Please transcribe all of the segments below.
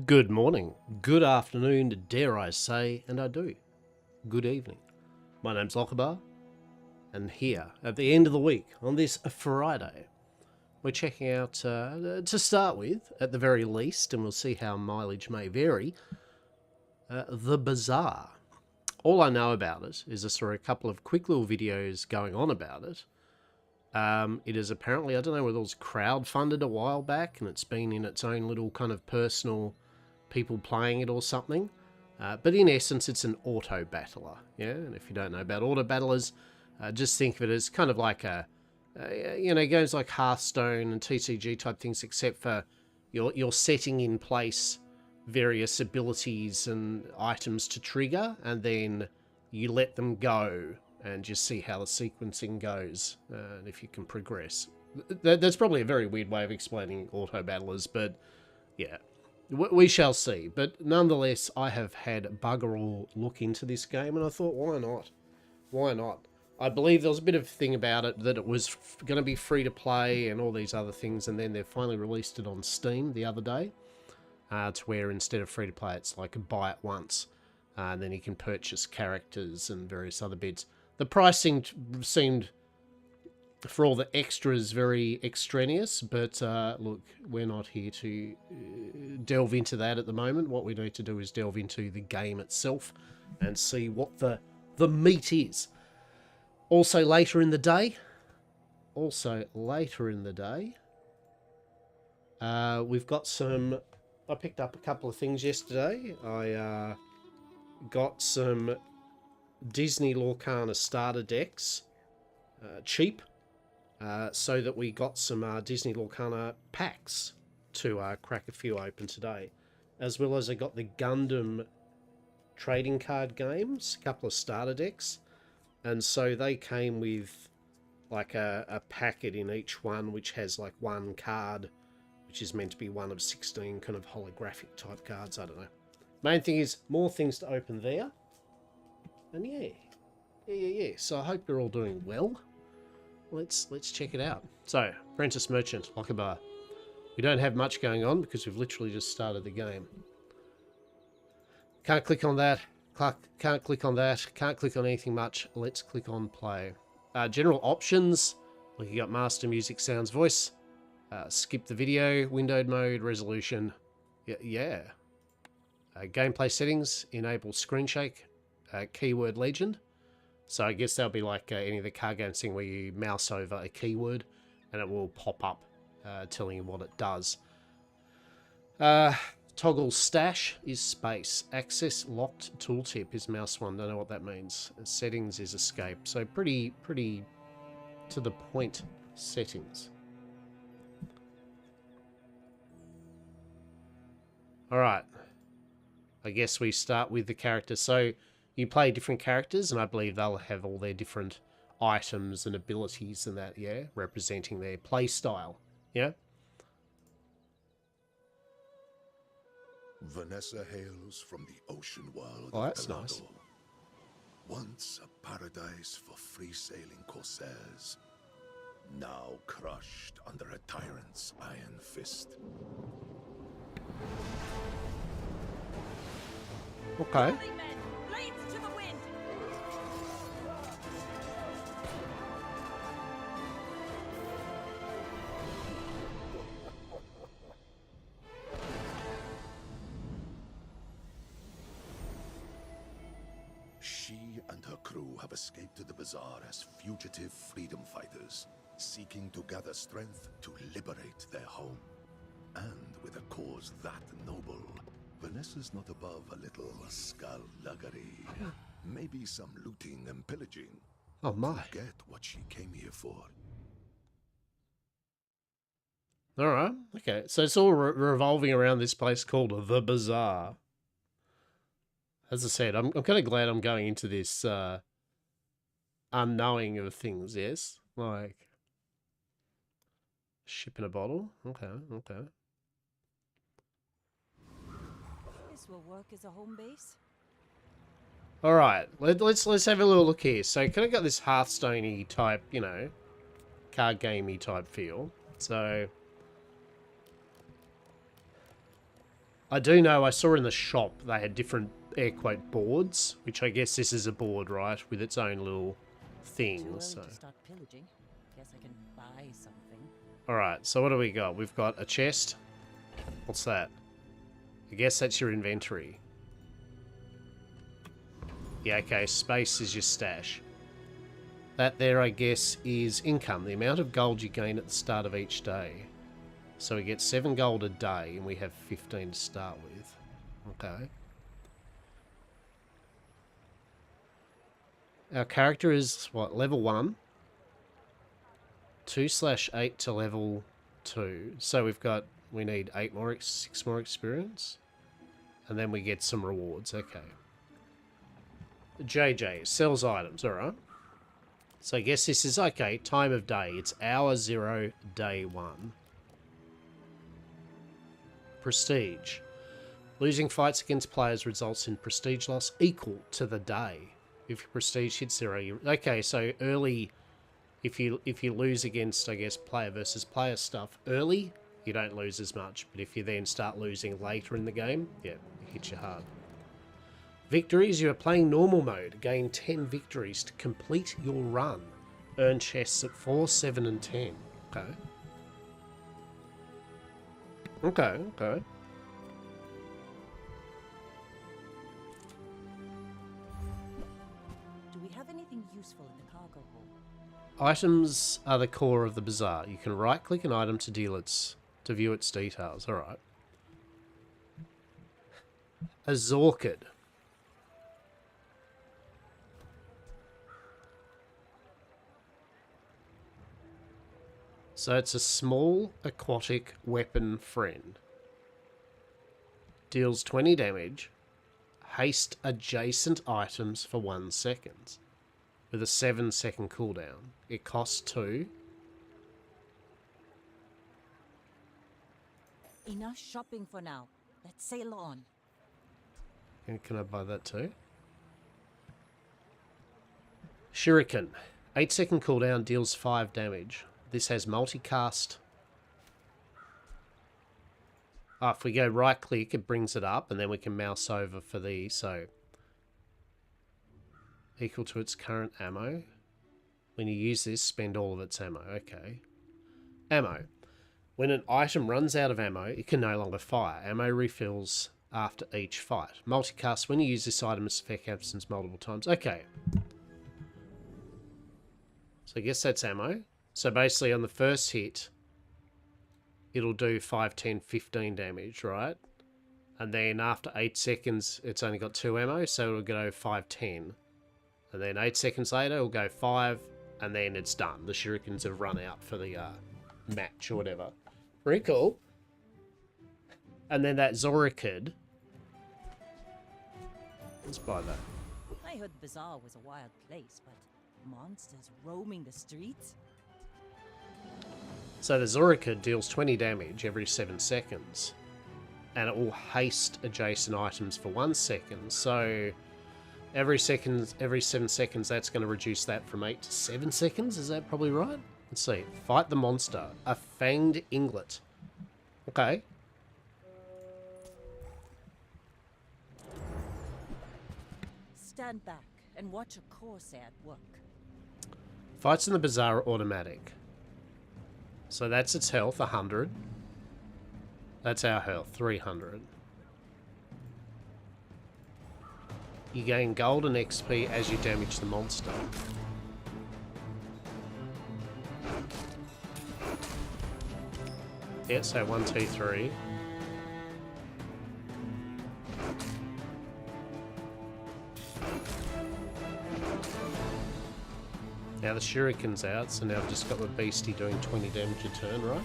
Good morning, good afternoon, dare I say, and I do. Good evening. My name's Lockabar, and here at the end of the week, on this Friday, we're checking out, to start with, at the very least, and we'll see how mileage may vary, the Bazaar. All I know about it is I saw a couple of quick little videos going on about it. It is apparently, I don't know whether it was crowdfunded a while back, and it's been in its own little kind of personal people playing it or something. But in essence, it's an auto battler. Yeah, and if you don't know about auto battlers, just think of it as kind of like games like Hearthstone and TCG type things, except for you're setting in place various abilities and items to trigger, and then you let them go and just see how the sequencing goes, and if you can progress. That's probably a very weird way of explaining auto battlers, but yeah, we shall see. But nonetheless, I have had bugger all look into this game, and I thought, why not? Why not? I believe there was a bit of a thing about it that it was going to be free to play and all these other things, and then they finally released it on Steam the other day, to where instead of free to play, it's like buy it once, and then you can purchase characters and various other bits. The pricing seemed, for all the extras, very extraneous, but look, we're not here to delve into that at the moment. What we need to do is delve into the game itself and see what the meat is. Also later in the day, we've got some, I picked up a couple of things yesterday. I got some Disney Lorcana starter decks, cheap, so that we got some Disney Lorcana packs to crack a few open today, as well as I got the Gundam trading card games, a couple of starter decks, and so they came with like a packet in each one, which has like one card, which is meant to be one of 16 kind of holographic type cards. I don't know. Main thing is more things to open there, and yeah. So I hope you're all doing well. Let's check it out. So, Apprentice Merchant, Lockabar. We don't have much going on because we've literally just started the game. Can't click on that. Can't click on that. Can't click on anything much. Let's click on play. General options. Look, you got master, music, sounds, voice. Skip the video, windowed mode, resolution. Yeah. Gameplay settings. Enable screen shake. Keyword legend. So I guess that'll be like any of the card games thing where you mouse over a keyword and it will pop up telling you what it does. Toggle stash is space. Access locked tooltip is mouse 1. Don't know what that means. Settings is escape. So pretty to the point settings. Alright. I guess we start with the characters. So you play different characters, and I believe they'll have all their different items and abilities and that, yeah, representing their play style, yeah? Vanessa hails from the ocean world Oh, of that's Pelado. nice. Once a paradise for free-sailing corsairs, now crushed under a tyrant's iron fist. Okay. Blades to the wind! She and her crew have escaped to the Bazaar as fugitive freedom fighters, seeking to gather strength to liberate their home. And with a cause that noble, Vanessa's not above a little skullduggery. Maybe some looting and pillaging. Oh my. To get what she came here for. Alright, okay. So it's all revolving around this place called the Bazaar. As I said, I'm kind of glad I'm going into this unknowing of things, yes? Like, ship in a bottle? Okay. This will work as a home base. All right, let's have a little look here. So, kind of got this Hearthstone-y type, you know, card gamey type feel. So, I do know I saw in the shop they had different air quote boards, which I guess this is a board, right, with its own little thing. Too early So, to start pillaging. Guess I can buy something. all right. So what do we got? We've got a chest. What's that? I guess that's your inventory. Yeah, okay. Space is your stash. That there, I guess, is income. The amount of gold you gain at the start of each day. So we get 7 gold a day, and we have 15 to start with. Okay. Our character is, what, level 1? 2/8 to level 2. So we need 6 more experience. And then we get some rewards. Okay. JJ sells items, alright. So I guess this is, okay, time of day. It's hour 0, day 1. Prestige. Losing fights against players results in prestige loss equal to the day. If your prestige hits 0, okay, so early, if you lose against, I guess, player versus player stuff early, you don't lose as much. But if you then start losing later in the game, yeah, it hits you hard. Victories, you are playing normal mode. Gain 10 victories to complete your run. Earn chests at 4, 7, and 10. Okay. Okay. Do we have anything useful in the cargo hold? Items are the core of the bazaar. You can right-click an item to view its details. All right. A Zorkid. So it's a small aquatic weapon friend. Deals 20 damage. Haste adjacent items for 1 second. With a 7-second cooldown. It costs 2. Enough shopping for now. Let's sail on. And can I buy that too? Shuriken. 8-second cooldown, deals 5 damage. This has multicast. If we go right click, it brings it up, and then we can mouse over for the, so equal to its current ammo. When you use this, spend all of its ammo. Okay. Ammo. When an item runs out of ammo, it can no longer fire. Ammo refills after each fight. Multicast. When you use this item, its effect happens multiple times. Okay. So I guess that's ammo. So basically on the first hit, it'll do 5, 10, 15 damage, right? And then after 8 seconds, it's only got 2 ammo, so it'll go 5, 10. And then 8 seconds later, it'll go 5, and then it's done. The shurikens have run out for the match or whatever. Very cool. And then that Zorikid. Let's buy that. I heard the bazaar was a wild place, but monsters roaming the streets? So the Zorikid deals 20 damage every 7 seconds. And it will haste adjacent items for 1 second. So every 7 seconds, that's going to reduce that from 8 to 7 seconds. Is that probably right? Let's see. Fight the monster. A fanged inglet. Okay. Stand back and watch a corsair at work. Fights in the bazaar are automatic. So that's its health, 100. That's our health, 300. You gain gold and XP as you damage the monster. Yeah, so 1, 2, 3. Now the shuriken's out, so now I've just got my beastie doing 20 damage a turn, right?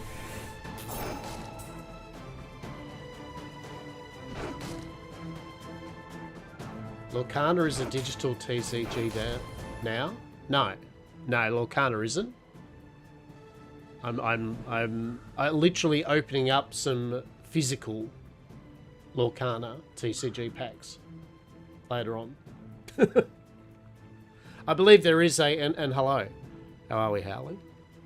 Lorcana is a digital TCG now? No, Lorcana isn't. I'm literally opening up some physical Lorcana TCG packs later on. I believe there is a, and hello. How are we, Howling?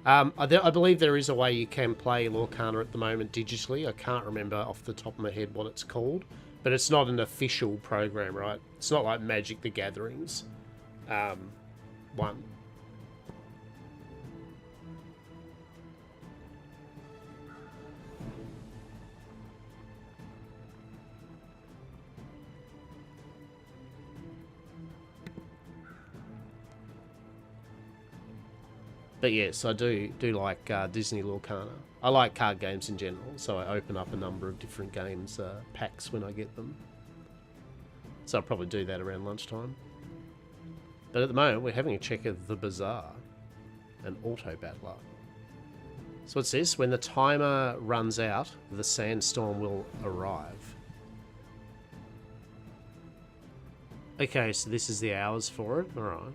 I believe there is a way you can play Lorcana at the moment digitally. I can't remember off the top of my head what it's called, but it's not an official program, right? It's not like Magic the Gatherings one. But yes, I do like Disney Lorcana. I like card games in general, so I open up a number of different games packs when I get them. So I'll probably do that around lunchtime. But at the moment, we're having a check of the Bazaar, an auto battler. So what's this? When the timer runs out, the sandstorm will arrive. Okay, so this is the hours for it. Alright.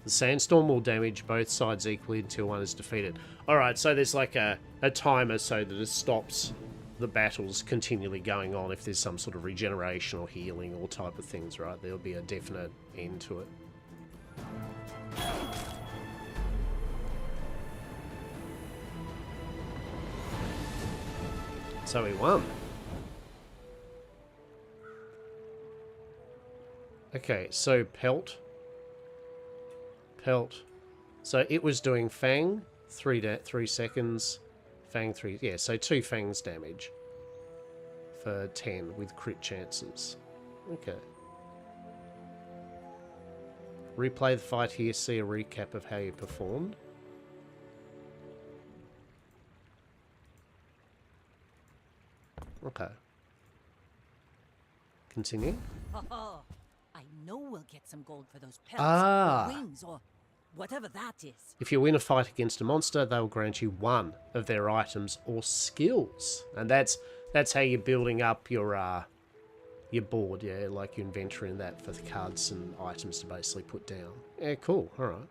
The sandstorm will damage both sides equally until one is defeated. Alright, so there's like a timer so that it stops the battles continually going on if there's some sort of regeneration or healing or type of things, right? There'll be a definite end to it. So we won. Okay, so Pelt. So it was doing Fang, 3 seconds. Fang 3, yeah, so 2 Fangs damage for 10 with crit chances. Okay. Replay the fight here, see a recap of how you performed. Okay. Continue. Oh, I know we'll get some gold for those pelts, or wings, or whatever that is. If you win a fight against a monster, they will grant you one of their items or skills, and that's how you're building up your board, yeah, like your inventory and that for the cards and items to basically put down. Yeah, cool. All right.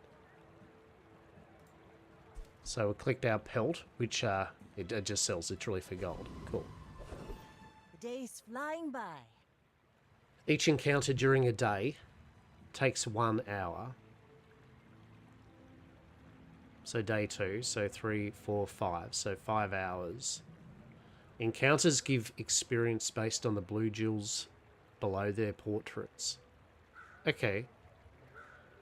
So we clicked our Pelt, which it just sells literally for gold. Cool. The day's flying by. Each encounter during a day takes 1 hour. So day 2, so 3, 4, 5, so 5 hours. Encounters give experience based on the blue jewels below their portraits. Okay.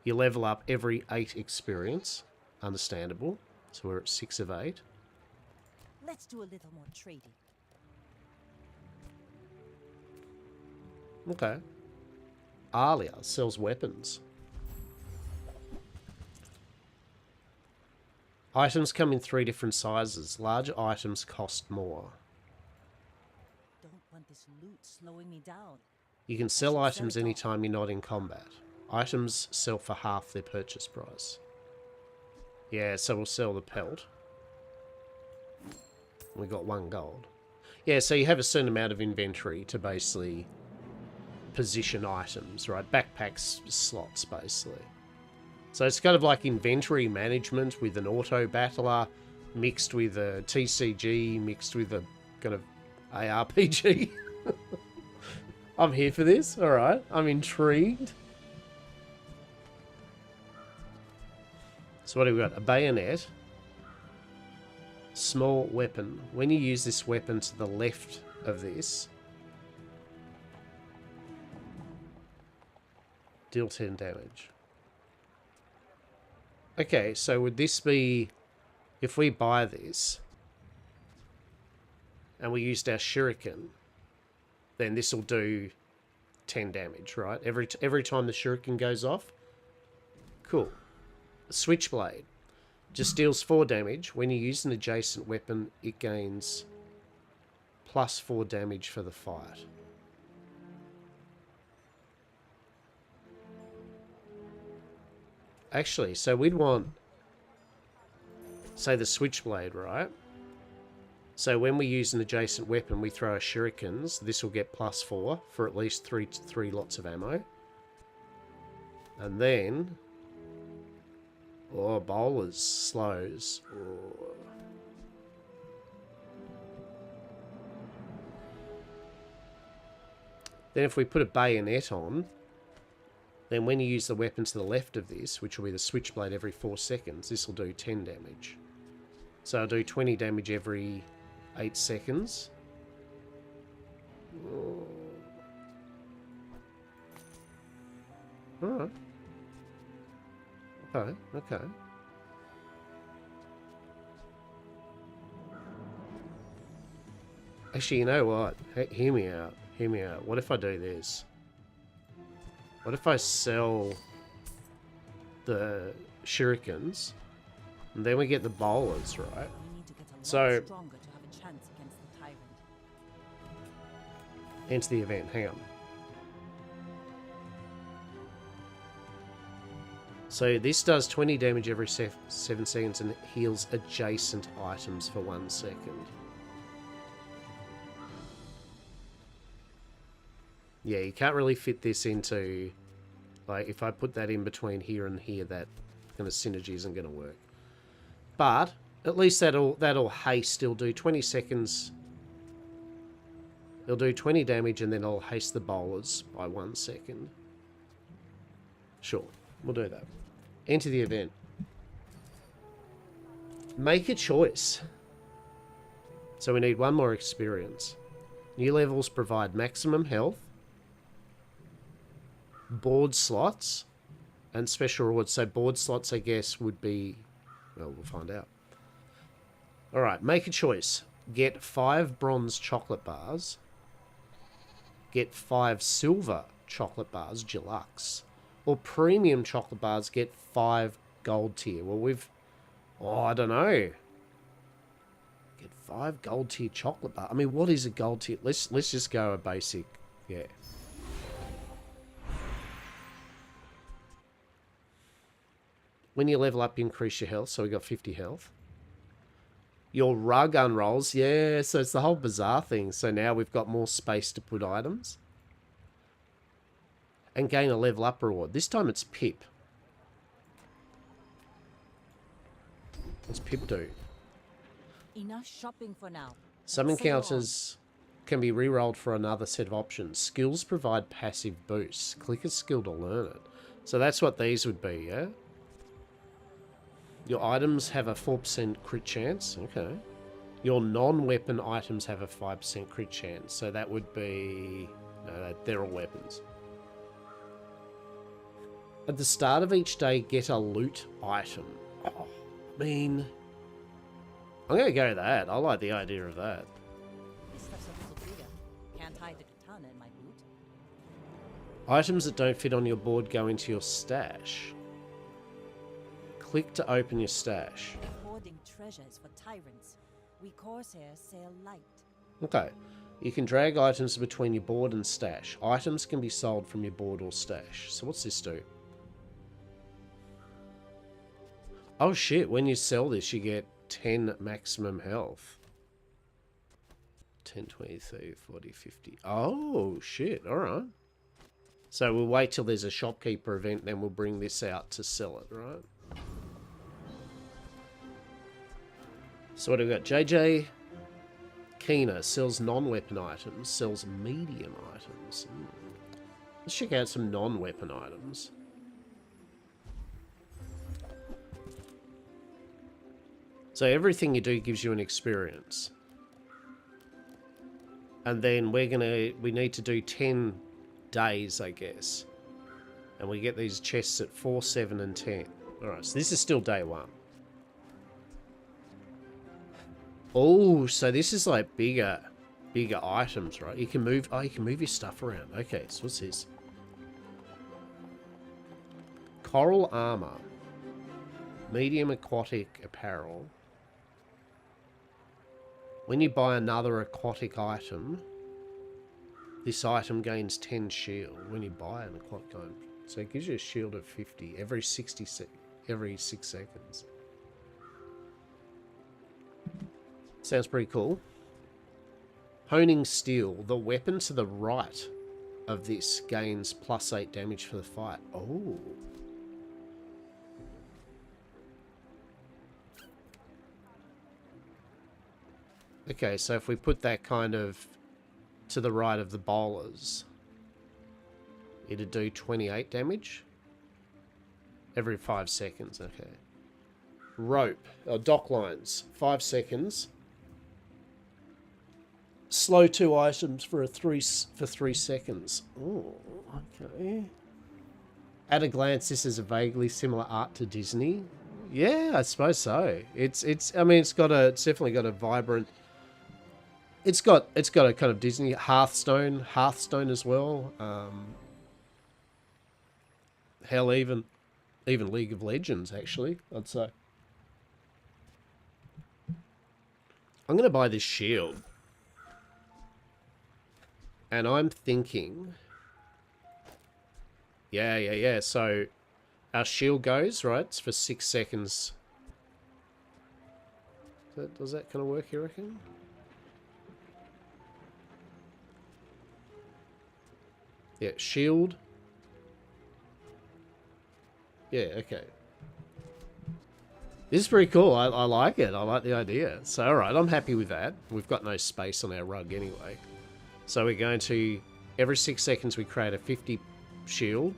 You level up every 8 experience. Understandable. So we're at 6 of 8. Let's do a little more trading. Okay. Alia sells weapons. Items come in 3 different sizes. Larger items cost more. Don't want this loot slowing me down. You can sell items anytime you're not in combat. Items sell for half their purchase price. Yeah, so we'll sell the Pelt. We got 1 gold. Yeah, so you have a certain amount of inventory to basically position items, right? Backpacks slots, basically. So it's kind of like inventory management with an auto battler mixed with a TCG, mixed with a kind of ARPG. I'm here for this. All right. I'm intrigued. So what have we got? A bayonet. Small weapon. When you use this weapon to the left of this, deal 10 damage. Okay, so would this be... If we buy this, and we used our shuriken, then this will do 10 damage, right? Every time the shuriken goes off. Cool. Switchblade. Just deals 4 damage. When you use an adjacent weapon, it gains plus 4 damage for the fight. Actually, so we'd want, say, the switchblade, right? So when we use an adjacent weapon, we throw our shurikens. This will get plus 4 for at least three lots of ammo. And then... Oh, bowlers, slows. Oh. Then if we put a bayonet on, Then when you use the weapon to the left of this, which will be the switchblade every 4 seconds, this will do 10 damage. So I'll do 20 damage every 8 seconds. Alright. Okay, okay. Actually, you know what? Hear me out. Hear me out. What if I do this? What if I sell the shurikens, and then we get the bowlers, right? We need to get a lot So, stronger to have a chance against the tyrant. enter the event. Hang on. So this does 20 damage every 7 seconds and heals adjacent items for 1 second. Yeah, you can't really fit this into... Like, if I put that in between here and here, that kind of synergy isn't going to work. But, at least that'll haste. It'll do 20 seconds. It'll do 20 damage and then it'll haste the bowlers by 1 second. Sure, we'll do that. Enter the event. Make a choice. So we need 1 more experience. New levels provide maximum health, board slots, and special rewards. So board slots, I guess, would be... Well, we'll find out. Alright, make a choice. Get 5 bronze chocolate bars. Get 5 silver chocolate bars, deluxe. Or premium chocolate bars, get 5 gold tier. Well, we've... Oh, I don't know. Get 5 gold tier chocolate bar. I mean, what is a gold tier? Let's just go a basic... Yeah. When you level up, you increase your health. So we got 50 health. Your rug unrolls. Yeah, so it's the whole Bazaar thing. So now we've got more space to put items. And gain a level up reward. This time it's Pip. What's Pip do? Enough shopping for now. Some Let's sail on. encounters can be re-rolled for another set of options. Skills provide passive boosts. Click a skill to learn it. So that's what these would be, yeah? Your items have a 4% crit chance. Okay. Your non-weapon items have a 5% crit chance. So that would be... No, they're all weapons. At the start of each day, get a loot item. Oh, I mean... I'm going to go that. I like the idea of that. This stuff's a little bigger. Can't hide the katana in my boot. Items that don't fit on your board go into your stash. Click to open your stash. Hoarding treasures for tyrants. We corsairs sail light. Okay. You can drag items between your board and stash. Items can be sold from your board or stash. So what's this do? Oh shit, when you sell this you get 10 maximum health. 10, 20, 30, 40, 50. Oh shit, alright. So we'll wait till there's a shopkeeper event, then we'll bring this out to sell it, right? So what do we got? JJ Keener sells non-weapon items, sells medium items. Let's check out some non-weapon items. So everything you do gives you an experience. And then we need to do 10 days, I guess. And we get these chests at 4, 7, and 10. Alright, so this is still day 1. Oh, so this is like bigger items, right? You can move your stuff around. Okay, so what's this? Coral armor. Medium aquatic apparel. When you buy another aquatic item, this item gains 10 shield when you buy an aquatic item. So it gives you a shield of 50 every 6 seconds. Sounds pretty cool. Honing Steel. The weapon to the right of this gains +8 damage for the fight. Oh. Okay, so if we put that kind of to the right of the bowlers, It'd do 28 damage. Every 5 seconds, okay. Rope, dock lines, 5 seconds. Slow 2 items for 3 seconds. Oh, okay. At a glance, this is a vaguely similar art to Disney. Yeah, I suppose so. It's. I mean, it's definitely got a vibrant. It's got a kind of Disney Hearthstone as well. Hell, even League of Legends, actually, I'd say. I'm gonna buy this shield, and I'm thinking. Yeah. So, our shield goes, right? It's for 6 seconds. Does that kind of work, you reckon? Yeah, shield. Yeah, okay. This is pretty cool. I like it. I like the idea. So, alright, I'm happy with that. We've got no space on our rug anyway. So we're going to, every 6 seconds we create a 50 shield.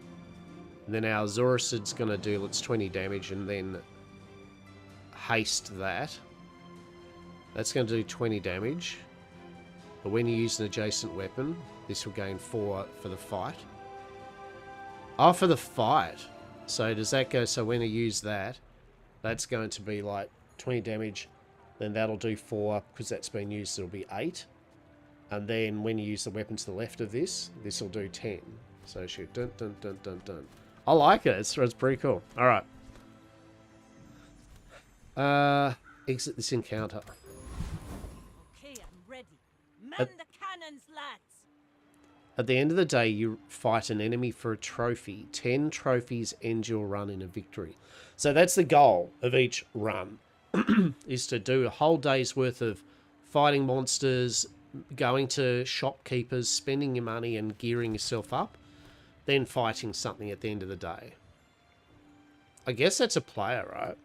And then our Zoroastrids going to do, let's 20 damage and then haste that. That's going to do 20 damage. But when you use an adjacent weapon, this will gain 4 for the fight. Oh, for the fight. So does that go, so when I use that, that's going to be like 20 damage. Then that'll do 4, because that's been used, it'll be 8. And then when you use the weapon to the left of this, this will do 10. So shoot, dun dun dun dun dun. I like it, it's pretty cool. Alright. Exit this encounter. Okay, I'm ready. Man the cannons, lads! At the end of the day, you fight an enemy for a trophy. 10 trophies end your run in a victory. So that's the goal of each run, is to do a whole day's worth of fighting monsters, going to shopkeepers, spending your money and gearing yourself up, then fighting something at the end of the day. I guess that's a player, right?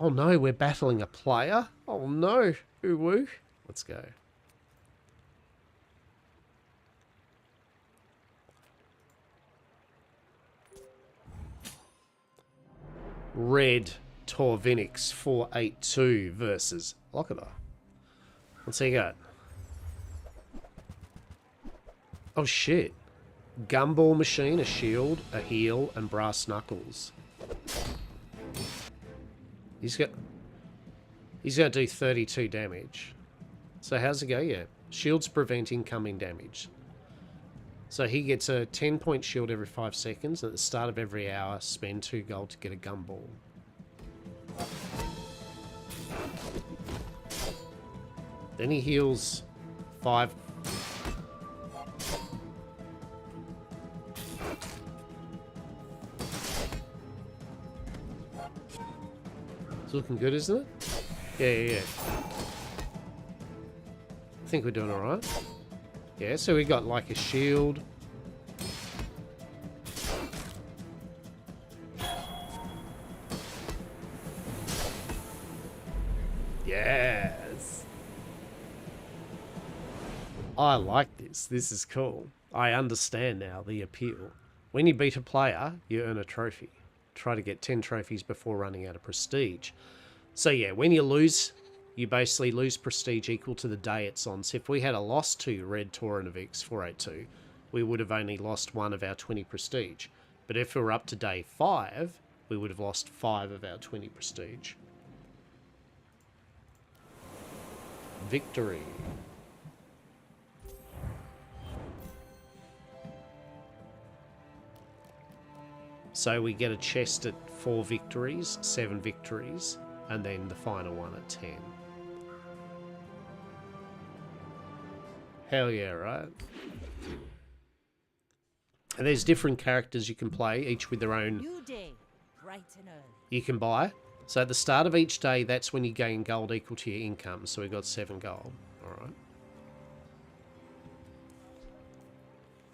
Oh no, we're battling a player? Oh no, ooh-woo. Let's go. Red Torvinix 482 versus Locketer. What's he got? Oh shit. Gumball machine, a shield, a heal, and brass knuckles. He's going to do 32 damage. So how's it go? Yeah. Shields prevent incoming damage. So he gets a 10-point shield every 5 seconds. At the start of every hour, spend 2 gold to get a gumball. Then he heals 5. It's looking good, isn't it? Yeah. I think we're doing alright. Yeah, so we got like a shield. Yes. I like this. This is cool. I understand now the appeal. When you beat a player, you earn a trophy. Try to get 10 trophies before running out of prestige. So yeah, when you lose, you basically lose prestige equal to the day it's on. So if we had a loss to Red Torvinix 482, we would have only lost 1 of our 20 prestige. But if we were up to day 5, we would have lost 5 of our 20 prestige. Victory. So we get a chest at 4 victories, 7 victories, and then the final one at 10. Hell yeah, right? And there's different characters you can play, each with their own... New day, bright and early. You can buy. So at the start of each day, that's when you gain gold equal to your income. So we got 7 gold. Alright.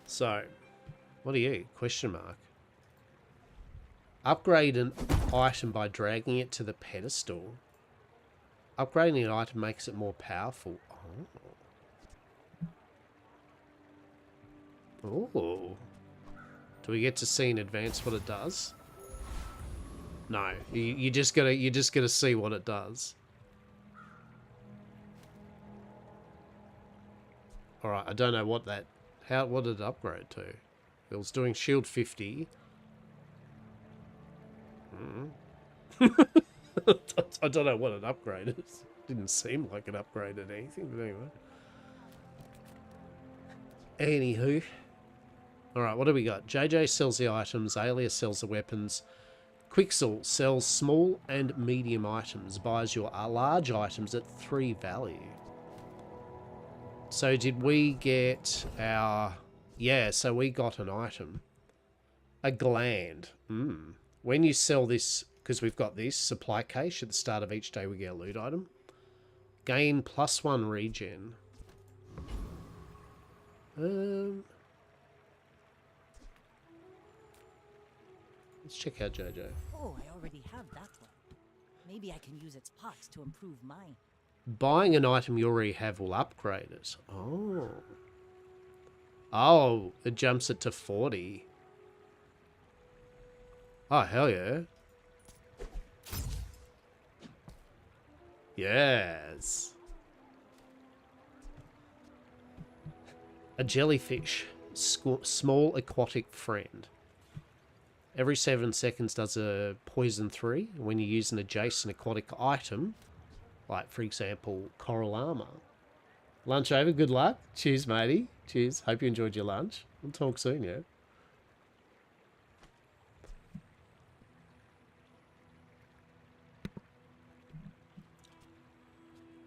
So, what are you? Question mark. Upgrade an item by dragging it to the pedestal. Upgrading an item makes it more powerful. Oh. Oh. Do we get to see in advance what it does? No. You just gotta see what it does. Alright, I don't know what that... what did it upgrade to? It was doing shield 50. I don't know what it upgraded. Didn't seem like it upgraded anything, but anyway. Anywho. Alright, what do we got? JJ sells the items, Alias sells the weapons, Quixel sells small and medium items, buys your large items at 3 value. So did we get our... Yeah, so we got an item. A gland. When you sell this, because we've got this, supply cache, at the start of each day we get a loot item. Gain +1 regen. Let's check out JoJo. Oh, I already have that one. Maybe I can use its parts to improve mine. Buying an item you already have will upgrade it. Oh. Oh, it jumps it to 40. Oh, hell yeah. Yes. A jellyfish. Small aquatic friend. Every 7 seconds does a poison 3 when you use an adjacent aquatic item. Like, for example, coral armor. Lunch over. Good luck. Cheers, matey. Cheers. Hope you enjoyed your lunch. We'll talk soon, yeah?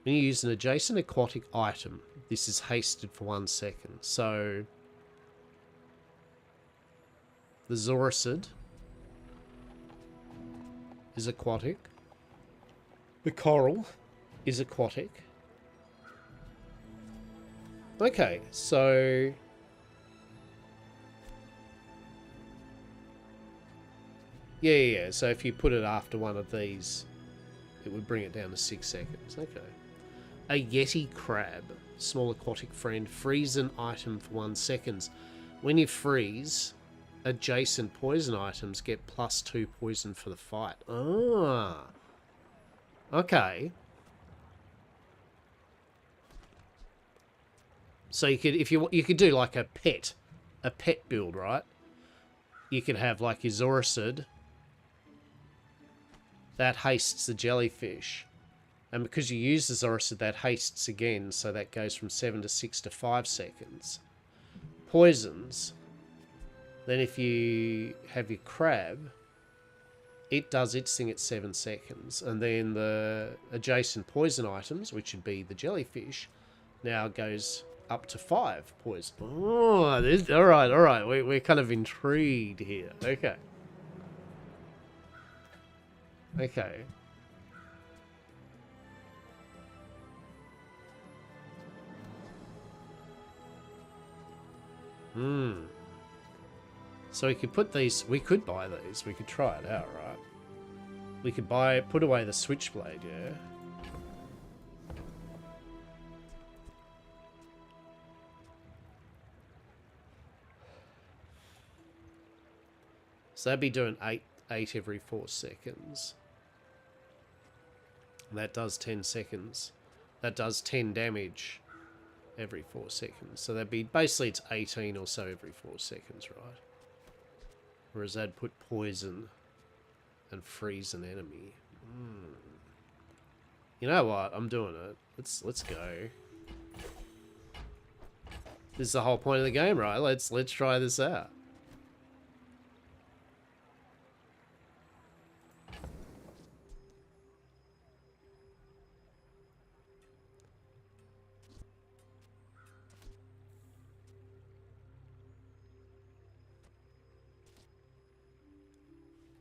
When you use an adjacent aquatic item, this is hasted for 1 second. So, the Zoricid is aquatic. The coral is aquatic. Okay, so... Yeah, so if you put it after one of these, it would bring it down to 6 seconds. Okay. A Yeti crab. Small aquatic friend. Freeze an item for 1 second. When you freeze, adjacent poison items get +2 poison for the fight. Ah. Okay. So you could, if you could do like a pet build, right? You could have like your Zoricid that hastes the jellyfish, and because you use the Zoricid, that hastes again, so that goes from 7 to 6 to 5 seconds. Poisons. Then if you have your crab, it does its thing at 7 seconds, and then the adjacent poison items, which would be the jellyfish, now goes up to 5 poison. Oh, all right. We're kind of intrigued here. Okay. Okay. So we could put these, we could buy these, we could try it out, right? We could put away the switchblade, yeah? So that'd be doing 8 every 4 seconds. And that does 10 seconds. That does 10 damage every 4 seconds. So that'd be, basically it's 18 or so every 4 seconds, right? Whereas that'd put poison and freeze an enemy. You know what? I'm doing it. Let's go. This is the whole point of the game, right? Let's try this out.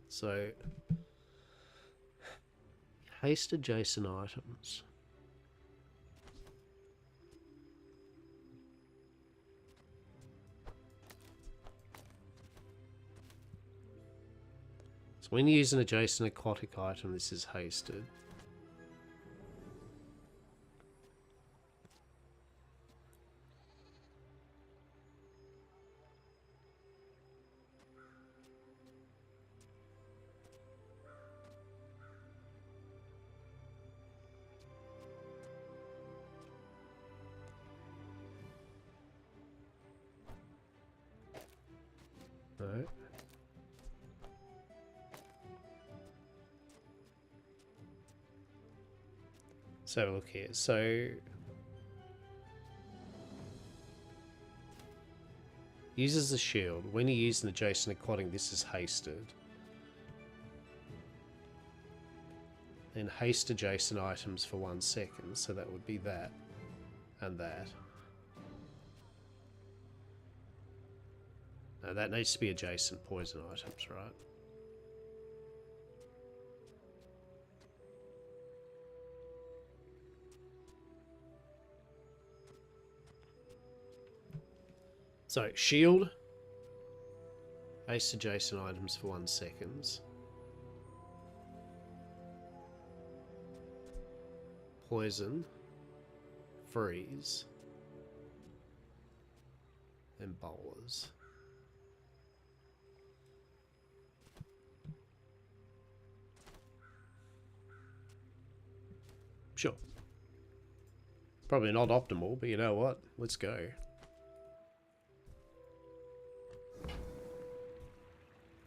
So, haste adjacent items. So when you use an adjacent aquatic item, this is hasted. Let's have a look here. So uses the shield. When you use an adjacent aquatic, this is hasted. Then haste adjacent items for 1 second. So that would be that and that. No, that needs to be adjacent poison items, right? So, shield. Haste adjacent items for 1 second. Poison. Freeze. And bowlers. Sure. Probably not optimal, but you know what? Let's go.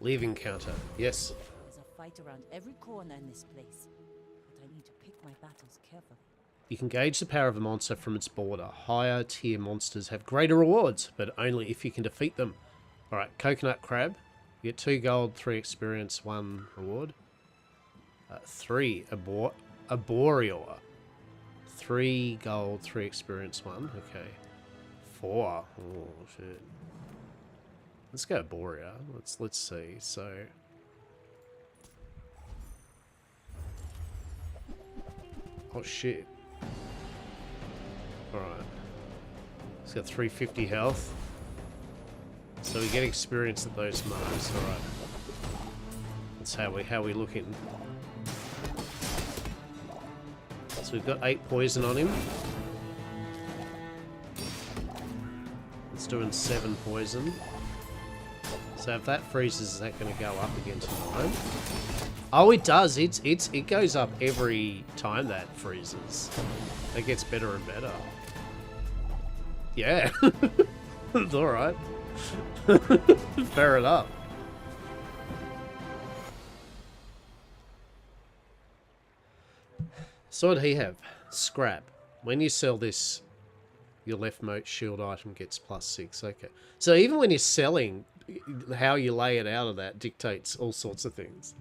Leaving counter. Yes. There's a fight around every corner in this place, but I need to pick my battles carefully. You can gauge the power of a monster from its border. Higher tier monsters have greater rewards, but only if you can defeat them. Alright, coconut crab. You get 2 gold, 3 experience, 1 reward. 3 arboreal. 3 gold, 3 experience, 1. Okay. 4. Oh shit. Let's go Borea. Let's see. So oh shit. Alright. It's got 350 health. So we get experience at those marks. Alright. That's how we looking. So we've got 8 poison on him. It's doing 7 poison. So if that freezes, is that going to go up again to 9? Oh, it does. It goes up every time that freezes. It gets better and better. Yeah. It's alright. Fair enough. So what did he have? Scrap. When you sell this, your leftmost shield item gets +6. Okay. So even when you're selling, how you lay it out of that dictates all sorts of things.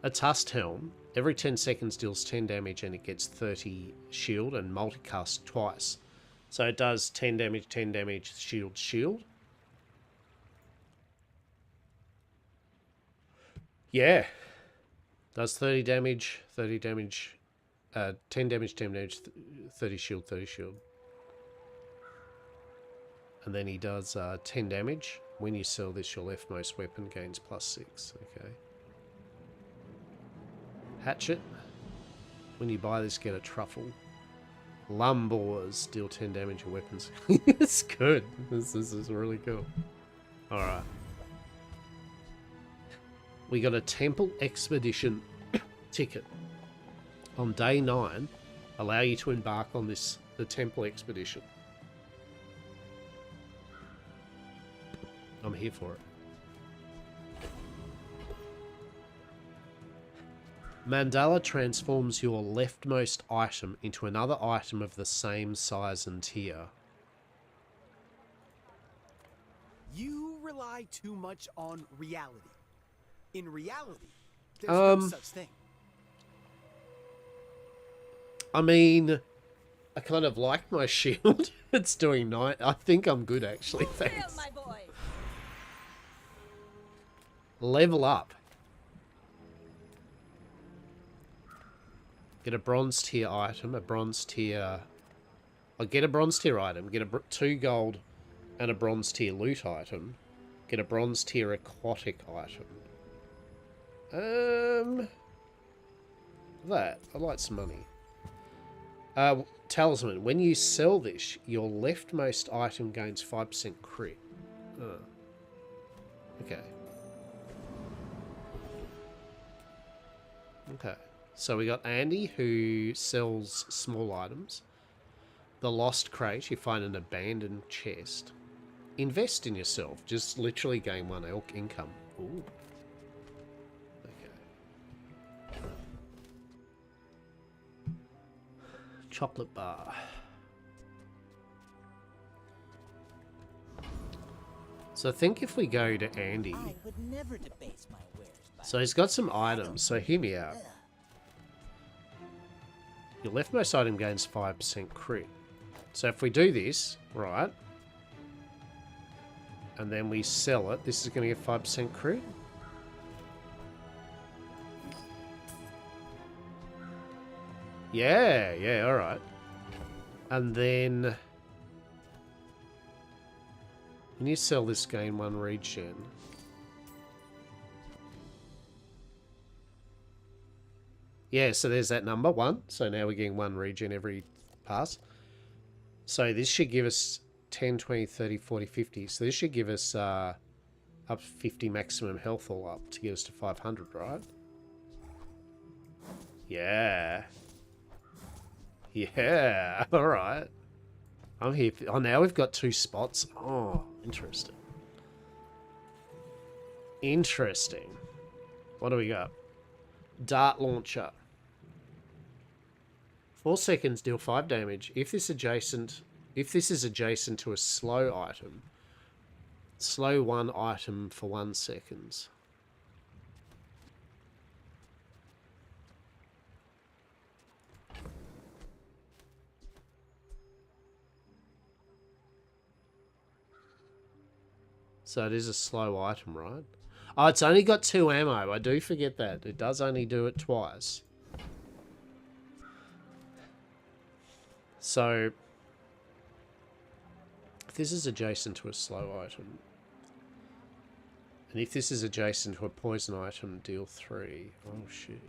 A Tusked Helm. Every 10 seconds deals 10 damage and it gets 30 shield and multicast twice. So it does 10 damage, shield, shield. Yeah. Does 30 damage, 10 damage, 10 damage, 30 shield, 30 shield. And then he does 10 damage. When you sell this, your leftmost weapon gains +6. Okay. Hatchet. When you buy this, get a truffle. Lumbors deal 10 damage to weapons. It's good. This is really cool. Alright. We got a Temple Expedition ticket. On day 9, allow you to embark on the Temple Expedition. I'm here for it. Mandala transforms your leftmost item into another item of the same size and tier. You rely too much on reality. In reality, there's no such thing. I mean, I kind of like my shield. It's doing 9. I think I'm good, actually. Thanks. My boy. Level up. Get a bronze tier item, a bronze tier... I'll get a bronze tier item, get 2 gold and a bronze tier loot item. Get a bronze tier aquatic item. That. I'd like some money. Talisman. When you sell this, your leftmost item gains 5% crit. Okay. Okay. So we got Andy, who sells small items. The Lost Crate, you find an abandoned chest. Invest in yourself. Just literally gain 1 elk income. Ooh. Okay. Chocolate bar. So I think if we go to Andy... I would never debase my wares by So he's got some items, so hear me out. Your leftmost item gains 5% crit. So if we do this, right, and then we sell it, this is going to get 5% crit. Yeah, alright. And then... when you sell this, gain 1 regen. Yeah, so there's that number, 1. So now we're getting 1 regen every pass. So this should give us 10, 20, 30, 40, 50. So this should give us up 50 maximum health all up to get us to 500, right? Yeah. Yeah, alright. I'm here. Oh, now we've got 2 spots. Oh, interesting. Interesting. What do we got? Dart launcher. 4 seconds, deal 5 damage. If this is adjacent to a slow item, slow 1 item for 1 second. So it is a slow item, right? Oh, it's only got 2 ammo. I do forget that. It does only do it twice. So, if this is adjacent to a slow item, and if this is adjacent to a poison item, deal 3. Oh, shit.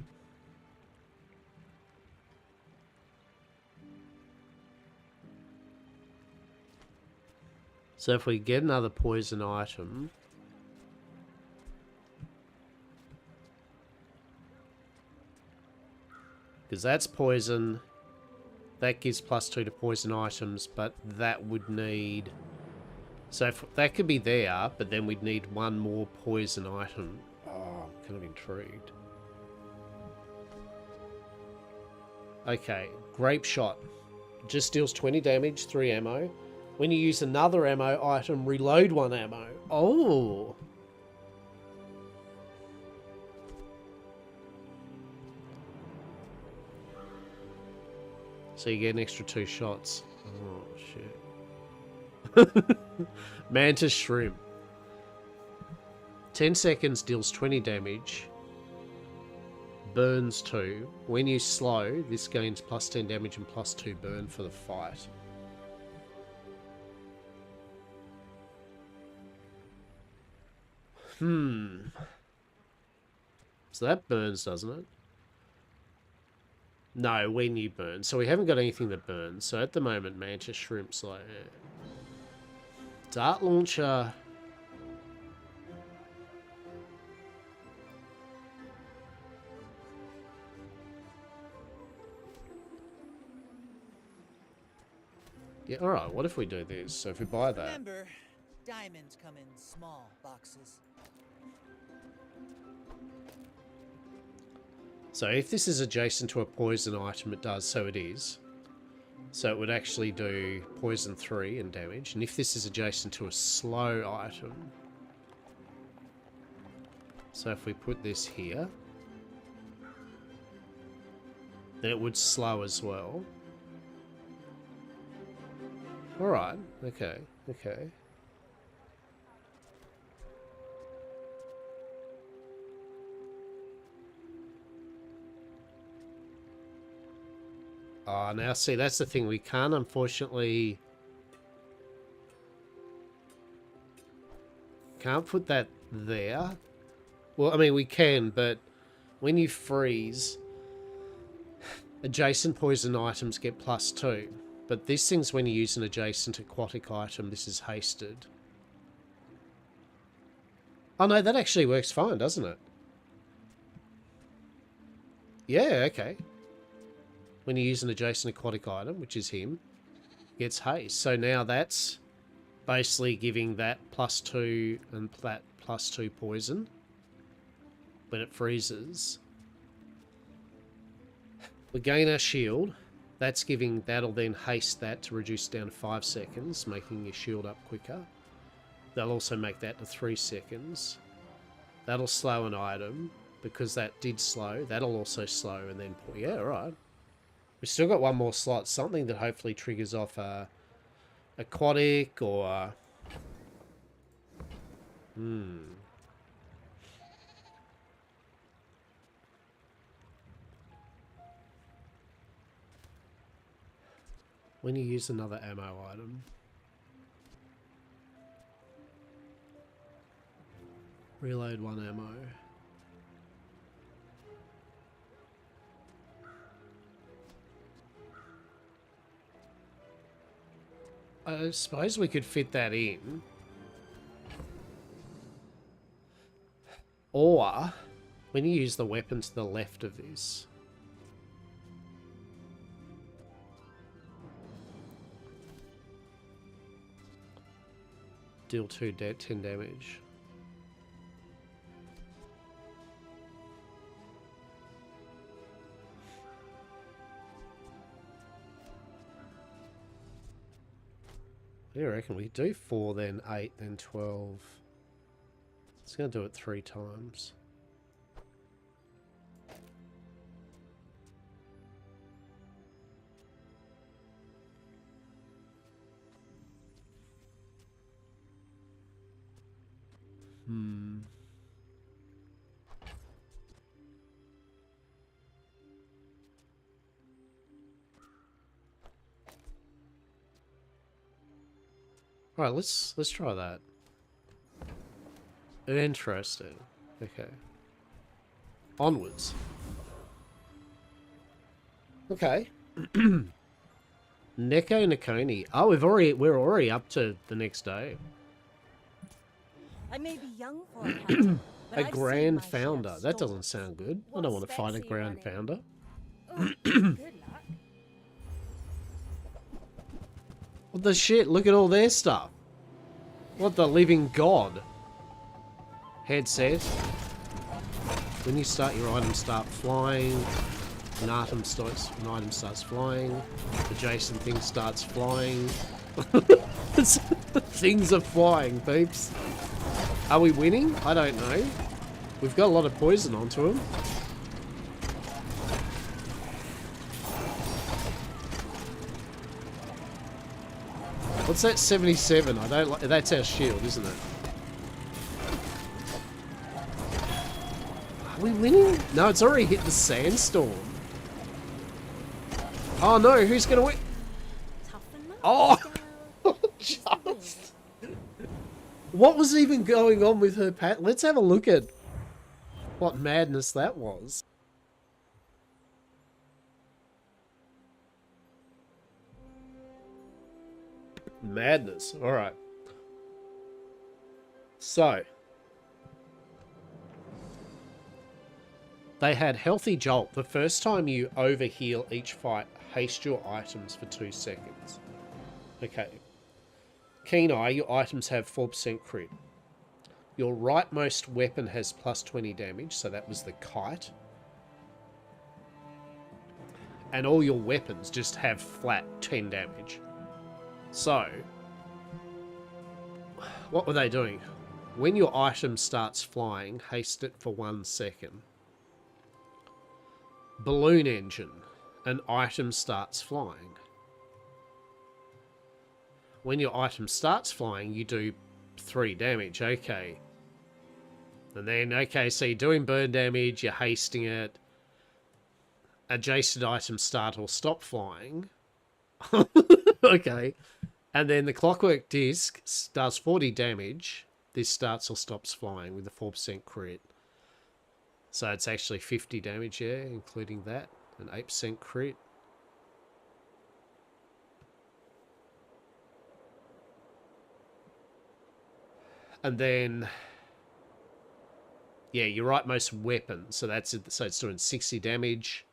So if we get another poison item... because that's poison... that gives +2 to poison items, but that would need... so if that could be there, but then we'd need 1 more poison item. Oh, I'm kind of intrigued. Okay, grape shot. Just deals 20 damage, 3 ammo. When you use another ammo item, reload 1 ammo. Oh! So you get an extra 2 shots. Oh, shit. Mantis Shrimp. 10 seconds deals 20 damage. Burns 2. When you slow, this gains +10 damage and +2 burn for the fight. So that burns, doesn't it? No, when you burn. So we haven't got anything that burns. So at the moment, Mantis Shrimp's like... Dart launcher... yeah, alright, what if we do this? So if we buy that... Remember, diamonds come in small boxes. So if this is adjacent to a poison item, it does, so it is. So it would actually do poison 3 and damage. And if this is adjacent to a slow item... so if we put this here... then it would slow as well. Alright, okay, okay. Oh, now see, that's the thing. We can't, unfortunately... can't put that there. Well, I mean, we can, but when you freeze, adjacent poison items get +2. But this thing's when you use an adjacent aquatic item, this is hasted. Oh no, that actually works fine, doesn't it? Yeah, okay. When you use an adjacent aquatic item, which is him, gets haste. So now that's basically giving that +2 and that +2 poison when it freezes. We gain our shield. That's giving, that'll then haste that to reduce down to 5 seconds, making your shield up quicker. They'll also make that to 3 seconds. That'll slow an item, because that did slow. That'll also slow, and then, yeah, alright. We've still got one more slot, something that hopefully triggers off aquatic or... When you use another ammo item. Reload 1 ammo. I suppose we could fit that in. Or, when you use the weapon to the left of this. Deal 10 damage. I reckon we do 4, then 8, then 12. It's going to do it 3 times. Alright, let's try that. Interesting. Okay. Onwards. Okay. Neko Nakoni. Oh, we're already up to the next day. I may be young for a captain, but A I've seen grand my share of founder. That doesn't storms. sound good. I What don't want to specs fight a are you grand running? founder. Oh, good luck. What the shit? Look at all their stuff. What the living god? Headset. When you start, your items start flying. An item starts flying. Adjacent thing starts flying. Things are flying, peeps. Are we winning? I don't know. We've got a lot of poison onto him. What's that 77? I don't like. That's our shield, isn't it? Are we winning? No, it's already hit the sandstorm. Oh no, who's gonna win? Toughen up, Oh! Just. What was even going on with her pat? Let's have a look at what madness that was. Madness. Alright. So. They had Healthy Jolt. The first time you overheal each fight, haste your items for 2 seconds. Okay. Keen Eye, your items have 4% crit. Your rightmost weapon has plus 20 damage, so that was the kite. And all your weapons just have flat 10 damage. So, what were they doing? When your item starts flying, haste it for 1 second. Balloon engine, an item starts flying. When your item starts flying, you do 3 damage. Okay. And then, okay, so you're doing burn damage, you're hasting it. Adjacent items start or stop flying. Okay. And then the clockwork disc does 40 damage. This starts or stops flying with a 4% crit. So it's actually 50 damage, yeah, including that. An 8% crit. And then, yeah, your rightmost weapon. So that's it. So it's doing 60 damage.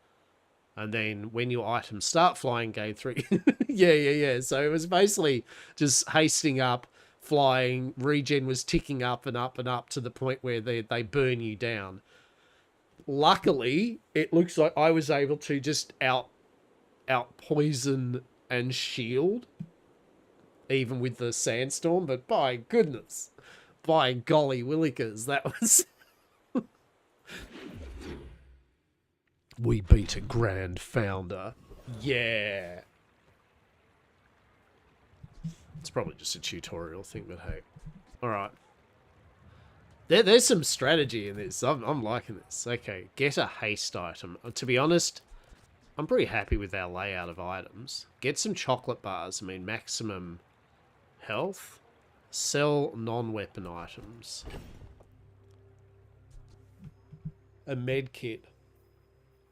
And then when your items start flying, gain 3. Yeah. So it was basically just hasting up, flying. Regen was ticking up and up and up to the point where they burn you down. Luckily, it looks like I was able to just out poison and shield, even with the sandstorm, but by goodness, by golly willikers, that was... We beat a grand founder. Yeah. It's probably just a tutorial thing, but hey. Alright. There's some strategy in this. I'm liking this. Okay, get a haste item. To be honest, I'm pretty happy with our layout of items. Get some chocolate bars. I mean, maximum health. Sell non-weapon items. A med kit.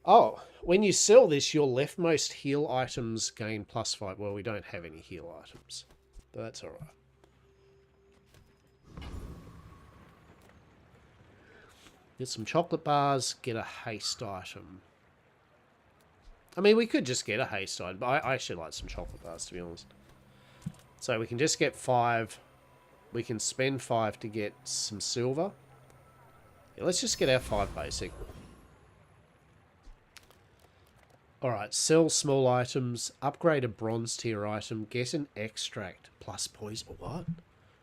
Oh, when you sell this, your leftmost heal items gain +5. Well, we don't have any heal items, but that's alright. Get some chocolate bars, get a haste item. I mean, we could just get a haste item, but I actually like some chocolate bars, to be honest. So we can just get 5. We can spend 5 to get some silver. Yeah, let's just get our 5 basic. Alright, sell small items, upgrade a bronze tier item, get an extract, plus poison. What?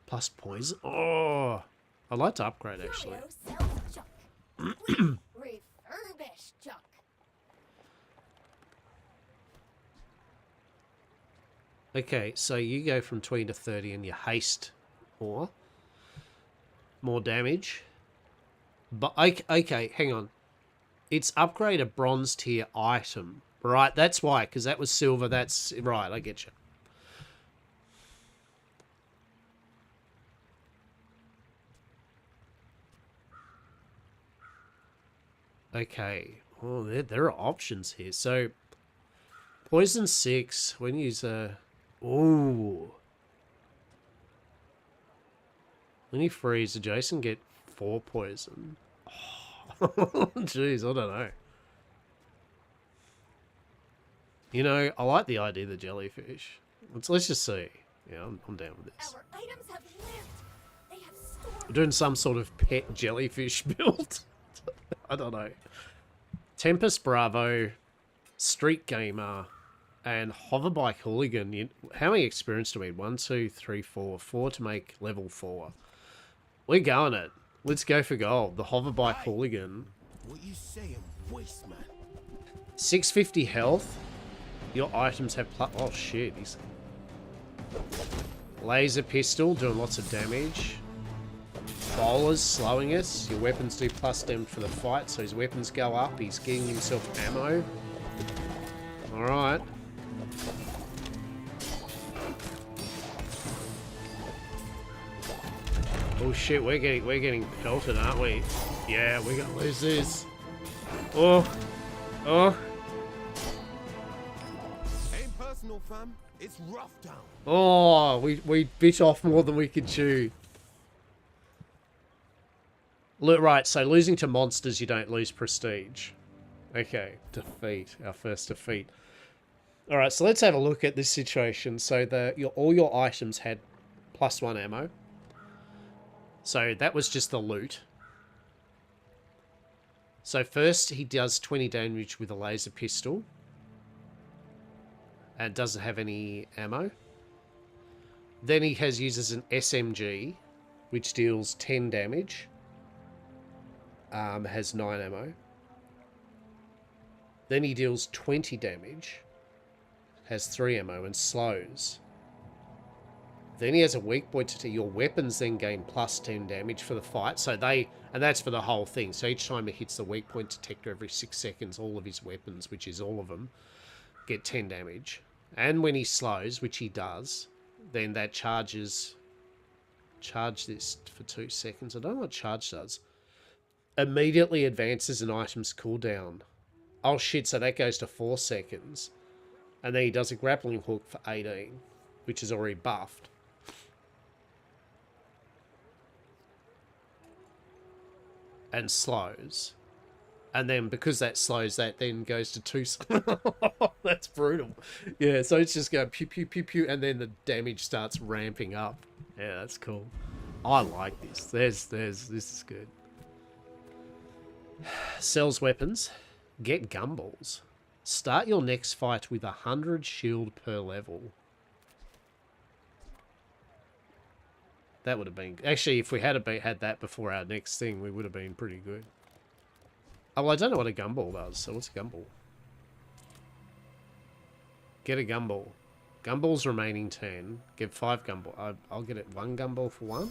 Plus poison? Oh! I'd like to upgrade, actually. Refurbish junk. Okay, so you go from 20 to 30 and you haste more. More damage. But, okay, hang on. It's upgrade a bronze tier item. Right, that's why, because that was silver. That's right, I get you. Okay. Oh, there are options here. So, poison 6. When you use a... Ooh. When you freeze, adjacent get 4 poison. Jeez, I don't know. You know, I like the idea of the jellyfish. Let's just see. Yeah, I'm down with this. Our items have lived. They have stored. We're doing some sort of pet jellyfish build. I don't know. Tempest Bravo, Street Gamer, and Hoverbike Hooligan. How many experience do we need? 1, 2, 3, 4. 4 to make level 4. We're going it. Let's go for gold. The Hoverbike Hooligan. What you saying, waste man? 650 health. Your items have oh shit, he's... Laser pistol, doing lots of damage. Bowlers, slowing us. Your weapons do +10 for the fight, so his weapons go up. He's getting himself ammo. Alright. Oh shit, we're getting pelted, aren't we? Yeah, we're gonna lose this. Oh. Oh. Ain't personal, fam. It's rough down. Oh, we bit off more than we could chew. Look, right, so losing to monsters, you don't lose prestige. Okay, defeat. Our first defeat. Alright, so let's have a look at this situation. So all your items had +1 ammo. So that was just the loot. So first he does 20 damage with a laser pistol. And doesn't have any ammo. Then he uses an SMG, which deals 10 damage. Has 9 ammo. Then he deals 20 damage. Has 3 ammo and slows. Then he has a weak point to your weapons then gain +10 damage for the fight. So and that's for the whole thing. So each time it hits the weak point detector every 6 seconds, all of his weapons, which is all of them, get 10 damage. And when he slows, which he does, then that charge this for 2 seconds. I don't know what charge does. Immediately advances an item's cooldown. Oh shit, so that goes to 4 seconds. And then he does a grappling hook for 18, which is already buffed. And slows. And then because that slows, that then goes to 2... That's brutal. Yeah, so it's just going pew, pew, pew, pew, and then the damage starts ramping up. Yeah, that's cool. I like this. This is good. Sells weapons. Get gumballs. Start your next fight with 100 shield per level. That would have been... Actually, if we had that before our next thing, we would have been pretty good. Oh, well, I don't know what a gumball does, so what's a gumball? Get a gumball. Gumball's remaining 10. Get 5 gumball. I'll get it 1 gumball for 1?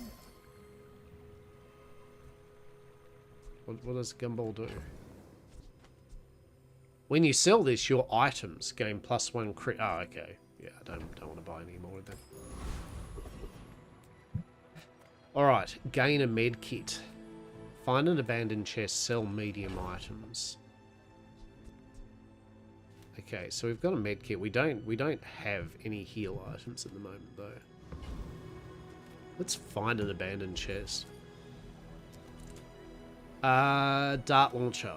What does gumball do? When you sell this, your items gain +1 crit. Oh, okay. Yeah, I don't want to buy any more of them. Alright, gain a med kit. Find an abandoned chest, sell medium items. Okay, so we've got a med kit. We don't have any heal items at the moment though. Let's find an abandoned chest. Dart launcher.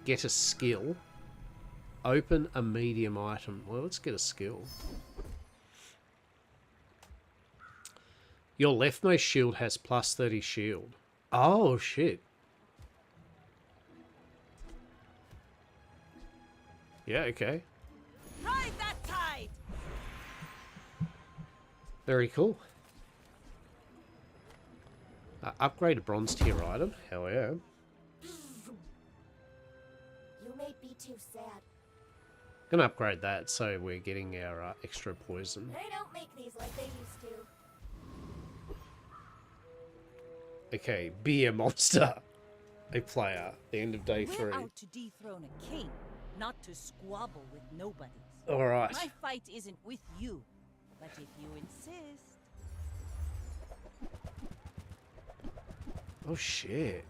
Get a skill. Open a medium item. Well, let's get a skill. Your leftmost shield has +30 shield. Oh, shit. Yeah, okay. Ride that tide. Very cool. Upgrade a bronze tier item. Hell yeah. You may be too sad. Gonna upgrade that so we're getting our extra poison. They don't make these like they used to. Okay, be a monster. A player. The end of day 3. We're out to dethrone a king, not to squabble with nobodies. Alright. My fight isn't with you, but if you insist. Oh shit.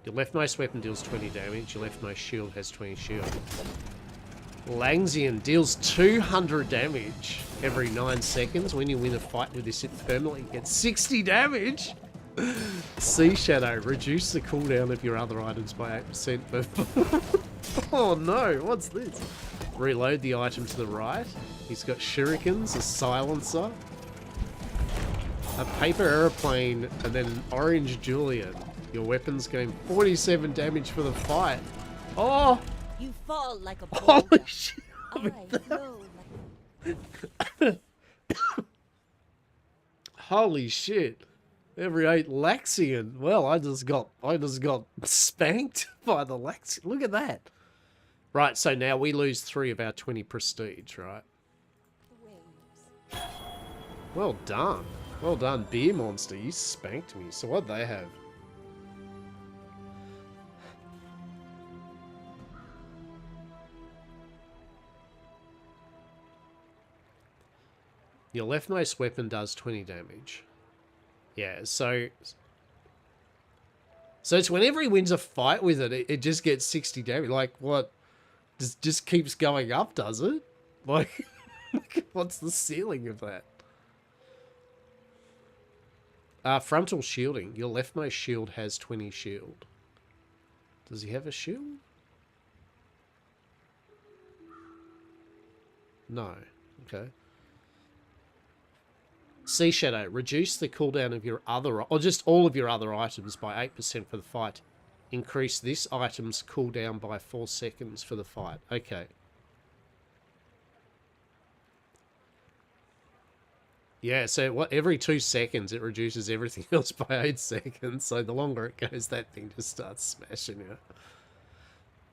Your leftmost weapon deals 20 damage. Your leftmost shield has 20 shield. Langsian deals 200 damage every 9 seconds. When you win a fight with this, it permanently gets 60 damage. Sea Shadow. Reduce the cooldown of your other items by 8%. Oh no, what's this? Reload the item to the right. He's got shurikens, a silencer, a paper aeroplane, and then an orange Julian. Your weapons gain 47 damage for the fight. Oh! You fall like a Holy boulder. shit! I flow like Holy shit! Every 8 Laxian. Well, I just got spanked by the Laxian. Look at that. Right, so now we lose 3 of our 20 prestige, right? waves. Well done. Well done, Beer Monster. You spanked me. So what'd they have? Your leftmost weapon does 20 damage. Yeah, so it's whenever he wins a fight with it, it just gets 60 damage. Like, what? Just keeps going up, does it? Like, what's the ceiling of that? Frontal shielding. Your leftmost shield has 20 shield. Does he have a shield? No. Okay. Sea Shadow. Reduce the cooldown of your other... or just all of your other items by 8% for the fight. Increase this item's cooldown by 4 seconds for the fight. Okay. Yeah, so every 2 seconds it reduces everything else by 8 seconds. So the longer it goes, that thing just starts smashing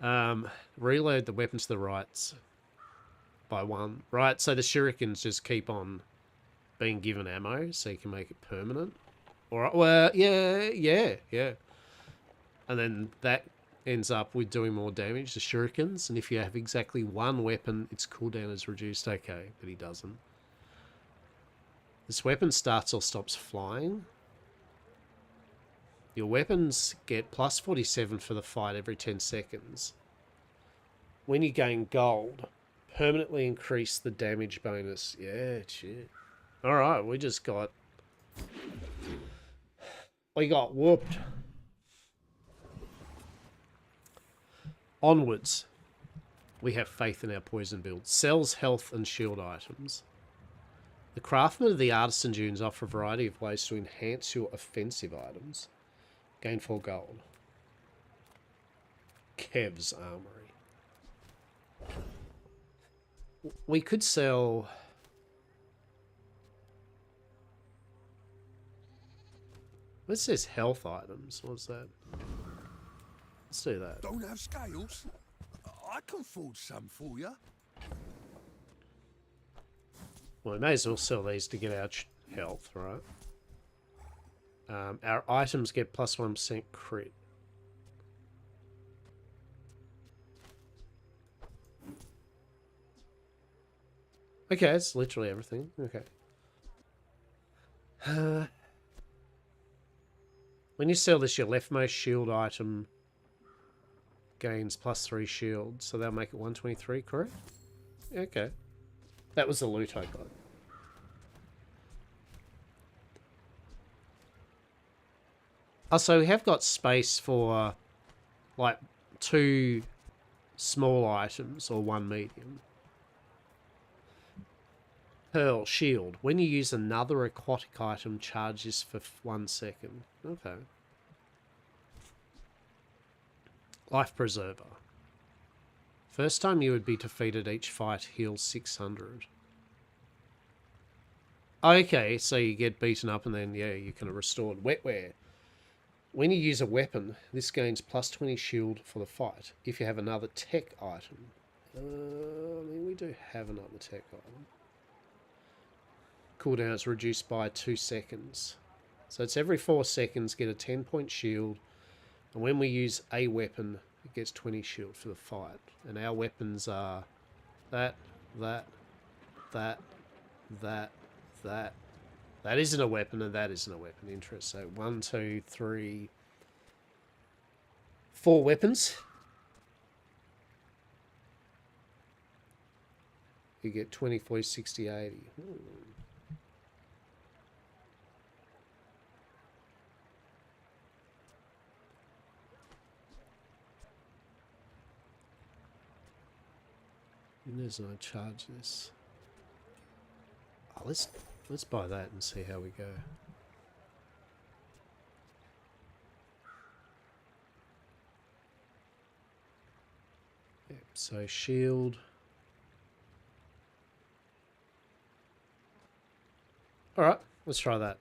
you. Reload the weapon to the right by 1. Right, so the shurikens just keep on being given ammo, so you can make it permanent. Alright, well, yeah. And then that ends up with doing more damage to shurikens, and if you have exactly 1 weapon, its cooldown is reduced. Okay, but he doesn't. This weapon starts or stops flying. Your weapons get plus 47 for the fight every 10 seconds. When you gain gold, permanently increase the damage bonus. Yeah, shit. Alright, we got whooped. Onwards. We have faith in our poison build. Sells health and shield items. The craftsmen of the artisan dunes offer a variety of ways to enhance your offensive items. Gain 4 gold. Kev's Armory. We could sell... What says health items? What's that? Let's do that. Don't have scales? I can forge some for you. Well, we may as well sell these to get our health, right? Our items get plus 1% crit. Okay, it's literally everything. Okay. When you sell this, your leftmost shield item gains plus 3 shield, so that'll make it 123, correct? Okay. That was the loot I got. Also, we have got space for, like, 2 small items or 1 medium. Pearl, shield. When you use another aquatic item, charges for 1 second. Okay. Life Preserver. First time you would be defeated, each fight heals 600. Okay, so you get beaten up and then, yeah, you can restore wetware. When you use a weapon, this gains plus 20 shield for the fight. If you have another tech item. I mean, we do have another tech item. Cooldown is reduced by 2 seconds. So it's every 4 seconds, get a 10-point shield. And when we use a weapon, it gets 20 shield for the fight. And our weapons are that. That isn't a weapon, and that isn't a weapon. Interest. So 1, 2, 3, 4 weapons. You get 20, 40, 60, 80. There's no charges. Oh, let's buy that and see how we go. Yep, so shield. Alright, let's try that.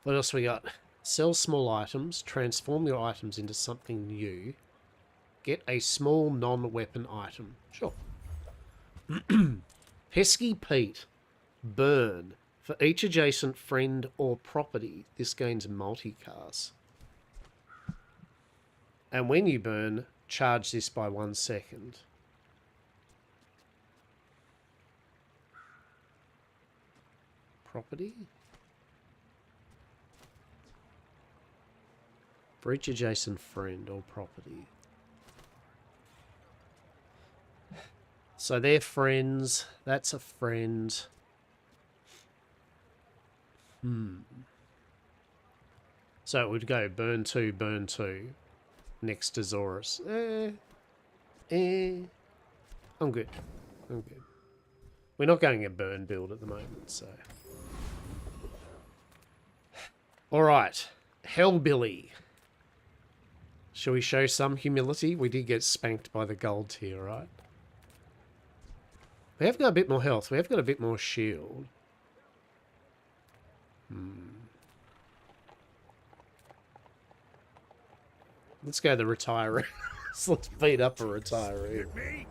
What else we got? Sell small items, transform your items into something new. Get a small non-weapon item. Sure. Pesky Pete. Burn. For each adjacent friend or property, this gains multicast. And when you burn, charge this by 1 second. Property? For each adjacent friend or property. So they're friends. That's a friend. So it would go burn 2, next to Zorus. I'm good. I'm good. We're not going a burn build at the moment, so. Alright. Hellbilly. Shall we show some humility? We did get spanked by the gold tier, right? We have got a bit more health. We have got a bit more shield. Let's go the retiree. Let's beat up a retiree. Me?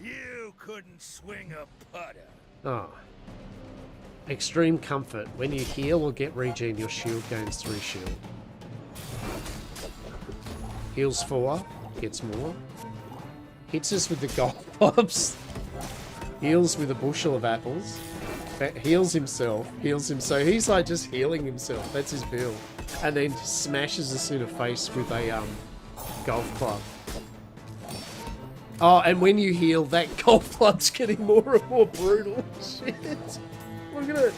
You couldn't swing a putter. Oh. Extreme comfort. When you heal or get regen, your shield gains 3 shield. Heals 4, gets more. Hits us with the golf clubs. Heals with a bushel of apples. Heals himself. Heals him. So he's like just healing himself. That's his build. And then smashes us in the face with a golf club. Oh, and when you heal, that golf club's getting more and more brutal. Shit. Look at it.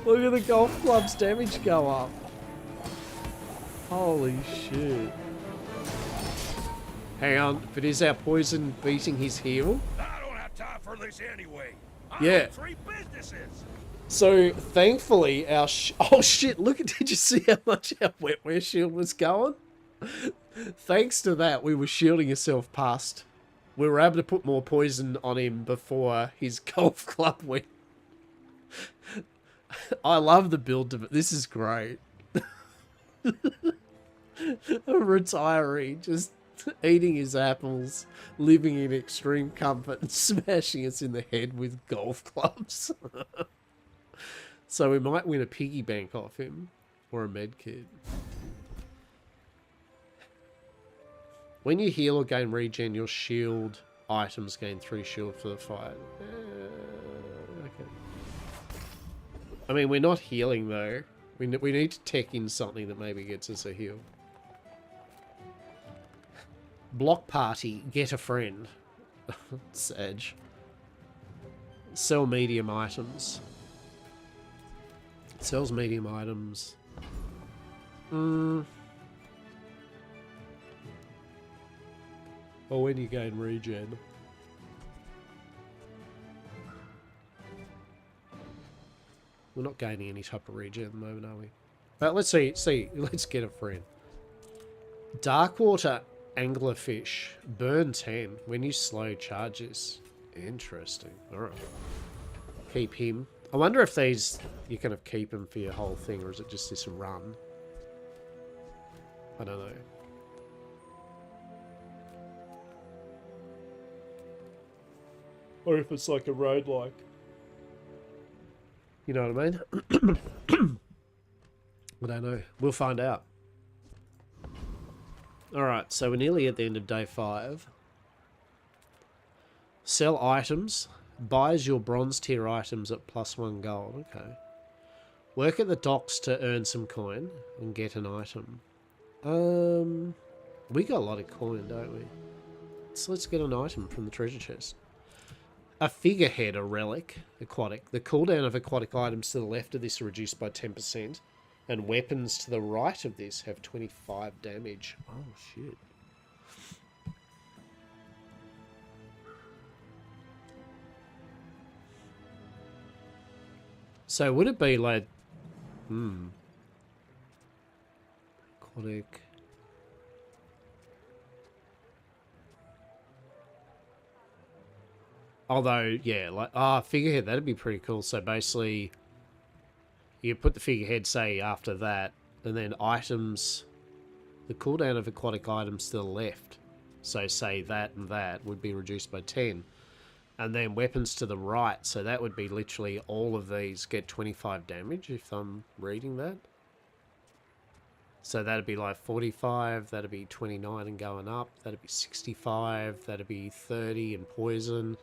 Look at the golf club's damage go up. Holy shit. Hang on, but is our poison beating his heal? I don't have time for this anyway. Yeah. I own 3 businesses. So thankfully our oh shit, look at, did you see how much our wetware shield was going? Thanks to that, we were shielding yourself past. We were able to put more poison on him before his golf club went. I love the build of it. This is great. A retiree just eating his apples, living in extreme comfort, and smashing us in the head with golf clubs. So we might win a piggy bank off him, or a med kit. When you heal or gain regen, your shield items gain 3 shield for the fight. Okay. I mean, we're not healing though. We need to tech in something that maybe gets us a heal. Block party, get a friend. Sag. Sell medium items. Sells medium items. Or when you gain regen. We're not gaining any type of regen at the moment, are we? But let's see. Let's get a friend. Darkwater anglerfish. Burn 10 when you slow charges. Interesting. Alright. Keep him. I wonder if these, you kind of keep them for your whole thing, or is it just this run? I don't know. Or if it's like a road-like. You know what I mean? I don't know. We'll find out. Alright, so we're nearly at the end of day 5. Sell items. Buys your bronze tier items at +1 gold. Okay. Work at the docks to earn some coin and get an item. We got a lot of coin, don't we? So let's get an item from the treasure chest. A figurehead, a relic, aquatic. The cooldown of aquatic items to the left of this are reduced by 10%, and weapons to the right of this have 25 damage. Oh shit. So would it be like, aquatic. Although, yeah, like, figurehead, that'd be pretty cool. So basically, you put the figurehead, say, after that, and then items, the cooldown of aquatic items to the left. So say that and that would be reduced by 10. And then weapons to the right, so that would be literally all of these get 25 damage, if I'm reading that. So that'd be like 45, that'd be 29 and going up, that'd be 65, that'd be 30 and poison.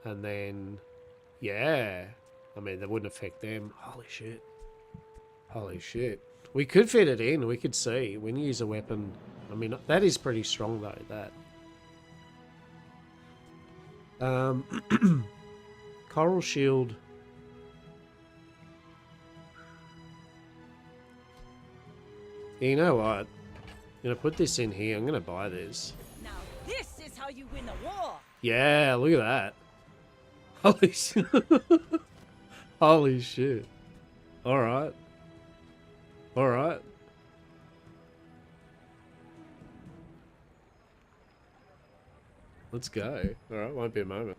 And then, yeah, I mean, that wouldn't affect them. Holy shit. Holy shit. We could fit it in, we could see. When you use a weapon, I mean, that is pretty strong though, that. Coral shield. You know what? I'm gonna put this in here. I'm gonna buy this. Now this is how you win a war. Yeah, look at that. Holy shit. Holy shit. Alright. Alright. Let's go. Alright, won't be a moment.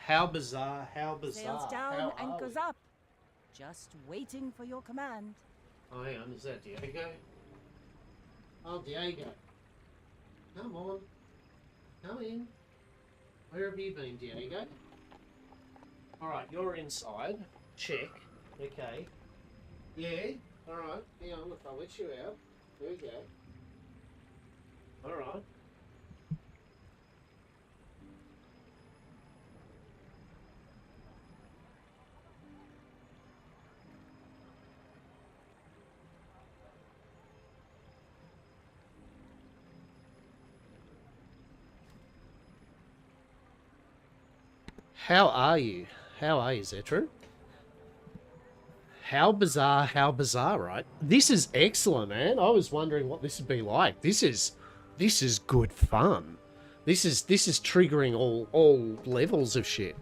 How bizarre, how bizarre. Sails down, how anchors up. Just waiting for your command. Oh, hang on, is that Diego? Oh, Diego. Come on. Come in. Where have you been, Diego? Alright, you're inside. Check. Okay. Yeah. Alright. Hang on, look, I'll let you out. There we go. Alright. How are you? How are you, Zetru? How bizarre, right? This is excellent, man. I was wondering what this would be like. This is good fun. This is triggering all levels of shit.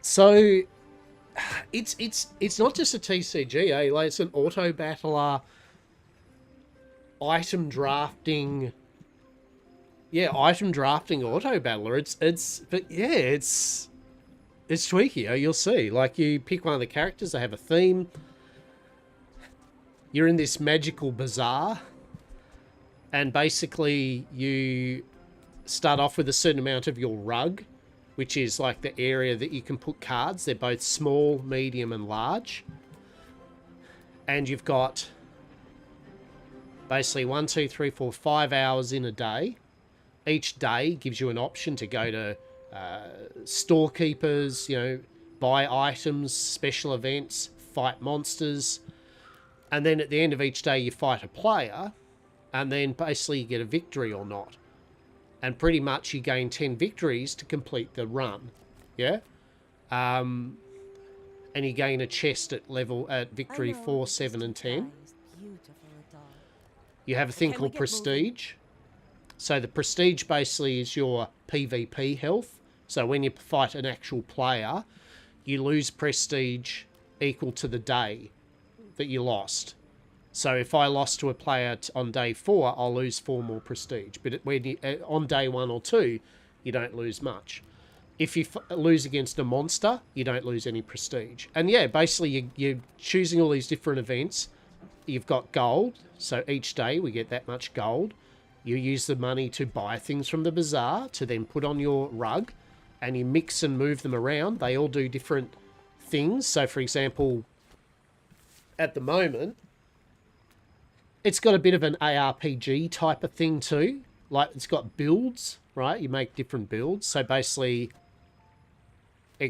So it's not just a TCG, eh? Like, it's an auto battler, item drafting. Yeah, item drafting auto battler. But yeah, it's tweaky. You'll see. Like, you pick one of the characters, they have a theme. You're in this magical bazaar, and basically you start off with a certain amount of your rug, which is like the area that you can put cards. They're both small, medium, and large. And you've got basically 1, 2, 3, 4, 5 hours in a day. Each day gives you an option to go to storekeepers, buy items, special events, fight monsters. And then at the end of each day, you fight a player, and then basically you get a victory or not. And pretty much you gain 10 victories to complete the run. Yeah? And you gain a chest at victory 4, 7, and 10. You have a thing called prestige. So the prestige basically is your PvP health. So when you fight an actual player, you lose prestige equal to the day that you lost. So if I lost to a player on day 4, I'll lose 4 more prestige. But on day 1 or 2, you don't lose much. If you lose against a monster, you don't lose any prestige. And yeah, basically you're choosing all these different events. You've got gold. So each day we get that much gold. You use the money to buy things from the bazaar to then put on your rug. And you mix and move them around. They all do different things. So for example, at the moment, it's got a bit of an ARPG type of thing too. Like, it's got builds, right? You make different builds. So basically, I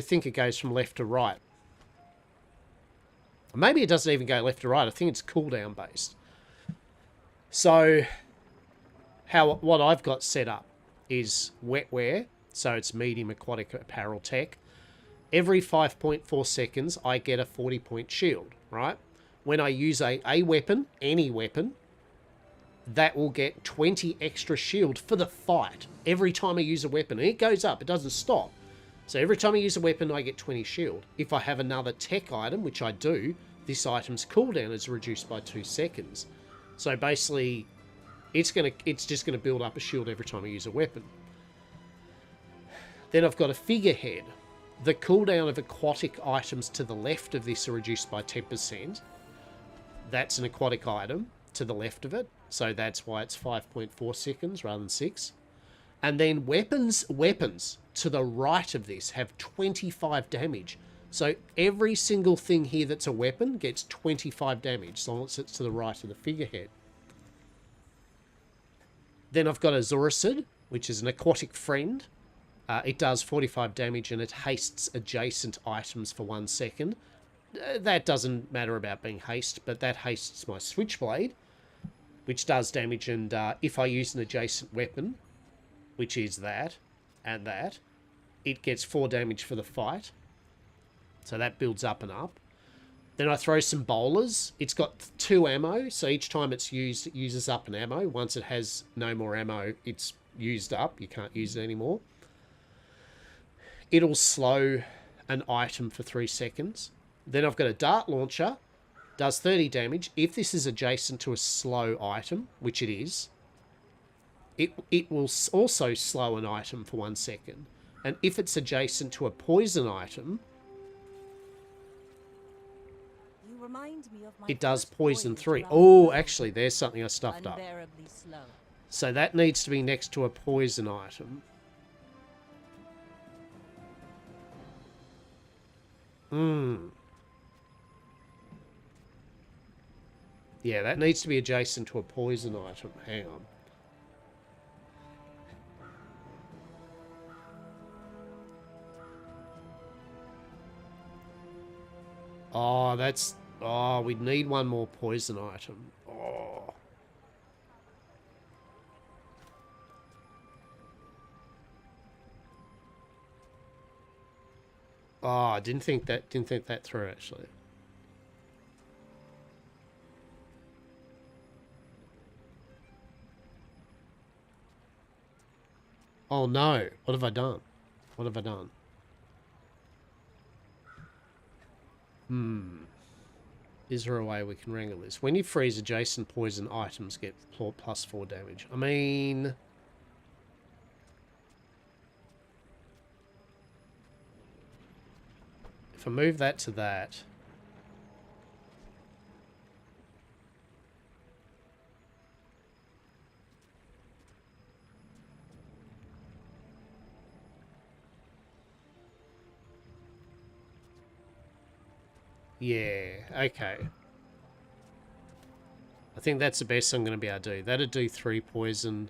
think it goes from left to right. Maybe it doesn't even go left to right. I think it's cooldown based. So, what I've got set up is wetware. So it's medium aquatic apparel tech. Every 5.4 seconds, I get a 40-point shield, right? When I use a weapon, any weapon, that will get 20 extra shield for the fight. Every time I use a weapon. And it goes up. It doesn't stop. So every time I use a weapon, I get 20 shield. If I have another tech item, which I do, this item's cooldown is reduced by 2 seconds. So basically, it's just going to build up a shield every time I use a weapon. Then I've got a figurehead. The cooldown of aquatic items to the left of this are reduced by 10%. That's an aquatic item to the left of it. So that's why it's 5.4 seconds rather than 6. And then weapons to the right of this have 25 damage. So every single thing here that's a weapon gets 25 damage, as long as it's to the right of the figurehead. Then I've got a Zoricid, which is an aquatic friend. It does 45 damage and it hastes adjacent items for 1 second. That doesn't matter about being haste, but that hastes my Switchblade, which does damage, and if I use an adjacent weapon, which is that, and that, it gets 4 damage for the fight. So that builds up and up. Then I throw some bowlers. It's got 2 ammo, so each time it's used, it uses up an ammo. Once it has no more ammo, it's used up. You can't use it anymore. It'll slow an item for 3 seconds. Then I've got a dart launcher. Does 30 damage. If this is adjacent to a slow item, which it is, it will also slow an item for 1 second. And if it's adjacent to a poison item, You remind me of my it does first poison voyage 3. around Oh, the world. actually, there's something I stuffed up. Unbearably slow. So that needs to be next to a poison item. Yeah, that needs to be adjacent to a poison item. Hang on. Oh, that's... Oh, we'd need one more poison item. Oh. Oh, I didn't think that through, actually. Oh no, what have I done? What have I done? Is there a way we can wrangle this? When you freeze, adjacent poison items get plus 4 damage. I mean... If I move that to that... Yeah, okay. I think that's the best I'm going to be able to do. That'd do 3 poison.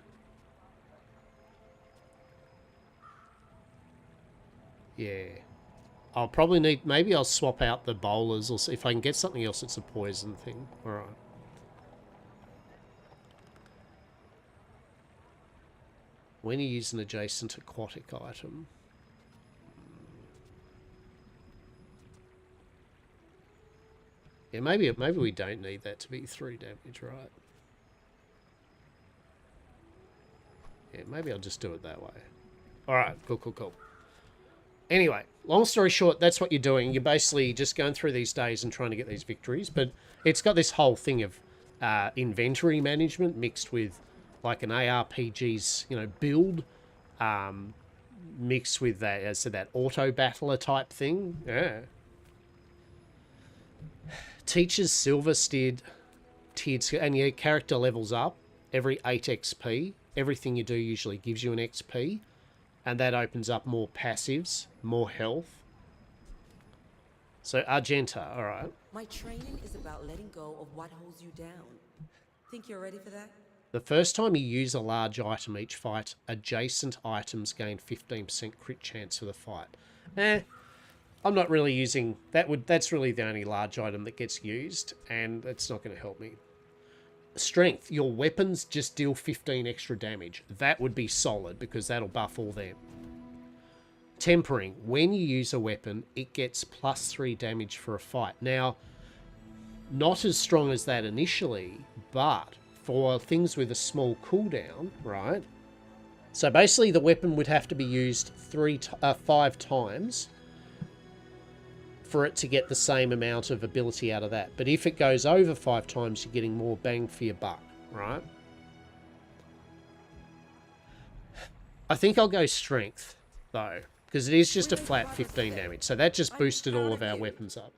Yeah. I'll probably need... Maybe I'll swap out the bowlers or see if I can get something else that's a poison thing. Alright. When you use an adjacent aquatic item... Yeah, maybe we don't need that to be 3 damage, right? Yeah, maybe I'll just do it that way. Alright, cool. Anyway, long story short, that's what you're doing. You're basically just going through these days and trying to get these victories, but it's got this whole thing of inventory management mixed with like an ARPG's, build, mixed with that, as I said, that auto battler type thing. Yeah. Teacher's silver tiered, and your character levels up every 8 XP. Everything you do usually gives you an XP, and that opens up more passives, more health. So Argenta, all right. My training is about letting go of what holds you down. Think you're ready for that? The first time you use a large item each fight, adjacent items gain 15% crit chance for the fight. I'm not really using... That's really the only large item that gets used, and that's not going to help me. Strength. Your weapons just deal 15 extra damage. That would be solid, because that'll buff all them. Tempering. When you use a weapon, it gets plus 3 damage for a fight. Now, not as strong as that initially, but for things with a small cooldown, right? So basically, the weapon would have to be used 5 times for it to get the same amount of ability out of that. But if it goes over 5 times, you're getting more bang for your buck, right? I think I'll go strength, though, because it is just a flat 15 damage. So that just boosted all of our weapons up.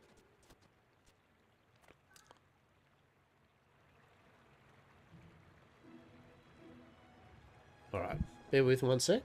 Alright, bear with 1 sec.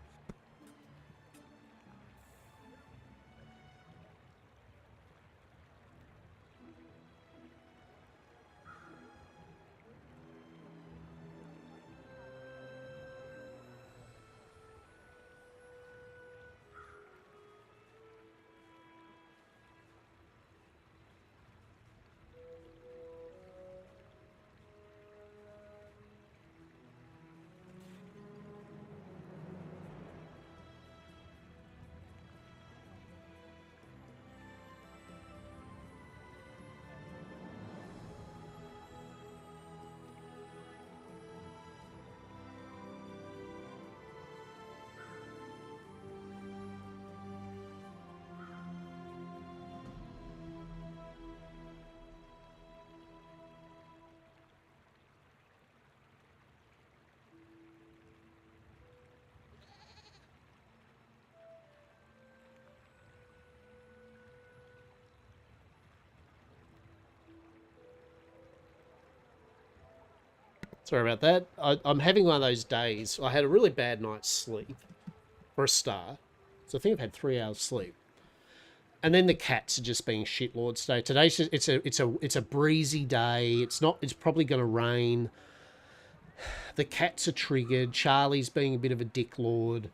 Sorry about that. I'm having one of those days. I had a really bad night's sleep, for a start. So I think I've had 3 hours sleep. And then the cats are just being shitlords today. Today's just, it's a breezy day. It's probably going to rain. The cats are triggered. Charlie's being a bit of a dicklord.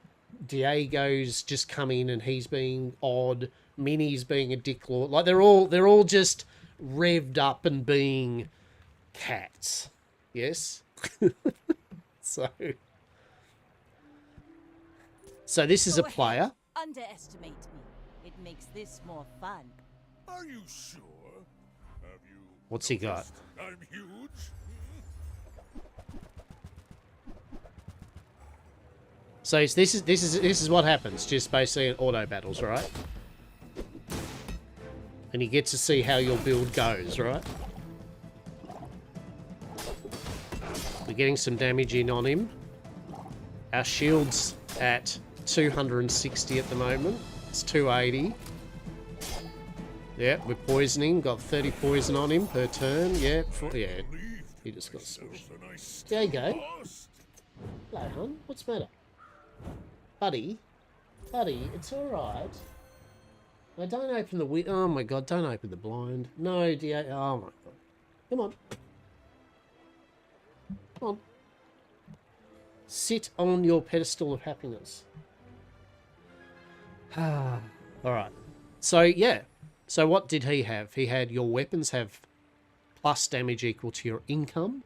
Diego's just come in and he's being odd. Minnie's being a dicklord. Like they're all just revved up and being cats. Yes. So this is a player. Underestimate me. It makes this more fun. Are you sure? Have you... What's he got? I'm huge. So this is what happens. Just basically in auto battles, right? And you get to see how your build goes, right? We're getting some damage in on him. Our shield's at 260 at the moment. It's 280. Yeah, we're poisoning. Got 30 poison on him per turn. Yeah, yeah. He just got smushed. There you go. Hello, hon. What's the matter? Buddy, it's alright. No, don't open the window. Oh my god, don't open the blind. No, dear. Oh my god. Come on. Come on. Sit on your pedestal of happiness. Alright. So, yeah. So what did he have? He had your weapons have plus damage equal to your income.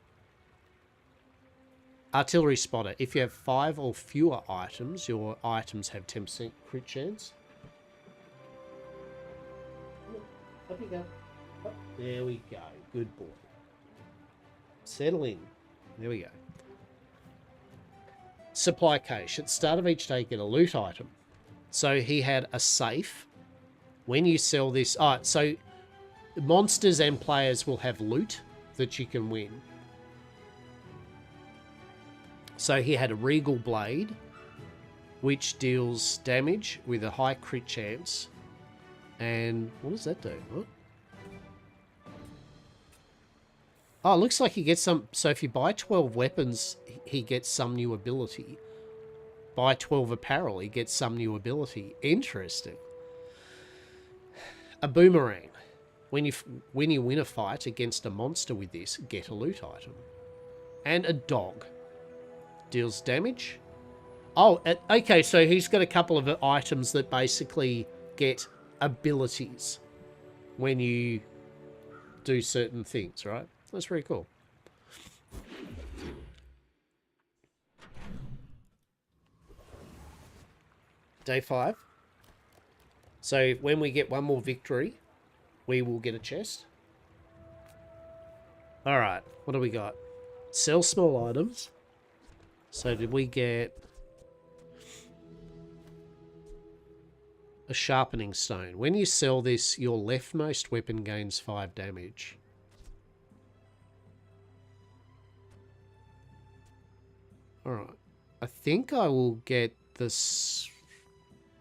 Artillery spotter. If you have 5 or fewer items, your items have 10% crit chance. Up you go. Up. There we go. Good boy. Settle in. There we go. Supply cache. At the start of each day, get a loot item. So he had a safe. When you sell this... Alright, so monsters and players will have loot that you can win. So he had a Regal Blade, which deals damage with a high crit chance. And what does that do? What? Oh, it looks like he gets some... So if you buy 12 weapons, he gets some new ability. Buy 12 apparel, he gets some new ability. Interesting. A boomerang. When you win a fight against a monster with this, get a loot item. And a dog. Deals damage. Oh, okay, so he's got a couple of items that basically get abilities when you do certain things, right? That's very cool. Day 5. So when we get one more victory, we will get a chest. Alright, what do we got? Sell small items. So did we get a sharpening stone? When you sell this, your leftmost weapon gains 5 damage. Alright. I think I will get this...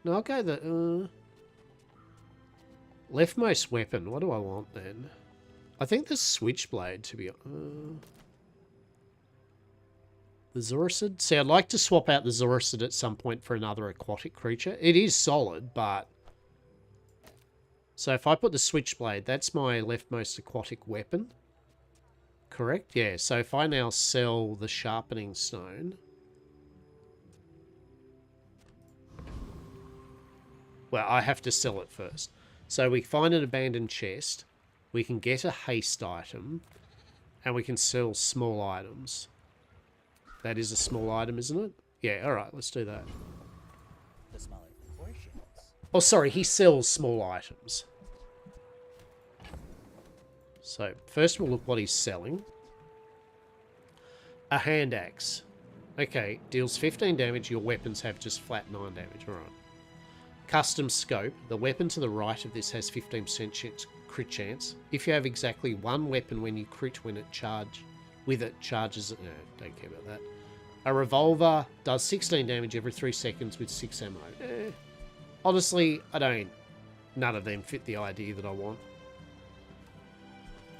No, I'll go the... leftmost weapon. What do I want then? I think the switchblade to be... the Zoricid? See, I'd like to swap out the Zoricid at some point for another aquatic creature. It is solid, but... So if I put the Switchblade, that's my leftmost aquatic weapon. Correct? Yeah, so if I now sell the Sharpening Stone... Well, I have to sell it first. So we find an abandoned chest. We can get a haste item. And we can sell small items. That is a small item, isn't it? Yeah, alright, let's do that. The smaller portions. Oh, sorry, he sells small items. So, first we'll look what he's selling. A hand axe. Okay, deals 15 damage, your weapons have just flat 9 damage, alright. Custom scope. The weapon to the right of this has 15% crit chance. If you have exactly one weapon when you crit when it charges, no, don't care about that. A revolver does 16 damage every 3 seconds with 6 ammo. Honestly, none of them fit the idea that I want.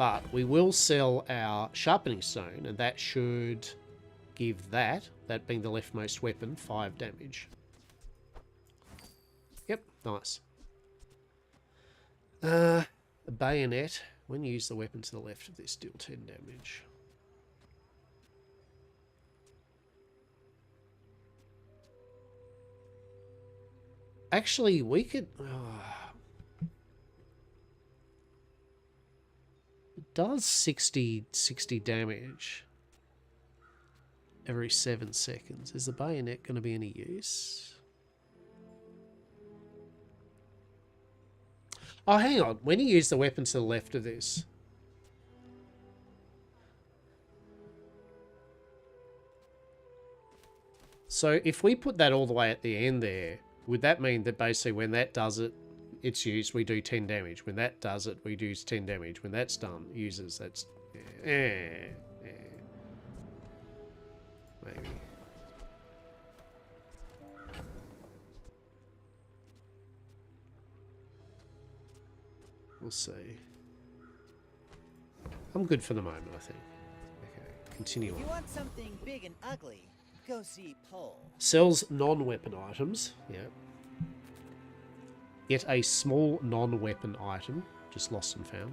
But we will sell our sharpening stone, and that should give that being the leftmost weapon, 5 damage. Yep, nice. A bayonet. When you use the weapon to the left of this, deal 10 damage. Actually, we could... it does 60 damage every 7 seconds. Is the bayonet going to be any use? Oh, hang on. When you use the weapon to the left of this... So if we put that all the way at the end there, would that mean that basically when that does it, it's used, we do 10 damage. When that does it, we do 10 damage. When that's done, uses, that's... Maybe. We'll see. I'm good for the moment, I think. Okay, continue on. If you want something big and ugly, go see Paul. Sells non-weapon items. Yeah. Get a small non-weapon item. Just lost and found.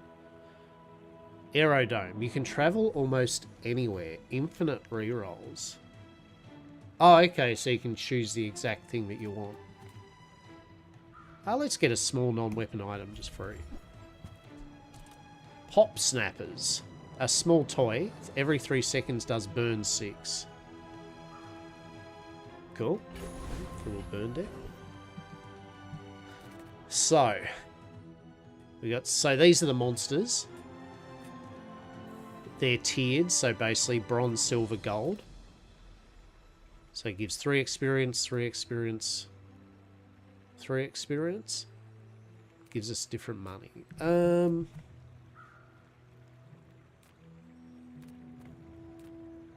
Aerodome. You can travel almost anywhere. Infinite rerolls. Oh, okay. So you can choose the exact thing that you want. Let's get a small non-weapon item just free. Pop snappers. A small toy. Every 3 seconds does burn 6. Cool. A little burn deck. So these are the monsters. They're tiered, so basically bronze, silver, gold. So it gives 3 experience, 3 experience, 3 experience. Gives us different money.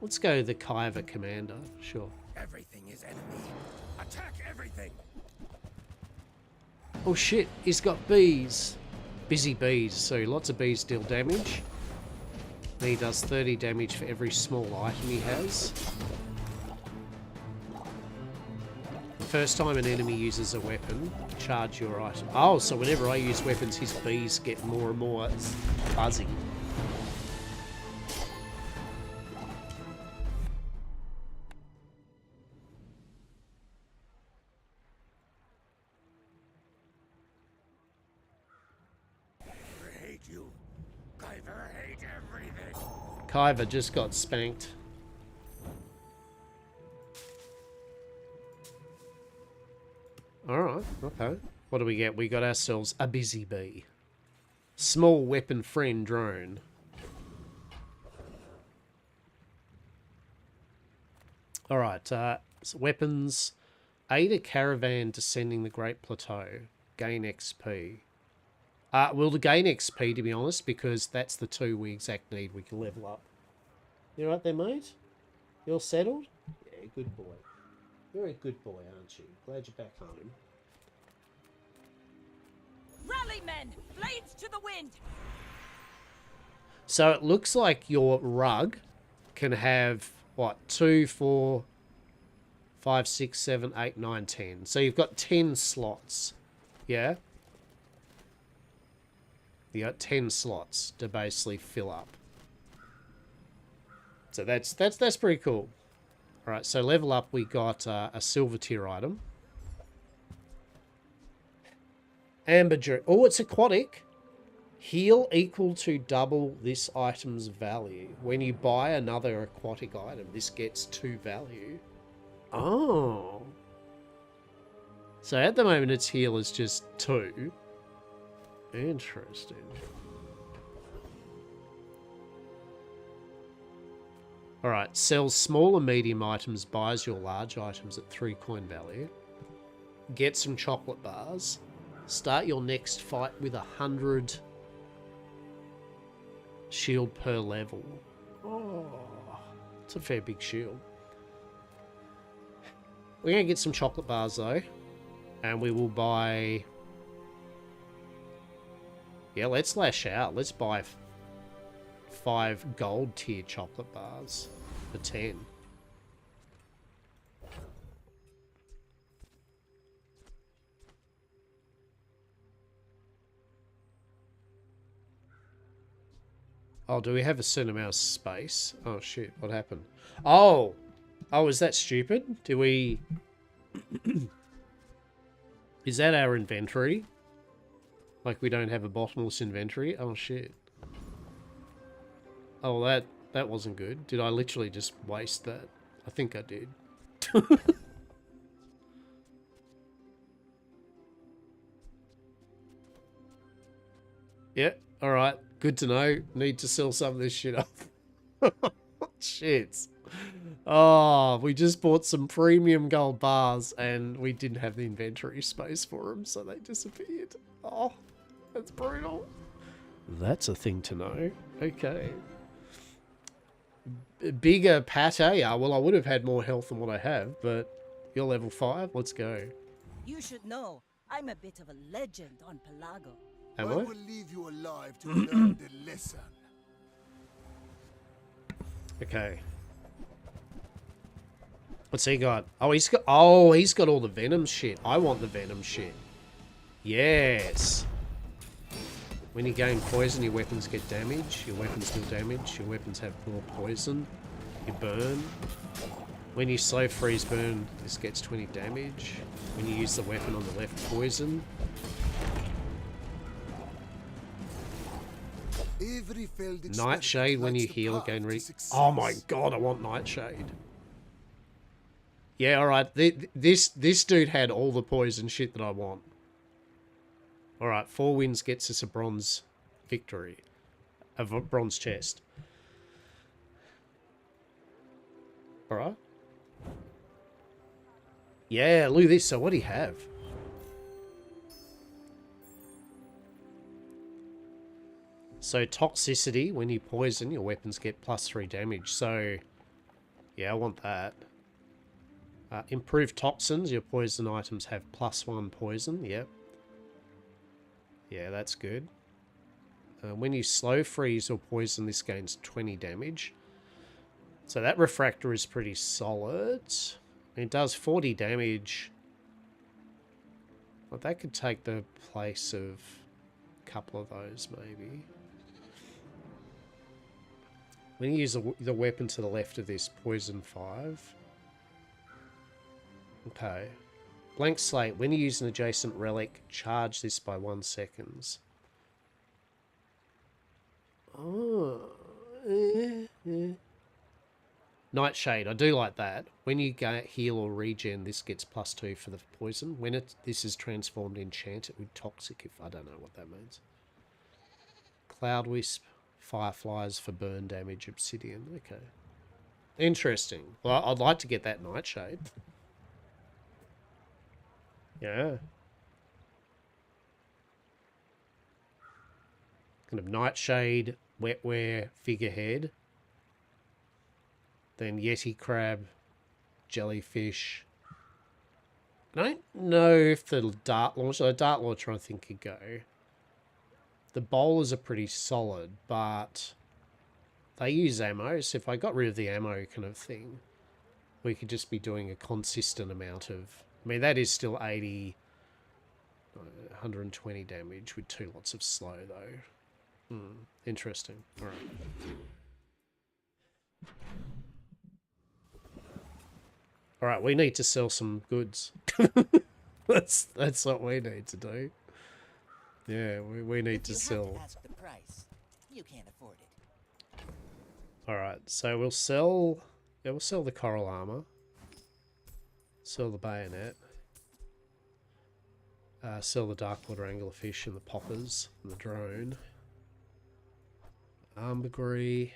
Let's go the Kaiva Commander, sure. Everything is enemy. Attack everything. Oh shit, he's got bees. Busy bees, so lots of bees deal damage. And he does 30 damage for every small item he has. The first time an enemy uses a weapon, charge your item. Oh, so whenever I use weapons, his bees get more and more fuzzy. Kaiva just got spanked. Alright, okay. What do we get? We got ourselves a busy bee. Small weapon friend drone. Alright, so weapons. Aid a caravan descending the Great Plateau. Gain XP. We'll gain XP, to be honest, because that's the 2 we exact need. We can level up. You right there, mate? You all settled? Yeah, good boy. You're a good boy, aren't you? Glad you're back home. Rally, men! Blades to the wind! So it looks like your rug can have, what, 2, 4, 5, 6, 7, 8, 9, 10. So you've got 10 slots. Yeah? You got 10 slots to basically fill up. So that's pretty cool. All right, so level up, we got a silver tier item. Amber Dream. Oh, it's aquatic. Heal equal to double this item's value. When you buy another aquatic item, this gets 2 value. Oh. So at the moment, its heal is just 2. Interesting. Alright, sells small and medium items, buys your large items at 3 coin value. Get some chocolate bars. Start your next fight with 100 shield per level. Oh, it's a fair big shield. We're going to get some chocolate bars though. And we will buy... Yeah, let's lash out. Let's buy 5 gold tier chocolate bars for 10. Oh, do we have a certain amount of space? Oh shit, what happened? Oh! Oh, is that stupid? Do we... Is that our inventory? Like we don't have a bottomless inventory? Oh shit. Oh, that wasn't good. Did I literally just waste that? I think I did. Yeah, alright. Good to know. Need to sell some of this shit off. Shit. Oh, we just bought some premium gold bars and we didn't have the inventory space for them, so they disappeared. Oh, that's brutal. That's a thing to know. Okay. Bigger pate. Well, I would have had more health than what I have, but you're level 5. Let's go. You should know, I'm a bit of a legend on Pelago. Am I I? will leave you alive to learn the lesson. Okay. What's he got? Oh, he's got all the venom shit. I want the venom shit. Yes. When you gain poison, your weapons get damage. Your weapons deal damage. Your weapons have more poison. You burn. When you slow freeze burn, this gets 20 damage. When you use the weapon on the left, poison. Nightshade, when you heal, gain oh my god, I want Nightshade. Yeah, alright. This dude had all the poison shit that I want. Alright, 4 wins gets us a bronze victory. A bronze chest. Alright. Yeah, look at this. So what do you have? So toxicity, when you poison, your weapons get +3 damage. So, yeah, I want that. Improved toxins, your poison items have +1 poison. Yep. Yeah, that's good. When you slow freeze or poison, this gains 20 damage. So that refractor is pretty solid. It does 40 damage. Well, that could take the place of a couple of those, maybe. When you use the weapon to the left of this, poison 5. Okay. Blank slate. When you use an adjacent relic, charge this by 1 second. Oh. Nightshade. I do like that. When you get heal or regen, this gets +2 for the poison. When this is transformed enchanted with toxic, if I don't know what that means. Cloud Wisp. Fireflies for burn damage, obsidian. Okay. Interesting. Well, I'd like to get that Nightshade. Yeah. Kind of Nightshade, Wetware, Figurehead. Then Yeti Crab, Jellyfish. I don't know if the Dart Launcher... The Dart Launcher I think could go. The bowlers are pretty solid, but they use ammo, so if I got rid of the ammo kind of thing, we could just be doing a consistent amount of... I mean, that is still 80... 120 damage with 2 lots of slow, though. Interesting. Alright. Alright, we need to sell some goods. That's what we need to do. Yeah, we need to sell. Have to ask the price. You can't afford it. Alright, so we'll sell... Yeah, we'll sell the coral armor. Sell the bayonet. Sell the darkwater anglerfish and the poppers and the drone. Ambergris.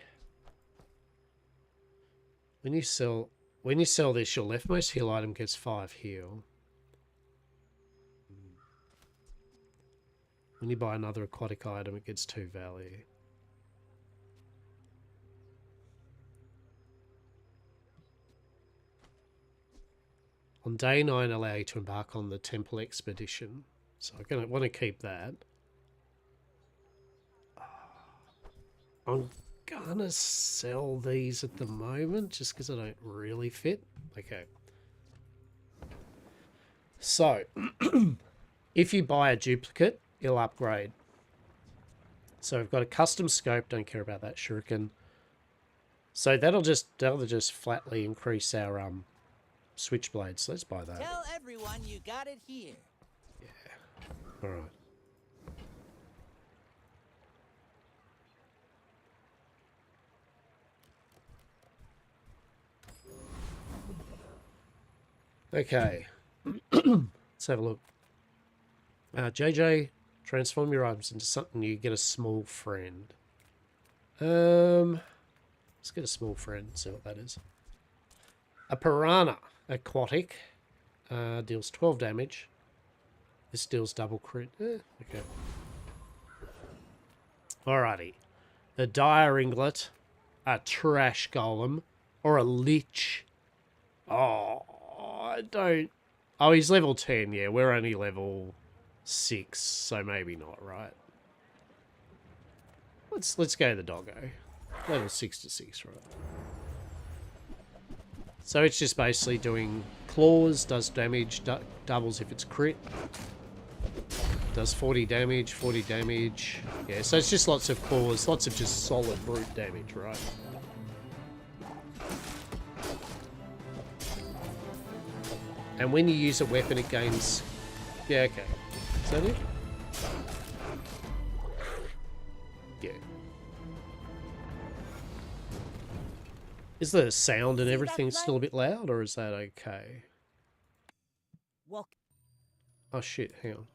When you sell this, your leftmost heal item gets 5 heal. When you buy another aquatic item, it gets 2 value. On day 9, allow you to embark on the temple expedition. So I'm gonna want to keep that. gonna sell these at the moment just because I don't really fit. Okay. So, if you buy a duplicate, it'll upgrade. So we've got a custom scope. Don't care about that shuriken. So that'll just flatly increase our switchblades. So let's buy that. Tell everyone you got it here. All right. Okay. Let's have a look. JJ, transform your items into something new. Get a small friend. Let's get a small friend. See what that is. A piranha, aquatic, deals 12 damage. This deals double crit. Okay. Alrighty. A dire ringlet, a trash golem, or a lich. Oh, I don't. Oh, he's level 10. Yeah, we're only level 6, so maybe not, right? Let's go the doggo. Level 6 to 6, right? So it's just basically doing claws, does damage, doubles if it's crit. Does 40 damage, 40 damage. Yeah, so it's just lots of claws, lots of just solid brute damage, right? And when you use a weapon, it gains... Yeah, okay. Is that it? Yeah. Is the sound and everything still a bit loud, or is that okay? Walk. Oh shit, hang on.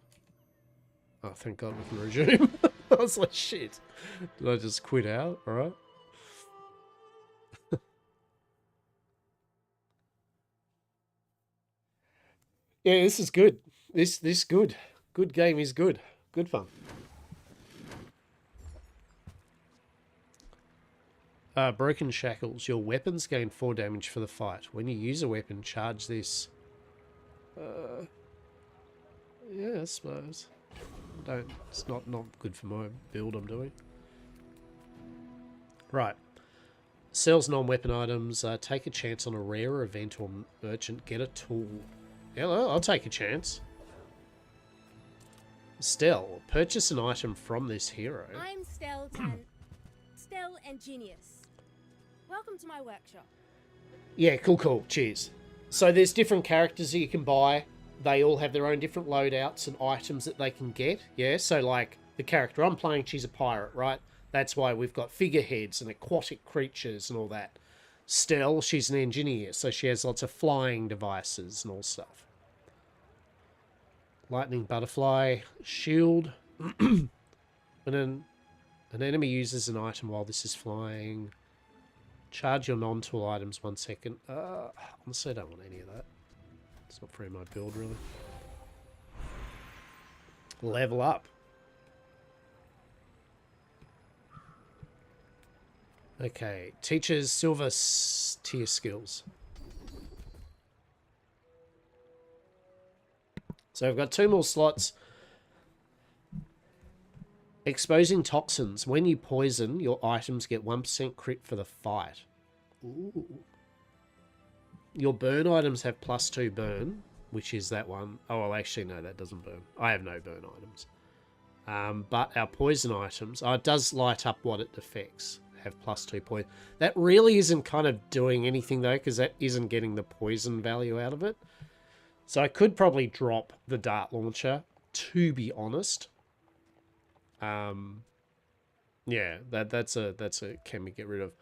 Oh, thank God we can resume. I was like, shit. Did I just quit out? Alright. Yeah, this is good. This good. Good game is good. Good fun. Broken Shackles. Your weapons gain 4 damage for the fight. When you use a weapon, charge this. Yeah, I suppose. It's not good for my build I'm doing. Right. Sells non-weapon items. Take a chance on a rare event or merchant. Get a tool. Yeah, I'll take a chance. Stell. Purchase an item from this hero. I'm Stell Tan. Stell and Genius. Welcome to my workshop. Yeah, cool. Cheers. So there's different characters that you can buy. They all have their own different loadouts and items that they can get. Yeah, so like the character I'm playing, she's a pirate, right? That's why we've got figureheads and aquatic creatures and all that. Stell, she's an engineer, so she has lots of flying devices and all stuff. Lightning butterfly, shield. When an enemy uses an item while this is flying, charge your non-tool items 1 second. Honestly, I don't want any of that. It's not for my build, really. Level up. Okay, teaches silver tier skills. So I've got 2 more slots. Exposing toxins. When you poison, your items get 1% crit for the fight. Ooh. Your burn items have +2 burn, which is that one. Oh, well, actually, no, that doesn't burn. I have no burn items. But our poison items, it does light up what it affects, have +2 poison. That really isn't kind of doing anything, though, because that isn't getting the poison value out of it. So I could probably drop the dart launcher, to be honest. Yeah, that's a can we get rid of.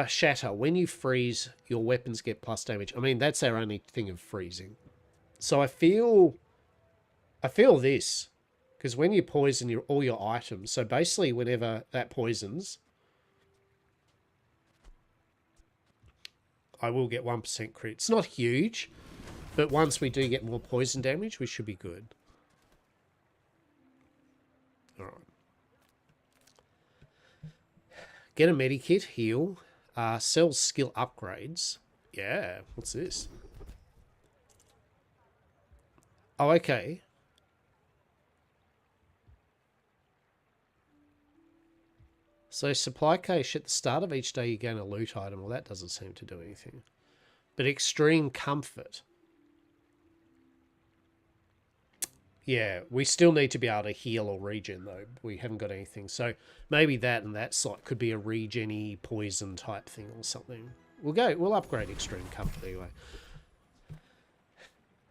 Shatter. When you freeze, your weapons get plus damage. I mean, that's our only thing of freezing. So I feel this, because when you poison all your items, so basically whenever that poisons, I will get 1% crit. It's not huge, but once we do get more poison damage, we should be good. All right. Get a medikit, heal. Sell skill upgrades. Yeah, what's this? Oh, okay. So supply cache at the start of each day you gain a loot item. Well, that doesn't seem to do anything. But extreme comfort. Yeah, we still need to be able to heal or regen though. We haven't got anything. So maybe that and that slot could be a regen-y poison type thing or something. We'll upgrade extreme comfort anyway.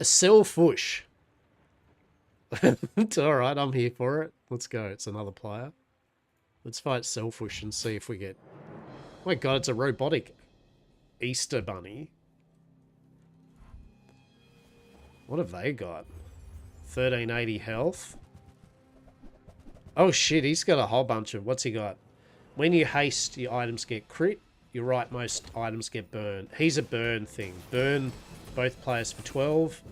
A selfish. It's alright, I'm here for it. Let's go, it's another player. Let's fight Selfish and see if we get... Oh my god, it's a robotic Easter bunny. What have they got? 1380 health. Oh shit, he's got a whole bunch of... What's he got? When you haste, your items get crit. You're right, most items get burned. He's a burn thing. Burn both players for 12.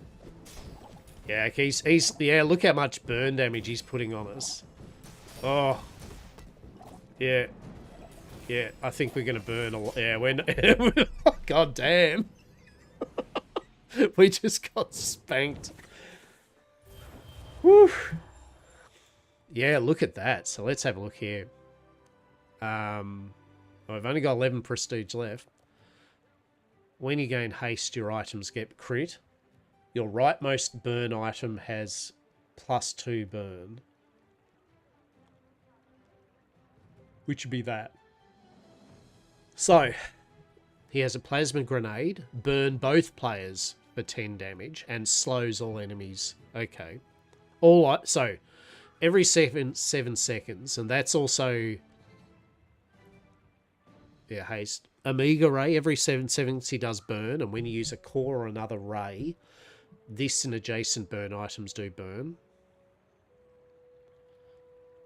Yeah, he's yeah, look how much burn damage he's putting on us. Oh. Yeah. Yeah, I think we're going to burn a lot. Yeah, we're... God damn. We just got spanked. Whew. Yeah, look at that. So let's have a look here. I've only got 11 prestige left. When you gain haste, your items get crit. Your rightmost burn item has +2 burn. Which would be that. So, he has a plasma grenade, burn both players for 10 damage, and slows all enemies. Okay. So, every 7 seconds, and that's also... Yeah, haste. Omega Ray, every 7 seconds he does burn, and when you use a core or another ray, this and adjacent burn items do burn.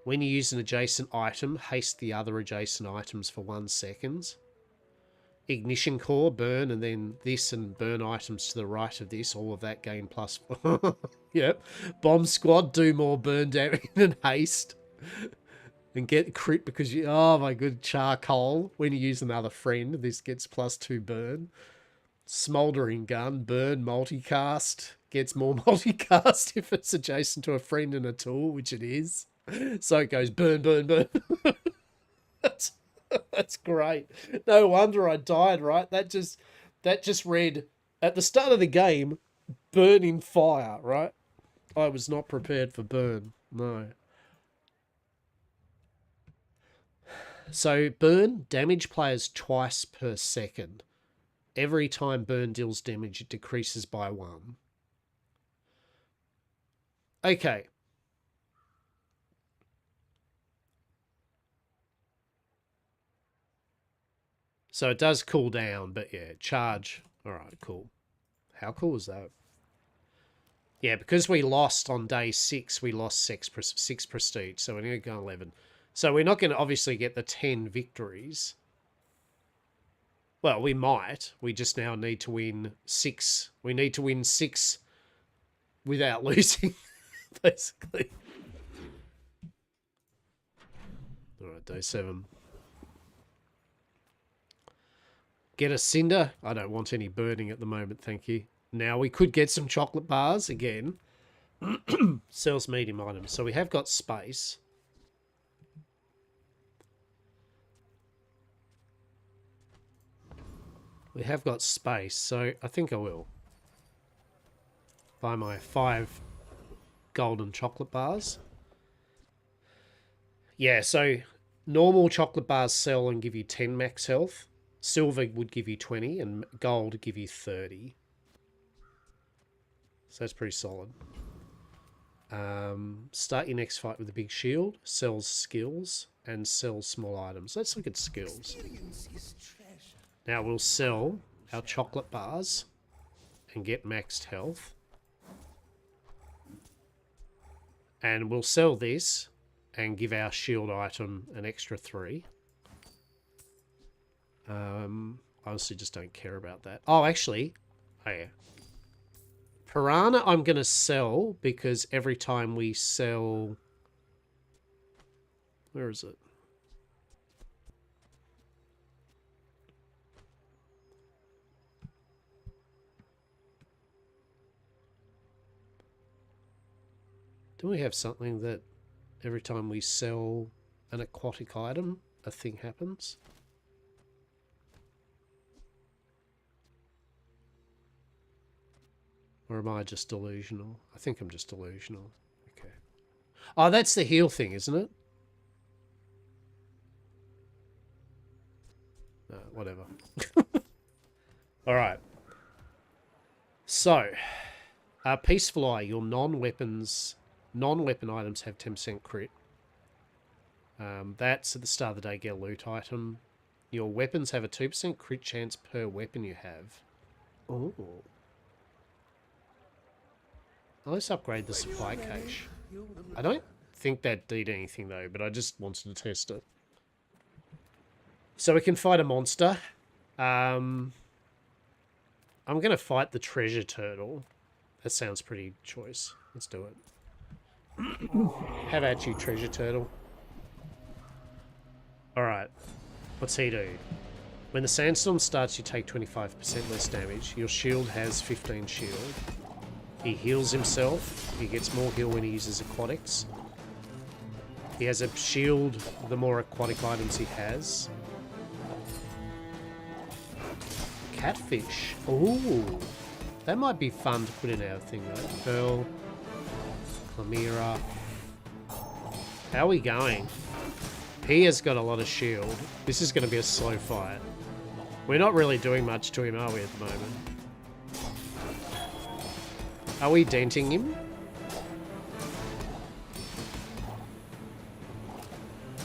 When you use an adjacent item, haste the other adjacent items for 1 second. Ignition core, burn, and then this and burn items to the right of this. All of that gain plus... Yep. Bomb squad, do more burn damage than haste. And get crit because you... Oh my good, charcoal. When you use another friend, this gets +2 burn. Smoldering gun, burn, multicast. Gets more multicast if it's adjacent to a friend and a tool, which it is. So it goes burn, burn, burn. That's great. No wonder I died, right? That just read at the start of the game, burn in fire, right? I was not prepared for burn. No. So burn, damage players twice per second. Every time burn deals damage, it decreases by 1. Okay. So it does cool down, but yeah, charge. All right, cool. How cool is that? Yeah, because we lost on day 6, we lost 6 prestige, so we're going to go 11. So we're not going to obviously get the 10 victories. Well, we might. We just now need to win 6. We need to win 6 without losing, basically. All right, day 7. Get a cinder. I don't want any burning at the moment, thank you. Now, we could get some chocolate bars again. Sells medium items. So we have got space. We have got space, so I think I will buy my 5 golden chocolate bars. Yeah, so normal chocolate bars sell and give you 10 max health. Silver would give you 20 and gold would give you 30. So that's pretty solid. Start your next fight with a big shield. Sells skills and sells small items. Let's look at skills. Now we'll sell our chocolate bars and get maxed health. And we'll sell this and give our shield item an extra 3. Honestly just don't care about that. Oh, actually, oh yeah. Piranha I'm going to sell because every time we sell... Where is it? Do we have something that every time we sell an aquatic item, a thing happens. Or am I just delusional? I think I'm just delusional. Okay. Oh, that's the heal thing, isn't it? No, whatever. Alright. So, Peaceful Eye, your non-weapon items have 10% crit. That's at the start of the day, get a loot item. Your weapons have a 2% crit chance per weapon you have. Oh. Let's upgrade the supply cache. I don't think that did anything though, but I just wanted to test it. So we can fight a monster. I'm going to fight the treasure turtle. That sounds pretty choice. Let's do it. Have at you, treasure turtle. Alright. What's he do? When the sandstorm starts, you take 25% less damage. Your shield has 15 shield. He heals himself. He gets more heal when he uses aquatics. He has a shield the more aquatic items he has. Catfish. Ooh. That might be fun to put in our thing though. Pearl. Chimera. How are we going? He has got a lot of shield. This is going to be a slow fight. We're not really doing much to him, are we, at the moment? Are we denting him?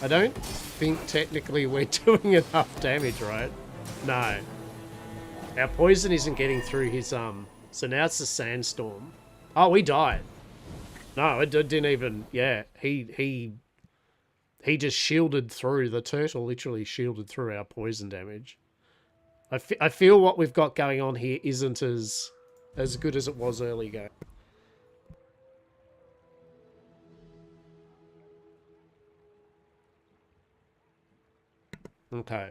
I don't think technically we're doing enough damage, right? No. Our poison isn't getting through his, so now it's the sandstorm. Oh, we died. No, it didn't even, yeah. He just shielded through, the turtle literally shielded through our poison damage. I feel what we've got going on here isn't as good as it was early game. Okay.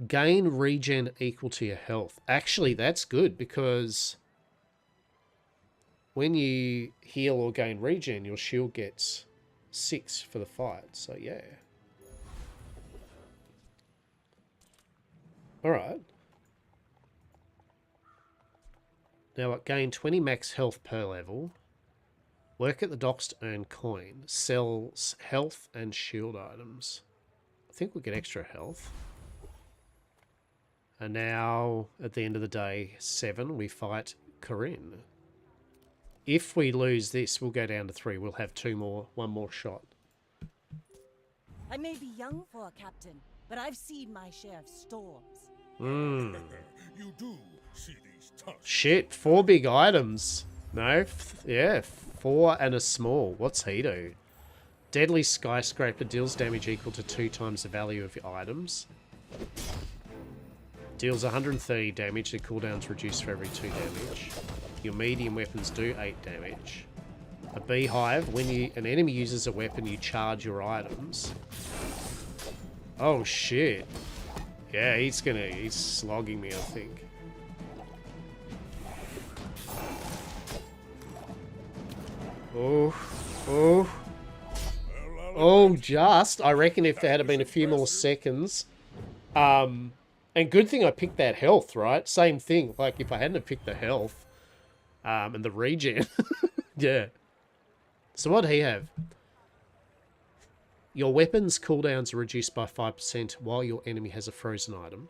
Gain regen equal to your health. Actually, that's good because when you heal or gain regen, your shield gets 6 for the fight. So, yeah. Alright. Now, gain 20 max health per level. Work at the docks to earn coin. Sells health and shield items. I think we'll get extra health. And now, at the end of the day, 7, we fight Corinne. If we lose this, we'll go down to 3. We'll have one more shot. I may be young for a captain, but I've seen my share of storms. You do see these tough. Shit, 4 big items. No, yeah, 4 and a small. What's he do? Deadly Skyscraper deals damage equal to 2 times the value of your items. Deals 130 damage, the cooldown's reduced for every 2 damage. Your medium weapons do 8 damage. A beehive, when an enemy uses a weapon, you charge your items. Oh shit. Yeah, he's slogging me, I think. Oh, just. I reckon if there had been a few more seconds. And good thing I picked that health, right? Same thing. Like, if I hadn't have picked the health, and the regen. Yeah. So what'd he have? Your weapons cooldowns are reduced by 5% while your enemy has a frozen item.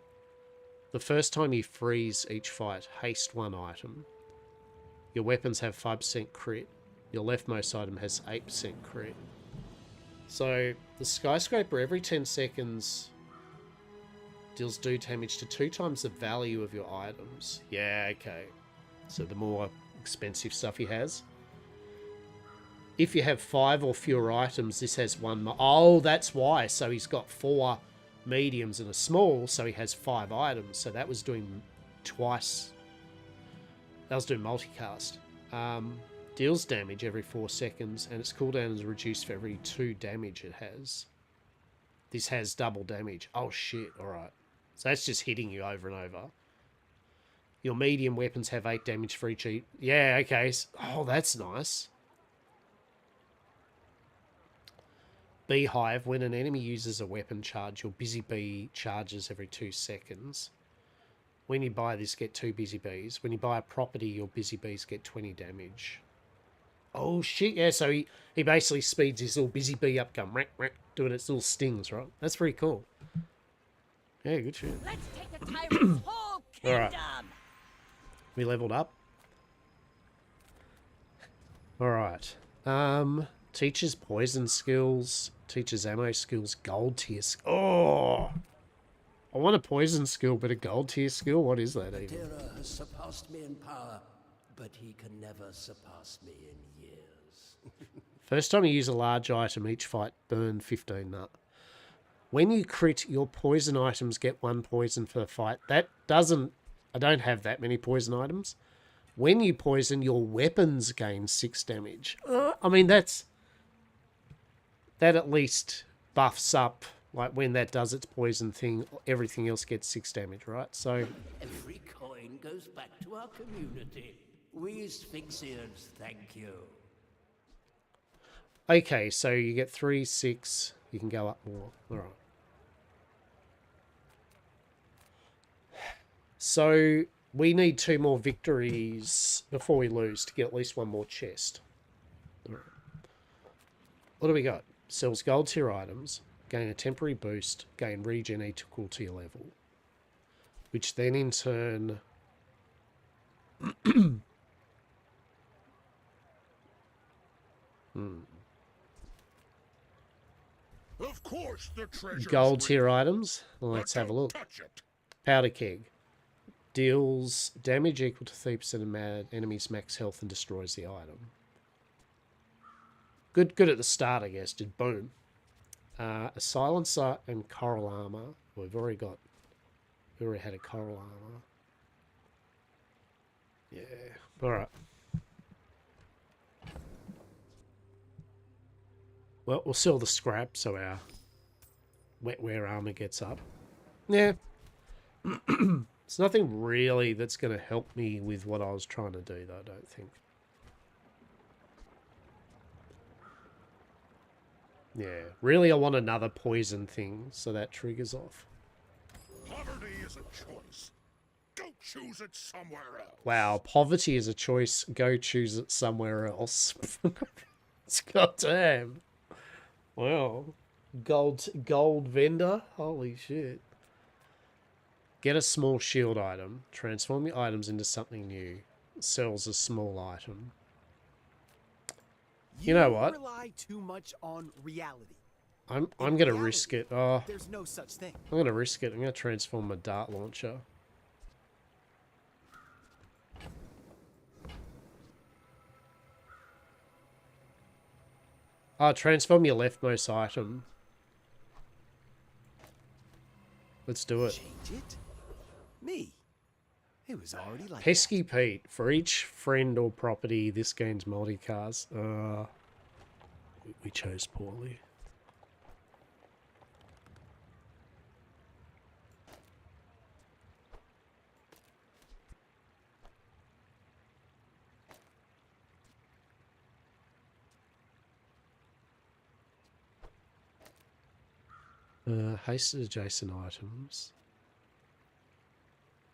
The first time you freeze each fight, haste 1 item. Your weapons have 5% crit. Your leftmost item has 8% crit. So, the Skyscraper every 10 seconds deals damage to 2 times the value of your items. Yeah, okay. So the more expensive stuff he has. If you have 5 or fewer items, this has 1 more. Oh, that's why. So he's got 4 mediums and a small, so he has 5 items. So that was doing twice. That was doing multicast. Deals damage every 4 seconds, and its cooldown is reduced for every 2 damage it has. This has double damage. Oh shit, alright. So that's just hitting you over and over. Your medium weapons have 8 damage for each. Yeah, okay. Oh, that's nice. Beehive, when an enemy uses a weapon charge, your busy bee charges every 2 seconds. When you buy this, get 2 busy bees. When you buy a property, your busy bees get 20 damage. Oh shit, yeah, so he basically speeds his little busy bee up, going rack, rack, doing its little stings, right? That's pretty cool. Yeah, good shit. Let's take the tyrant's whole kingdom. Alright. We leveled up. Alright. Teaches poison skills, teaches ammo skills, gold tier. Oh! I want a poison skill, but a gold tier skill? What is that even? Terra has surpassed me in power, but he can never surpass me in years. First time you use a large item, each fight burn 15 nut. When you crit, your poison items get 1 poison per fight. That doesn't... I don't have that many poison items. When you poison, your weapons gain 6 damage. I mean, that's... That at least buffs up, like when that does its poison thing, everything else gets 6 damage, right? So... Every coin goes back to our community. We Sphinxians thank you. Okay, so you get 3, 6... You can go up more. Alright. So, we need 2 more victories before we lose to get at least 1 more chest. Alright. What do we got? Sells gold tier items, gain a temporary boost, gain regen equal to your level. Which then in turn... Of course, the treasure. Gold tier items. Well, let's have a look. Powder keg. Deals damage equal to 3% of enemy's max health and destroys the item. Good at the start, I guess. Did boom. A silencer and coral armor. We've already had a coral armor. Yeah. Alright. Well, we'll sell the scrap so our wetware armor gets up. Yeah. It's nothing really that's going to help me with what I was trying to do, though, I don't think. Yeah. Really, I want another poison thing, so that triggers off. Poverty is a choice. Go choose it somewhere else. Wow, poverty is a choice. Go choose it somewhere else. It's goddamn. Wow. Gold vendor? Holy shit. Get a small shield item. Transform your items into something new. Sells a small item. You know what? Rely too much on reality. I'm gonna risk it. Oh, there's no such thing. I'm gonna risk it. I'm gonna transform my dart launcher. Oh, transform your leftmost item. Let's do it. Change it? Me? It was already like Pesky Pete. For each friend or property, this gains multicars. We chose poorly. Hasted adjacent items.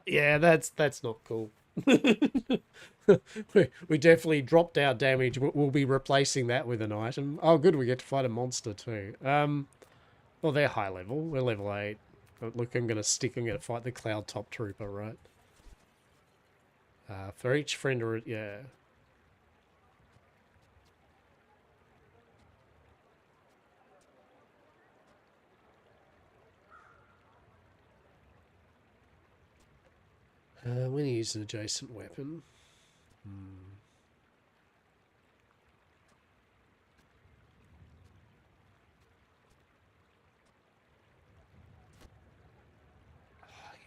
Yeah, that's not cool. We definitely dropped our damage. We'll be replacing that with an item. Oh, good, we get to fight a monster too. Well, they're high level. We're level 8. But look, I'm gonna fight the Cloud Top Trooper, right? For each friend or... yeah. When you use an adjacent weapon.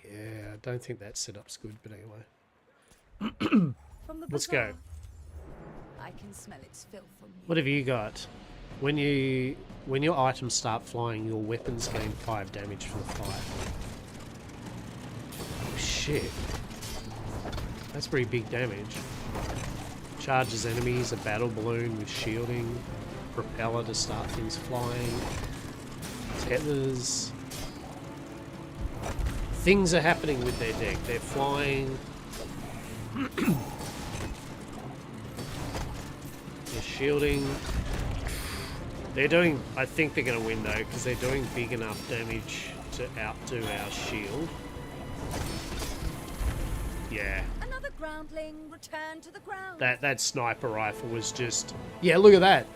Yeah, I don't think that setup's good, but anyway. Let's go. I can smell its filth from here. What have you got? When your items start flying, your weapons gain 5 damage for the fight. Oh, shit. That's pretty big damage. Charges enemies, a battle balloon with shielding. propeller to start things flying. Tethers. Things are happening with their deck. They're flying. They're shielding. They're doing... I think they're going to win, though, because they're doing big enough damage to outdo our shield. Yeah. Another groundling, return to the ground. That sniper rifle was just... Yeah, look at that.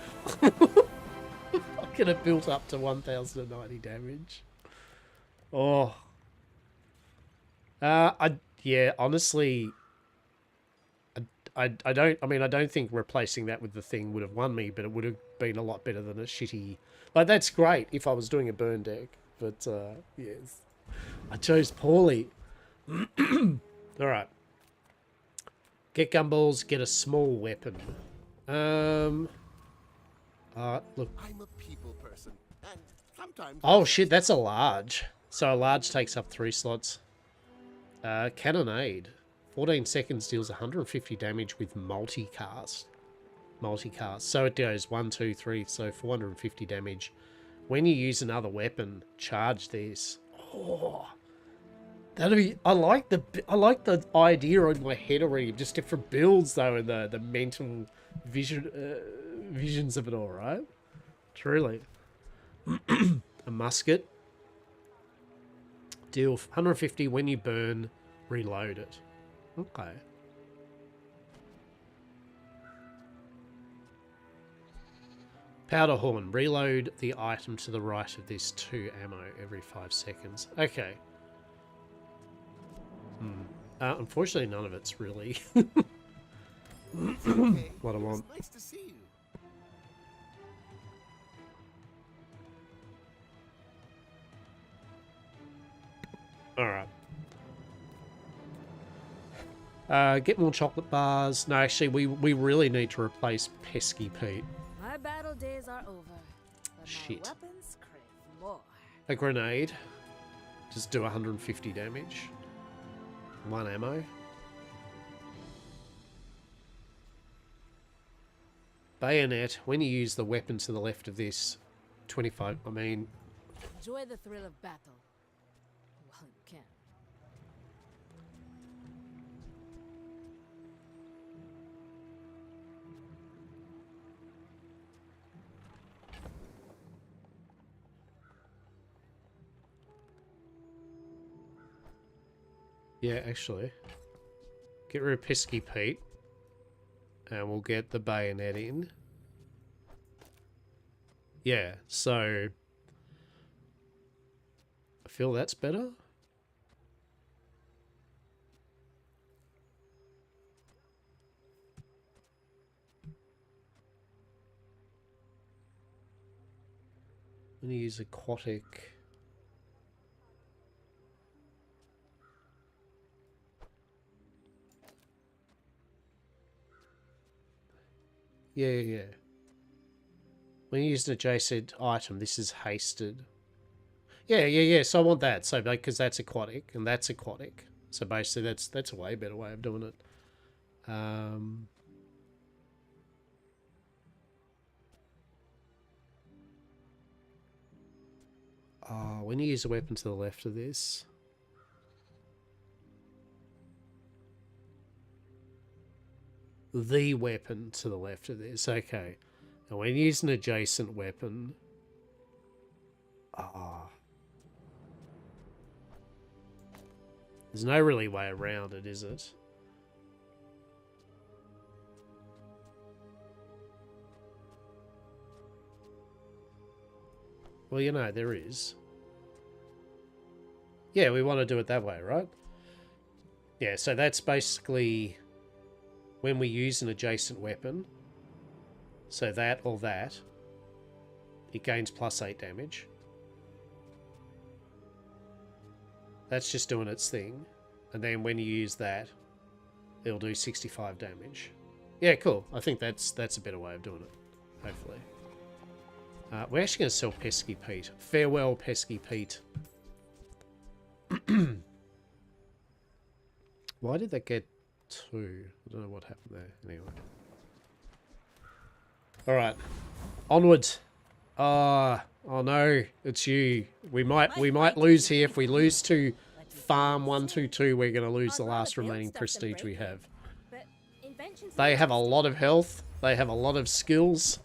I could have built up to 1,090 damage. Oh. Yeah, honestly... I don't think replacing that with the thing would have won me, but it would have been a lot better than a shitty... Like, that's great if I was doing a burn deck, but, yes. I chose poorly. Alright. Get gumballs, get a small weapon. Look. I'm a people person, and sometimes... Oh, shit, that's a large. So a large takes up 3 slots. Cannonade. 14 seconds deals 150 damage with multicast. So it goes 1, 2, 3, so 450 damage. When you use another weapon, charge this. Oh, that'll be. I like the idea in my head already. Just different builds though, and the mental visions of it all. Right? Truly. A musket. Deal 150 when you burn. Reload it. Okay. Powder horn. Reload the item to the right of this 2 ammo every 5 seconds. Okay. Unfortunately, none of it's really what I want. Nice to see you. Alright. Get more chocolate bars. No, actually, we really need to replace Pesky Pete. My battle days are over. But Shit. my weapons crave more. A grenade. Just do 150 damage. 1 ammo. Bayonet. When you use the weapon to the left of this, 25... I mean... Enjoy the thrill of battle. While you can. Yeah, actually. Get rid of Pesky Pete. And we'll get the bayonet in. Yeah, so... I feel that's better. I'm going to use aquatic... Yeah. When you use an adjacent item, this is hasted. Yeah. So I want that. So because that's aquatic and that's aquatic. So basically, that's a way better way of doing it. When you use a weapon to the left of this. The weapon to the left of this. Okay. And when you use an adjacent weapon... There's no really way around it, is it? Well, you know, there is. Yeah, we want to do it that way, right? Yeah, so that's basically... when we use an adjacent weapon, so that or that, it gains +8 damage. That's just doing its thing. And then when you use that, it'll do 65 damage. Yeah, cool. I think that's a better way of doing it, hopefully. We're actually going to sell Pesky Pete. Farewell, Pesky Pete. Why did that get 2? I don't know what happened there. Anyway. Alright. Onward. Oh no, it's you. We might lose here. If we lose to farm 122, we're gonna lose the last remaining prestige we have. They have a lot of health. They have a lot of skills.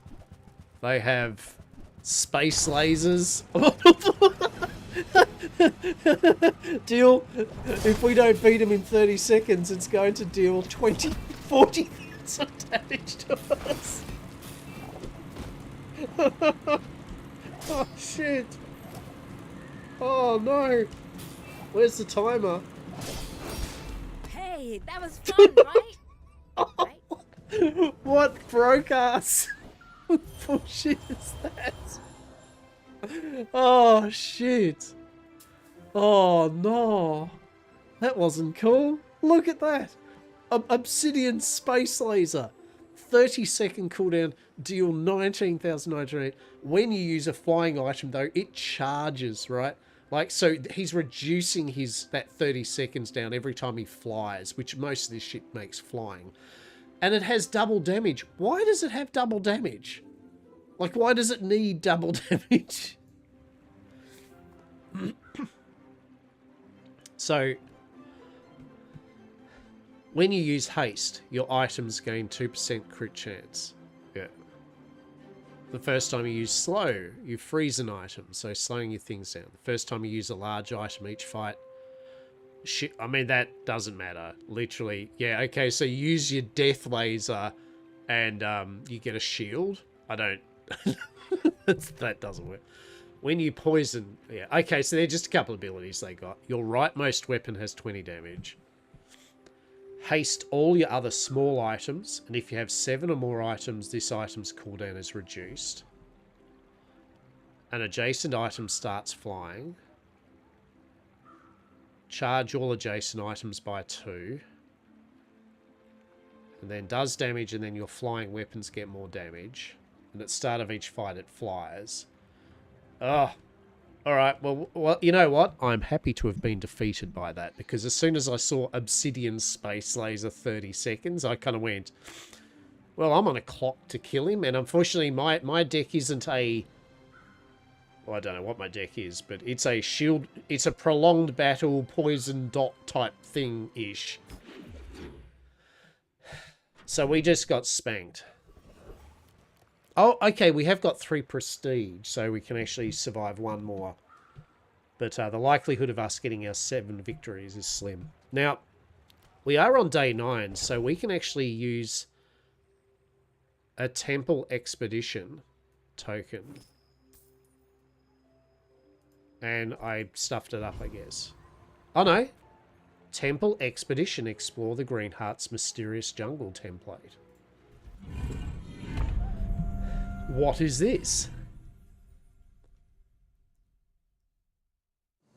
They have space lasers. Deal. If we don't beat him in 30 seconds, it's going to deal 40 damage to us. Oh shit. Oh no. Where's the timer? Hey, that was fun, right? Right? What broke us? What bullshit is that? Oh shit. Oh no. That wasn't cool. Look at that. Obsidian space laser. 30-second cooldown, deal 19,908. When you use a flying item though, it charges, right? Like, so he's reducing that 30 seconds down every time he flies, which most of this shit makes flying. And it has double damage. Why does it have double damage? Like, why does it need double damage? So, when you use haste, your items gain 2% crit chance. Yeah. The first time you use slow, you freeze an item, so slowing your things down. The first time you use a large item each fight, shit, I mean, that doesn't matter. Literally, yeah, okay, so you use your death laser and you get a shield. I don't... that doesn't work. When you poison... Yeah, okay, so they're just a couple of abilities they got. Your rightmost weapon has 20 damage. Haste all your other small items, and if you have 7 or more items, this item's cooldown is reduced. An adjacent item starts flying. Charge all adjacent items by 2. And then does damage, and then your flying weapons get more damage. And at the start of each fight, it flies. Oh, alright, well, you know what? I'm happy to have been defeated by that, because as soon as I saw Obsidian Space Laser 30 seconds, I kind of went, well, I'm on a clock to kill him, and unfortunately my deck isn't a... Well, I don't know what my deck is, but it's a shield... It's a prolonged battle, poison dot type thing-ish. So we just got spanked. Oh, okay, we have got 3 prestige, so we can actually survive 1 more. But the likelihood of us getting our 7 victories is slim. Now, we are on day 9, so we can actually use a Temple Expedition token. And I stuffed it up, I guess. Oh, no. Temple Expedition, explore the Green Heart's mysterious jungle template. What is this?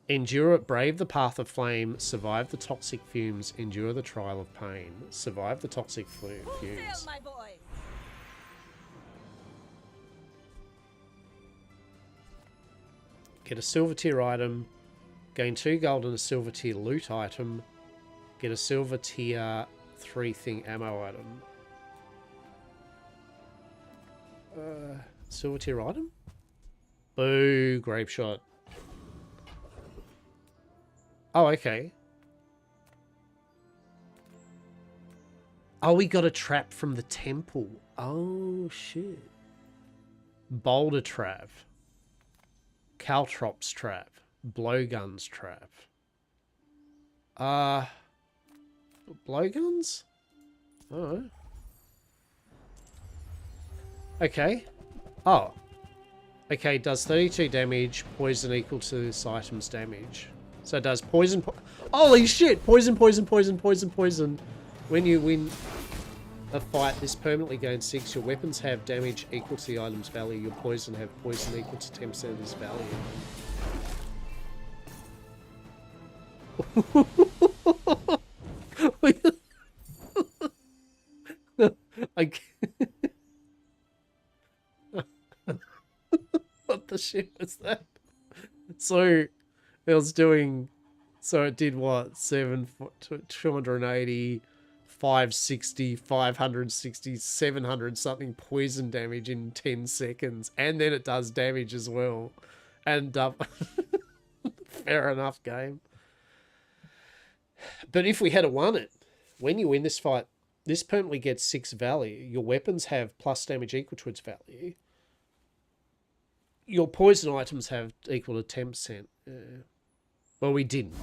Endure it, brave the path of flame, survive the toxic fumes, endure the trial of pain, survive the toxic fumes. My boy. Get a silver tier item, gain 2 gold and a silver tier loot item, get a silver tier 3 thing ammo item. Silver tier item? Boo, grape shot. Oh, okay. Oh, we got a trap from the temple. Oh, shit. Boulder trap. Caltrops trap. Blowguns trap. Blowguns? Oh. Okay. Oh. Okay, does 32 damage, poison equal to this item's damage. So it does poison... Holy shit! Poison, poison, poison, poison, poison. When you win a fight, this permanently gains 6. Your weapons have damage equal to the item's value. Your poison have poison equal to 10% of this value. What the shit was that? So it was doing... So it did what? 280, 560, 560, 700 something poison damage in 10 seconds. And then it does damage as well. And fair enough, game. But if we had won it, when you win this fight, this permanently gets 6 value. Your weapons have plus damage equal to its value. Your poison items have equal to 10%. Well, we didn't.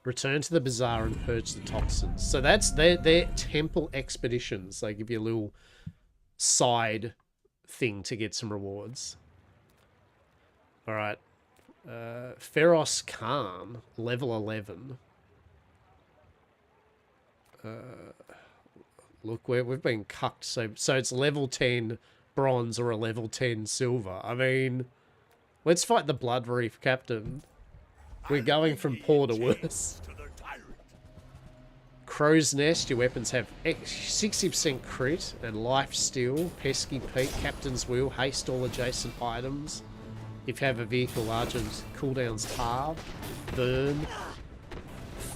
Return to the bazaar and purge the toxins. So that's their temple expeditions. They give you a little side thing to get some rewards. All right. Feroz Khan, level 11. Look, we've been cucked. So it's level 10 bronze or a level 10 silver. I mean, let's fight the Blood Reef captain. We're going from poor to worse. Crow's Nest, your weapons have 60% crit and life steal, pesky Pete, captain's wheel, haste all adjacent items. If you have a vehicle larger, cooldowns halved, burn.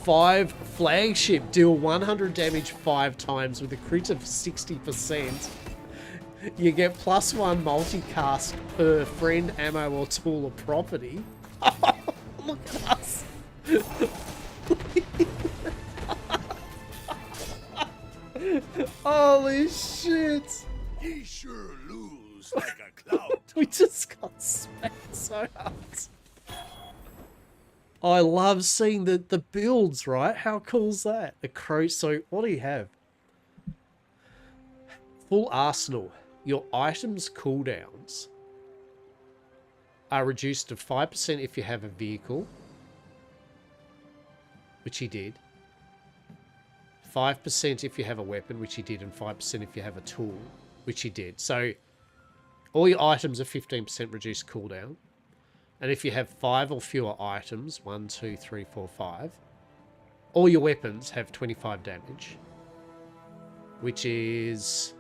5 flagship, deal 100 damage 5 times with a crit of 60%. You get +1 multicast per friend, ammo, or tool or property. Look at us. Holy shit. Ye sure lose like a cloud. We just got smacked so hard. I love seeing the builds, right? How cool's that? The crow. So what do you have? Full arsenal. Your items cooldowns are reduced to 5% if you have a vehicle, which he did. 5% if you have a weapon, which he did, and 5% if you have a tool, which he did. So all your items are 15% reduced cooldown. And if you have 5 or fewer items, 1, 2, 3, 4, 5, all your weapons have 25 damage, which is...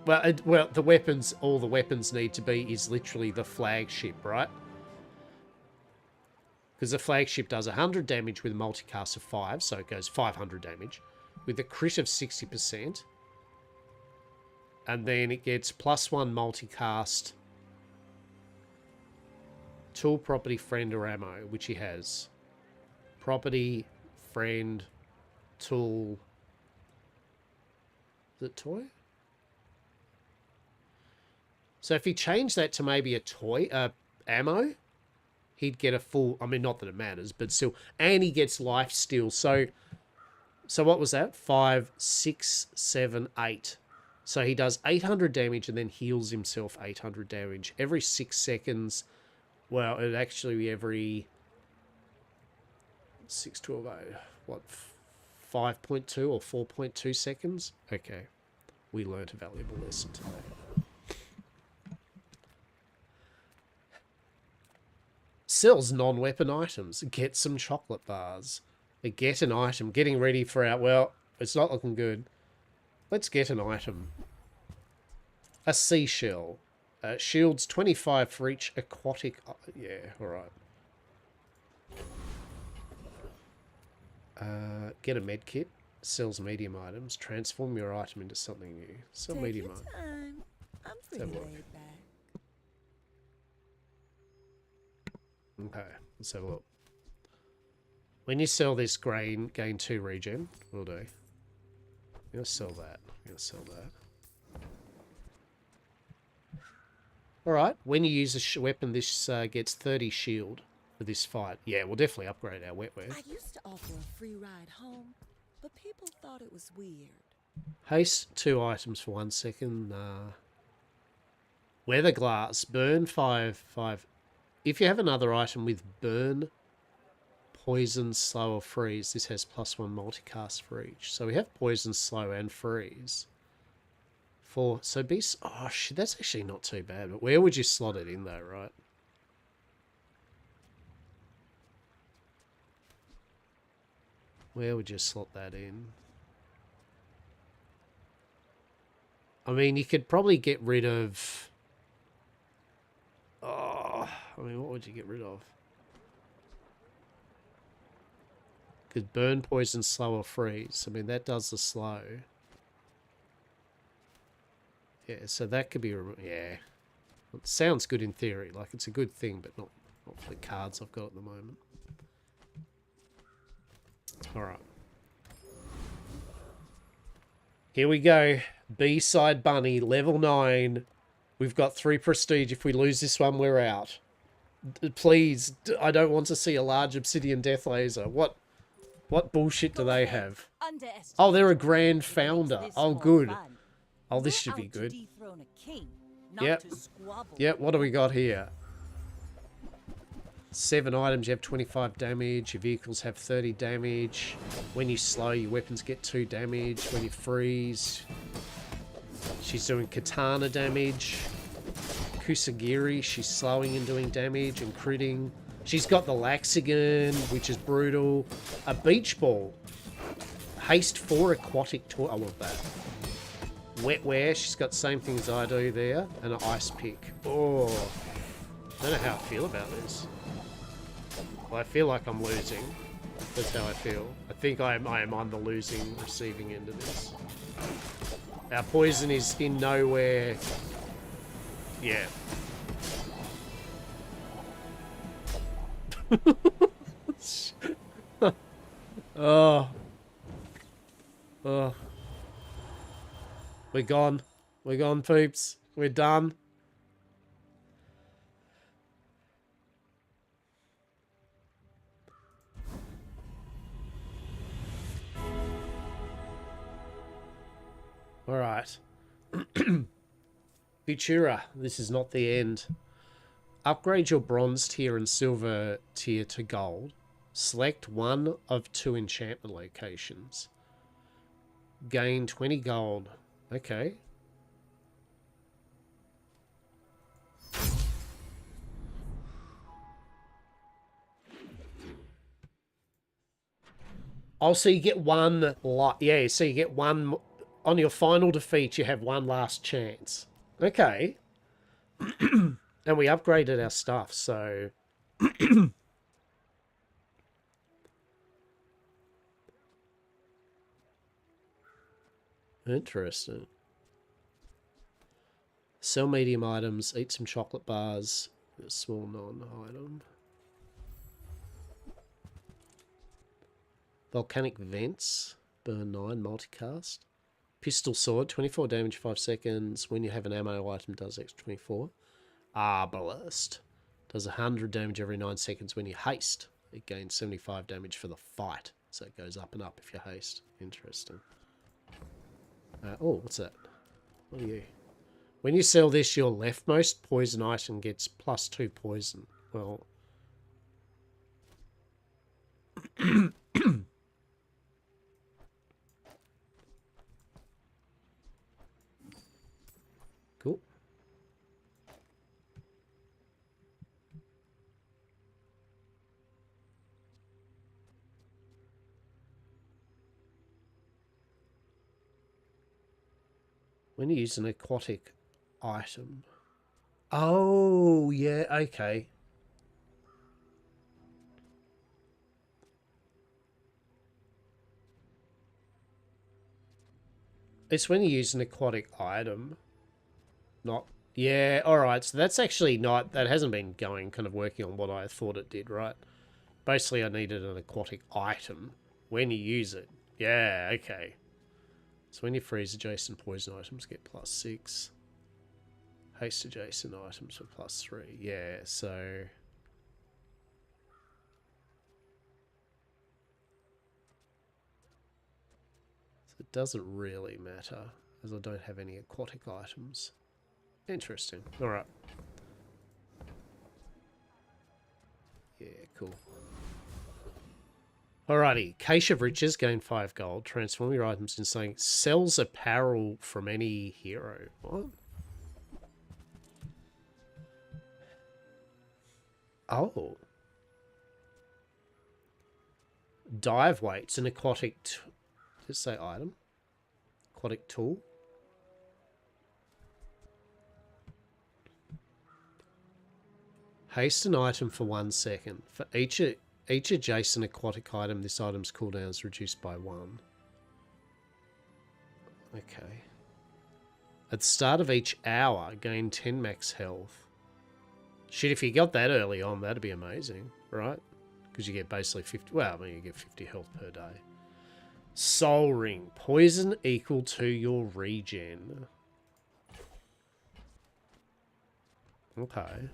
Well, the weapons, all the weapons need to be is literally the flagship, right? Because the flagship does 100 damage with a multicast of 5, so it goes 500 damage, with a crit of 60%. And then it gets +1 multicast, tool, property, friend, or ammo, which he has. Property, friend, tool. Is it toy? So if he changed that to maybe a toy, ammo, he'd get a full, I mean, not that it matters, but still, and he gets life steal. So what was that? 5, 6, 7, 8. So he does 800 damage and then heals himself 800 damage every 6 seconds. Well, it'd actually be every 6, 12, 8, what, 5.2 or 4.2 seconds? Okay, we learnt a valuable lesson today. Sells non-weapon items. Get some chocolate bars. Get an item. Getting ready for our... Well, it's not looking good. Let's get an item. A seashell. Shields 25 for each aquatic... Yeah, alright. Get a med kit. Sells medium items. Transform your item into something new. Sell Take medium your items. time. I'm pretty laid back. Okay, let's have a look. When you sell this grain, gain 2 regen. Will do. I'm gonna sell that. I'm gonna sell that. Alright, when you use a weapon, this gets 30 shield for this fight. Yeah, we'll definitely upgrade our wetware. I used to offer a free ride home, but people thought it was weird. Haste 2 items for 1 second. Weather glass. Burn 5. If you have another item with burn, poison, slow, or freeze, this has +1 multicast for each. So we have poison, slow, and freeze. So oh shit, that's actually not too bad. But where would you slot it in though, right? Where would you slot that in? I mean, you could probably get rid of... Oh, I mean, what would you get rid of? Because burn, poison, slow, or freeze. I mean, that does the slow. Yeah, so that could be... Yeah. It sounds good in theory. Like, it's a good thing, but not for the cards I've got at the moment. Alright. Here we go. B-side bunny, level 9. We've got 3 prestige. If we lose this one, we're out. Please, I don't want to see a large obsidian death laser. What bullshit do they have? Oh, they're a grand founder. Oh, good. Oh, this should be good. Yep. Yep, what do we got here? 7 items, you have 25 damage. Your vehicles have 30 damage. When you slow, your weapons get 2 damage. When you freeze, she's doing katana damage. Kusagiri, she's slowing and doing damage and critting. She's got the Laxigan, which is brutal. A beach ball. Haste 4 aquatic toy. I want that. Wetware, she's got the same thing as I do there. And an ice pick. Oh. I don't know how I feel about this. Well, I feel like I'm losing. That's how I feel. I think I am on the losing, receiving end of this. Our poison is in nowhere. Yeah. Oh. Oh. We're gone. We're gone, peeps. We're done. Alright. Futura, this is not the end. Upgrade your bronze tier and silver tier to gold. Select one of 2 enchantment locations. Gain 20 gold. Okay. Oh, so you get one... Yeah, so you get one... On your final defeat, you have one last chance. Okay. And we upgraded our stuff, so... Interesting. Sell medium items, eat some chocolate bars, a small non-item. Volcanic vents, burn 9, multicast. Pistol sword, 24 damage, 5 seconds. When you have an ammo item, does extra 24. Arbalest. Does 100 damage every 9 seconds when you haste. It gains 75 damage for the fight. So it goes up and up if you haste. Interesting. Oh, what's that? What are you? When you sell this, your leftmost poison item gets +2 poison. Well... Cool. When you use an aquatic item. Oh, yeah, okay. It's when you use an aquatic item. Not... Yeah, alright, so that's actually not... That hasn't been going, kind of working on what I thought it did, right? Basically, I needed an aquatic item when you use it. Yeah, okay. So when you freeze, adjacent poison items get +6. Haste adjacent items for +3. Yeah, so... It doesn't really matter, as I don't have any aquatic items. Interesting. Alright. Yeah, cool. Alrighty. Cache of Riches, gain 5 gold. Transform your items into something. Sells apparel from any hero. What? Oh. Dive weights, an aquatic... Did it say item? Aquatic tool? Haste an item for 1 second. For each Each adjacent aquatic item, this item's cooldown is reduced by 1. Okay. At the start of each hour, gain 10 max health. Shit, if you got that early on, that'd be amazing, right? Because you get basically 50... Well, I mean, you get 50 health per day. Soul Ring. Poison equal to your regen. Okay.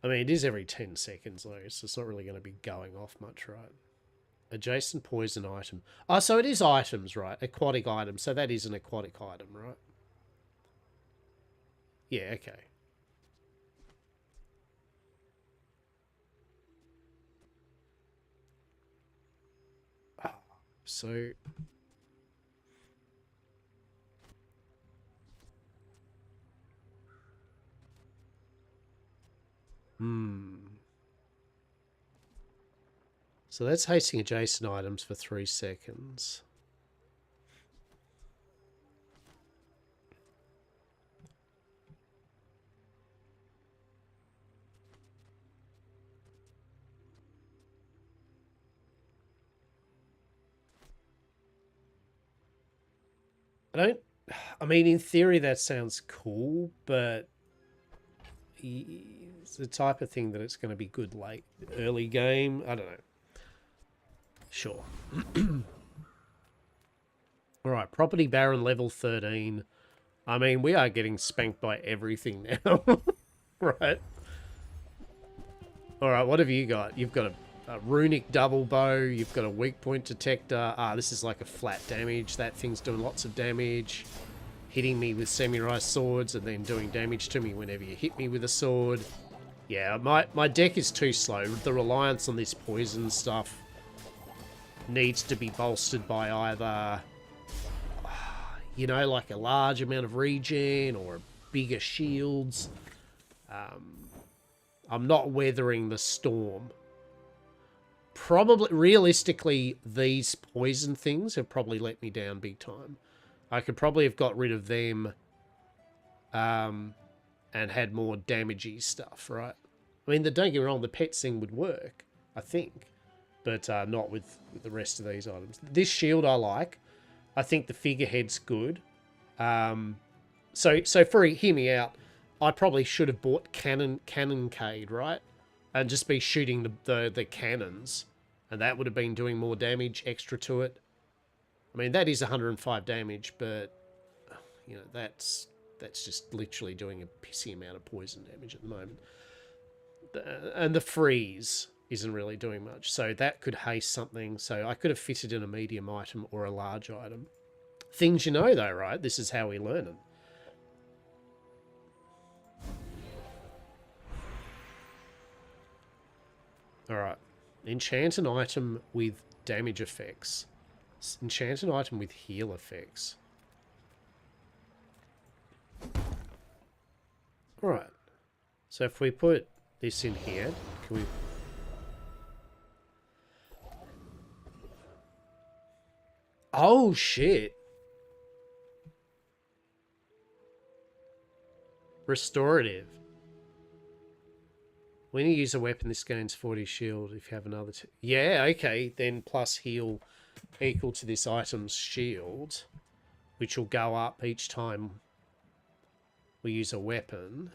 I mean, it is every 10 seconds, though, so it's not really going to be going off much, right? Adjacent poison item. Oh, so it is items, right? Aquatic items. So that is an aquatic item, right? Yeah, okay. So... So that's hasting adjacent items for 3 seconds. I mean, in theory that sounds cool, but it's the type of thing that it's going to be good late, early game. I don't know. Sure. Alright, Property Baron level 13. I mean, we are getting spanked by everything now. Right. Alright, what have you got? You've got a runic double bow. You've got a weak point detector. Ah, this is like a flat damage. That thing's doing lots of damage. Hitting me with samurai swords and then doing damage to me whenever you hit me with a sword. Yeah, my deck is too slow. The reliance on this poison stuff needs to be bolstered by either, you know, like a large amount of regen or bigger shields. I'm not weathering the storm. Probably, realistically, these poison things have probably let me down big time. I could probably have got rid of them and had more damagey stuff, right? I mean, don't get me wrong, the pets thing would work, I think. But not with the rest of these items. This shield I like. I think the figurehead's good. So hear me out. I probably should have bought Canoncade, right? And just be shooting the cannons. And that would have been doing more damage extra to it. I mean, that is 105 damage, but, you know, that's just literally doing a pissy amount of poison damage at the moment. And the freeze isn't really doing much. So that could haste something. So I could have fitted in a medium item or a large item. Things you know, though, right? This is how we learn them. Alright. Enchant an item with damage effects. Enchant an item with heal effects. Alright. So if we put this in here, can we... Oh, shit. Restorative. When you use a weapon, this gains 40 shield if you have another... Yeah, okay. Then plus heal equal to this item's shield, which will go up each time we use a weapon.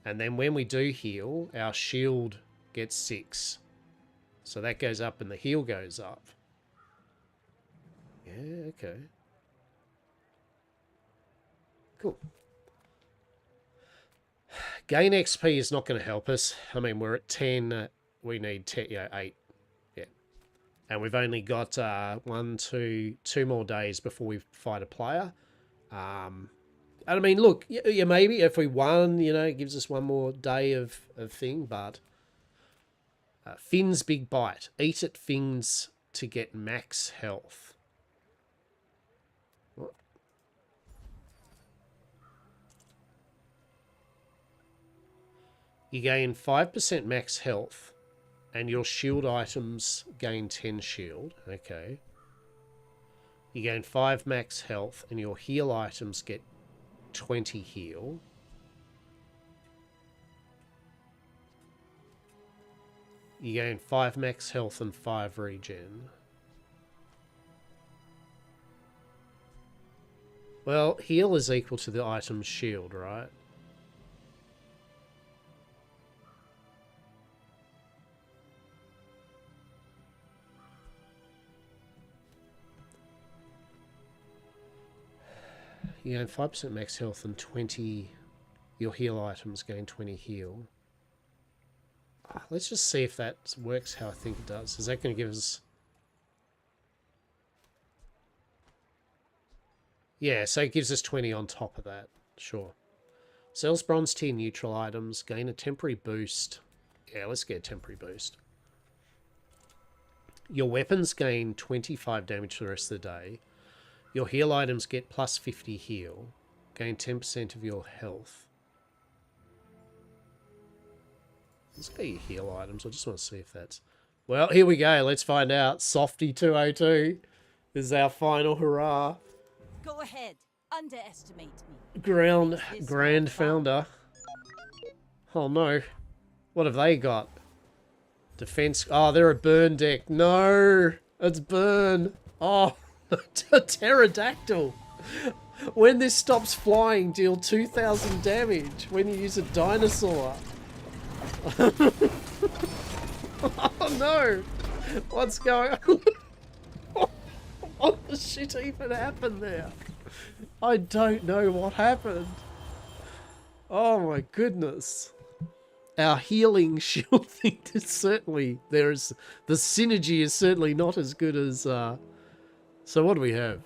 And then when we do heal, our shield gets 6. So that goes up and the heal goes up. Yeah, okay. Cool. Gain XP is not going to help us. I mean, we're at 10. We need 10, yeah, 8. Yeah. And we've only got 2 more days before we fight a player. And I mean, look, yeah, maybe if we won, you know, it gives us one more day of thing. But Finn's Big Bite. Eat at Finn's to get max health. What? You gain 5% max health, and your shield items gain 10 shield. Okay. You gain 5 max health, and your heal items get 20 heal. You gain 5 max health and 5 regen. Well, heal is equal to the item's shield, right? You gain 5% max health and 20... Your heal items gain 20 heal. Let's just see if that works how I think it does. Is that going to give us... Yeah, so it gives us 20 on top of that. Sure. Sells bronze tier neutral items. Gain a temporary boost. Yeah, let's get a temporary boost. Your weapons gain 25 damage for the rest of the day. Your heal items get plus 50 heal. Gain 10% of your health. Let's get your heal items. I just want to see if that's... Well, here we go. Let's find out. Softy 202 is our final hurrah. Go ahead. Underestimate me. Grand Founder. Oh no. What have they got? Defense... Oh, they're a burn deck. No! It's burn. Oh, a pterodactyl. When this stops flying, deal 2,000 damage when you use a dinosaur. Oh no! What's going on? What the shit even happened there? I don't know what happened. Oh my goodness. Our healing shield thing is certainly... the synergy is certainly not as good as... So what do we have?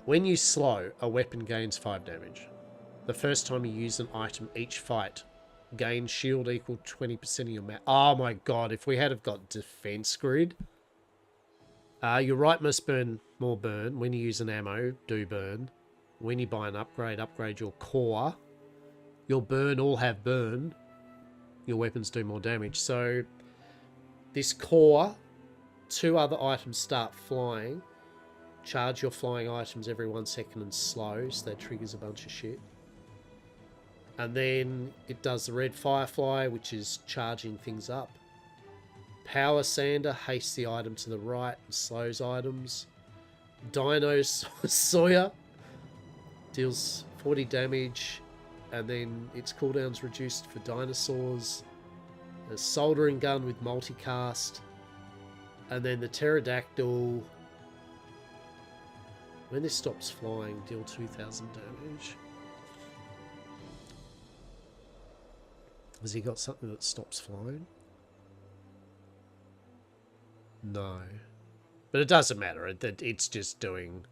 When you slow, a weapon gains 5 damage. The first time you use an item each fight, gain shield equal 20% of your Oh my god, if we had have got defense grid. Your right must burn more burn. When you use an ammo, do burn. When you buy an upgrade, upgrade your core. Your burn all have burn. Your weapons do more damage. So, this core, 2 other items start flying. Charge your flying items every 1 second and slow, so that triggers a bunch of shit. And then it does the red firefly, which is charging things up. Power Sander hastes the item to the right and slows items. Dino Sawyer deals 40 damage, and then its cooldown's reduced for dinosaurs. A soldering gun with multicast. And then the pterodactyl, when this stops flying, deal 2,000 damage. Has he got something that stops flying? No. But it doesn't matter. It's just doing...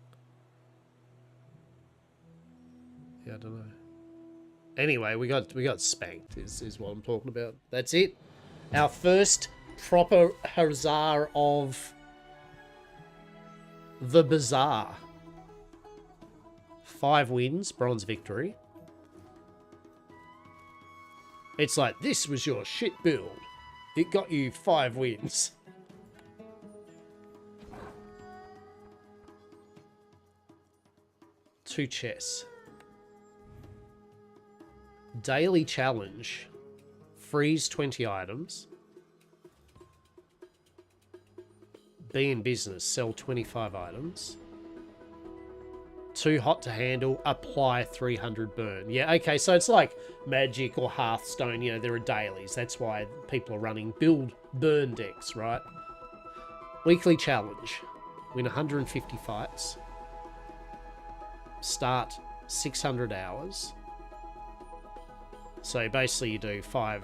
Yeah, I don't know. Anyway, we got spanked is what I'm talking about. That's it. Our first proper huzzah of the Bazaar. 5 wins, bronze victory. It's like, this was your shit build. It got you 5 wins. Two chests. Daily challenge. Freeze 20 items. Be in business. Sell 25 items. Too hot to handle. Apply 300 burn. Yeah, okay, so it's like Magic or Hearthstone. You know, there are dailies. That's why people are running build burn decks, right? Weekly challenge. Win 150 fights. Start 600 hours. So basically you do 5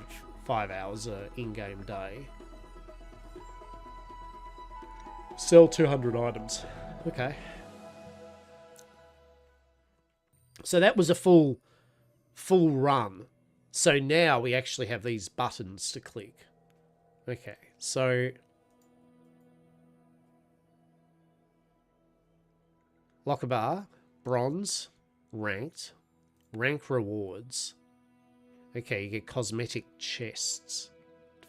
hours a in-game day. Sell 200 items. Okay. So that was a full run. So now we actually have these buttons to click. Okay, so Lockabar, bronze, ranked, rank rewards. Okay, you get cosmetic chests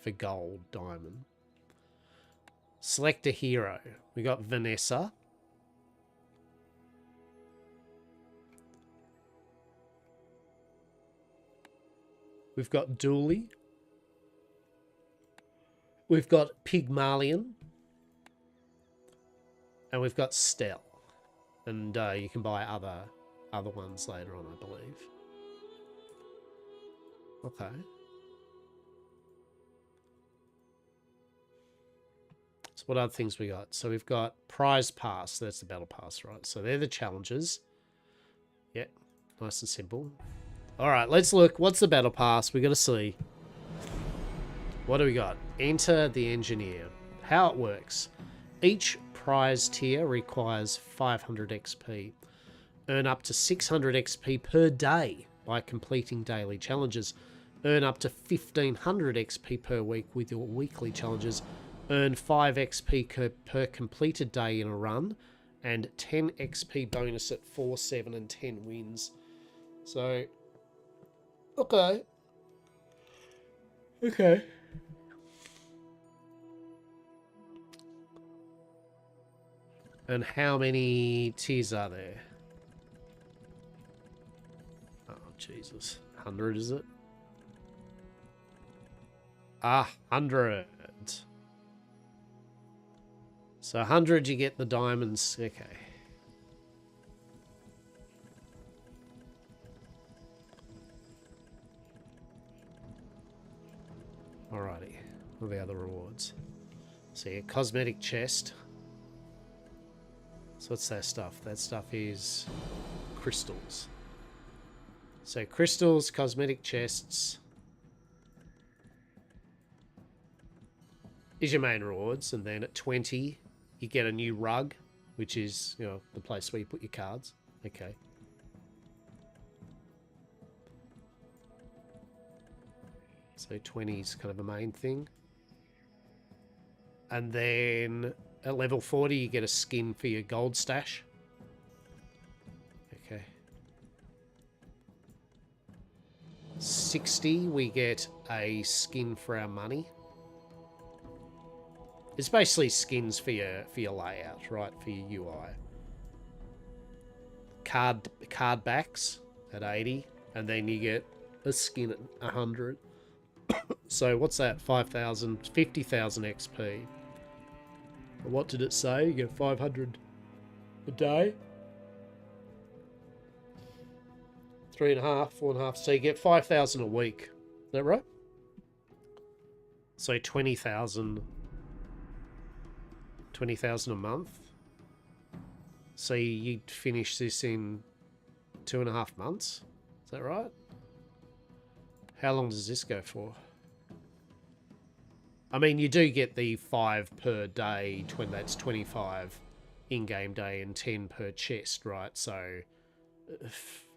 for gold, diamond. Select a hero. We got Vanessa. We've got Dooley. We've got Pygmalion. And we've got Stell. And you can buy other ones later on, I believe. Okay. So what other things we got? So we've got Prize Pass. That's the Battle Pass, right? So they're the challenges. Yeah, nice and simple. All right, let's look. What's the Battle Pass? We got to see. What do we got? Enter the Engineer. How it works. Each prize tier requires 500 XP. Earn up to 600 XP per day by completing daily challenges. Earn up to 1500 XP per week with your weekly challenges. Earn 5 XP per completed day in a run. And 10 XP bonus at 4, 7, and 10 wins. So, okay. Okay. And how many tiers are there? Oh, Jesus. 100, is it? 100. So 100, you get the diamonds. Okay. Alrighty. What are the other rewards? So yeah, cosmetic chest. So what's that stuff? That stuff is crystals. So crystals, cosmetic chests is your main rewards, and then at 20 you get a new rug, which is, you know, the place where you put your cards. Okay. So 20 is kind of a main thing. And then at level 40 you get a skin for your gold stash. Okay. 60 we get a skin for our money. It's basically skins for your layout, right? For your UI. Card backs at 80, and then you get a skin at 100. So what's that? 5,000, 50,000 XP. What did it say? You get 500 a day. 3.5, 4.5. So you get 5,000 a week. Is that right? So 20,000 a month. So you'd finish this in 2.5 months. Is that right? How long does this go for? I mean, you do get the 5 per day, that's 25 in-game day and 10 per chest, right? So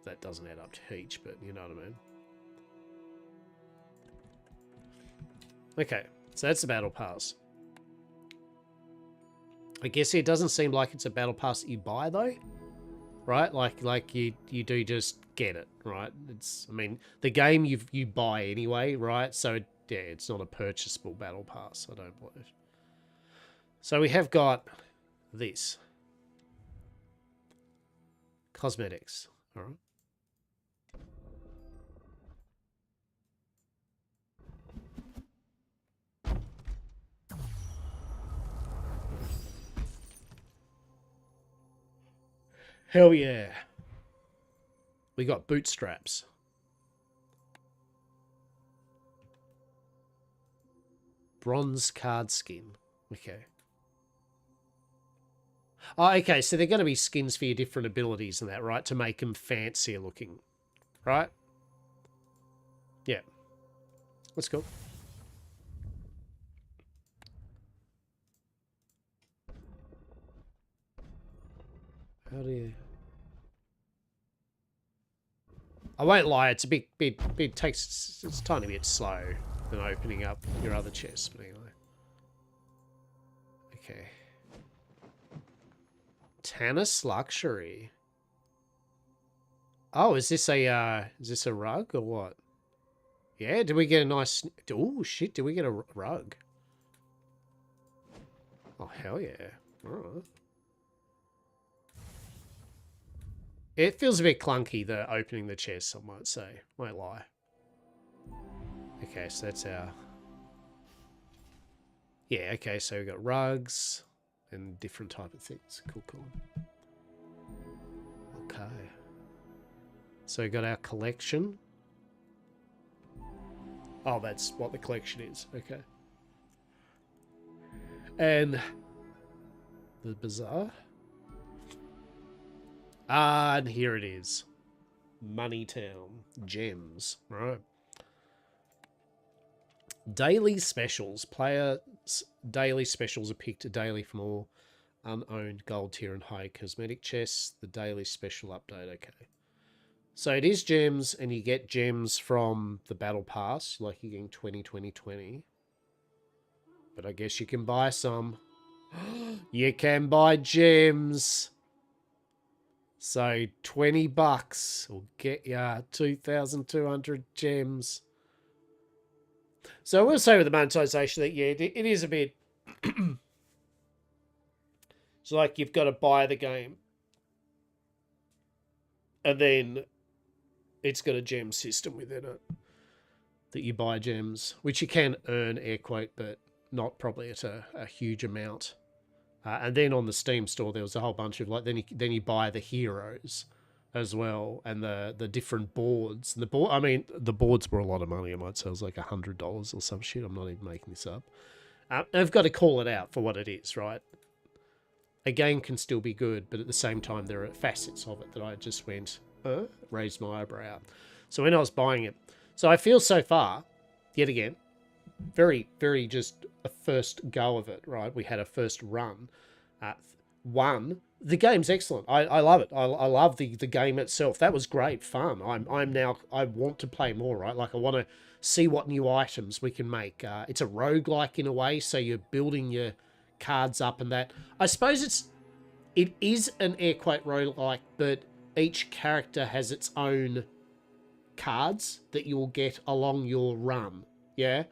that doesn't add up to heaps, but you know what I mean. Okay, so that's the battle pass. I guess it doesn't seem like it's a battle pass that you buy though, right? Like you do just get it, right? It's, I mean, the game you buy anyway, right? So yeah, it's not a purchasable battle pass. I don't believe. So we have got this cosmetics. All right. Hell yeah. We got bootstraps. Bronze card skin. Okay. Oh, okay, so they're going to be skins for your different abilities and that, right? To make them fancier looking. Right? Yeah. Let's go. How do you... I won't lie, it's a bit takes, it's a tiny bit slow than opening up your other chests, but anyway. Okay. Tannis Luxury. Oh, is this a rug or what? Yeah, did we get a nice... Oh, shit, did we get a rug? Oh, hell yeah. Alright. It feels a bit clunky, the opening the chest, I might say. Won't lie. Okay, so that's our... Yeah, okay, so we've got rugs and different type of things. Cool, cool. Okay. So we got our collection. Oh, that's what the collection is. Okay. And the bazaar. Ah, and here it is. Moneytown. Gems. Right. Daily specials. Players' daily specials are picked daily from all unowned gold tier and high cosmetic chests. The daily special update. Okay. So it is gems, and you get gems from the battle pass. Like you're getting 20, 20, 20. But I guess you can buy some. You can buy gems. So 20 bucks will get you 2,200 gems. So I will say with the monetization that, yeah, it is a bit... It's like you've got to buy the game. And then it's got a gem system within it. That you buy gems. Which you can earn, air quote, but not probably at a huge amount. And then on the Steam store, there was a whole bunch of, like, then you buy the heroes as well, and the different boards. And the boards were a lot of money. I might say it was like $100 or some shit. I'm not even making this up. I've got to call it out for what it is, right? A game can still be good, but at the same time, there are facets of it that I just went, raised my eyebrow. So when I was buying it, so I feel so far, yet again, very, very just a first go of it, right? We had a first run. One, the game's excellent. I love it. I love the game itself. That was great fun. I want to play more, right? Like, I want to see what new items we can make. It's a roguelike in a way, so you're building your cards up and that. I suppose it is an air quote roguelike, but each character has its own cards that you'll get along your run. Yeah?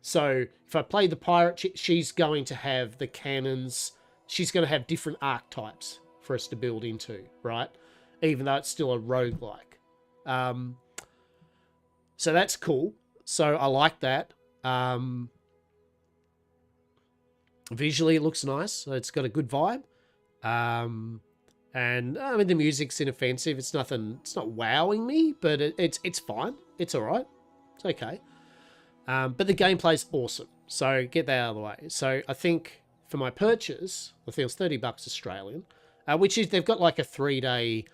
So if I play the pirate, she's going to have the cannons. She's going to have different archetypes for us to build into, right? Even though it's still a roguelike. So that's cool. So I like that. Visually, it looks nice. It's got a good vibe. And I mean, the music's inoffensive. It's nothing. It's not wowing me, but it's fine. It's all right. It's okay. But the gameplay's awesome. So get that out of the way. So I think for my purchase, I think it was $30 Australian, which is, they've got like a 3-day,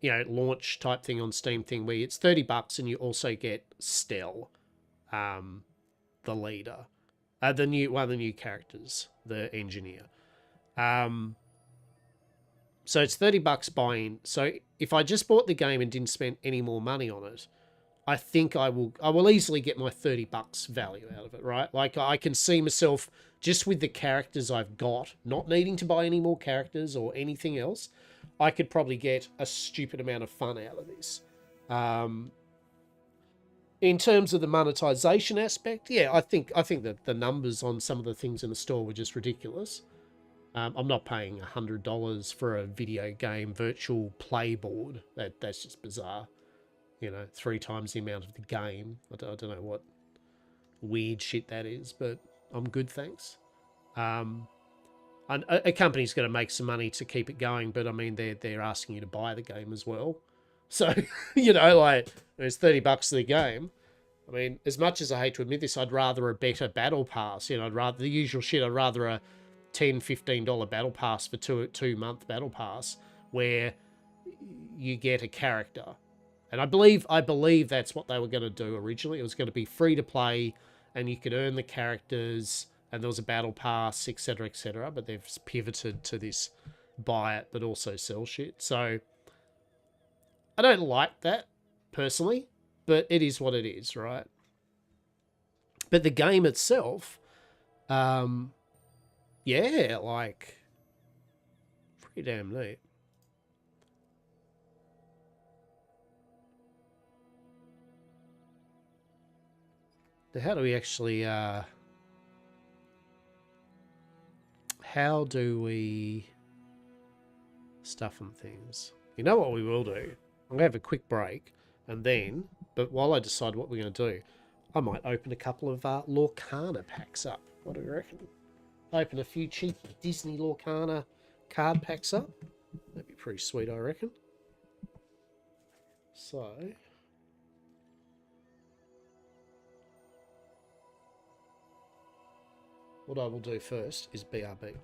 launch type thing on Steam thing where it's $30 and you also get Stell, the leader, one of the new characters, the engineer. So it's $30 buy-in. So if I just bought the game and didn't spend any more money on it, I think I will easily get my $30 value out of it, right? Like, I can see myself just with the characters I've got, not needing to buy any more characters or anything else. I could probably get a stupid amount of fun out of this. In terms of the monetization aspect, yeah, I think that the numbers on some of the things in the store were just ridiculous. I'm not paying $100 for a video game virtual playboard. That's just bizarre. 3 times the amount of the game. I don't know what weird shit that is, but I'm good, thanks. A company's got to make some money to keep it going, but I mean, they're asking you to buy the game as well. So, like, there's $30 to the game. I mean, as much as I hate to admit this, I'd rather a better battle pass. I'd rather the usual shit. I'd rather a $10, $15 battle pass for 2-month battle pass where you get a character. And I believe that's what they were going to do originally. It was going to be free to play, and you could earn the characters, and there was a battle pass, etc., etc. But they've pivoted to this buy it, but also sell shit. So I don't like that personally, but it is what it is, right? But the game itself, yeah, like, pretty damn neat. How do we actually, how do we stuff and things? You know what we will do? I'm going to have a quick break, and then, but while I decide what we're going to do, I might open a couple of Lorcana packs up. What do you reckon? Open a few cheap Disney Lorcana card packs up. That'd be pretty sweet, I reckon. So, what I will do first is BRB.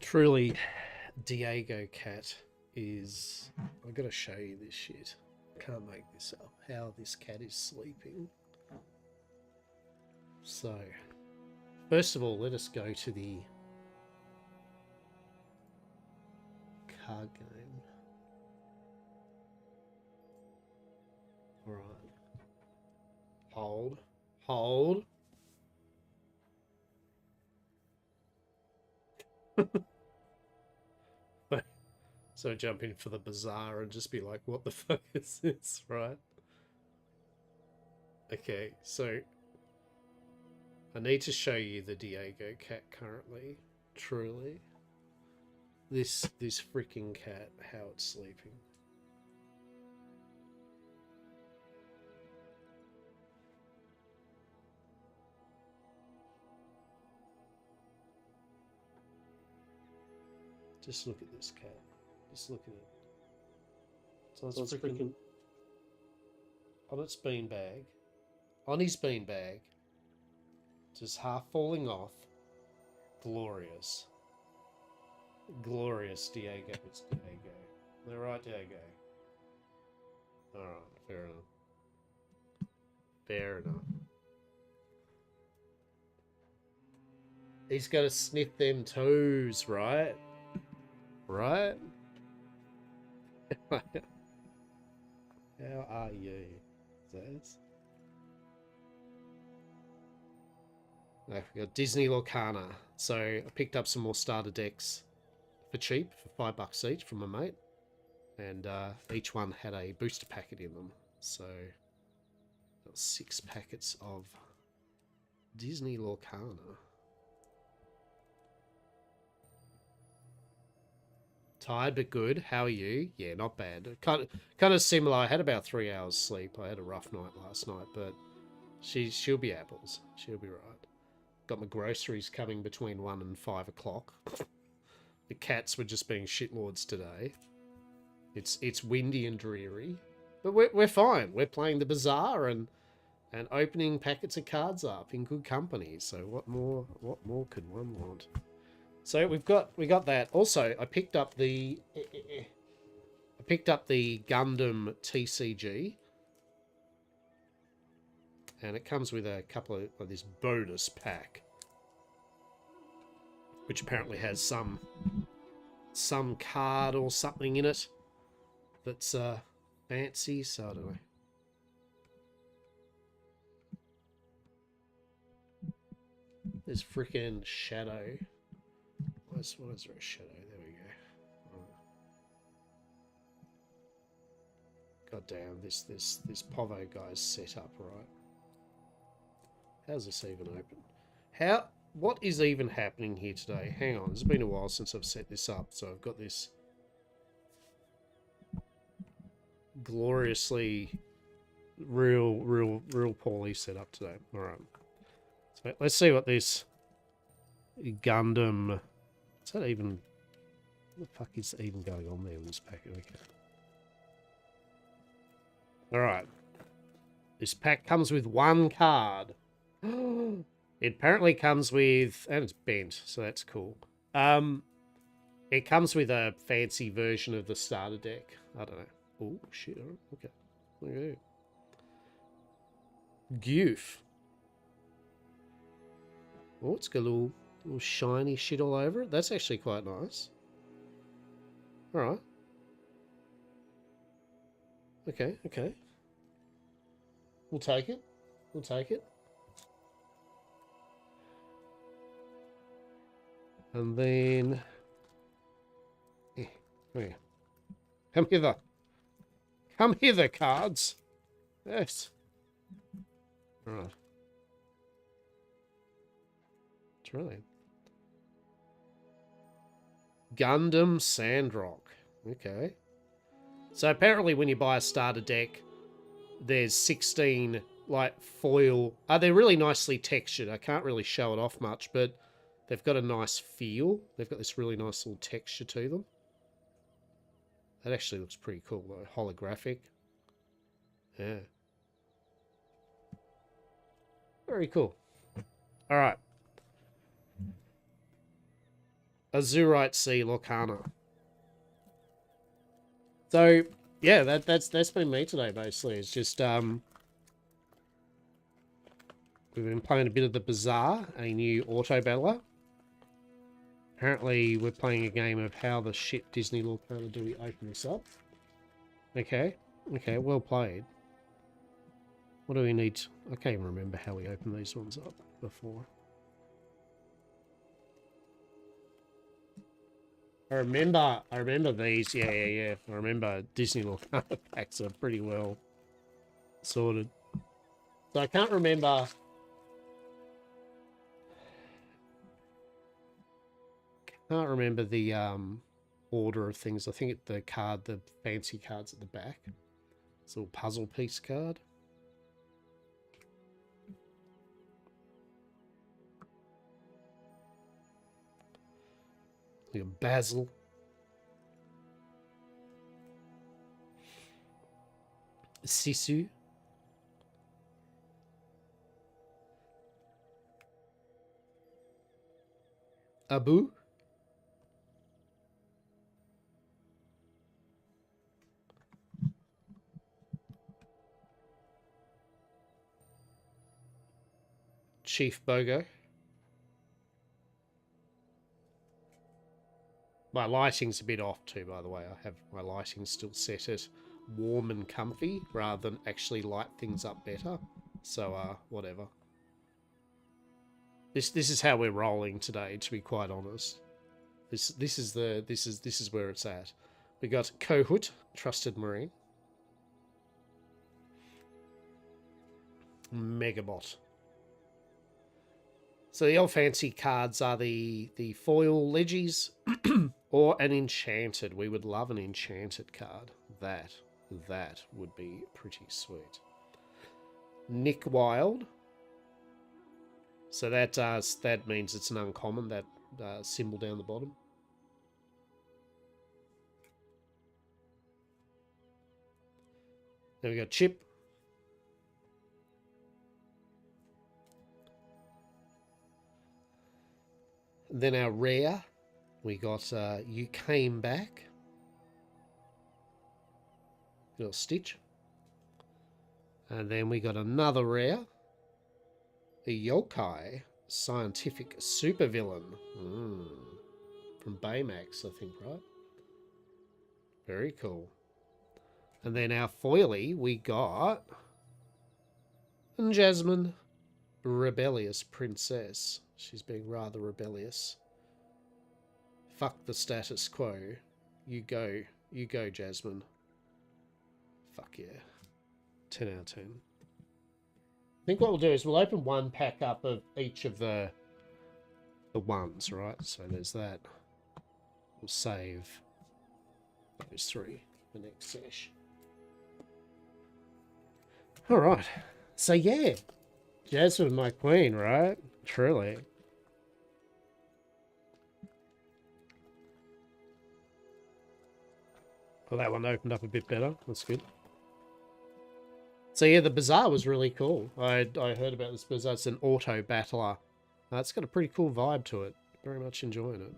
Truly, Diego cat is... I've got to show you this shit. Can't make this up. How this cat is sleeping. So, first of all, let us go to the card game. Alright. Hold. Hold. So jump in for the Bazaar and just be like, what the fuck is this, right? Okay, so I need to show you the Diego cat currently. Truly. This freaking cat, how it's sleeping. Just look at this cat. Just look at it. So it's freaking on its beanbag. On his beanbag. Just half falling off. Glorious. Glorious Diego. It's Diego. They're right, Diego. Alright, fair enough. Fair enough. He's got to sniff them toes, right? Right? How are you, Zaz? We got Disney Lorcana. So I picked up some more starter decks for cheap, for $5 each from my mate. And each one had a booster packet in them. So got 6 packets of Disney Lorcana. Tired but good. How are you? Yeah, not bad. Kind of similar. I had about 3 hours sleep. I had a rough night last night, but she'll be apples. She'll be right. Got my groceries coming between 1 and 5 o'clock. The cats were just being shitlords today. It's windy and dreary, but we're fine. We're playing the Bazaar and opening packets of cards up in good company. So what more could one want? So we got that. Also, I picked up the Gundam TCG, and it comes with a couple of this bonus pack, which apparently has some card or something in it that's fancy. So I don't know. There's freaking Shadow. Why is there a shadow? There we go. God damn, this Povo guy's set up right. How's this even open? What is even happening here today? Hang on, it's been a while since I've set this up, so I've got this gloriously real poorly set up today. Alright. So let's see what this Gundam... Is that even... What the fuck is even going on there in this packet? Okay. Alright. This pack comes with one card. It apparently comes with... And it's bent, so that's cool. It comes with a fancy version of the starter deck. I don't know. Oh, shit. Okay. Look at it. Goof. Oh, it's got a little shiny shit all over it. That's actually quite nice. Alright. Okay, okay. We'll take it. We'll take it. And then... Where? Come hither. Come hither, cards. Yes. Right. That's right. Gundam Sandrock. Okay. So apparently when you buy a starter deck, there's 16, like, foil... they're really nicely textured. I can't really show it off much, but they've got a nice feel. They've got this really nice little texture to them. That actually looks pretty cool, though. Holographic. Yeah. Very cool. Alright. Azurite Sea Lorcana. So, yeah, that's been me today, basically. It's just, we've been playing a bit of the Bazaar, a new auto battler. Apparently, we're playing a game of how the shit Disney Lorcana do we open this up. Okay. Okay, well played. What do we need? I can't even remember how we opened these ones up before. I remember these. Yeah. I remember Disney Lorcana packs are pretty well sorted. So I can't remember... Can't remember the order of things. I think the fancy card's at the back. It's a little puzzle piece card. We got Basil. Sisu. Abu. Chief Bogo. My lighting's a bit off too, by the way. I have my lighting still set at warm and comfy rather than actually light things up better. So, whatever. This is how we're rolling today, to be quite honest. This is where it's at. We got Kohut, Trusted Marine. Megabot. So the old fancy cards are the foil legies or an enchanted. We would love an enchanted card. That would be pretty sweet. Nick Wild. So that means it's an uncommon, that symbol down the bottom. Then we got Chip. Then our rare, we got You Came Back. Little Stitch. And then we got another rare. The Yokai Scientific Supervillain. From Baymax, I think, right? Very cool. And then our foily, we got Jasmine, Rebellious Princess. She's being rather rebellious. Fuck the status quo. You go, Jasmine. Fuck yeah. 10 out of 10. I think what we'll do is we'll open one pack up of each of the ones, right? So there's that. We'll save those 3 for next sesh. Alright. So yeah. Jasmine, my queen, right? Truly. Well, that one opened up a bit better. That's good. So yeah, the Bazaar was really cool. I heard about this Bazaar. It's an auto battler. It's got a pretty cool vibe to it. Very much enjoying it.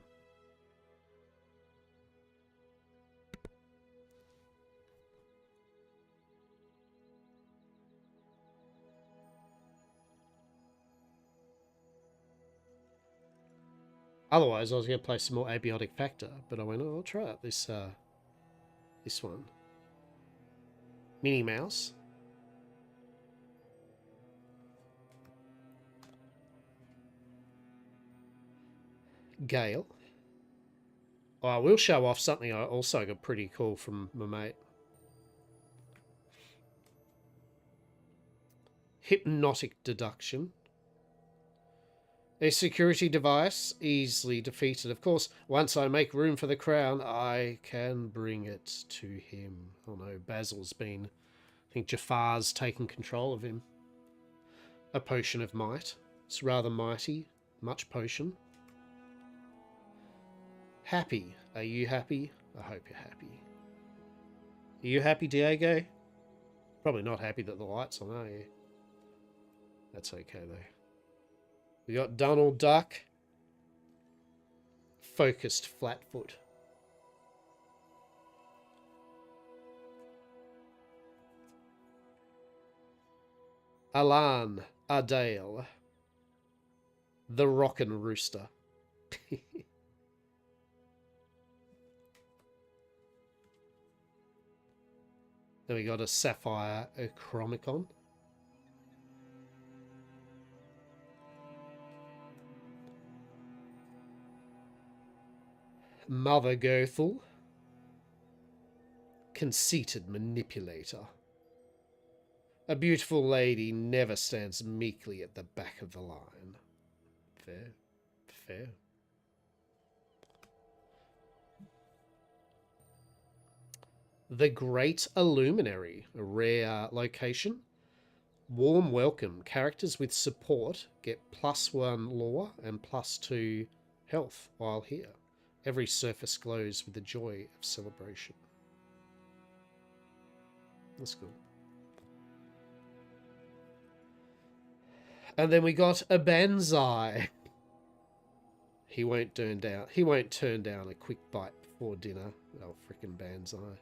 Otherwise, I was going to play some more Abiotic Factor, but I went, oh, I'll try out this one. Minnie Mouse. Gale. Oh, I will show off something I also got pretty cool from my mate. Hypnotic Deduction. A security device, easily defeated. Of course, once I make room for the crown, I can bring it to him. Oh no, Basil's been... I think Jafar's taken control of him. A potion of might. It's rather mighty. Much potion. Happy. Are you happy? I hope you're happy. Are you happy, Diego? Probably not happy that the light's on, are you? That's okay, though. We got Donald Duck. Focused Flatfoot. Alan Ardale. The Rockin' Rooster. Then we got a Sapphire Chromicon. Mother Gothel. Conceited Manipulator. A beautiful lady never stands meekly at the back of the line. Fair. Fair. The Great Illuminary, a rare location. Warm welcome. Characters with support get +1 lore and +2 health while here. Every surface glows with the joy of celebration. That's cool. And then we got a Banzai. He won't turn down a quick bite before dinner. Oh, frickin' Banzai.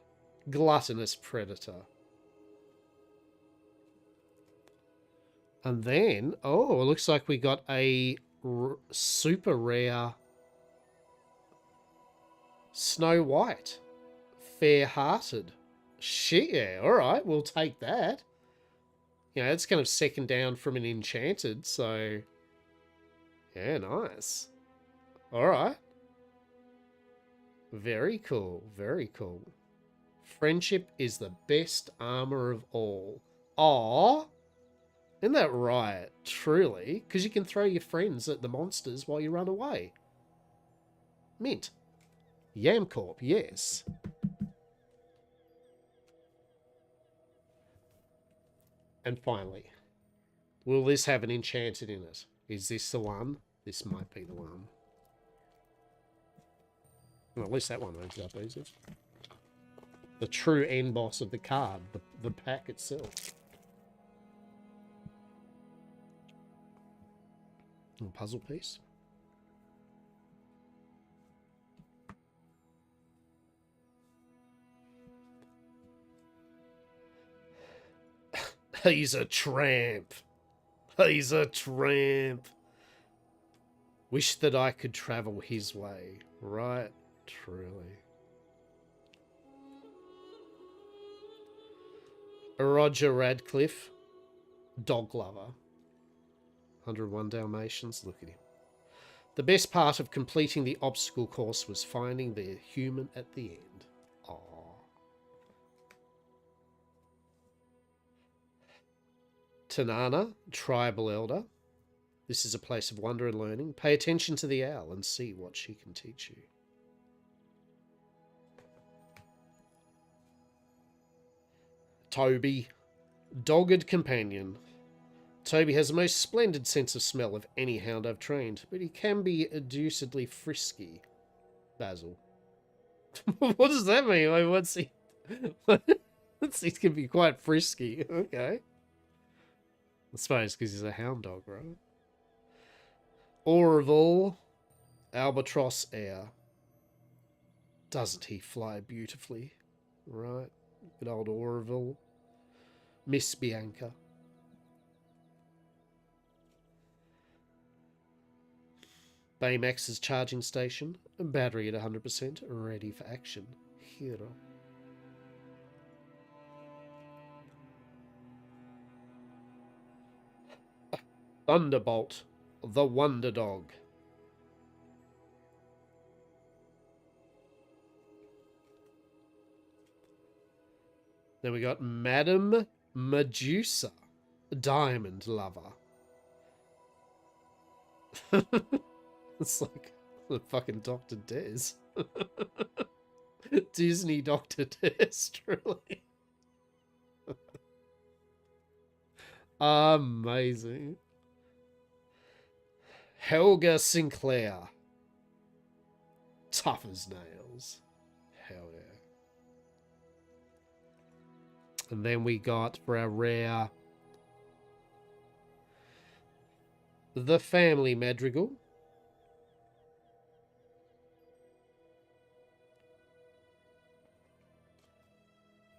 Gluttonous Predator. And then, oh, it looks like we got a super rare Snow White. Fair-hearted. Shit, yeah, alright, we'll take that. You know, it's kind of second down from an enchanted, so... Yeah, nice. Alright. Very cool, very cool. Friendship is the best armor of all. Aww. Isn't that right? Truly. Because you can throw your friends at the monsters while you run away. Mint. Yamcorp, yes. And finally, will this have an enchanted in it? Is this the one? This might be the one. Well, at least that one opens up easy. The true end boss of the card, the pack itself. A puzzle piece. He's a tramp. He's a tramp. Wish that I could travel his way. Right, truly. Roger Radcliffe. Dog lover. 101 Dalmatians. Look at him. The best part of completing the obstacle course was finding the human at the end. Aww. Tanana, Tribal Elder. This is a place of wonder and learning. Pay attention to the owl and see what she can teach you. Toby, Dogged Companion. Toby has the most splendid sense of smell of any hound I've trained, but he can be deucedly frisky. Basil. What does that mean? Like, what's he... He can be quite frisky. Okay. I suppose because he's a hound dog, right? Orville, Albatross Air. Doesn't he fly beautifully? Right. Good old Orville. Miss Bianca. Baymax's charging station. Battery at 100%. Ready for action. Hero. Thunderbolt. The Wonder Dog. Then we got Madame Medusa, Diamond Lover. It's like the fucking Dr. Des. Disney Dr. Des, truly. Amazing. Helga Sinclair. Tough as nails. Hell yeah. And then we got, for our rare, the Family Madrigal.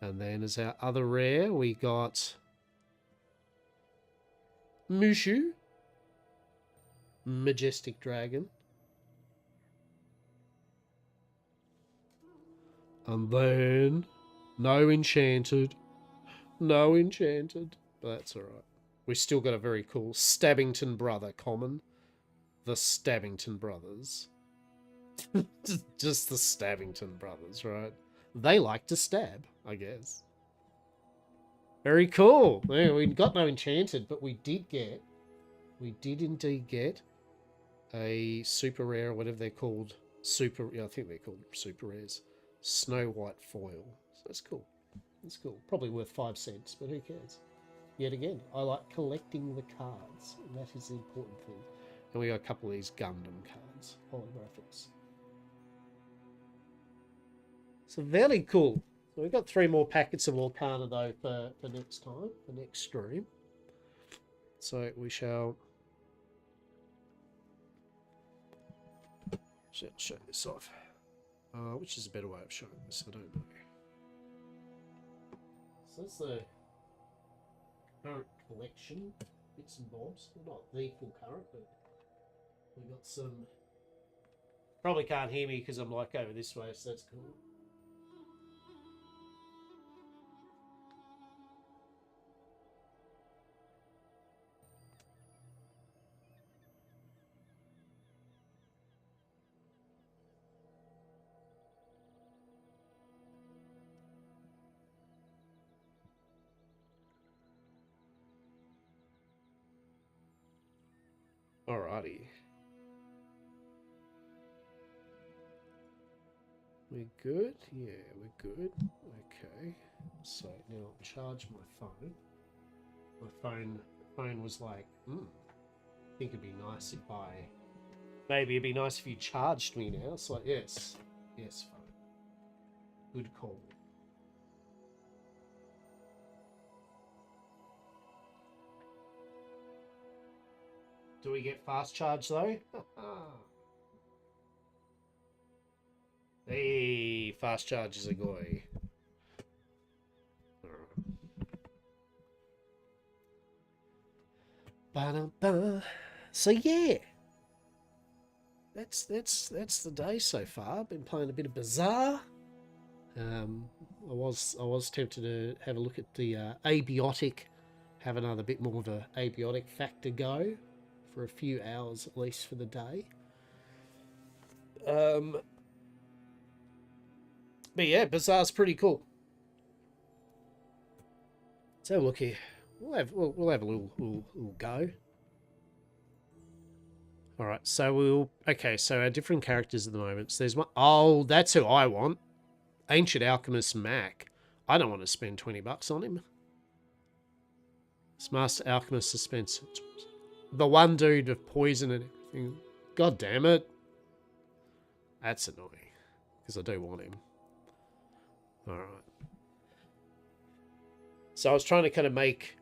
And then as our other rare, we got Mushu. Majestic Dragon. And then no Enchanted. No Enchanted. But that's alright. We still got a very cool Stabbington Brother common. The Stabbington Brothers. Just the Stabbington Brothers, right? They like to stab, I guess. Very cool. Yeah, we got no Enchanted, but we did indeed get a super rare, or whatever they're called. I think they're called super rares. Snow White foil. So that's cool. That's cool. Probably worth 5 cents, but who cares? Yet again, I like collecting the cards. That is the important thing. And we got a couple of these Gundam cards. Holographics. So very cool. So we've got 3 more packets of Lorcana though for next time, for next stream. So we shall show this off. Which is a better way of showing this? I don't know. So that's the current collection, bits and bobs. Well, not the full current, but we got some. Probably can't hear me because I'm like over this way, so that's cool. Alrighty. We're good? Yeah, we're good. Okay. So now I'll charge my phone. My phone was like, I think it'd be nice if maybe it'd be nice if you charged me now. So yes. Yes, phone. Good call. Do we get fast charge though? Hey, fast charge is a goy. Ba-da-ba. So yeah, that's the day so far. Been playing a bit of Bazaar. I was tempted to have a look at the abiotic, have another bit more of a abiotic factor go for a few hours at least for the day. But yeah, Bazaar's pretty cool. Let's have a look here. we'll have a little go. All right, so so our different characters at the moment. So there's one. Oh, that's who I want. Ancient Alchemist Mac. I don't want to spend $20 on him. It's Master Alchemist Suspense. The one dude of poison and everything. God damn it. That's annoying. Because I do want him. Alright. So I was trying to kind of make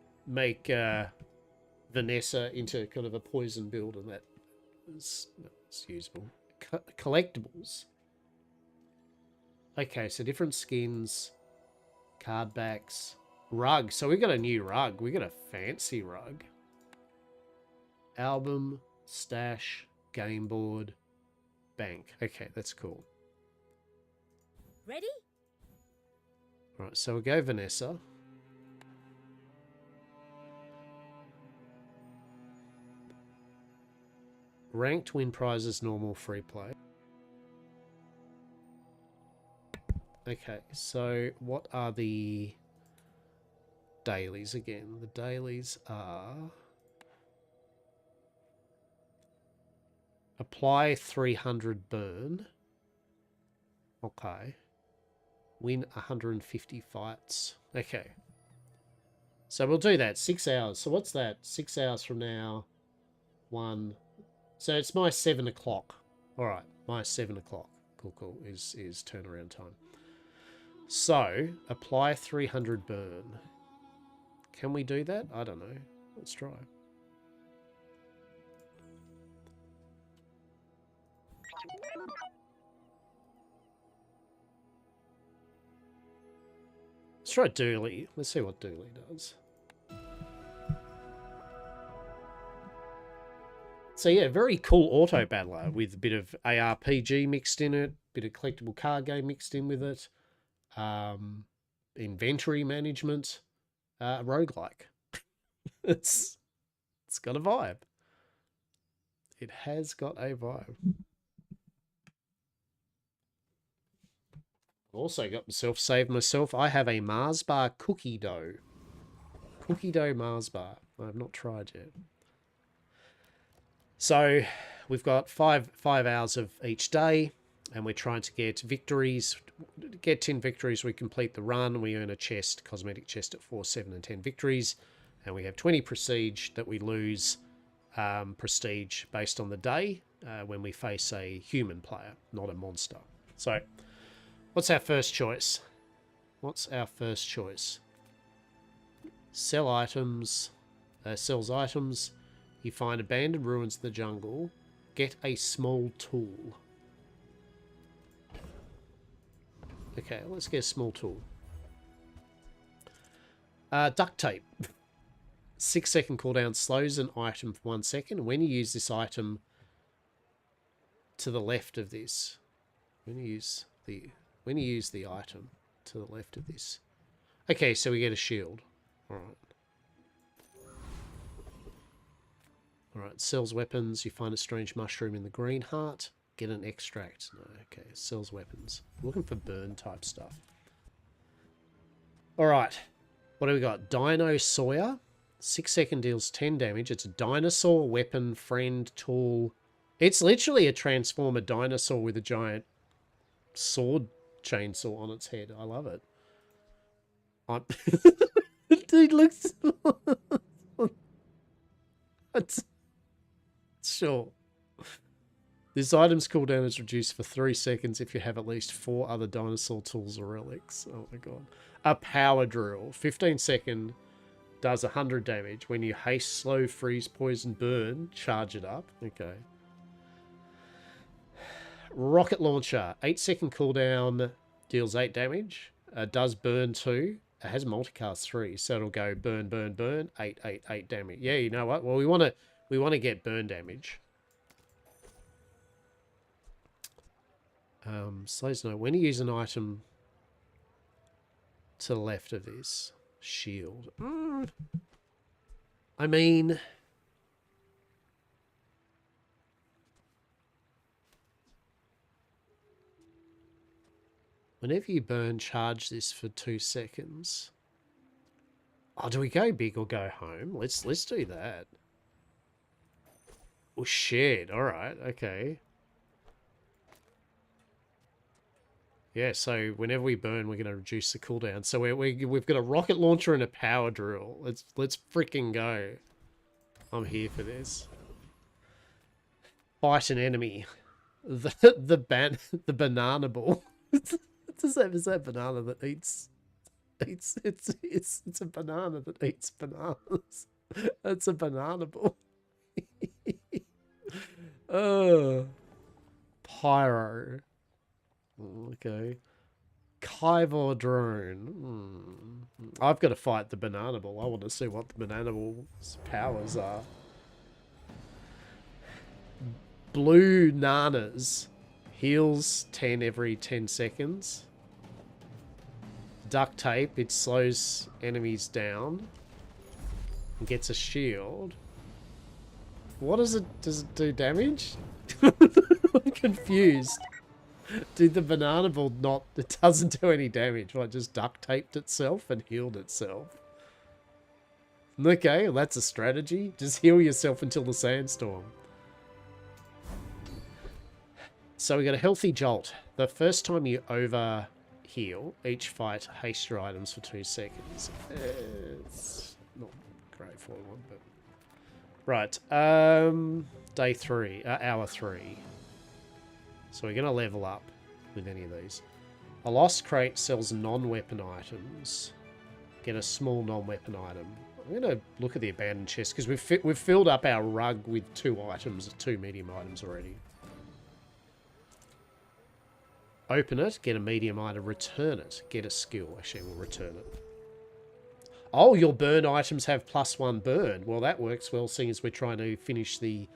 Vanessa into kind of a poison build, and that's usable. Collectibles. Okay, so different skins. Card backs. Rug. So we got a new rug. We got a fancy rug. Album. Stash. Game board. Bank. Okay, that's cool. Ready? Right, so we'll go Vanessa. Ranked win prizes, normal, free play. Okay, so what are the dailies again? The dailies are... Apply 300 burn. Okay. Win 150 fights. Okay. So we'll do that. 6 hours. So what's that? 6 hours from now. 1. So it's my 7 o'clock. Alright. My 7 o'clock. Cool. Is turnaround time. So, apply 300 burn. Can we do that? I don't know. Let's try. Let's try Dooley. Let's see what Dooley does. So yeah, very cool auto battler with a bit of ARPG mixed in it, bit of collectible card game mixed in with it, inventory management, roguelike. It's got a vibe. It has got a vibe. Also got saved myself. I have a Mars bar cookie dough. Cookie dough Mars bar. I have not tried yet. So we've got five hours of each day, and we're trying to get victories. Get 10 victories, we complete the run. We earn a chest, cosmetic chest at 4, 7, and 10 victories. And we have 20 prestige that we lose prestige based on the day when we face a human player, not a monster. So what's our first choice? Sell items. Sells items. You find abandoned ruins in the jungle. Get a small tool. Okay, let's get a small tool. Duct tape. 6-second cooldown slows an item for 1 second. When you use this item to the left of this. When you use the item to the left of this. Okay, so we get a shield. Alright. Alright, sells weapons. You find a strange mushroom in the green heart. Get an extract. No, okay, sells weapons. Looking for burn type stuff. Alright, what do we got? Dino Sawyer. 6-second deals 10 damage. It's a dinosaur weapon, friend, tool. It's literally a transformer dinosaur with a giant sword chainsaw on its head. I love it. Dude looks... Sure. This item's cooldown is reduced for 3 seconds if you have at least 4 other dinosaur tools or relics. Oh my god. A power drill. 15-second does 100 damage. When you haste, slow, freeze, poison, burn, charge it up. Okay. Rocket launcher. 8-second cooldown, deals 8 damage. Does burn 2. It has multicast 3, so it'll go burn, burn, burn. 8, 8, 8 damage. Yeah, you know what? Well, we want to get burn damage. Slays no. When you use an item to the left of this shield. I mean, whenever you burn, charge this for 2 seconds. Oh, do we go big or go home? Let's do that. Oh shit! All right, okay. Yeah, so whenever we burn, we're going to reduce the cooldown. So we've got a rocket launcher and a power drill. Let's freaking go. I'm here for this. Fight an enemy. The banana ball. Is that banana that eats? It's a banana that eats bananas. That's a banana ball. Oh, pyro. Okay. Kyvor drone. I've got to fight the banana ball. I want to see what the banana ball's powers are. Blue nanas. Heals 10 every 10 seconds. Duct tape. It slows enemies down. And gets a shield. What is it? Does it do damage? I'm confused. Did the banana ball not... It doesn't do any damage. Well, it just duct taped itself and healed itself. Okay, well, that's a strategy. Just heal yourself until the sandstorm. So we got a healthy jolt. The first time you over heal, each fight haste your items for 2 seconds. It's not great for one, but... Right, day 3, hour 3. So we're going to level up with any of these. A lost crate sells non-weapon items. Get a small non-weapon item. I'm going to look at the abandoned chest because we've filled up our rug with 2 items, 2 medium items already. Open it, get a medium item, return it, get a skill. Actually, we'll return it. Oh, your burn items have +1 burn. Well, that works well, seeing as we're trying to finish the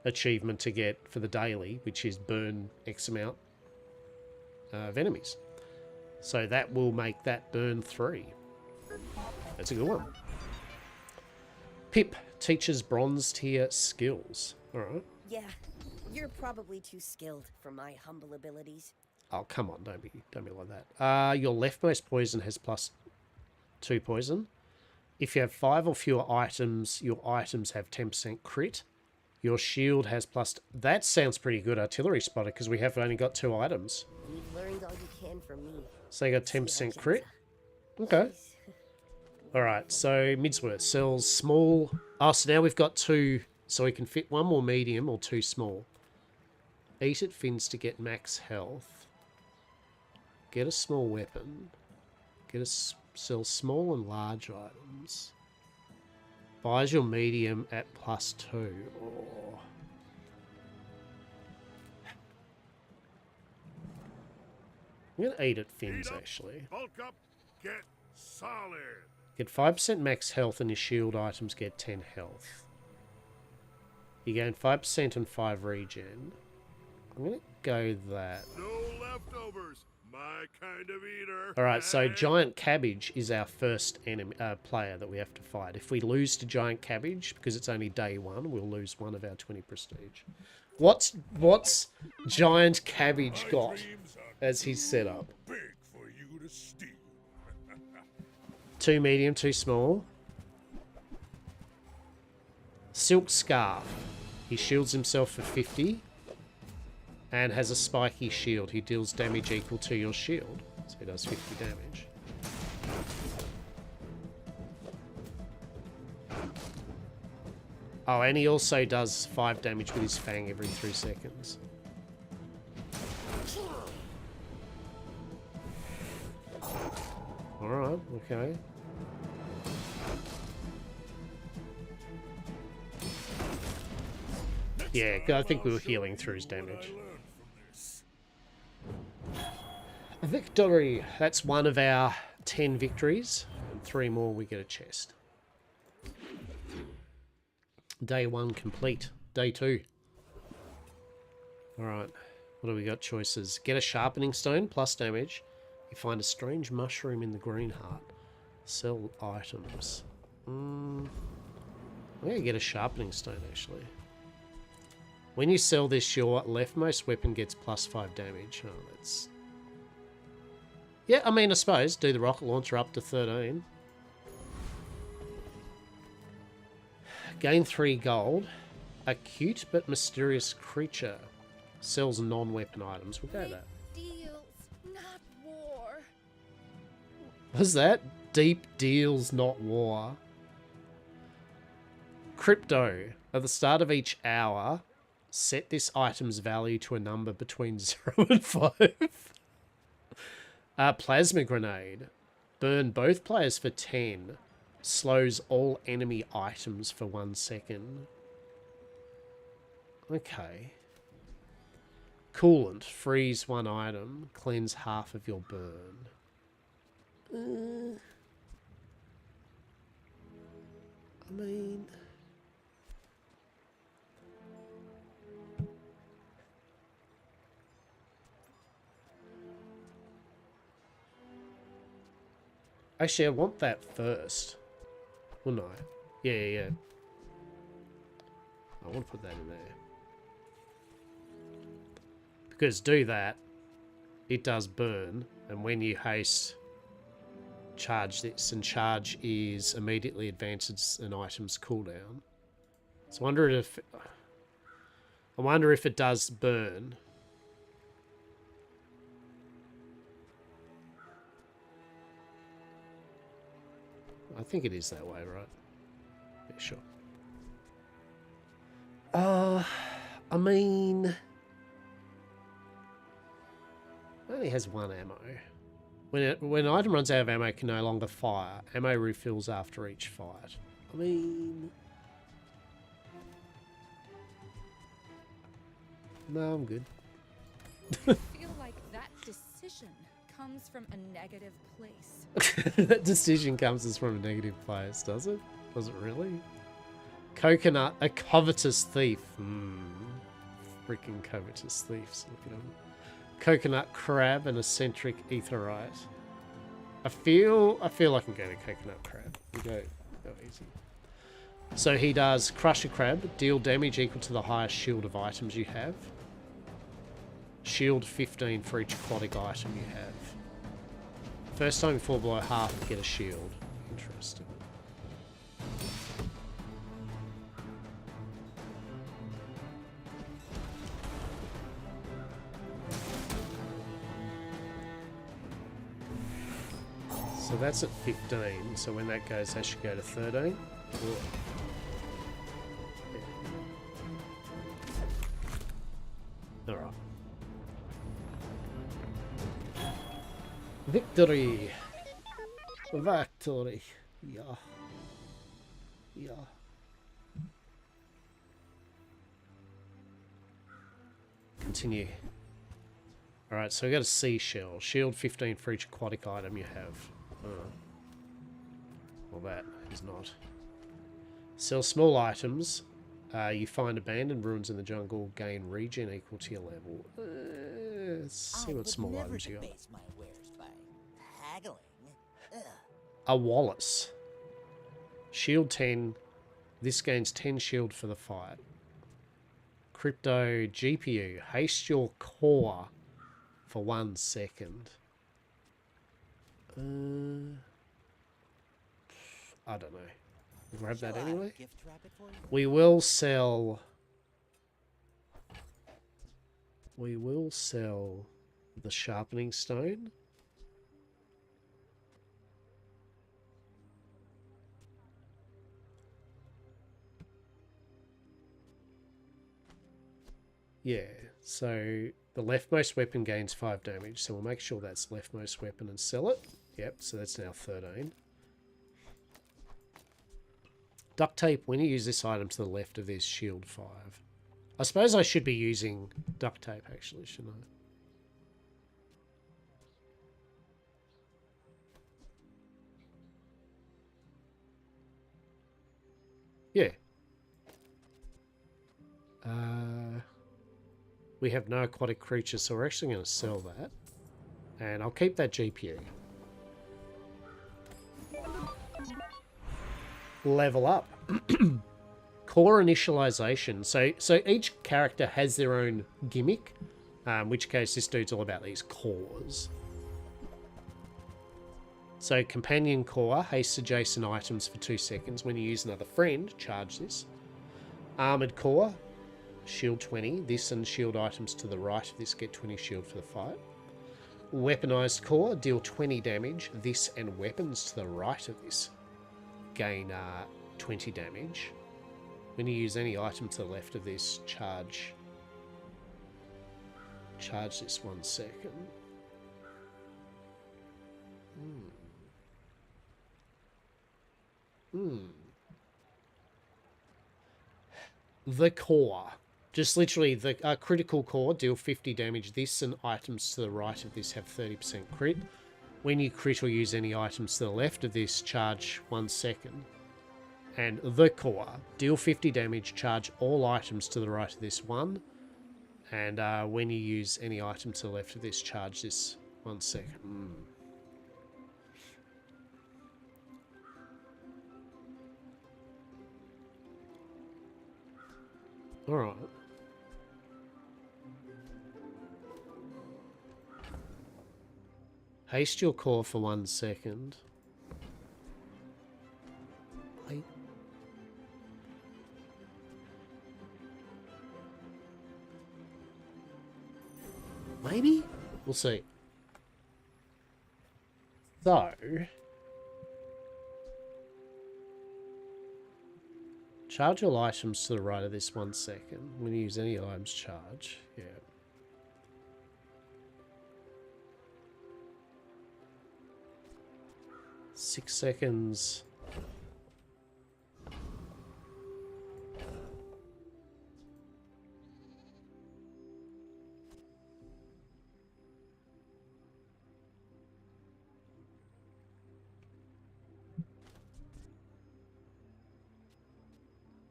achievement to get for the daily, which is burn X amount of enemies. So that will make that burn 3. That's a good one. Pip teaches bronze tier skills. All right. Yeah, you're probably too skilled for my humble abilities. Oh, come on, don't be like that. Your leftmost poison has +2 poison. If you have 5 or fewer items, your items have 10% crit. Your shield has +... That sounds pretty good, artillery spotter, because we have only got 2 items. You've learned all you can from me. So you got 10% crit. Okay. Alright, so Midsworth sells small... Oh, so now we've got 2... So we can fit 1 more medium or 2 small. Eat at fins to get max health. Get a small weapon. Sell small and large items. Buys your medium at +2. Oh. I'm going to eat at fins, actually. Bulk up, get solid. Get 5% max health and your shield items get 10 health. You gain 5% and 5 regen. I'm going to go that. No leftovers. My kind of eater. Alright, so Giant Cabbage is our first enemy player that we have to fight. If we lose to Giant Cabbage, because it's only day 1, we'll lose 1 of our 20 prestige. What's Giant Cabbage got as his setup? Big for you to steal. 2 medium, 2 small. Silk Scarf. He shields himself for 50. And has a spiky shield. He deals damage equal to your shield. So he does 50 damage. Oh, and he also does 5 damage with his fang every 3 seconds. Alright, okay. Yeah, I think we were healing through his damage. Victory! That's 1 of our 10 victories. And 3 more, we get a chest. Day 1 complete. Day 2. Alright, what do we got choices? Get a sharpening stone, plus damage. You find a strange mushroom in the green heart. Sell items. I'm going to get a sharpening stone, actually. When you sell this, your leftmost weapon gets +5 damage. Oh, that's... Yeah, I mean, I suppose. Do the rocket launcher up to 13. Gain 3 gold. A cute but mysterious creature. Sells non-weapon items. We'll go with that. Deals, not war. What's that? Deep deals, not war. Crypto. At the start of each hour, set this item's value to a number between 0 and 5. Plasma grenade. Burn both players for 10. Slows all enemy items for 1 second. Okay. Coolant. Freeze 1 item. Cleanse half of your burn. I mean... Actually, I want that first. Wouldn't I? Yeah. I want to put that in there. Because do that, it does burn. And when you haste, charge this. And charge is immediately advances an item's cooldown. So I wonder if it does burn. I think it is that way, right? Yeah, sure. I mean... It only has 1 ammo. When an item runs out of ammo, it can no longer fire. Ammo refills after each fight. I mean... No, I'm good. I feel like that decision comes from a negative place. That decision comes from a negative place, does it? Does it really? Coconut, a covetous thief. Freaking covetous thieves. Look at them. Coconut crab and eccentric etherite. I feel like I'm going to coconut crab. We go easy. So he does crush a crab, deal damage equal to the highest shield of items you have. Shield 15 for each aquatic item you have. First time you fall below half, get a shield. Interesting. So that's at 15, so when that goes, that should go to 13. Cool. Yeah. Alright. Victory! Victory! Yeah. Yeah. Continue. Alright, so we got a seashell. Shield 15 for each aquatic item you have. Well, that is not. Sell small items. You find abandoned ruins in the jungle. Gain regen equal to your level. Let's see what small items you got. My wares by haggling. A Wallace. Shield 10. This gains 10 shield for the fight. Crypto GPU. Haste your core for 1 second. I don't know. We'll grab that anyway. We will sell... the sharpening stone. Yeah, so the leftmost weapon gains 5 damage, so we'll make sure that's leftmost weapon and sell it. Yep, so that's now 13. Duct tape, when you use this item to the left of this, shield 5. I suppose I should be using duct tape, actually, shouldn't I? Yeah. We have no aquatic creatures, so we're actually going to sell that. And I'll keep that GPU. Level up. Core initialization. So each character has their own gimmick. In which case this dude's all about these cores. So companion core, haste adjacent items for 2 seconds. When you use another friend, charge this. Armored core, shield 20. This and shield items to the right of this get 20 shield for the fight. Weaponized core, deal 20 damage. This and weapons to the right of this gain 20 damage. When you use any item to the left of this, charge this 1 second. The core. Just literally the critical core, deal 50 damage. This and items to the right of this have 30% crit. When you crit or use any items to the left of this, charge 1 second. And the core, deal 50 damage, charge all items to the right of this 1. And when you use any item to the left of this, charge this 1 second. Alright. Haste your core for 1 second. Maybe? We'll see. So... charge all items to the right of this 1 second. When you use any items, charge. Yeah. Six seconds.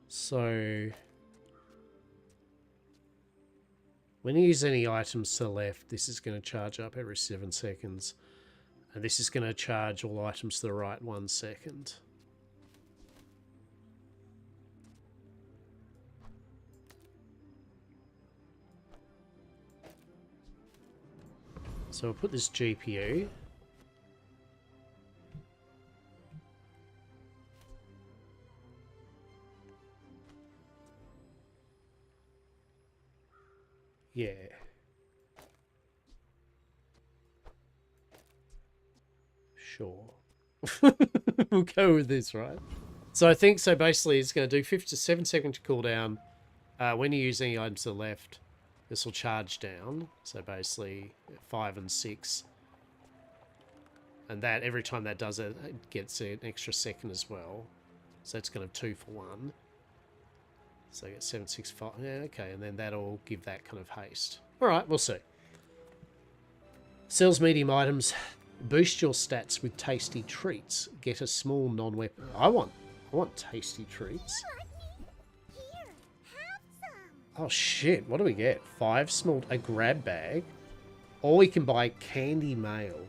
So, when you use any items to the left, this is going to charge up every 7 seconds. And this is going to charge all items to the right 1 second. So I'll put this GPU. Yeah. Sure. We'll go with this, right? So I think, so basically it's going to do 5 to 7 second cooldown. When you use any items to the left, this will charge down. So basically 5 and 6. And that, every time that does it, it gets an extra second as well. So it's going to have 2 for 1. So you get 7, 6, 5. Yeah, okay. And then that'll give that kind of haste. All right, we'll see. Sells medium items. Boost your stats with tasty treats. Get a small non-weapon. I want tasty treats. Oh shit! What do we get? 5 small. A grab bag. Or we can buy candy mail.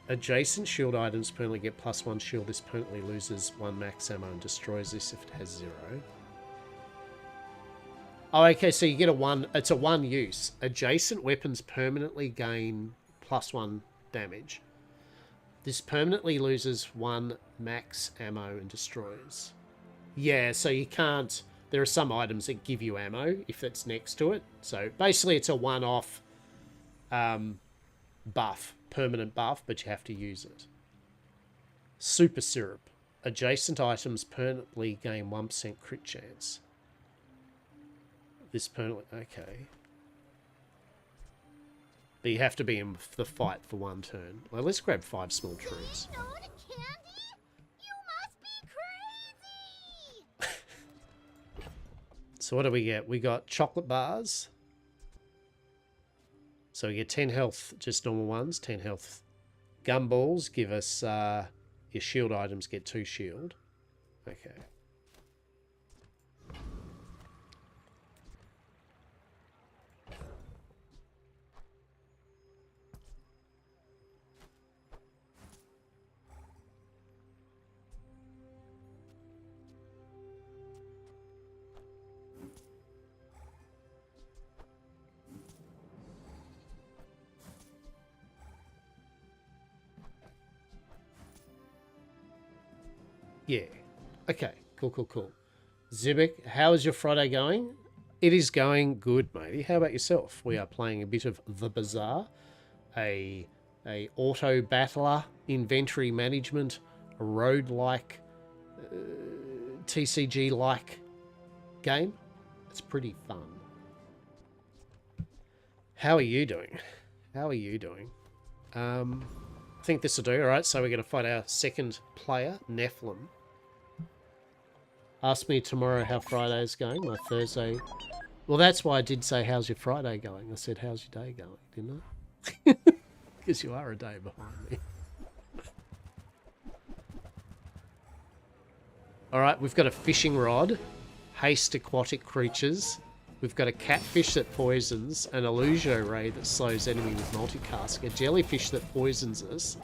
Adjacent shield items permanently get +1 shield. This permanently loses 1 max ammo and destroys this if it has 0. Oh, okay, so you get a 1... It's a 1 use. Adjacent weapons permanently gain +1 damage. This permanently loses 1 max ammo and destroys. Yeah, so you can't... There are some items that give you ammo if it's next to it. So basically it's a one-off buff. Permanent buff, but you have to use it. Super syrup. Adjacent items permanently gain 1% crit chance. This permanently... Okay. But you have to be in the fight for 1 turn. Well, let's grab 5 small trees. So what do we get? We got chocolate bars. So we get 10 health, just normal ones, 10 health. Gumballs give us, your shield items get 2 shield. Okay. Yeah. Okay. Cool, cool, cool. Zibik, how is your Friday going? It is going good, matey. How about yourself? We are playing a bit of the Bazaar, a auto battler, inventory management, a road-like, TCG-like game. It's pretty fun. How are you doing? How are you doing? I think this will do. All right, so we're going to fight our second player, Nephilim. Ask me tomorrow how Friday's going, my Thursday. Well, that's why I did say, how's your Friday going? I said, how's your day going, didn't I? Because you are a day behind me. All right, we've got a fishing rod, haste aquatic creatures. We've got a catfish that poisons, an illusion ray that slows enemy with multicast, a jellyfish that poisons us,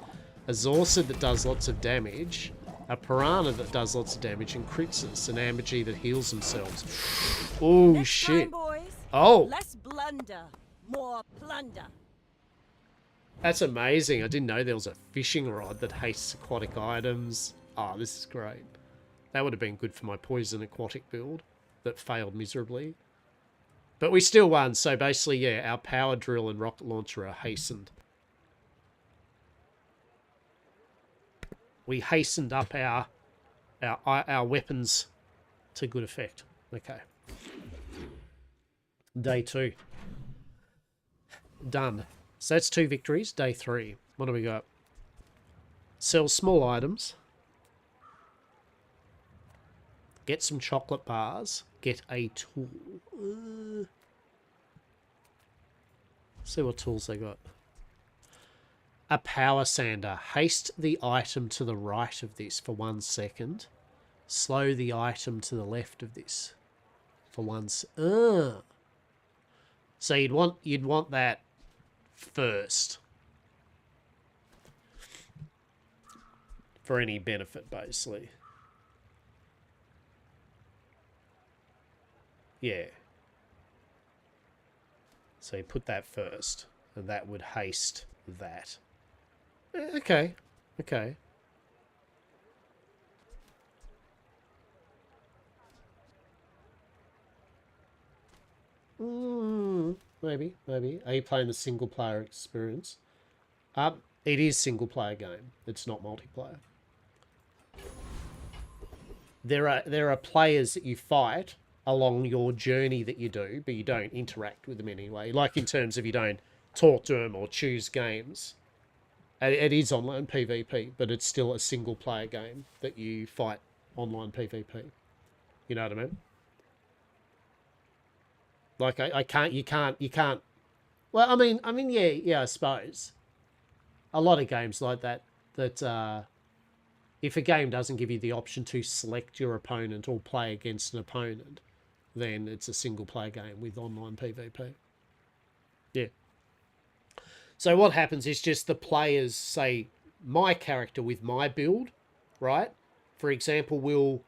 a Zorcid that does lots of damage, a piranha that does lots of damage and crits us, an ambergy that heals themselves. Oh, Next shit. time, boys, Oh. less blunder, more plunder. That's amazing. I didn't know there was a fishing rod that hastes aquatic items. Oh, this is great. That would have been good for my poison aquatic build that failed miserably. But we still won, so basically, yeah, our power drill and rocket launcher are hastened. We hastened up our weapons to good effect. Okay. Day 2. Done. So that's 2 victories. Day 3. What do we got? Sell small items. Get some chocolate bars. Get a tool. See what tools they got. A power sander. Haste the item to the right of this for 1 second. Slow the item to the left of this for 1 second. So you'd want that first for any benefit, basically. Yeah. So you put that first, and that would haste that. Okay. Okay. Maybe. Are you playing the single player experience? It is single player game. It's not multiplayer. There are players that you fight along your journey that you do, but you don't interact with them anyway. Like in terms of you don't talk to them or choose games. It is online PvP, but it's still a single player game that you fight online PvP. You know what I mean? Like you can't. Well, I mean, yeah, I suppose. A lot of games like that, if a game doesn't give you the option to select your opponent or play against an opponent, then it's a single player game with online PvP. Yeah. So what happens is just the players, say, my character with my build, right? For example,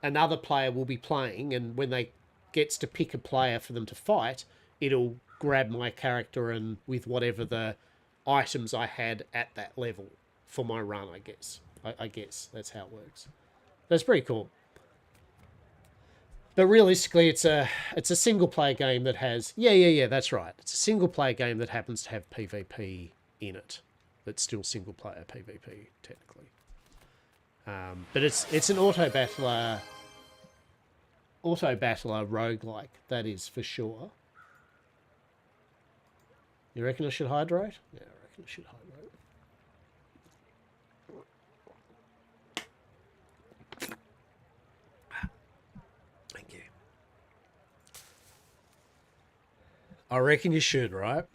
another player will be playing, and when they gets to pick a player for them to fight, it'll grab my character and with whatever the items I had at that level for my run, I guess. I guess that's how it works. That's pretty cool. But realistically, it's a single player game that has yeah, that's right. It's a single player game that happens to have PvP in it. That's still single player PvP technically. But it's an auto battler roguelike, that is for sure. You reckon I should hydrate? Yeah, I reckon I should hydrate. Thank you. I reckon you should, right?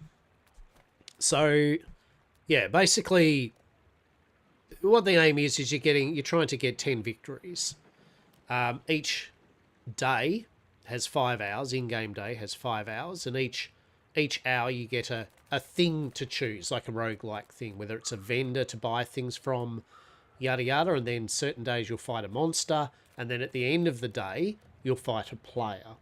So, yeah, basically, what the aim is you're trying to get 10 victories. Each day has 5 hours. In-game day has 5 hours, and each hour you get a thing to choose, like a roguelike thing, whether it's a vendor to buy things from, yada yada, and then certain days you'll fight a monster, and then at the end of the day you'll fight a player.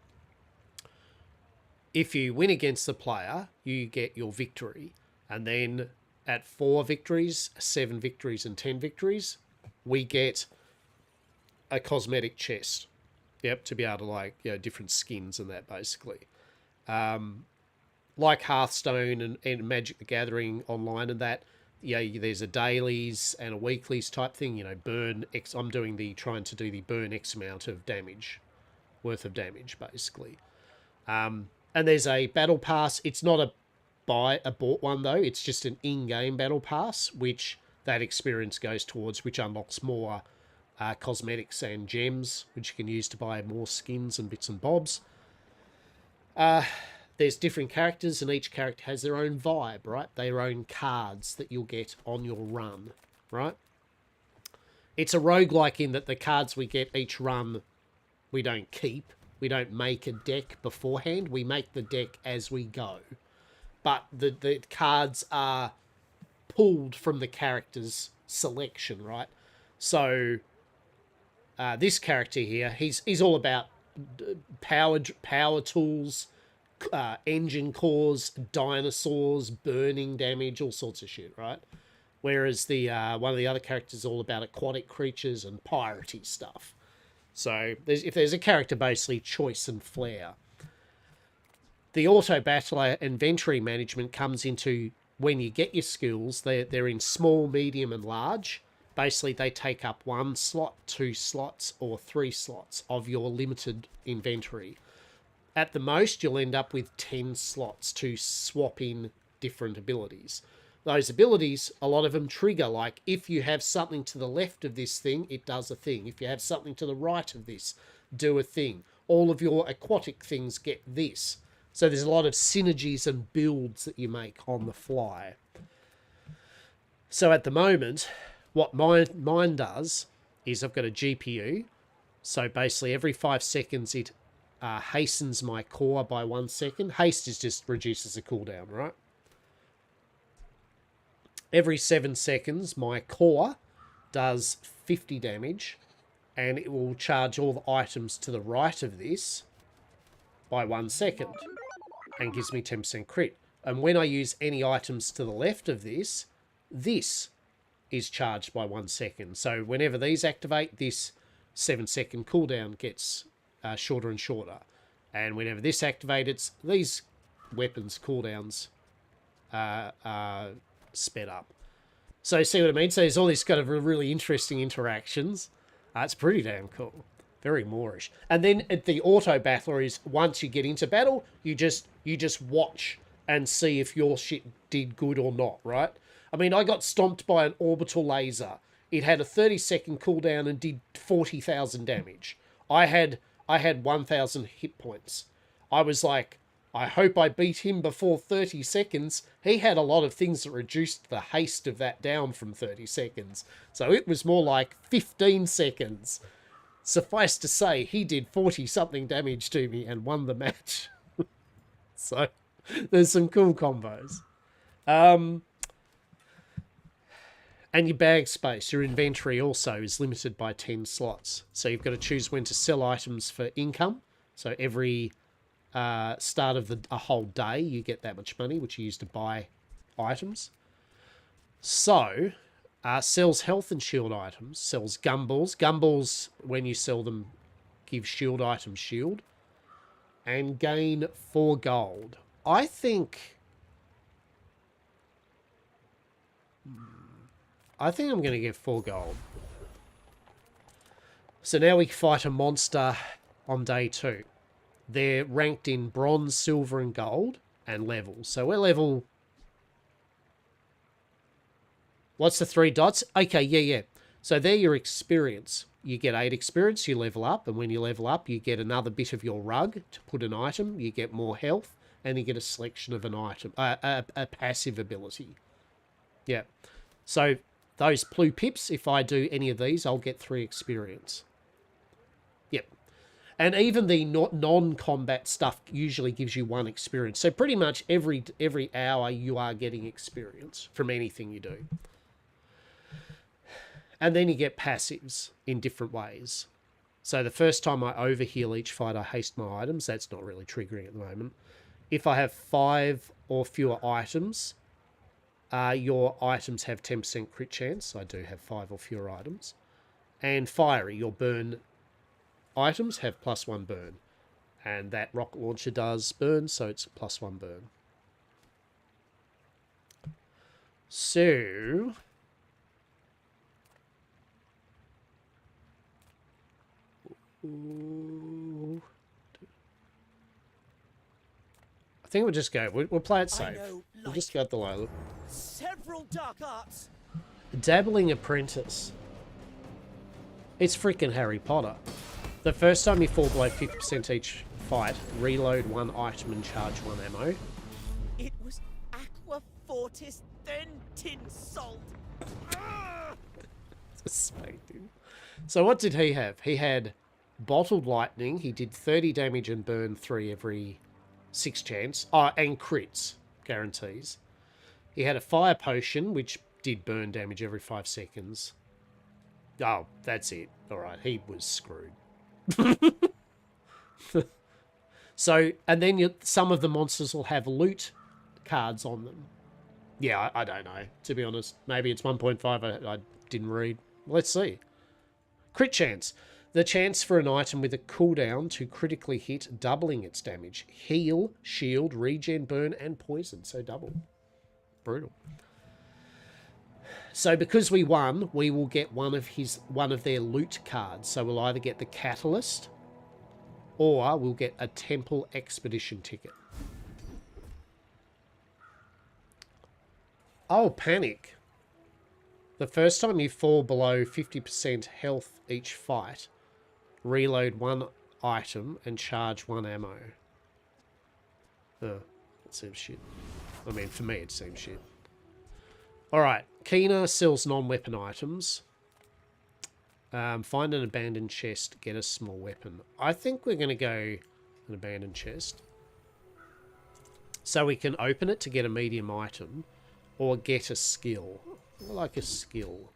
If you win against the player, you get your victory, and then at 4 victories, 7 victories, and 10 victories, we get a cosmetic chest. Yep, to be able to, like, you know, different skins and that, basically. Like Hearthstone and Magic the Gathering online and that, yeah, there's a dailies and a weeklies type thing, you know, burn X. I'm trying to do the burn X amount of damage, worth of damage, basically. And there's a battle pass. It's not a bought one, though. It's just an in-game battle pass, which that experience goes towards, which unlocks more cosmetics and gems, which you can use to buy more skins and bits and bobs. There's different characters, and each character has their own vibe, right? Their own cards that you'll get on your run, right? It's a roguelike in that the cards we get each run, we don't keep. We don't make a deck beforehand. We make the deck as we go. But the cards are pulled from the character's selection, right? So this character here, he's all about power tools, engine cores, dinosaurs, burning damage, all sorts of shit, right? Whereas the one of the other characters is all about aquatic creatures and piratey stuff. So if there's a character, basically choice and flair. The auto battler inventory management comes into when you get your skills. They're in small, medium, and large. Basically, they take up 1 slot, 2 slots, or 3 slots of your limited inventory. At the most, you'll end up with 10 slots to swap in different abilities. Those abilities, a lot of them trigger, like if you have something to the left of this thing, it does a thing. If you have something to the right of this, do a thing. All of your aquatic things get this. So there's a lot of synergies and builds that you make on the fly. So at the moment, what mine does is I've got a GPU. So basically every 5 seconds it hastens my core by 1 second. Haste is just reduces the cooldown, right? Every 7 seconds, my core does 50 damage, and it will charge all the items to the right of this by 1 second, and gives me 10% crit. And when I use any items to the left of this, this is charged by 1 second. So whenever these activate, this 7-second cooldown gets shorter and shorter. And whenever this activates, these weapons cooldowns are sped up. So see what I mean? So there's all these kind of really interesting interactions. It's pretty damn cool. Very Moorish. And then the auto battler is once you get into battle, you just watch and see if your shit did good or not, right? I mean, I got stomped by an orbital laser. It had a 30-second cooldown and did 40,000 damage. I had 1,000 hit points. I was like, I hope I beat him before 30 seconds. He had a lot of things that reduced the haste of that down from 30 seconds. So it was more like 15 seconds. Suffice to say, he did 40-something damage to me and won the match. So there's some cool combos. And your bag space, your inventory also is limited by 10 slots. So you've got to choose when to sell items for income. So every start of a whole day, you get that much money, which you use to buy items. So, sells health and shield items, sells gumballs. Gumballs, when you sell them, give shield items shield. And gain 4 gold. I think I'm going to get 4 gold. So now we fight a monster on day 2. They're ranked in bronze, silver, and gold, and levels. So we're level... What's the 3 dots? Okay, yeah. So they're your experience. You get 8 experience, you level up, and when you level up, you get another bit of your rug to put an item, you get more health, and you get a selection of an item, a passive ability. Yeah. So those blue pips, if I do any of these, I'll get 3 experience. Yep. And even the non-combat stuff usually gives you 1 experience. So pretty much every hour you are getting experience from anything you do. And then you get passives in different ways. So the first time I overheal each fight, I haste my items. That's not really triggering at the moment. If I have 5 or fewer items, your items have 10% crit chance. I do have 5 or fewer items. And fiery, you'll burn items have +1 burn. And that rocket launcher does burn, so it's +1 burn. So... I think we'll just go. We'll play it safe. We'll just go at the low. Several dark arts. Dabbling Apprentice. It's freaking Harry Potter. The first time you fall below 50% each fight, reload 1 item and charge 1 ammo. It was Aqua Fortis, then Tin Salt. So what did he have? He had Bottled Lightning. He did 30 damage and burn 3 every 6 chance. Oh, and crits. Guarantees. He had a Fire Potion, which did burn damage every 5 seconds. Oh, that's it. Alright, he was screwed. So, and then some of the monsters will have loot cards on them. Yeah, I don't know, to be honest. Maybe it's 1.5, I didn't read. Let's see. Crit chance. The chance for an item with a cooldown to critically hit, doubling its damage. Heal, shield, regen, burn, and poison. So double. Brutal. So because we won, we will get one of their loot cards. So we'll either get the Catalyst, or we'll get a Temple Expedition ticket. Oh, Panic. The first time you fall below 50% health each fight, reload 1 item and charge 1 ammo. Oh, that seems shit. I mean, for me, it seems shit. Alright, Kina sells non-weapon items. Find an abandoned chest, get a small weapon. I think we're going to go an abandoned chest. So we can open it to get a medium item, or get a skill. I like a skill.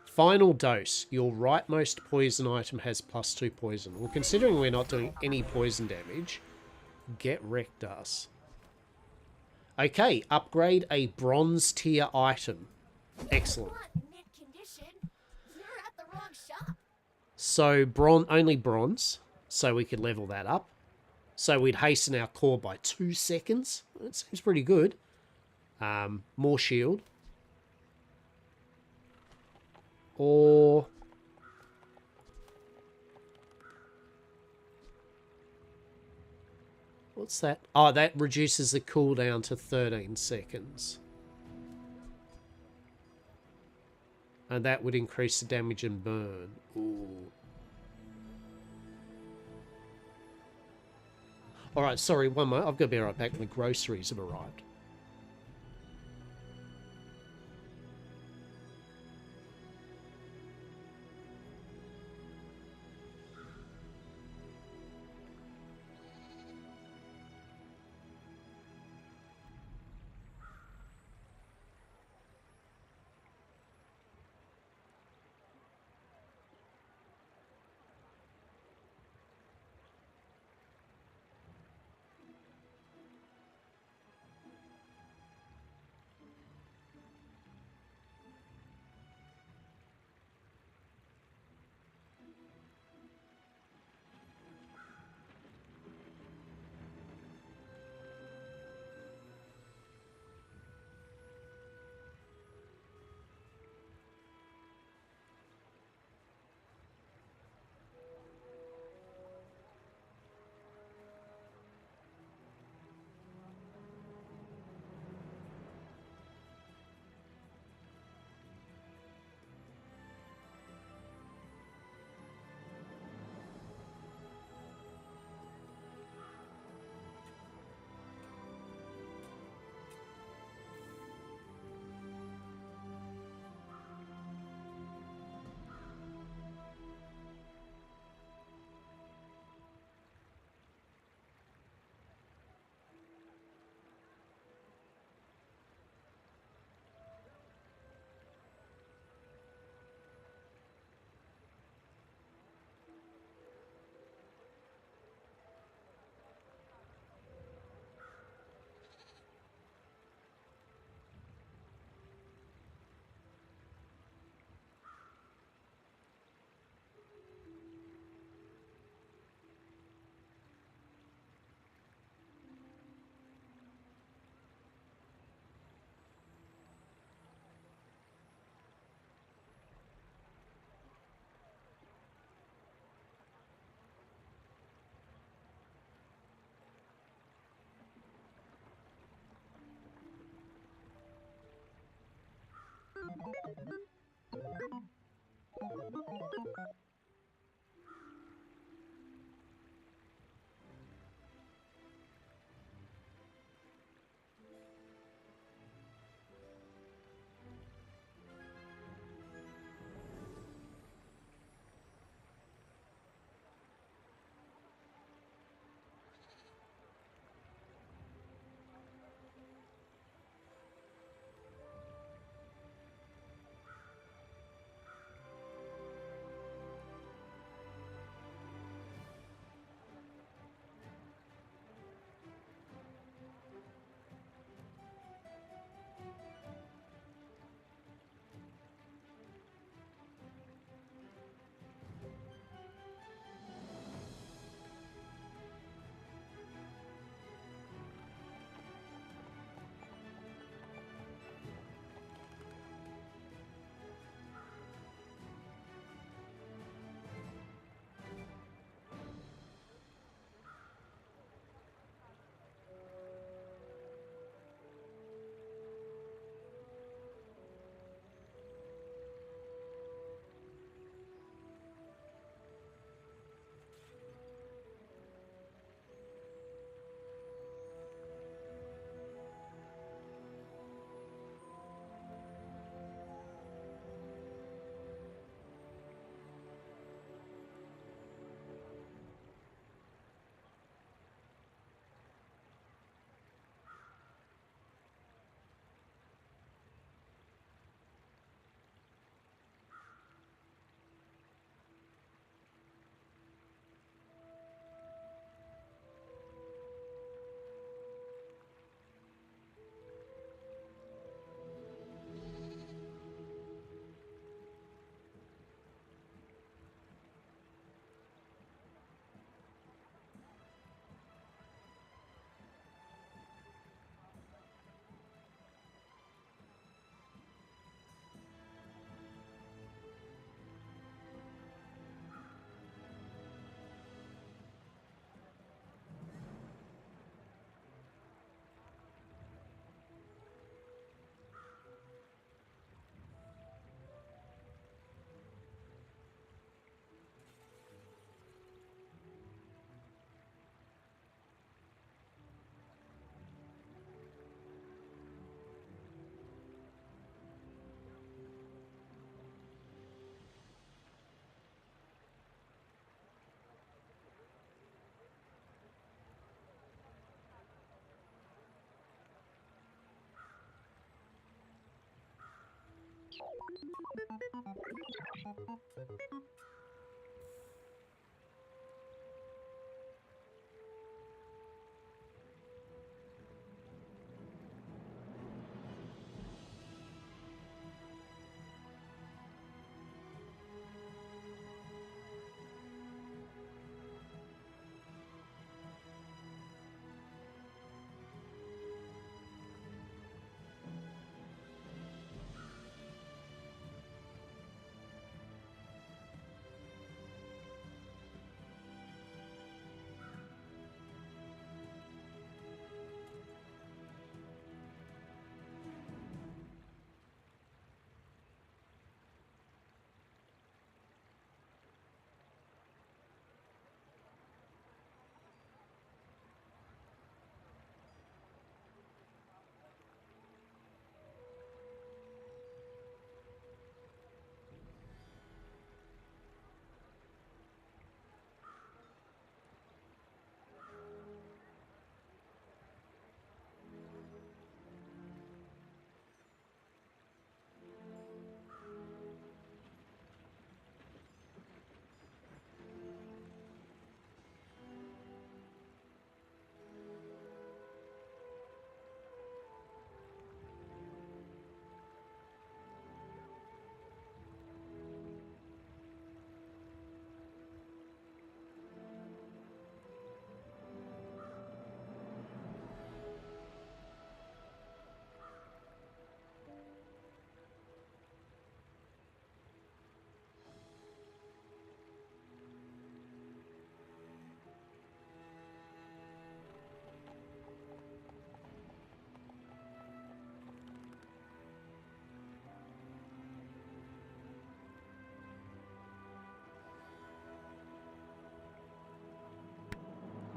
Final dose. Your rightmost poison item has +2 poison. Well, considering we're not doing any poison damage, get wrecked us. Okay, upgrade a bronze tier item. Excellent. So only bronze, so we could level that up. So we'd hasten our core by 2 seconds. That seems pretty good. More shield. Or... what's that? Oh, that reduces the cooldown to 13 seconds. And that would increase the damage and burn. Ooh. Alright, sorry, one more. I've got to be right back. The groceries have arrived.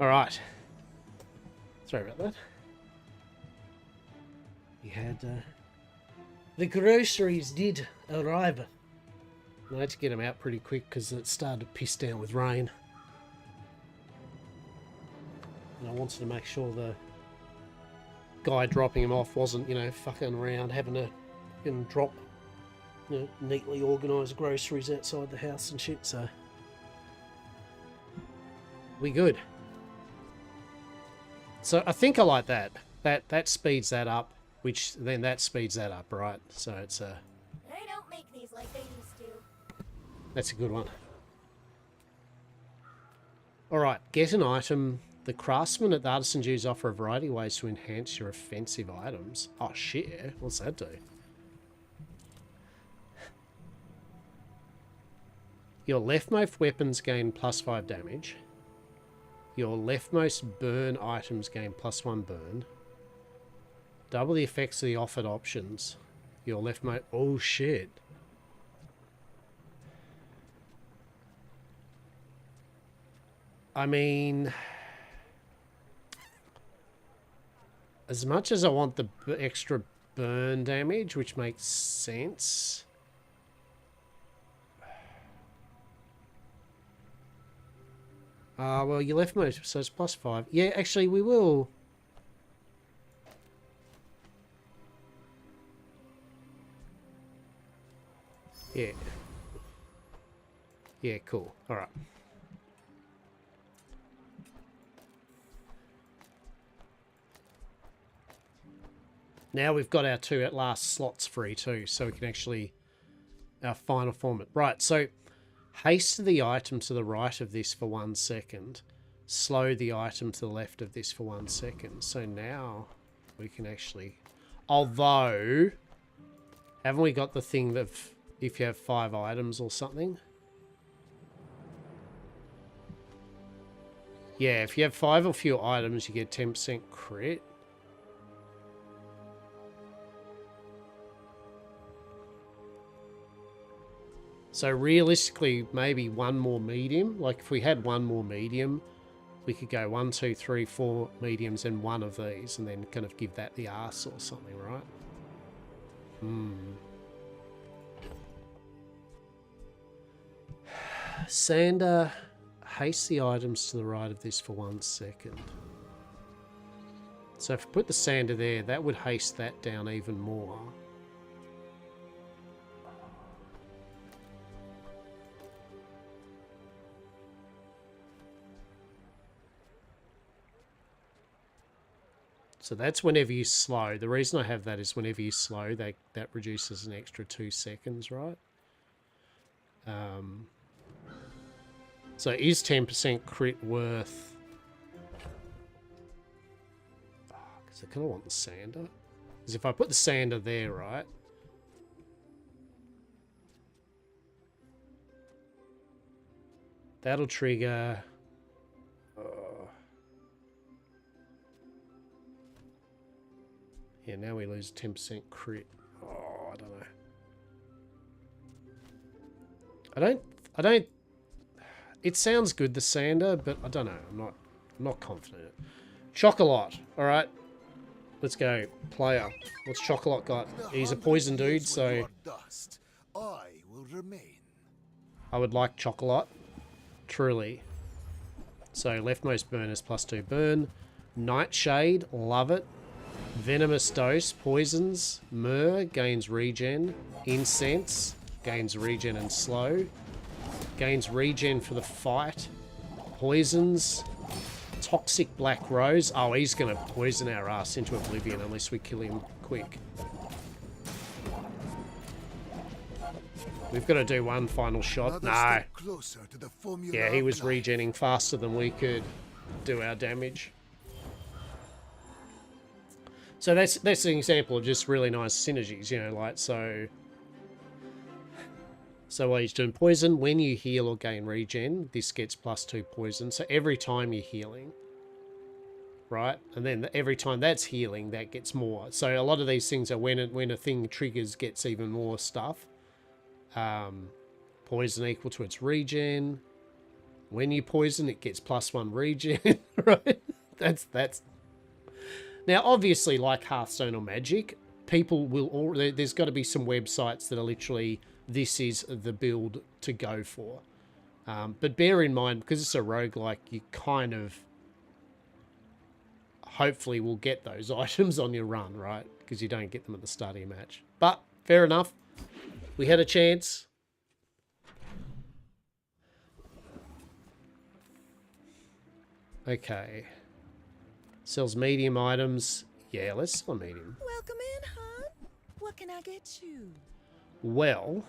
Alright. Sorry about that. We had... the groceries did arrive. I had to get them out pretty quick because it started to piss down with rain. And I wanted to make sure the guy dropping them off wasn't, you know, fucking around having to drop, you know, neatly organised groceries outside the house and shit, so we good. So I think I like that. That speeds that up, which then that speeds that up, right? So it's a... They don't make these like they used to. That's a good one. Alright, get an item. The craftsmen at the Artisan Jews offer a variety of ways to enhance your offensive items. Oh shit, what's that do? Your leftmost weapons gain +5 damage. Your leftmost burn items gain +1 burn. Double the effects of the offered options. Your leftmost... Oh shit. I mean... As much as I want the extra burn damage, which makes sense... well, you left most, so it's +5. Yeah, actually, we will. Yeah. Yeah, cool. Alright. Now we've got our 2 at last slots free too, so we can actually... Our final format. Right, so... Haste the item to the right of this for 1 second. Slow the item to the left of this for 1 second. So now we can actually... Although... Haven't we got the thing that if you have 5 items or something? Yeah, if you have 5 or fewer items, you get 10% crit. So realistically, maybe 1 more medium. Like if we had 1 more medium, we could go 1, 2, 3, 4 mediums and 1 of these, and then kind of give that the arse or something, right? Sander, haste the items to the right of this for 1 second. So if we put the sander there, that would haste that down even more. So that's whenever you slow. The reason I have that is whenever you slow, that reduces an extra 2 seconds, right? So is 10% crit worth... Because I kind of want the sander. Because if I put the sander there, right? That'll trigger... Yeah, now we lose 10% crit. Oh, I don't know. I don't... It sounds good, the sander, but I don't know. I'm not confident. Chocolat, alright. Let's go. Player. What's Chocolat got? He's a poison dude, so... I will remain. I would like Chocolat. Truly. So, leftmost burn is +2 burn. Nightshade, love it. Venomous Dose, poisons. Myrrh, gains regen. Incense, gains regen and slow. Gains regen for the fight. Poisons. Toxic Black Rose. Oh, he's going to poison our ass into oblivion unless we kill him quick. We've got to do one final shot. No. Yeah, he was regenning faster than we could do our damage. So that's an example of just really nice synergies, you know, like, so while he's doing poison, when you heal or gain regen, this gets +2 poison. So every time you're healing, right? And then every time that's healing, that gets more. So a lot of these things are when a thing triggers, gets even more stuff. Poison equal to its regen. When you poison, it gets +1 regen, right? That's. Now, obviously, like Hearthstone or Magic, people will all. There's got to be some websites that are literally, this is the build to go for. But bear in mind, because it's a roguelike, you kind of hopefully will get those items on your run, right? Because you don't get them at the start of your match. But fair enough. We had a chance. Okay. Sells medium items. Yeah, let's sell a medium. Welcome in, hon. What can I get you? Well,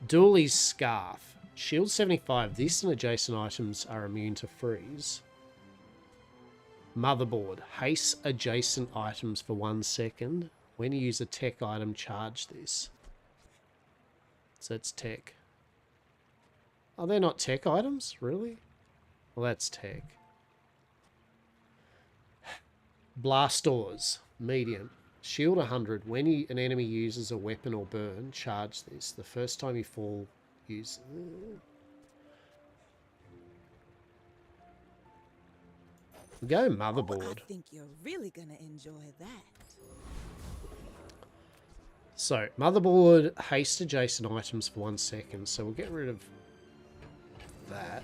Dooley's Scarf. Shield 75. This and adjacent items are immune to freeze. Motherboard. Haste adjacent items for 1 second. When you use a tech item, charge this. So that's tech. Are they not tech items? Really? Well, that's tech. Blast doors. Medium. Shield 100. When an enemy uses a weapon or burn, charge this. The first time you fall, use... Go motherboard. Oh, I think you're really gonna enjoy that. So, motherboard, haste adjacent items for 1 second. So we'll get rid of that.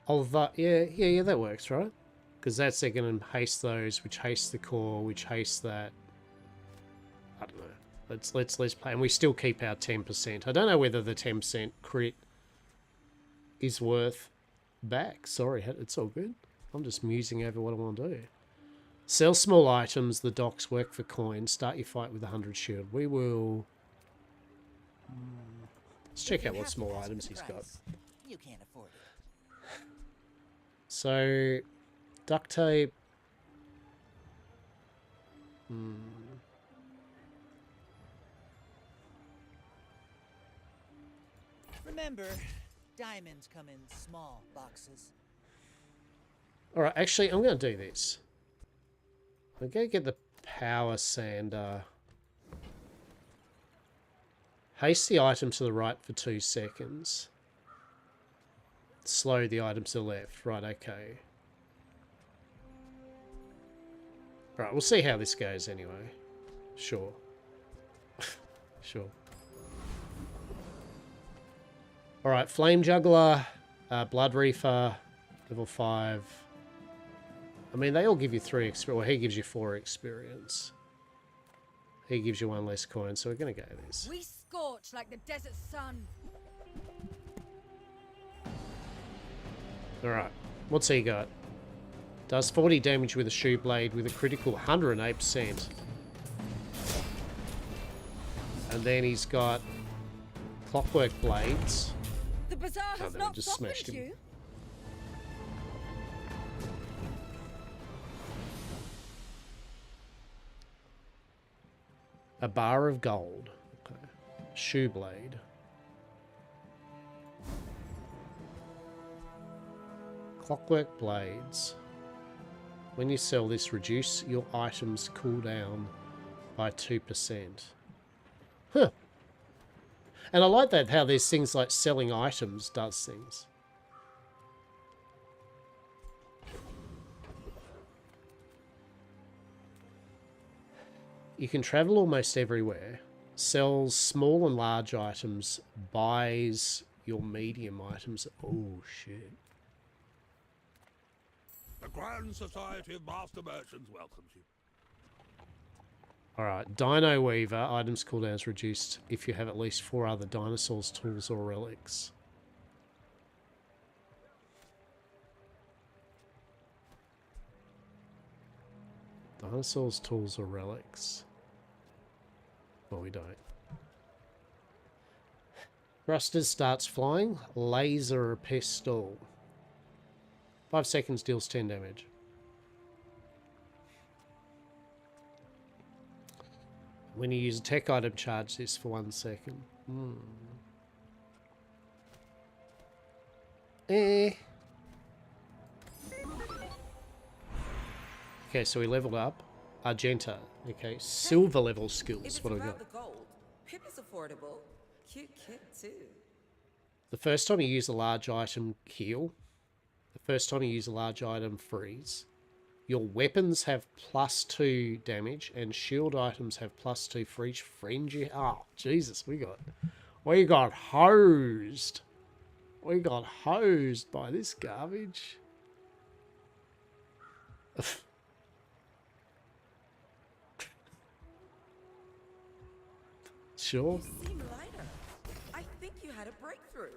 Oh, that, yeah, that works, right? Because that's they're going to haste those, which haste the core, which haste that. I don't know. Let's play, and we still keep our 10%. I don't know whether the 10% crit is worth back. Sorry, it's all good. I'm just musing over what I want to do. Sell small items. The docks work for coins. Start your fight with 100 shield. We will. Let's check out what small items he's got. You can't afford it. So, duct tape. Remember, diamonds come in small boxes. Alright, actually, I'm going to do this. I'm going to get the power sander. Haste the item to the right for 2 seconds. Slow the item to the left. Right, okay. Alright, we'll see how this goes anyway. Sure. Sure. Alright, Flame Juggler, Blood Reefer, level 5. I mean, they all give you 3 experience. Well, he gives you 4 experience. He gives you 1 less coin, so we're going to go this. We scorch like the desert sun. Alright, what's he got? Does 40 damage with a shoe blade with a critical 108%. And then he's got clockwork blades. The Bazaar has not just smashed him. You. A bar of gold. Okay. Shoe blade. Clockwork blades. When you sell this, reduce your items cooldown by 2%. Huh. And I like that, how there's things like selling items does things. You can travel almost everywhere. Sells small and large items. Buys your medium items. Oh, shit. The Grand Society of Master Merchants welcomes you. Alright, Dino Weaver. Items cooldowns reduced if you have at least 4 other dinosaurs, tools, or relics. Dinosaurs, tools, or relics. Well, we don't. Thrusters starts flying. Laser pistol. 5 seconds deals 10 damage. When you use a tech item, charge this for 1 second. Okay, so we leveled up. Argenta. Okay, silver level skills. What do we got? The gold, Pip is affordable. Cute kid too. The first time you use a large item, heal. The first time you use a large item, freeze. Your weapons have +2 damage, and shield items have +2 for each friend you... Oh, Jesus, we got hosed. We got hosed by this garbage. Sure. You seem lighter. I think you had a breakthrough.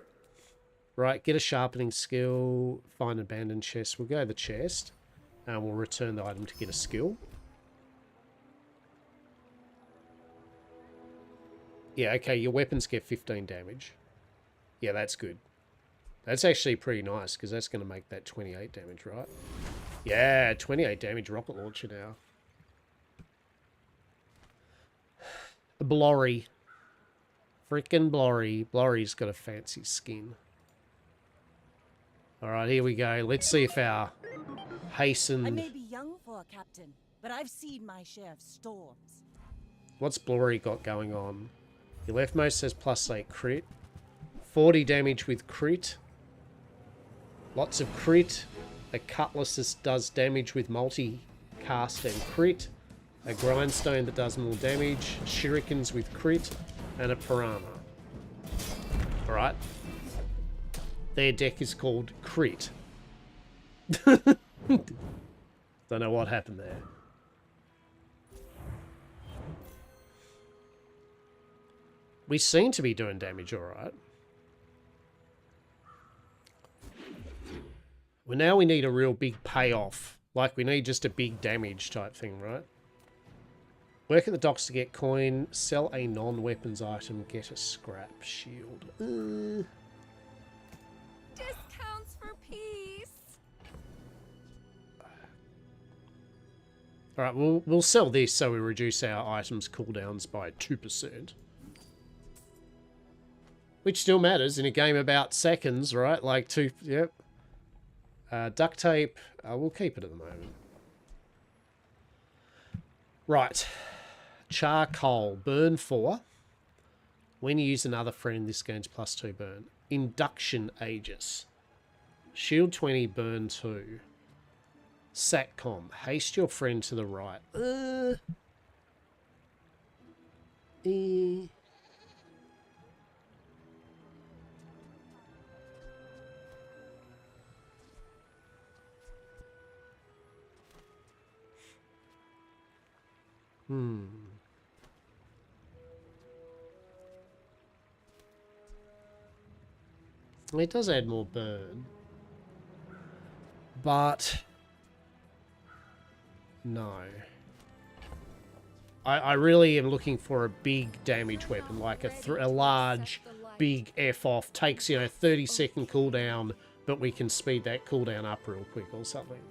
Right, get a sharpening skill, find abandoned chest. We'll go the chest, and we'll return the item to get a skill. Yeah, okay, your weapons get 15 damage. Yeah, that's good. That's actually pretty nice, because that's going to make that 28 damage, right? Yeah, 28 damage rocket launcher now. Blorry. Freaking Blorry. Blorry's got a fancy skin. Alright, here we go. Let's see if our hastened... I may be young for a captain, but I've seen my share of storms. What's Blorry got going on? Your leftmost says +8 crit. 40 damage with crit. Lots of crit. A cutlass does damage with multi-cast and crit. A grindstone that does more damage. Shurikens with crit. And a piranha. Alright. Their deck is called Crit. Don't know what happened there. We seem to be doing damage alright. Well, now we need a real big payoff. Like, we need just a big damage type thing, right? Work at the docks to get coin. Sell a non-weapons item. Get a scrap shield. Discounts for peace. Alright, we'll sell this so we reduce our items cooldowns by 2%. Which still matters in a game about seconds, right? Like 2... Yep. Duct tape. We'll keep it at the moment. Right. Charcoal. Burn 4. When you use another friend, this gains +2 burn. Induction Aegis. Shield 20, burn 2. Satcom. Haste your friend to the right. It does add more burn. But... no. I really am looking for a big damage weapon, like a large, big F-off. Takes, 30-second cooldown, but we can speed that cooldown up real quick or something.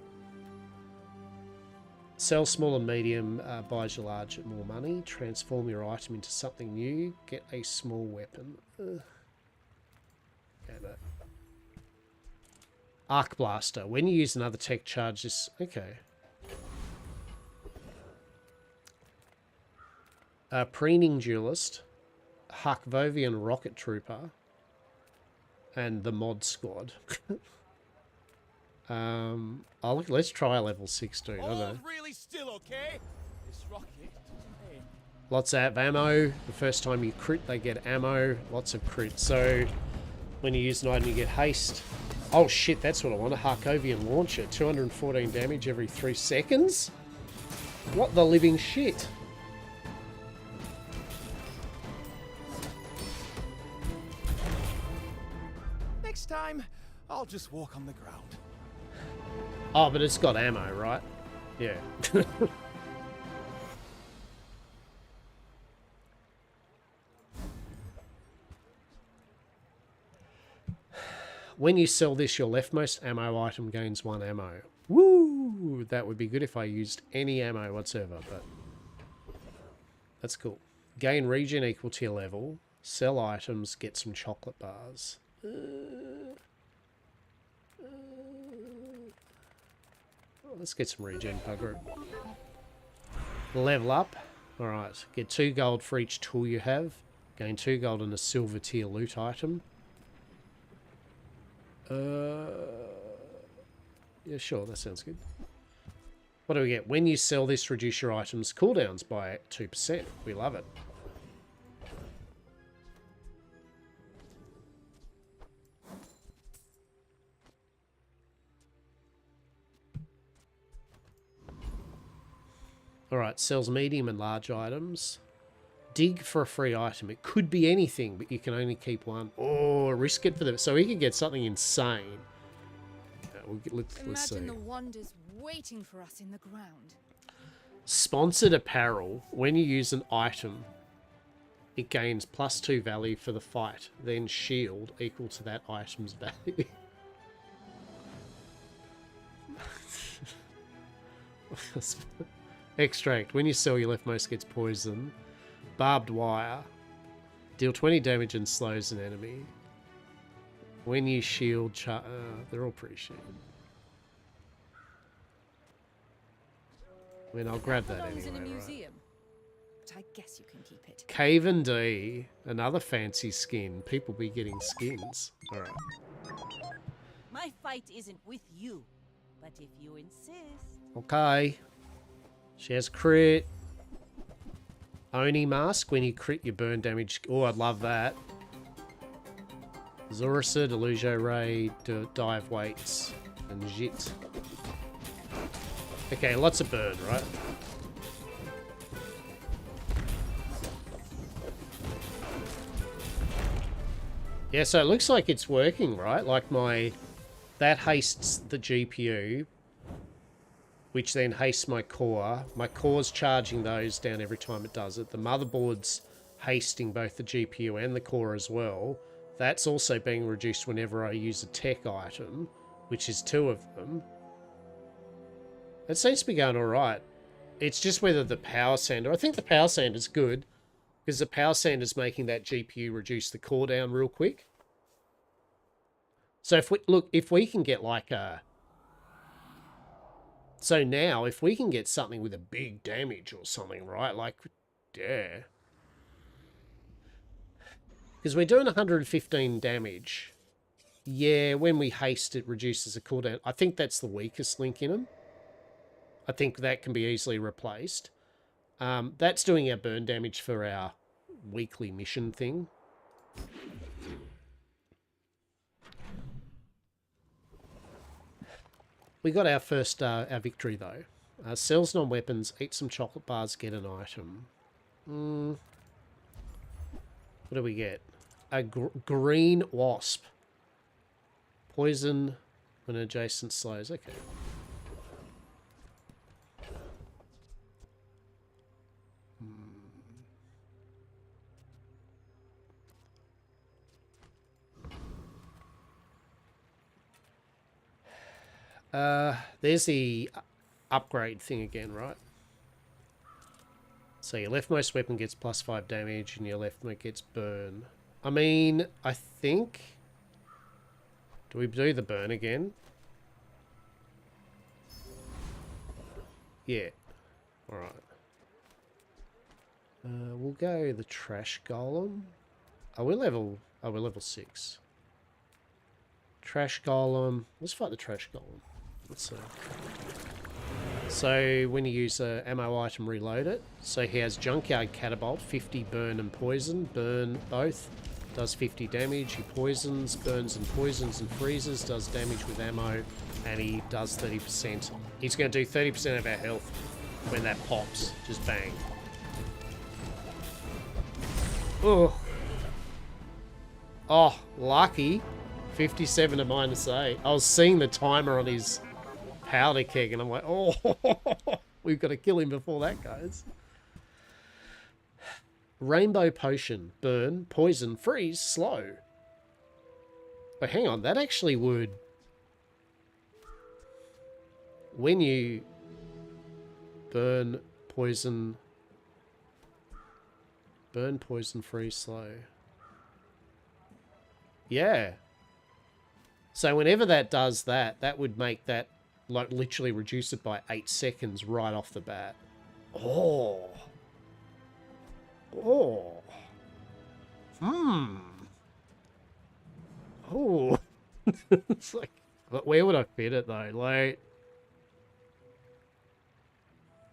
Sell small and medium, buys you large at more money. Transform your item into something new. Get a small weapon. Okay, but Arc Blaster. When you use another tech, charge this... Okay. Preening Duelist. Huckvovian Rocket Trooper. And the Mod Squad. Look, let's try a level 6 dude. I don't know. Really still okay? This rocket. Hey. Lots of ammo. The first time you crit, they get ammo. Lots of crit. So when you use an item, you get haste. Oh shit, that's what I want. A Harkovian launcher. 214 damage every 3 seconds? What the living shit? Next time, I'll just walk on the ground. Oh, but it's got ammo, right? Yeah. When you sell this, your leftmost ammo item gains 1 ammo. Woo! That would be good if I used any ammo whatsoever, but that's cool. Gain regen equal to your level. Sell items, get some chocolate bars. Let's get some regen, bugger. Level up. Alright, get 2 gold for each tool you have. Gain 2 gold on a silver tier loot item. Yeah, sure, that sounds good. What do we get? When you sell this, reduce your items' cooldowns by 2%. We love it. Alright, sells medium and large items. Dig for a free item. It could be anything, but you can only keep one. Oh, risk it for them. So we could get something insane. Let's see. Imagine the wonders waiting for us in the ground. Sponsored apparel. When you use an item, it gains +2 value for the fight. Then shield equal to that item's value. Extract. When you sell, your leftmost gets poison. Barbed wire. Deal 20 damage and slows an enemy. When you shield, they're all pretty shit. I mean, I'll grab that anyway. In a right? museum, but I guess you can keep it. Cave and D, another fancy skin. People be getting skins. All right. My fight isn't with you, but if you insist. Okay. She has crit. Oni mask. When you crit, you burn damage. Oh, I'd love that. Zorisa, Delujo Ray, Dive Weights, and Jit. Okay, lots of burn, right? Yeah, so it looks like it's working, right? Like that hastes the GPU, which then hastes my core. My core's charging those down every time it does it. The motherboard's hasting both the GPU and the core as well. That's also being reduced whenever I use a tech item, which is 2 of them. It seems to be going alright. It's just whether the power sander... I think the power sander's good, because the power sander's making that GPU reduce the core down real quick. So if we can get like a... So now, if we can get something with a big damage or something, right? Like, yeah... Because we're doing 115 damage. Yeah, when we haste, it reduces the cooldown. I think that's the weakest link in them. I think that can be easily replaced. That's doing our burn damage for our weekly mission thing. We got our first our victory, though. Sells non-weapons, eat some chocolate bars, get an item. What do we get? A green wasp. Poison when adjacent slows. Okay. There's the upgrade thing again, right? So your leftmost weapon gets +5 damage and your leftmost gets burn. I mean, I think... Do we do the burn again? Yeah. Alright. We'll go the trash golem. We're level 6. Trash golem. Let's fight the trash golem. Let's see. So when you use an ammo item, reload it. So he has Junkyard Catapult, 50 burn and poison. Burn both. Does 50 damage. He poisons, burns and poisons and freezes. Does damage with ammo. And he does 30%. He's going to do 30% of our health when that pops. Just bang. Oh. Oh, lucky. 57 to -8. I was seeing the timer on his powder keg and I'm like, oh, we've got to kill him before that goes. Rainbow potion. Burn, poison, freeze, slow. But hang on, that actually would... When you burn, poison, free, slow. Yeah. So whenever that does that, that would make that, like, literally reduce it by 8 seconds right off the bat. Oh. Oh. Hmm. Oh. It's like, but where would I fit it though? Like,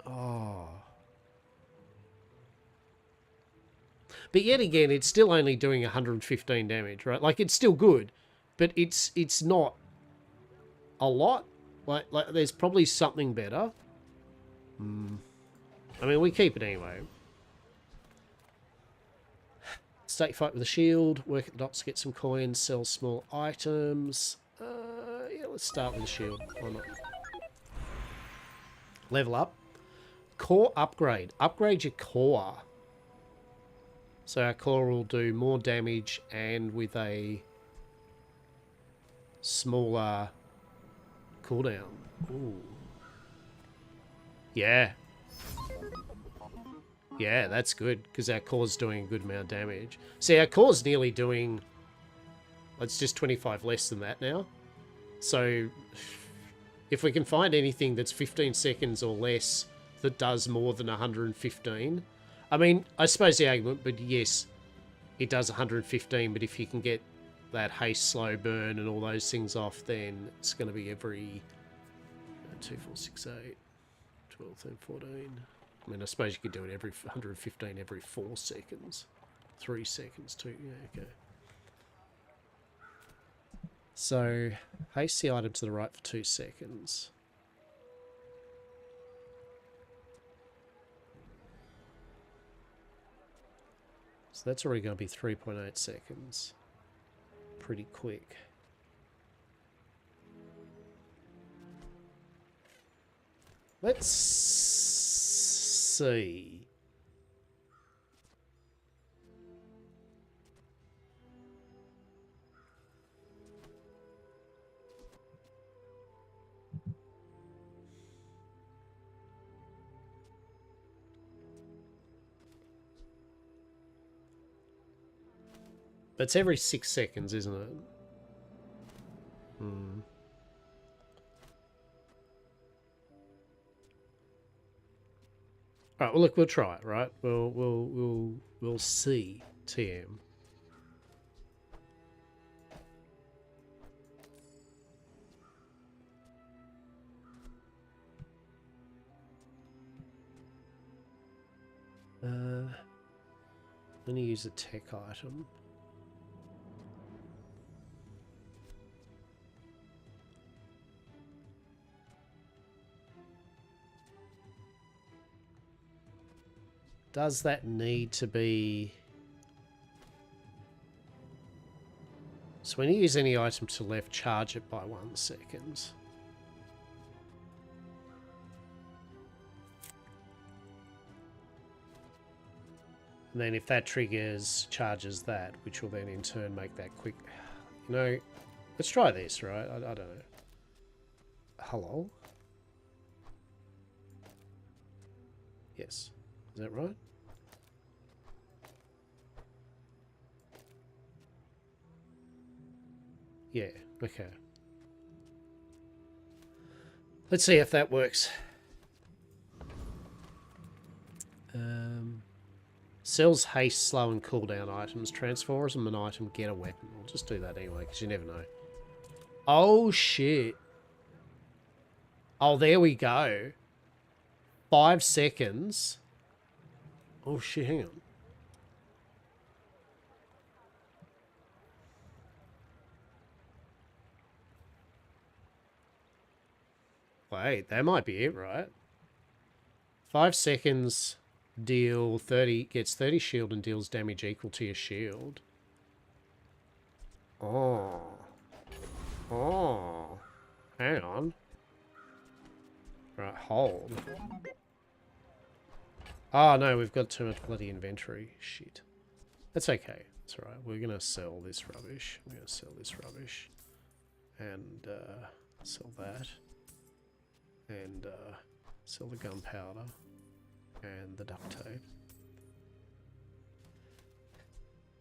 oh. But yet again, it's still only doing 115 damage, right? Like, it's still good, but it's not a lot. Like there's probably something better. I mean, we keep it anyway. Stake fight with a shield, work at the docks, get some coins, sell small items. Yeah, let's start with the shield. Why not? Level up. Core upgrade. Upgrade your core. So our core will do more damage and with a smaller cooldown. Ooh. Yeah. Yeah, that's good, because our core's doing a good amount of damage. See, our core's nearly doing... It's just 25 less than that now. So, if we can find anything that's 15 seconds or less that does more than 115... I mean, I suppose the argument, but yes, it does 115, but if you can get that haste, slow burn, and all those things off, then it's going to be every 2, 4, 6, 8, 12, 13, 14... I mean, I suppose you could do it every 115 every 4 seconds. 3 seconds too. Yeah, okay. So, haste the item to the right for 2 seconds. So that's already going to be 3.8 seconds. Pretty quick. Let's see. But it's every 6 seconds, isn't it? Hmm. All right, well, look, we'll try it, right? We'll see TM. I'm going to use a tech item. Does that need to be... So when you use any item to left, charge it by 1 second. And then if that triggers, charges that, which will then in turn make that quick. You know, let's try this, right? I don't know. Hello? Yes. Is that right? Yeah, okay. Let's see if that works. Sells haste, slow, and cooldown items. Transforms them an item, get a weapon. We'll just do that anyway, because you never know. Oh, shit. Oh, there we go. 5 seconds. Oh, shit, hang on. Wait, that might be it, right? 5 seconds, deal 30, gets 30 shield and deals damage equal to your shield. Oh. Oh. Hang on. Right, hold. Oh, no, we've got too much bloody inventory. Shit. That's okay. That's right. We're going to sell this rubbish. We're going to sell this rubbish. And sell that. And sell the gunpowder. And the duct tape.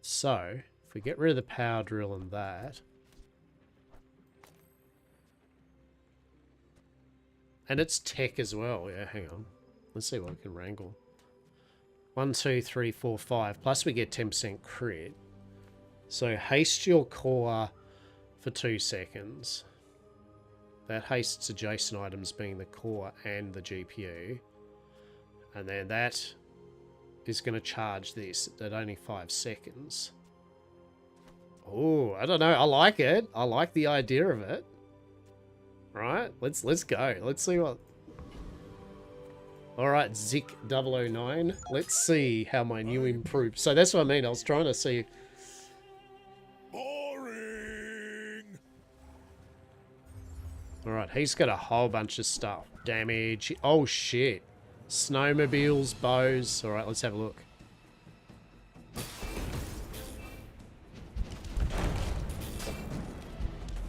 So, if we get rid of the power drill and that... And it's tech as well. Yeah, hang on. Let's see what we can wrangle. 1, 2, 3, 4, 5. Plus we get 10% crit. So haste your core for 2 seconds. That hastes adjacent items being the core and the GPU. And then that is going to charge this at only 5 seconds. Oh, I don't know. I like it. I like the idea of it. Right, let's go. Let's see what... Alright, Zik009. Let's see how my new improved... So that's what I mean. I was trying to see... Boring. Alright, he's got a whole bunch of stuff. Damage. Oh, shit. Snowmobiles, bows. Alright, let's have a look.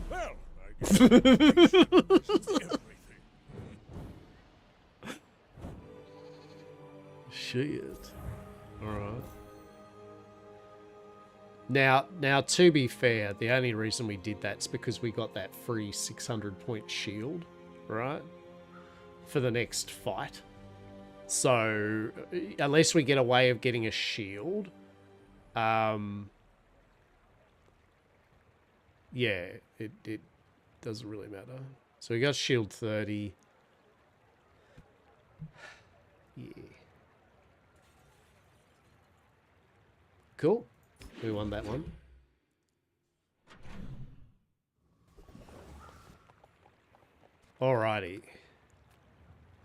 Well, everything. Shit. Alright. Now, to be fair, the only reason we did that's because we got that free 600-point shield, right? For the next fight. So, unless we get a way of getting a shield, yeah, it doesn't really matter. So we got shield 30. Yeah. Cool. We won that one. Alrighty.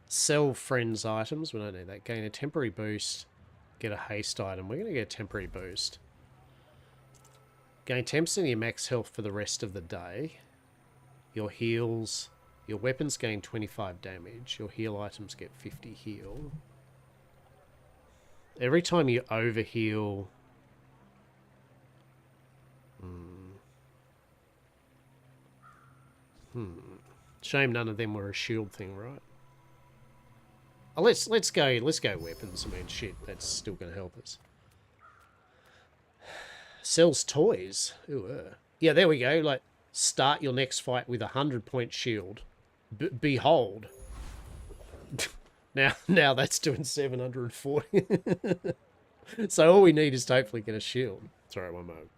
Sell friends items. We don't need that. Gain a temporary boost. Get a haste item. We're going to get a temporary boost. Gain 10% of your max health for the rest of the day. Your heals. Your weapons gain 25 damage. Your heal items get 50 heal. Every time you overheal... Shame none of them were a shield thing, right? Oh, let's go weapons. I mean, shit, that's still gonna help us. Sells toys. Ooh, yeah, there we go. Like, start your next fight with a 100-point shield. Behold. now that's doing 740. So all we need is to hopefully get a shield. Sorry, one moment.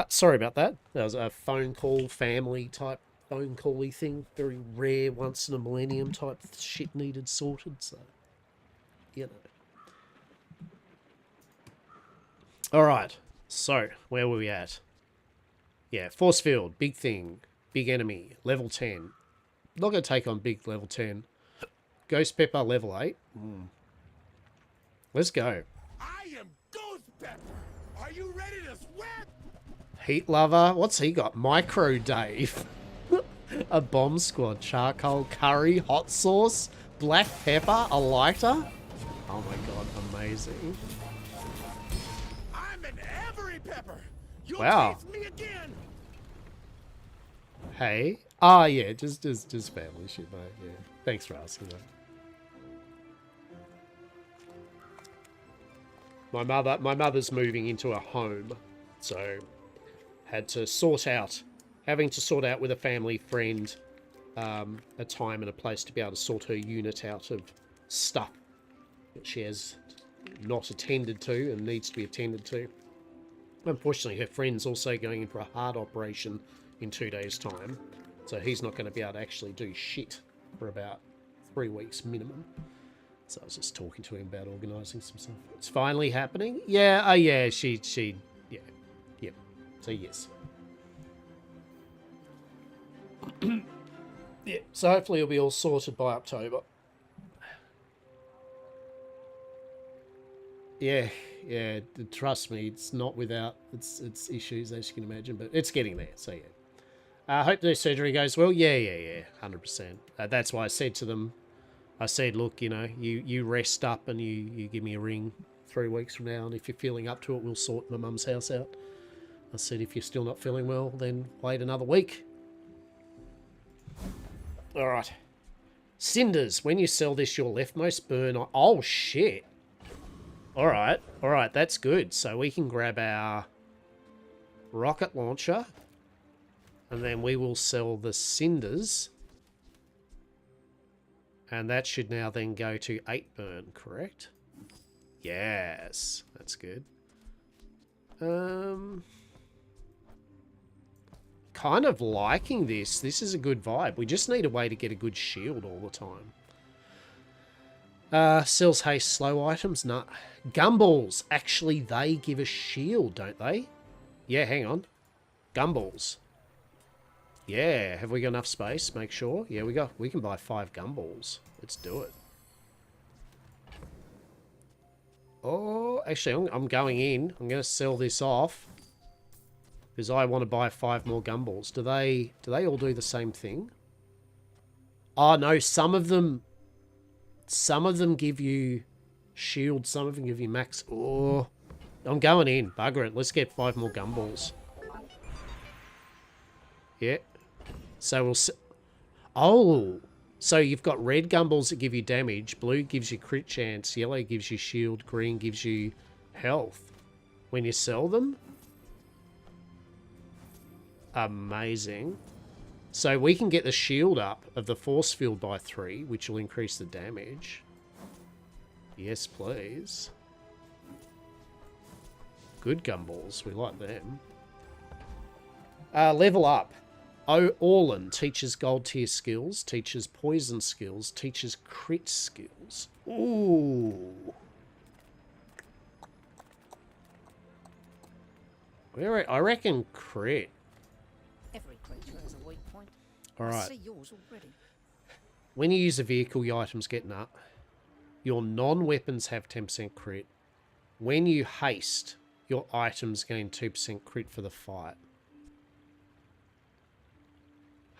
Sorry about that. That was a phone call, family type phone call-y thing. Very rare, once in a millennium type shit needed sorted, so, you know. Alright, so, where were we at? Yeah, force field, big thing, big enemy, level 10. Not going to take on big level 10. Ghost Pepper, level 8. Let's go. I am Ghost Pepper. Are you ready to sweat? Heat Lover. What's he got? Micro Dave. A bomb squad. Charcoal, curry, hot sauce, black pepper, a lighter. Oh my god, amazing. I'm an every pepper. You'll Wow. taste me again. Hey. Ah, yeah, just family shit, mate. Yeah. Thanks for asking that. My mother's moving into a home, so having to sort out with a family friend a time and a place to be able to sort her unit out of stuff that she has not attended to and needs to be attended to. Unfortunately, her friend's also going in for a heart operation in 2 days' time, so he's not going to be able to actually do shit for about 3 weeks minimum. So I was just talking to him about organising some stuff. It's finally happening? Yeah, yeah, she, yeah. So yes. Yeah, so hopefully it'll be all sorted by October. Yeah, trust me, it's not without its issues, as you can imagine, but it's getting there, so yeah. I hope the surgery goes well. Yeah, 100%. That's why I said to them, look, you know, you rest up and you give me a ring 3 weeks from now, and if you're feeling up to it, we'll sort my mum's house out. I said, if you're still not feeling well, then wait another week. Alright. Cinders. When you sell this, your leftmost burn on... Oh, shit. Alright, that's good. So we can grab our rocket launcher, and then we will sell the cinders. And that should now then go to 8 burn, correct? Yes, that's good. Kind of liking this. This is a good vibe. We just need a way to get a good shield all the time. Sells haste slow items. Nah. Gumballs. Actually, they give a shield, don't they? Yeah, hang on. Gumballs. Yeah, have we got enough space? Make sure. Yeah, we can buy 5 gumballs. Let's do it. Oh, actually, I'm going in. I'm going to sell this off because I want to buy 5 more gumballs. Do they all do the same thing? Oh no, some of them give you shield, some of them give you max. Oh, I'm going in. Bugger it. Let's get 5 more gumballs. Yeah. So we'll... Oh! So you've got red gumballs that give you damage, blue gives you crit chance, yellow gives you shield, green gives you health. When you sell them? Amazing. So we can get the shield up of the force field by 3, which will increase the damage. Yes, please. Good gumballs. We like them. Level up. Orlan teaches gold tier skills, teaches poison skills, teaches crit skills. Ooh. I reckon crit. Every creature has a weak point. Alright. I see yours already. When you use a vehicle, your items get nut. Your non-weapons have 10% crit. When you haste, your items gain 2% crit for the fight.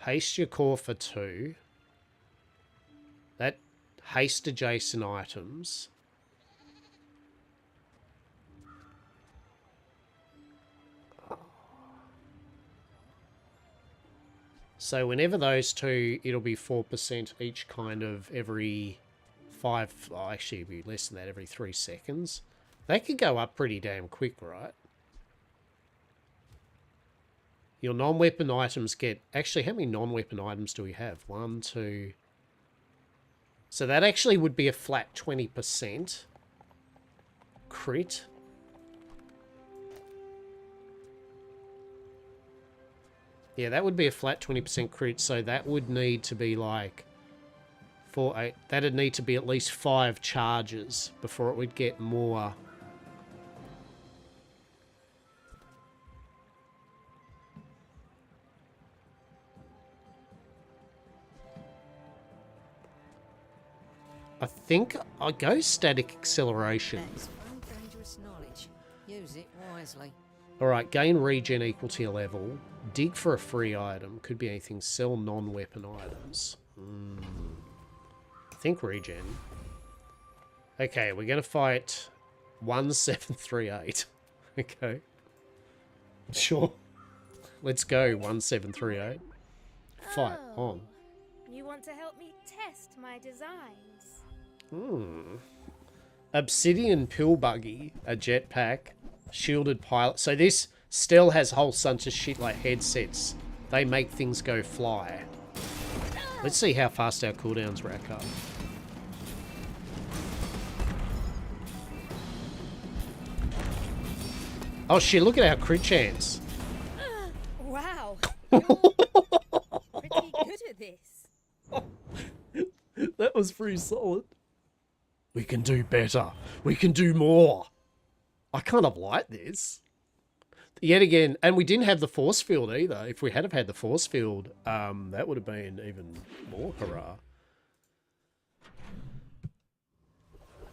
Haste your core for 2. That haste adjacent items. So whenever those two, it'll be 4% each kind of every 5... Oh, actually, it'll be less than that, every 3 seconds. They could go up pretty damn quick, right? Your non-weapon items get... Actually, how many non-weapon items do we have? 1, 2... So that actually would be a flat 20% crit. Yeah, that would be a flat 20% crit, so that would need to be like 4, 8. That'd need to be at least 5 charges before it would get more. I think I'll go static acceleration. That's very dangerous knowledge. Use it wisely. Alright, gain regen equal to your level. Dig for a free item. Could be anything. Sell non-weapon items. I think regen. Okay, we're going to fight 1738. Okay. Sure. Let's go, 1738. Fight on. You want to help me test my designs? Obsidian pill buggy, a jetpack, shielded pilot. So this still has a whole bunch of shit like headsets. They make things go fly. Let's see how fast our cooldowns rack up. Oh shit, look at our crit chance. Wow. You're pretty good at this. That was pretty solid. We can do better. We can do more. I kind of like this. Yet again, and we didn't have the force field either. If we had have had the force field, that would have been even more hurrah.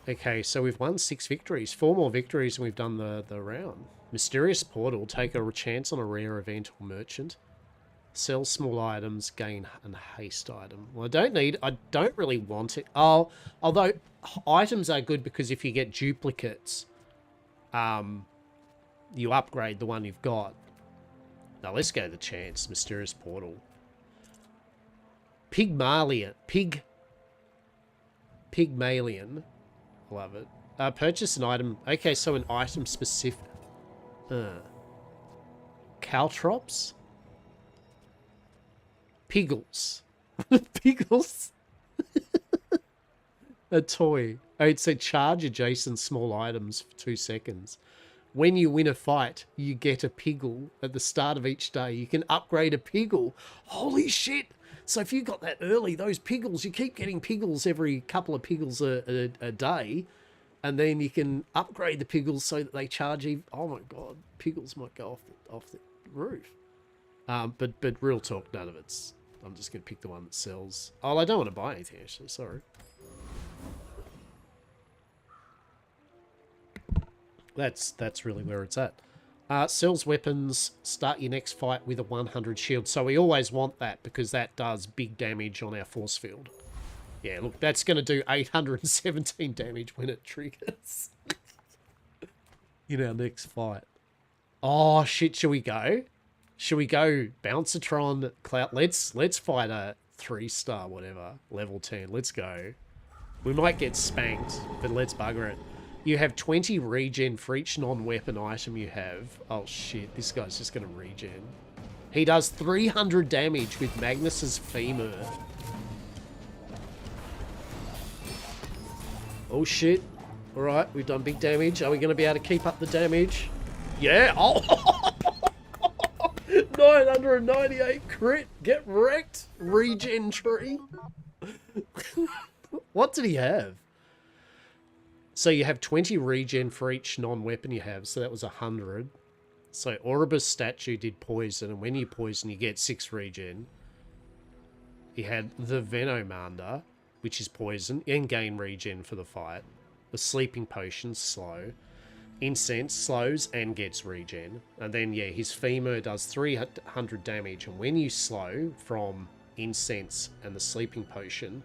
Okay, so we've won 6 victories. 4 more victories and we've done the round. Mysterious portal. Take a chance on a rare event or merchant. Sell small items, gain a haste item. Well, I don't really want it. Oh, although items are good because if you get duplicates, you upgrade the one you've got. Now let's go the chance. Mysterious portal. Pygmalion. Pygmalion. Love it. Purchase an item. Okay, so an item specific. Caltrops? Piggles. Piggles? A toy. Oh, it's a charge adjacent small items for 2 seconds. When you win a fight, you get a piggle at the start of each day. You can upgrade a piggle. Holy shit! So if you got that early, those piggles, you keep getting piggles every couple of piggles a day. And then you can upgrade the piggles so that they charge you. Oh my god, piggles might go off the roof. But real talk, none of it's. I'm just going to pick the one that sells. Oh, I don't want to buy anything, actually. Sorry. That's really where it's at. Sells weapons. Start your next fight with a 100 shield. So we always want that because that does big damage on our force field. Yeah, look, that's going to do 817 damage when it triggers. In our next fight. Oh, shit, shall we go? Should we go Bouncertron, Cloud? Let's fight a 3-star, whatever, level 10. Let's go. We might get spanked, but let's bugger it. You have 20 regen for each non-weapon item you have. Oh shit, this guy's just going to regen. He does 300 damage with Magnus's femur. Oh shit. Alright, we've done big damage. Are we going to be able to keep up the damage? Yeah. Oh! 998 crit. Get wrecked. Regen tree. What did he have? So you have 20 regen for each non-weapon you have. So that was 100. So Oribus statue did poison. And when you poison, you get 6 regen. He had the Venomander, which is poison, and gain regen for the fight. The sleeping potion, slow. Incense slows and gets regen. And then, yeah, his femur does 300 damage. And when you slow from incense and the sleeping potion,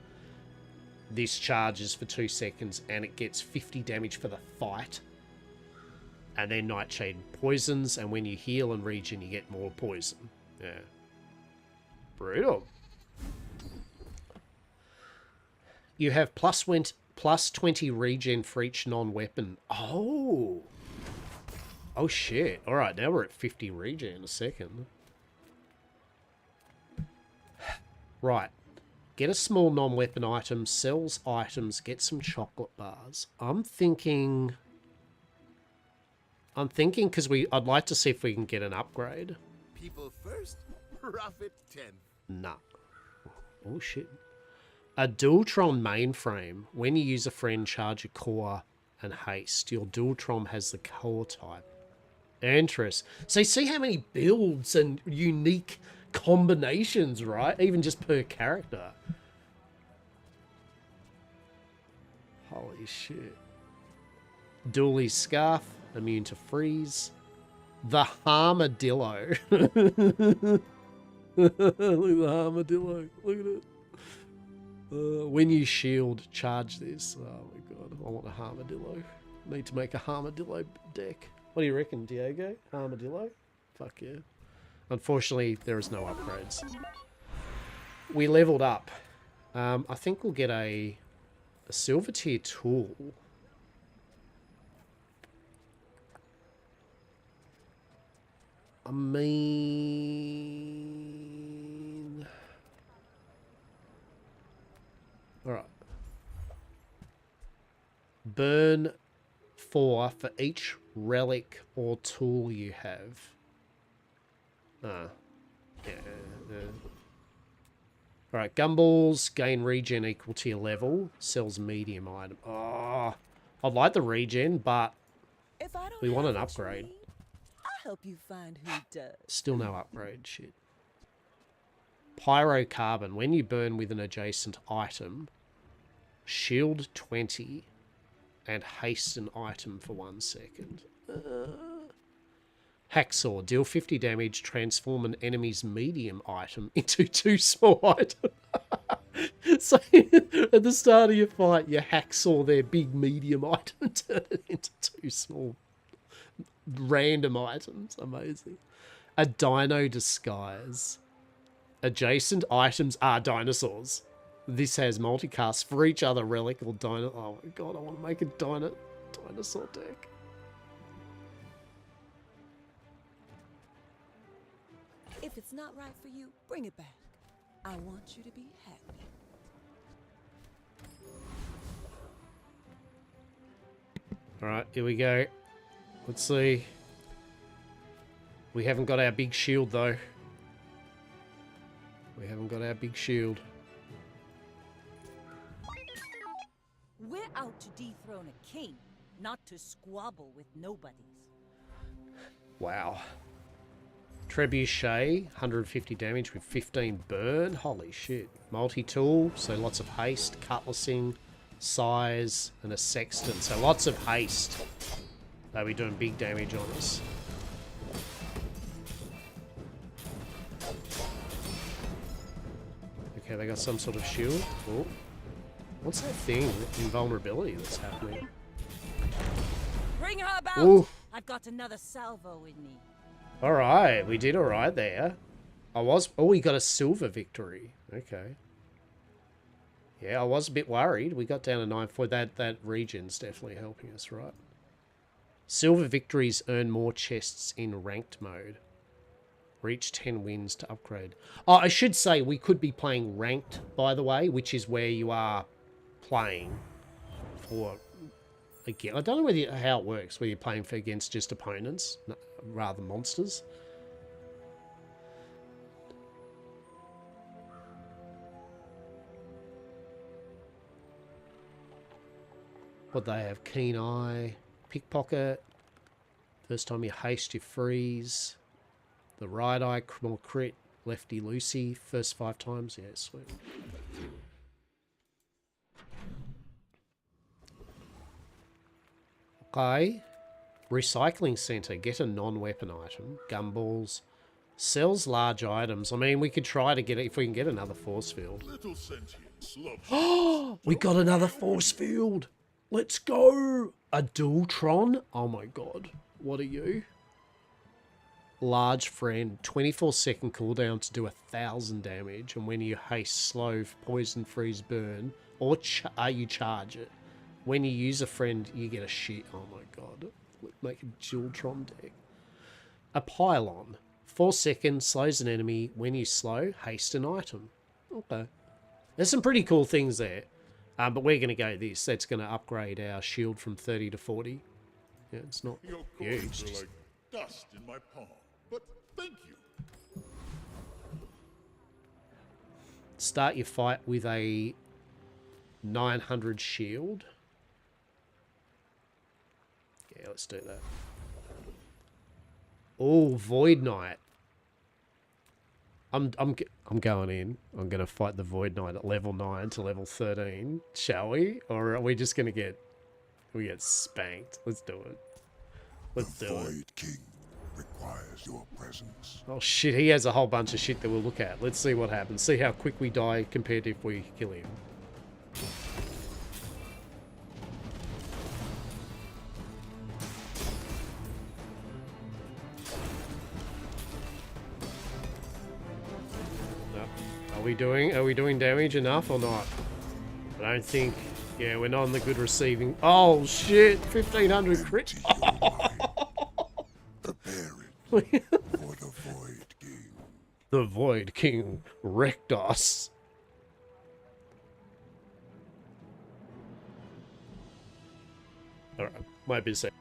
this charges for 2 seconds and it gets 50 damage for the fight. And then Nightshade poisons, and when you heal and regen, you get more poison. Yeah. Brutal. You have plus 20 regen for each non-weapon. Oh. Oh, shit. All right, now we're at 50 regen in a second. Right. Get a small non-weapon item, sells items, get some chocolate bars. I'm thinking because I'd like to see if we can get an upgrade. People first, Profit 10. Nah. Oh, shit. A Dualtron mainframe. When you use a friend, charge a core and haste. Your Dualtron has the core type. Interest. So you see how many builds and unique combinations, right? Even just per character. Holy shit. Dually Scarf. Immune to freeze. The Armadillo. Look at the Armadillo. Look at it. When you shield, charge this. Oh my god, I want a Armadillo. Need to make a Armadillo deck. What do you reckon, Diego? Armadillo? Fuck yeah. Unfortunately, there is no upgrades. We leveled up. I think we'll get a silver tier tool. I mean... Alright. Burn 4 for each relic or tool you have. Yeah. Alright, gumballs gain regen equal to your level. Sells medium item. Oh, I'd like the regen, but we want an upgrade. I'll help you find who does. Still no upgrade, shit. Pyrocarbon. When you burn with an adjacent item, shield 20 and haste an item for 1 second. Hacksaw. Deal 50 damage, transform an enemy's medium item into 2 small items. So at the start of your fight, you hacksaw their big medium item, turn it into 2 small random items. Amazing. A dino disguise. Adjacent items are dinosaurs. This has multicast for each other relic or dino. Oh my god, I want to make a dinosaur deck. If it's not right for you, bring it back. I want you to be happy. Alright, here we go. Let's see. We haven't got our big shield though. We haven't got our big shield. We're out to dethrone a king, not to squabble with nobodies. Wow. Trebuchet, 150 damage with 15 burn. Holy shit. Multi-tool, so lots of haste, cutlassing, size, and a sextant. So lots of haste. They'll be doing big damage on us. Okay, they got some sort of shield. Oh. What's that thing? Invulnerability that's happening. Bring her about! Ooh. I've got another salvo in me. Alright, we did alright there. Oh, we got a silver victory. Okay. Yeah, I was a bit worried. We got down to 9-4. That regen's definitely helping us, right? Silver victories earn more chests in ranked mode. Reach 10 wins to upgrade. Oh, I should say we could be playing ranked, by the way, which is where you are playing for... Again, I don't know how it works, whether you're playing for against just opponents, rather than monsters. What they have? Keen Eye, Pickpocket. First time you haste, you freeze. The right eye, more crit. Lefty Lucy, first 5 times. Yeah, sweet. Okay. Recycling Center. Get a non-weapon item. Gumballs. Sells large items. I mean, we could try to get it if we can get another force field. Little sentience loves Oh, we got another force field. Let's go. A Dualtron. Oh my god. What are you? Large friend. 24-second cooldown to do 1,000 damage. And when you haste, slow, poison, freeze, burn, or you charge it. When you use a friend, you get a shit. Oh my god. Make a Dualtron deck. A Pylon. 4 seconds, slows an enemy. When you slow, haste an item. Okay. There's some pretty cool things there. But we're going to go this. That's going to upgrade our shield from 30 to 40. Yeah, it's not Your huge. coins are like dust in my palm, but thank you. start your fight with a 900 shield. Yeah, let's do that. Oh, Void Knight. I'm going in. I'm gonna fight the Void Knight at level 9 to level 13. Shall we? Or are we just gonna get spanked? Let's do it. Let's do it. The Void King requires your presence. Oh shit, he has a whole bunch of shit that we'll look at. Let's see what happens. See how quick we die compared to if we kill him. Are we doing damage enough or not? I don't think. Yeah, we're not on the good receiving. Oh shit, 1500 crit. Prepare it for the Void King. The Void King wrecked us. Alright, might be a sec.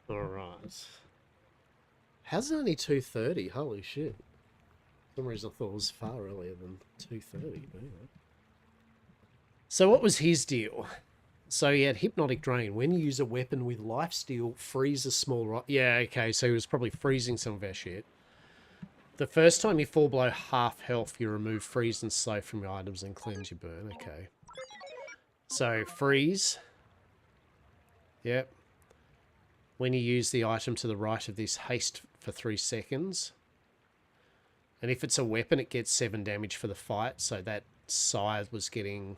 Alright. How's it only 2:30? Holy shit. For some reason I thought it was far earlier than 2:30, but anyway. So what was his deal? So he had Hypnotic Drain. When you use a weapon with lifesteal, freeze a small rock. Yeah, okay, so he was probably freezing some of our shit. The first time you fall below half health, you remove freeze and slow from your items and cleanse your burn. Okay. So freeze. Yep. When you use the item to the right of this, haste for 3 seconds. And if it's a weapon, it gets 7 damage for the fight. So that scythe was getting...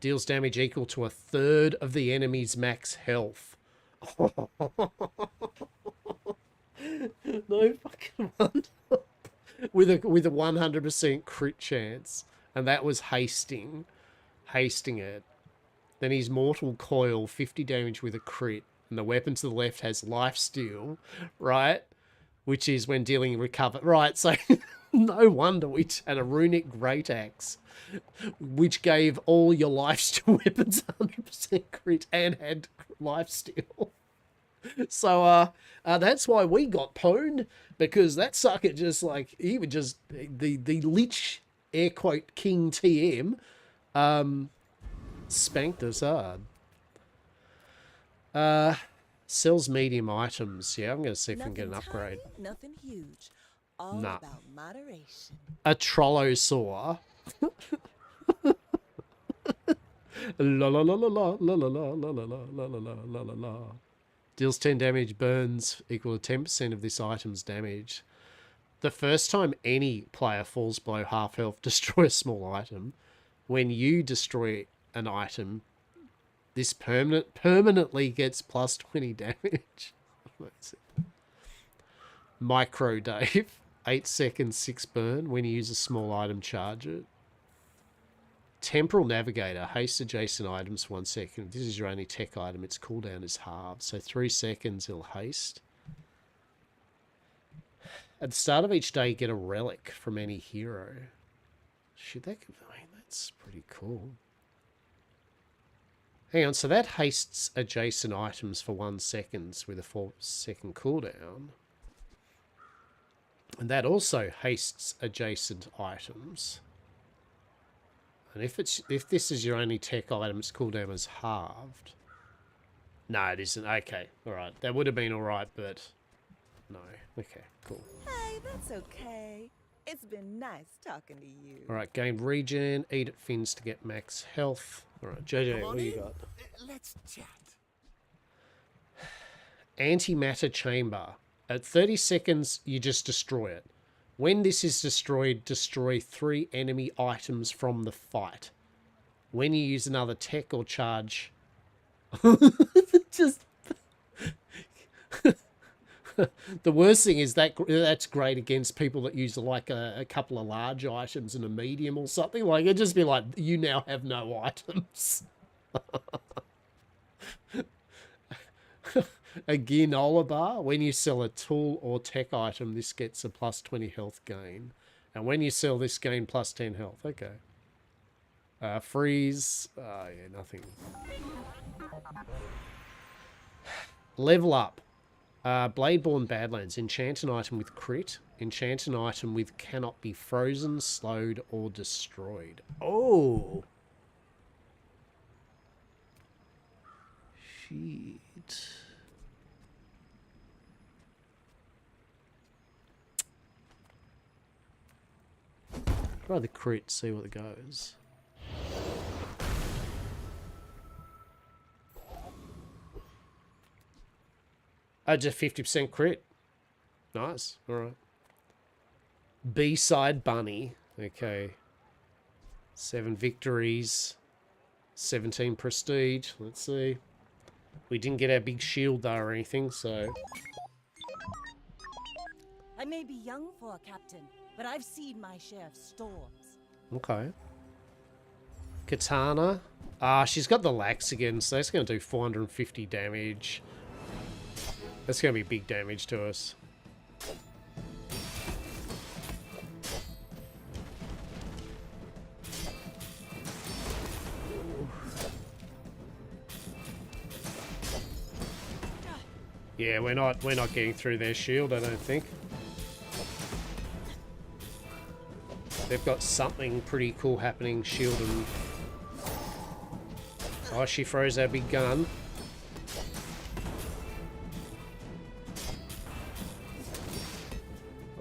Deals damage equal to 1/3 of the enemy's max health. No fucking wonder. with a 100% crit chance. And that was hasting it. Then his Mortal Coil, 50 damage with a crit. And the weapon to the left has Lifesteal, right? Which is when dealing recover. Right, so no wonder and a Runic Great Axe, which gave all your Lifesteal weapons 100% crit and had Lifesteal. So that's why we got pwned, because that sucker just like, he would just, the Lich, air quote, King TM, Spanked us hard. Sells medium items. Yeah, I'm going to see if we can get an upgrade. Nothing huge. All Nah. about moderation. A Trollosaur. La la la la la la la la la la la la la la la. Deals 10 damage, burns equal to 10% of this item's damage. The first time any player falls below half health, destroy a small item. When you destroy an item, this permanently gets plus 20 damage. Micro Dave. 8 seconds, 6 burn. When you use a small item, charge it. Temporal Navigator. Haste adjacent items for 1 second. If this is your only tech item, its cooldown is halved. So 3 seconds, it'll haste. At the start of each day, get a relic from any hero. Shit, that's pretty cool. Hang on, so that hastes adjacent items for 1 second with a 4-second cooldown. And that also hastes adjacent items. And if this is your only tech item, its cooldown is halved. No, it isn't. Okay, alright. That would have been alright, but no. Okay, cool. Hey, that's okay. It's been nice talking to you. Alright, gain regen, eat at fins to get max health. Alright, JJ, what do you got? Let's chat. Antimatter chamber. At 30 seconds, you just destroy it. When this is destroyed, destroy 3 enemy items from the fight. When you use another tech or charge... just... The worst thing is that's great against people that use like a couple of large items and a medium or something. Like, it'd just be like, you now have no items. A Gearnola bar. When you sell a tool or tech item, this gets a plus 20 health gain. And when you sell this, gain plus 10 health. Okay. Freeze. Yeah, nothing. Level up. Bladeborn Badlands. Enchant an item with crit. Enchant an item with cannot be frozen, slowed, or destroyed. Oh! Shit. Try the crit, see what it goes. Oh, just 50% crit. Nice. Alright. B-side bunny. Okay. 7 victories. 17 prestige. Let's see. We didn't get our big shield though or anything, so... I may be young for a captain, but I've seen my share of storms. Okay. Katana. Ah, she's got the lax again, so that's going to do 450 damage. That's going to be big damage to us. Yeah, we're not getting through their shield, I don't think. They've got something pretty cool happening, shield and... Oh, she froze our big gun.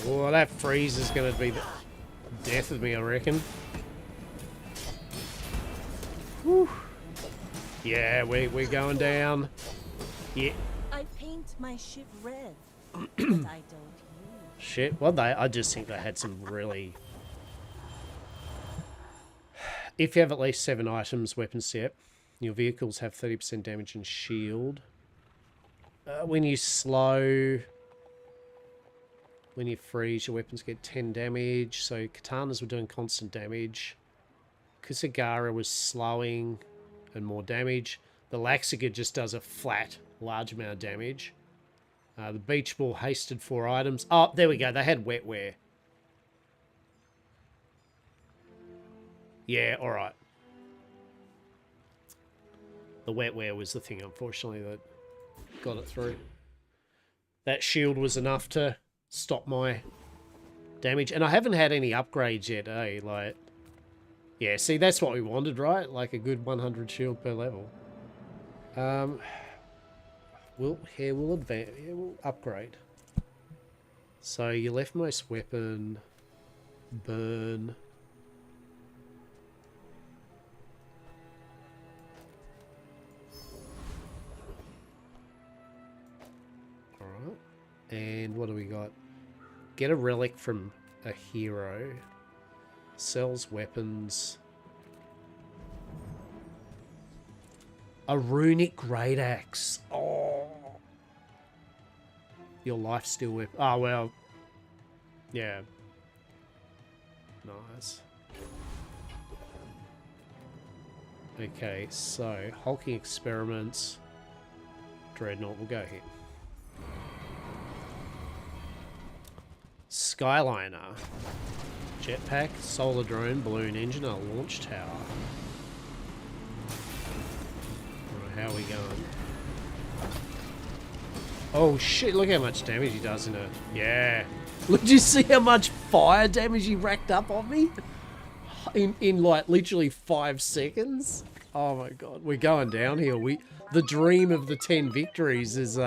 Oh, that freeze is going to be the death of me, I reckon. Whew. Yeah, we're going down. Yeah. I paint my ship red, but I don't use. Shit, well, I just think they had some really... If you have at least 7 items, weapon set, your vehicles have 30% damage and shield. When you slow... When you freeze, your weapons get 10 damage. So katanas were doing constant damage. Kusagara was slowing and more damage. The Laxiga just does a flat, large amount of damage. The Beach Ball hasted 4 items. Oh, there we go. They had wetware. Yeah, alright. The wetware was the thing, unfortunately, that got it through. That shield was enough to stop my damage. And I haven't had any upgrades yet, eh? Like, Yeah, see, that's what we wanted, right? Like a good 100 shield per level. We'll advance. Yeah, we'll upgrade. So your leftmost weapon, burn. All right. And what do we got? Get a relic from a hero. Sells weapons. A runic great axe. Oh. Your life steal weapon. Oh, well. Yeah. Nice. Okay, so hulking experiments. Dreadnought will go here. Skyliner. Jetpack, solar drone, balloon engine, a launch tower. Right, how are we going? Oh shit, look how much damage he does in a... Yeah. Look, did you see how much fire damage he racked up on me? In like literally 5 seconds? Oh my god, we're going downhill. The dream of the 10 victories is,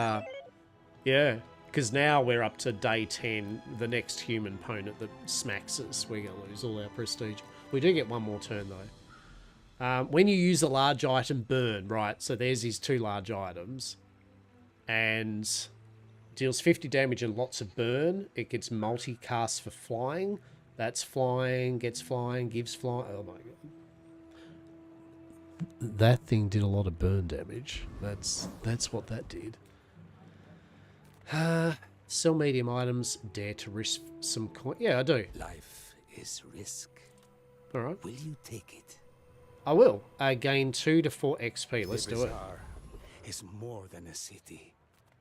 yeah. Because now we're up to day 10, the next human opponent that smacks us, we're going to lose all our prestige. We do get one more turn, though. When you use a large item, burn, right? So there's his 2 large items. And deals 50 damage and lots of burn. It gets multicast for flying. That's flying, gets flying, gives flying. Oh, my God. That thing did a lot of burn damage. That's what that did. Sell medium items. Dare to risk some coin. Yeah, I do. Life is risk. All right. Will you take it? I will. Gain 2 to 4 XP. Let's do it. Bazaar is more than a city.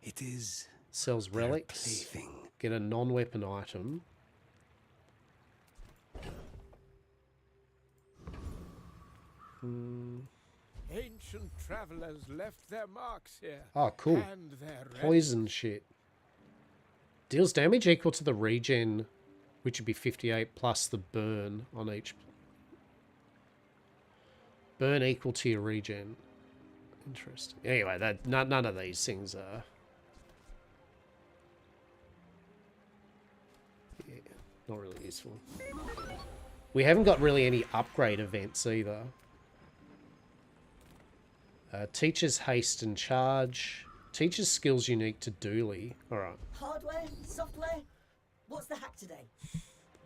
It is. Sells relics. Plaything. Get a non-weapon item. Ancient travelers left their marks here. Oh, cool. Poison shit. Deals damage equal to the regen, which would be 58 plus the burn on each. Burn equal to your regen. Interesting. Anyway, none of these things are... Yeah, not really useful. We haven't got really any upgrade events either. Teacher's haste and charge. Teacher's skills unique to Dooley. Alright. Hardware? Software? What's the hack today?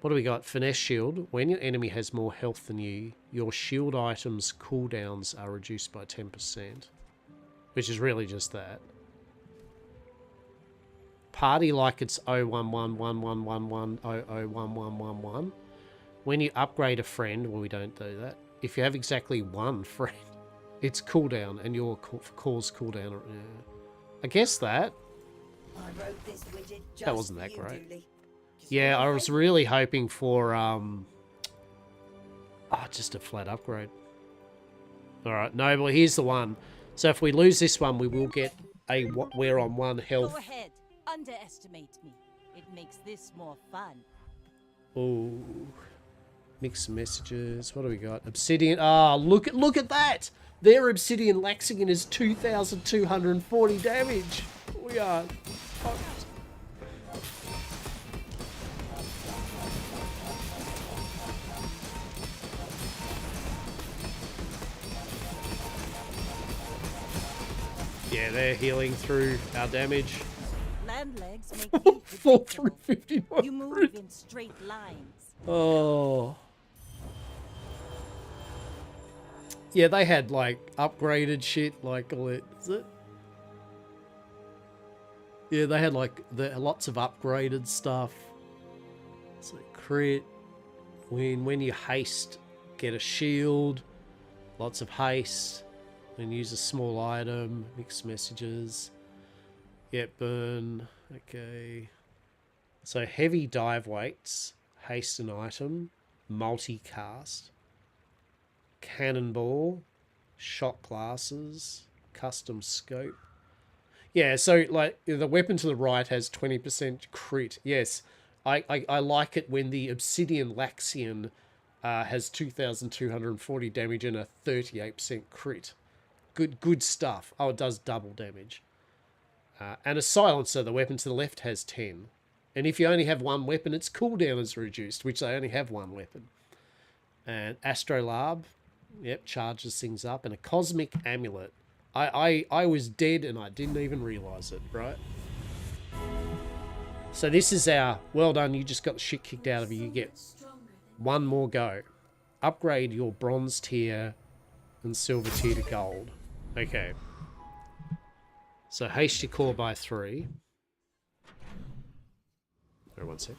What do we got? Finesse shield. When your enemy has more health than you, your shield items cooldowns are reduced by 10%. Which is really just that. Party like it's 0111111001111. When you upgrade a friend, well, we don't do that. If you have exactly 1 friend, it's cooldown, and your cause cooldown. Yeah. I guess that. I wrote this widget just that wasn't that for you, great. Dooley. Yeah, I was really hoping for just a flat upgrade. All right, no, but here's the one. So if we lose this one, we will get a we're on 1 health. Go ahead, underestimate me. It makes this more fun. Oh, mixed messages. What do we got? Obsidian. Ah, look at that. Their Obsidian Laxigan is 2,240 damage. We are fucked. Yeah, they're healing through our damage. Land legs make you Fall through 59. You move in straight lines. Oh. Yeah, they had like upgraded shit, like all it. Is it? Yeah, they had like lots of upgraded stuff. So crit, when you haste, get a shield, lots of haste, and use a small item, mixed messages. Yep, burn. Okay. So heavy dive weights, haste an item, multicast. Cannonball, shot glasses, custom scope. Yeah, so like the weapon to the right has 20% crit. Yes, I like it when the Obsidian Laxian has 2,240 damage and a 38% crit. Good stuff. Oh, it does double damage. And a silencer, the weapon to the left, has 10. And if you only have one weapon, its cooldown is reduced, which they only have one weapon. And Astrolabe, yep, charges things up. And a Cosmic Amulet. I was dead and I didn't even realise it, right? So this is our, well done, you just got the shit kicked out of you. You get one more go. Upgrade your bronze tier and silver tier to gold. Okay. So haste your core by 3. Wait one sec.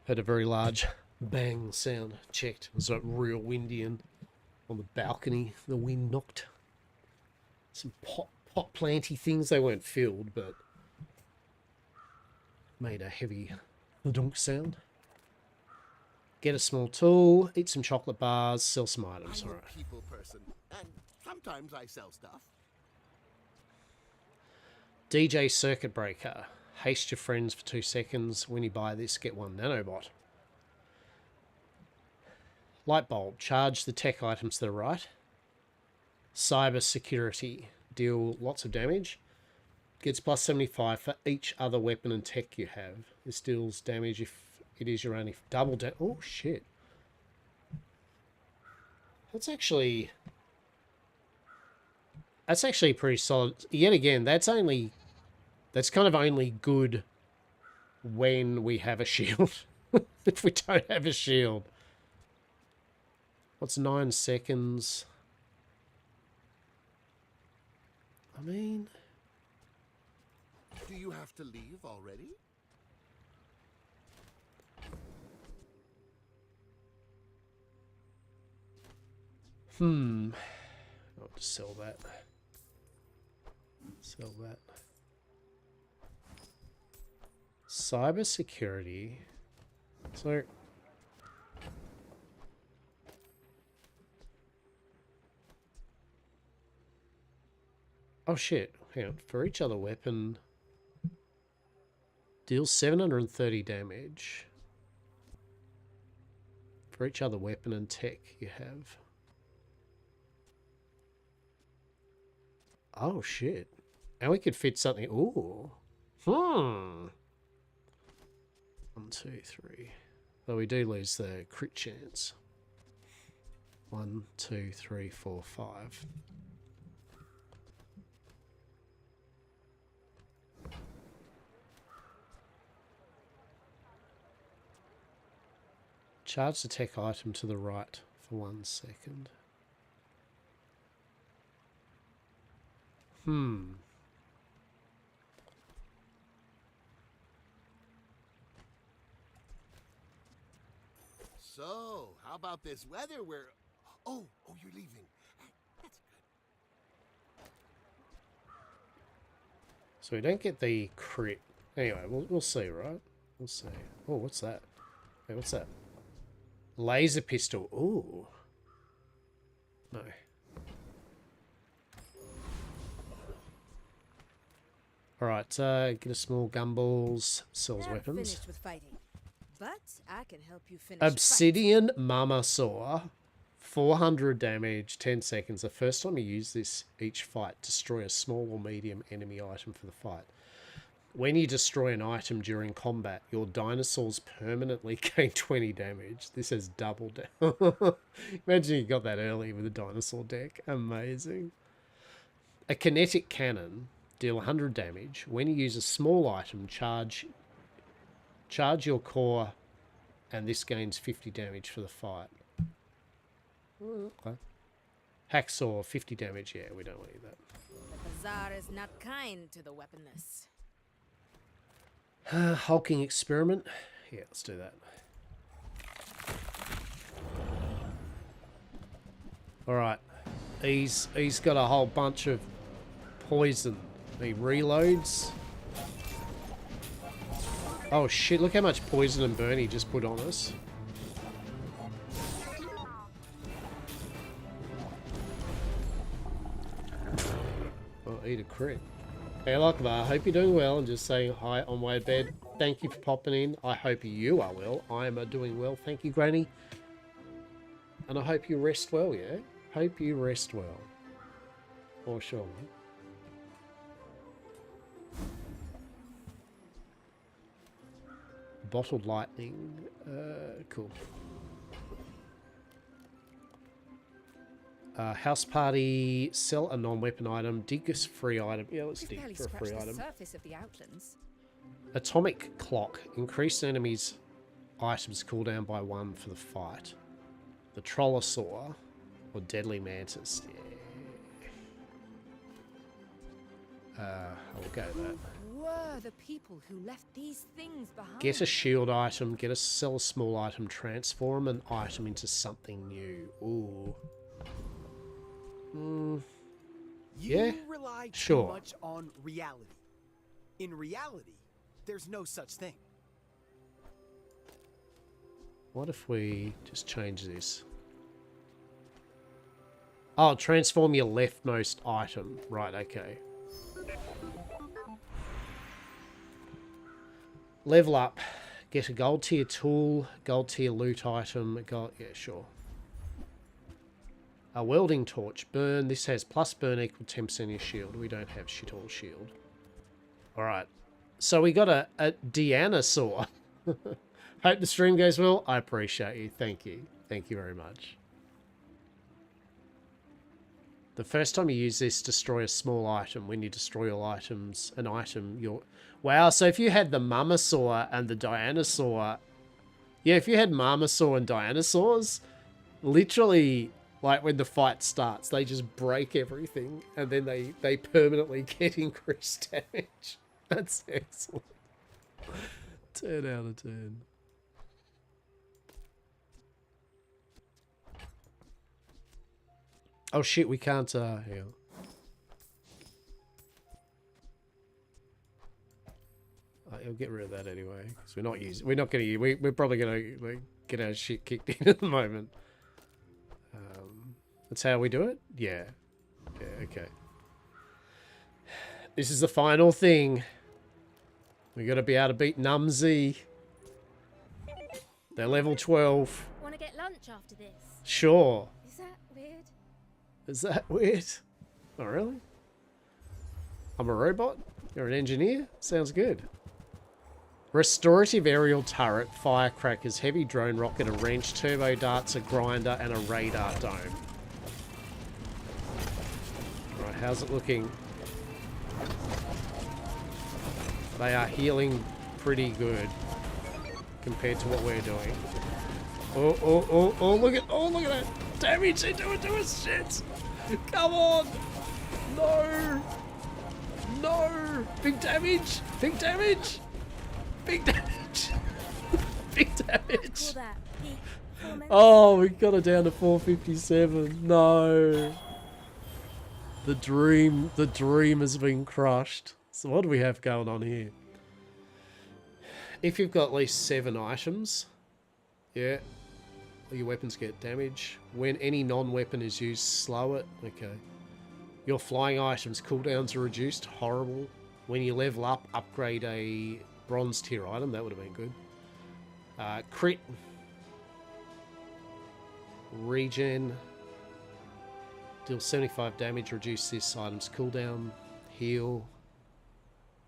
Had a very large bang sound. Checked. It was like real windy and on the balcony the wind knocked some pot planty things. They weren't filled, but made a heavy dunk sound. Get a small tool, eat some chocolate bars, sell some items. I'm All right. a people person, and sometimes I sell stuff. DJ Circuit Breaker. Haste your friends for 2 seconds. When you buy this, get 1 nanobot. Light bulb. Charge the tech items to the right. Cyber security. Deal lots of damage. Gets plus 75 for each other weapon and tech you have. This deals damage if it is your only double damage. Oh, shit. That's actually pretty solid. Yet again, that's kind of only good when we have a shield. If we don't have a shield. What's 9 seconds? I mean... Do you have to leave already? I'll just sell that. Sell that. Cyber security. So oh shit. Hang on. For each other weapon, deals 730 damage. For each other weapon and tech you have. Oh shit. And we could fit something. Ooh. 1, 2, 3. Though we do lose the crit chance. 1, 2, 3, 4, 5. Charge the tech item to the right for 1 second. So, how about this weather? Oh, you're leaving. That's good. So we don't get the crit. Anyway, we'll see, right? We'll see. Oh, what's that? Hey, what's that? Laser pistol. Ooh. No. Alright, get a small gumballs, sells weapons. Finished with fighting, but I can help you finish. Obsidian Mama Saw. 400 damage, 10 seconds. The first time you use this each fight, destroy a small or medium enemy item for the fight. When you destroy an item during combat, your dinosaurs permanently gain 20 damage. This has double down. Imagine you got that early with a dinosaur deck. Amazing. A kinetic cannon. Deal 100 damage. When you use a small item, charge your core, and this gains 50 damage for the fight. Okay. Hacksaw, 50 damage. Yeah, we don't need that. The Bazaar is not kind to the weaponless. Hulking experiment. Yeah, let's do that. Alright. He's got a whole bunch of poison. He reloads. Oh shit, look how much poison and burn he just put on us. Oh, eat a crit. Hey Lockbar, I hope you're doing well and just saying hi on my bed. Thank you for popping in. I hope you are well. I am doing well. Thank you, Granny. And I hope you rest well, yeah? Hope you rest well. Or sure. Bottled lightning. Cool. House party. Sell a non-weapon item. Dig a free item. Yeah, let's dig for a free item. Surface of the outlands. Atomic clock. Increase enemies' items cooldown by 1 for the fight. The Trollosaur or Deadly Mantis. Yeah. I will go with that. Were the people who left these things behind? Get a shield item. Sell a small item. Transform an item into something new. Ooh. Yeah. You rely too Sure. much on reality. In reality, there's no such thing. What if we just change this? Oh, transform your leftmost item. Right, okay. Level up. Get a gold tier tool, gold tier loot item, gold... Yeah, sure. A welding torch. Burn. This has plus burn equal 10% your shield. We don't have shit all shield. Alright. So we got a Deanosaur. Hope the stream goes well. I appreciate you. Thank you. Thank you very much. The first time you use this, destroy a small item. When you destroy all items, an item, you're... Wow, so if you had the Mamasaur and the Dianosaur... Yeah, if you had Mamasaur and Dinosaurs, literally, like when the fight starts, they just break everything and then they permanently get increased damage. That's excellent. 10 out of 10. Oh shit, we can't, yeah. I'll get rid of that anyway, because we're not gonna use, we're probably gonna like, get our shit kicked in at the moment. That's how we do it? Yeah. Yeah, okay. This is the final thing. We gotta be able to beat Numsy. They're level 12. Want to get lunch after this? Sure. Is that weird? Is that weird? Oh, really? I'm a robot? You're an engineer? Sounds good. Restorative aerial turret, firecrackers, heavy drone rocket, a wrench, turbo darts, a grinder, and a radar dome. Right, how's it looking? They are healing pretty good compared to what we're doing. Oh, look at that damage they're doing to us, shit! Come on! No! No! Big damage! Big damage! Big damage! Big damage! Call that peak Oh, we got it down to 457. No. The dream has been crushed. So what do we have going on here? If you've got at least 7 items, yeah, your weapons get damage. When any non-weapon is used, slow it. Okay. Your flying items cooldowns are reduced. Horrible. When you level up, upgrade a bronze tier item. That would have been good. Crit. Regen. Deal 75 damage. Reduce this item's cooldown. Heal.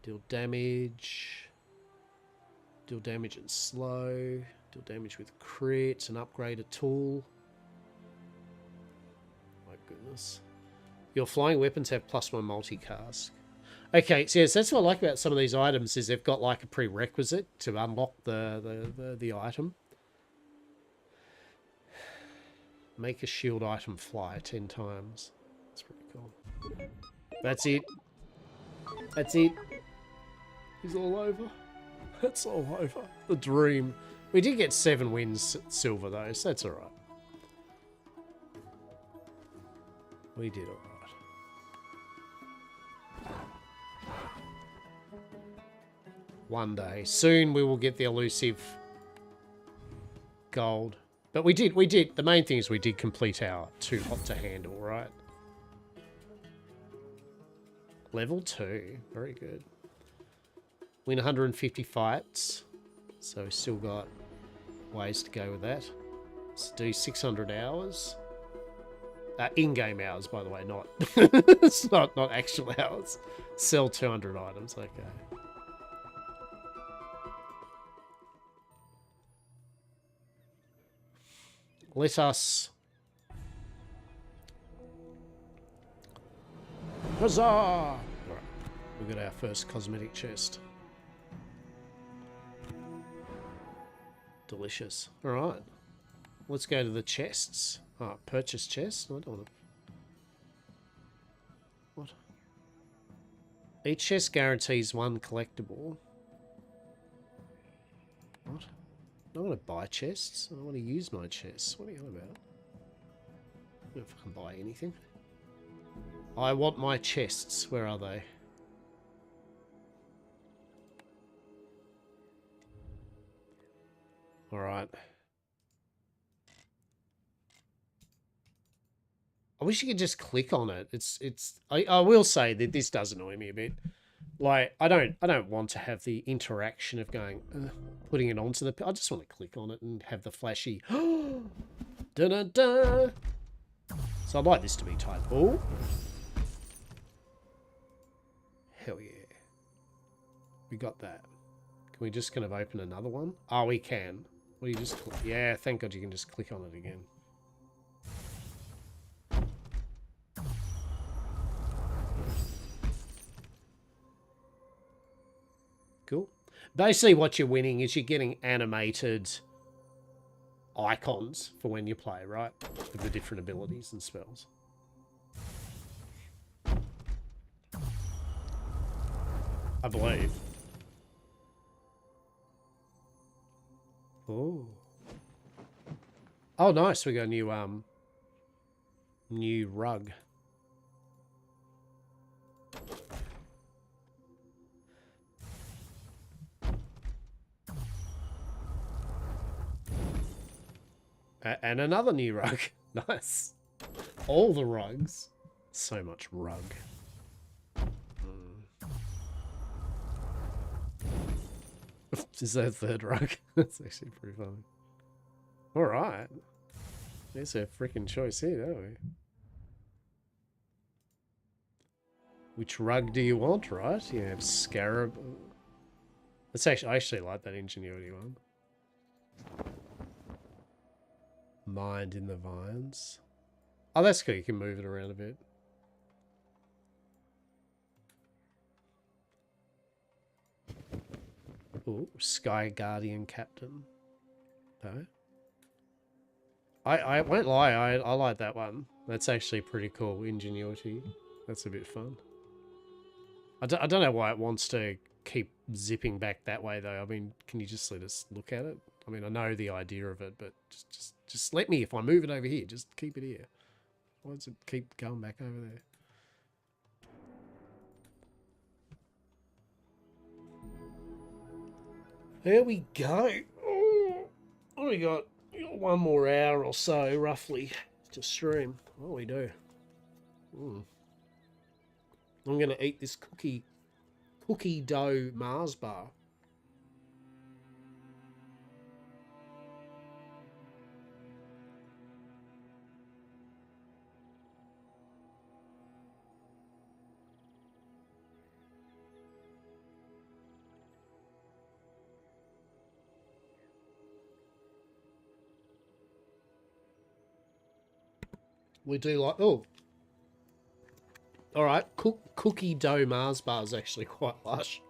Deal damage. Deal damage and slow. Deal damage with crit. And upgrade a tool. My goodness. Your flying weapons have +1 multicast. Okay, so yes, that's what I like about some of these items is they've got like a prerequisite to unlock the item. Make a shield item fly 10 times. That's pretty cool. That's it. That's it. He's all over. That's all over. The dream. We did get 7 wins silver though, so that's alright. We did alright. One day. Soon we will get the elusive gold. But we did. The main thing is we did complete our Too Hot to Handle, right? Level 2. Very good. Win 150 fights. So we still got ways to go with that. Let's do 600 hours. In-game hours, by the way, not... it's not actual hours. Sell 200 items, okay. Let us... Bazaar! Alright, we got our first cosmetic chest. Delicious. Alright. Let's go to the chests. Oh, purchase chest? I don't want to... What? Each chest guarantees 1 collectible. What? I don't want to buy chests. I want to use my chests. What are you on about? I don't know if I can buy anything. I want my chests. Where are they? Alright. I wish you could just click on it. I will say that this does annoy me a bit. Like, I don't want to have the interaction of going, putting it onto the... I just want to click on it and have the flashy... Da-da-da! So I'd like this to be tight. Oh! Hell yeah. We got that. Can we just kind of open another one? Oh, we can. Well, you just... Yeah, thank God you can just click on it again. Cool. Basically what you're winning is you're getting animated icons for when you play, right? With the different abilities and spells. I believe. Oh. Oh, nice. We got a new rug. And another new rug. Nice. All the rugs. So much rug. Is that a third rug? That's actually pretty funny. Alright. There's a freaking choice here, don't we? Which rug do you want, right? You have scarab. That's actually, I actually like that ingenuity one. Mind in the vines. Oh, that's cool. You can move it around a bit. Ooh, Sky Guardian Captain. No. I won't lie, I like that one. That's actually pretty cool. Ingenuity. That's a bit fun. I don't know why it wants to keep zipping back that way, though. I mean, can you just let us look at it? I mean, I know the idea of it, but just let me, if I move it over here, just keep it here. Why does it keep going back over there? There we go. Oh, we got 1 more hour or so, roughly, to stream. What do we do? I'm going to eat this cookie dough Mars bar. We do like... Oh. Alright. Cookie dough Mars bar is actually quite lush.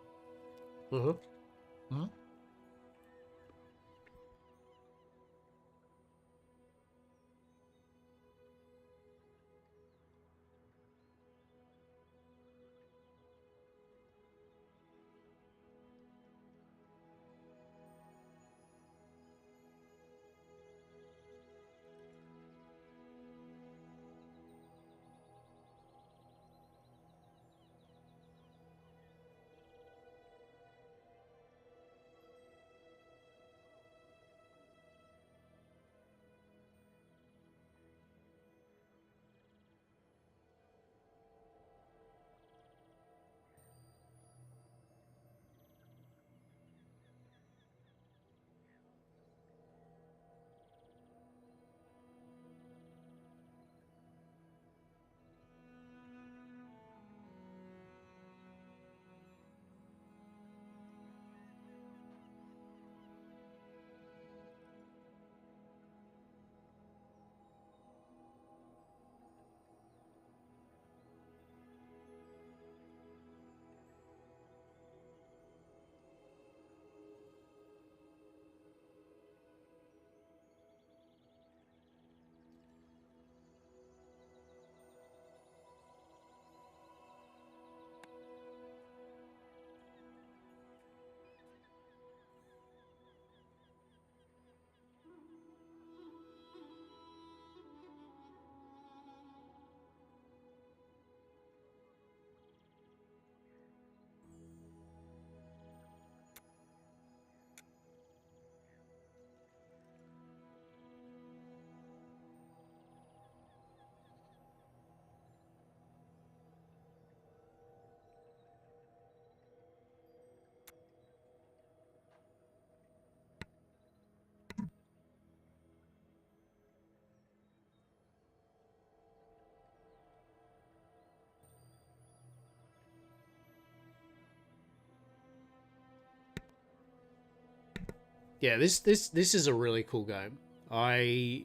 Yeah, this is a really cool game. I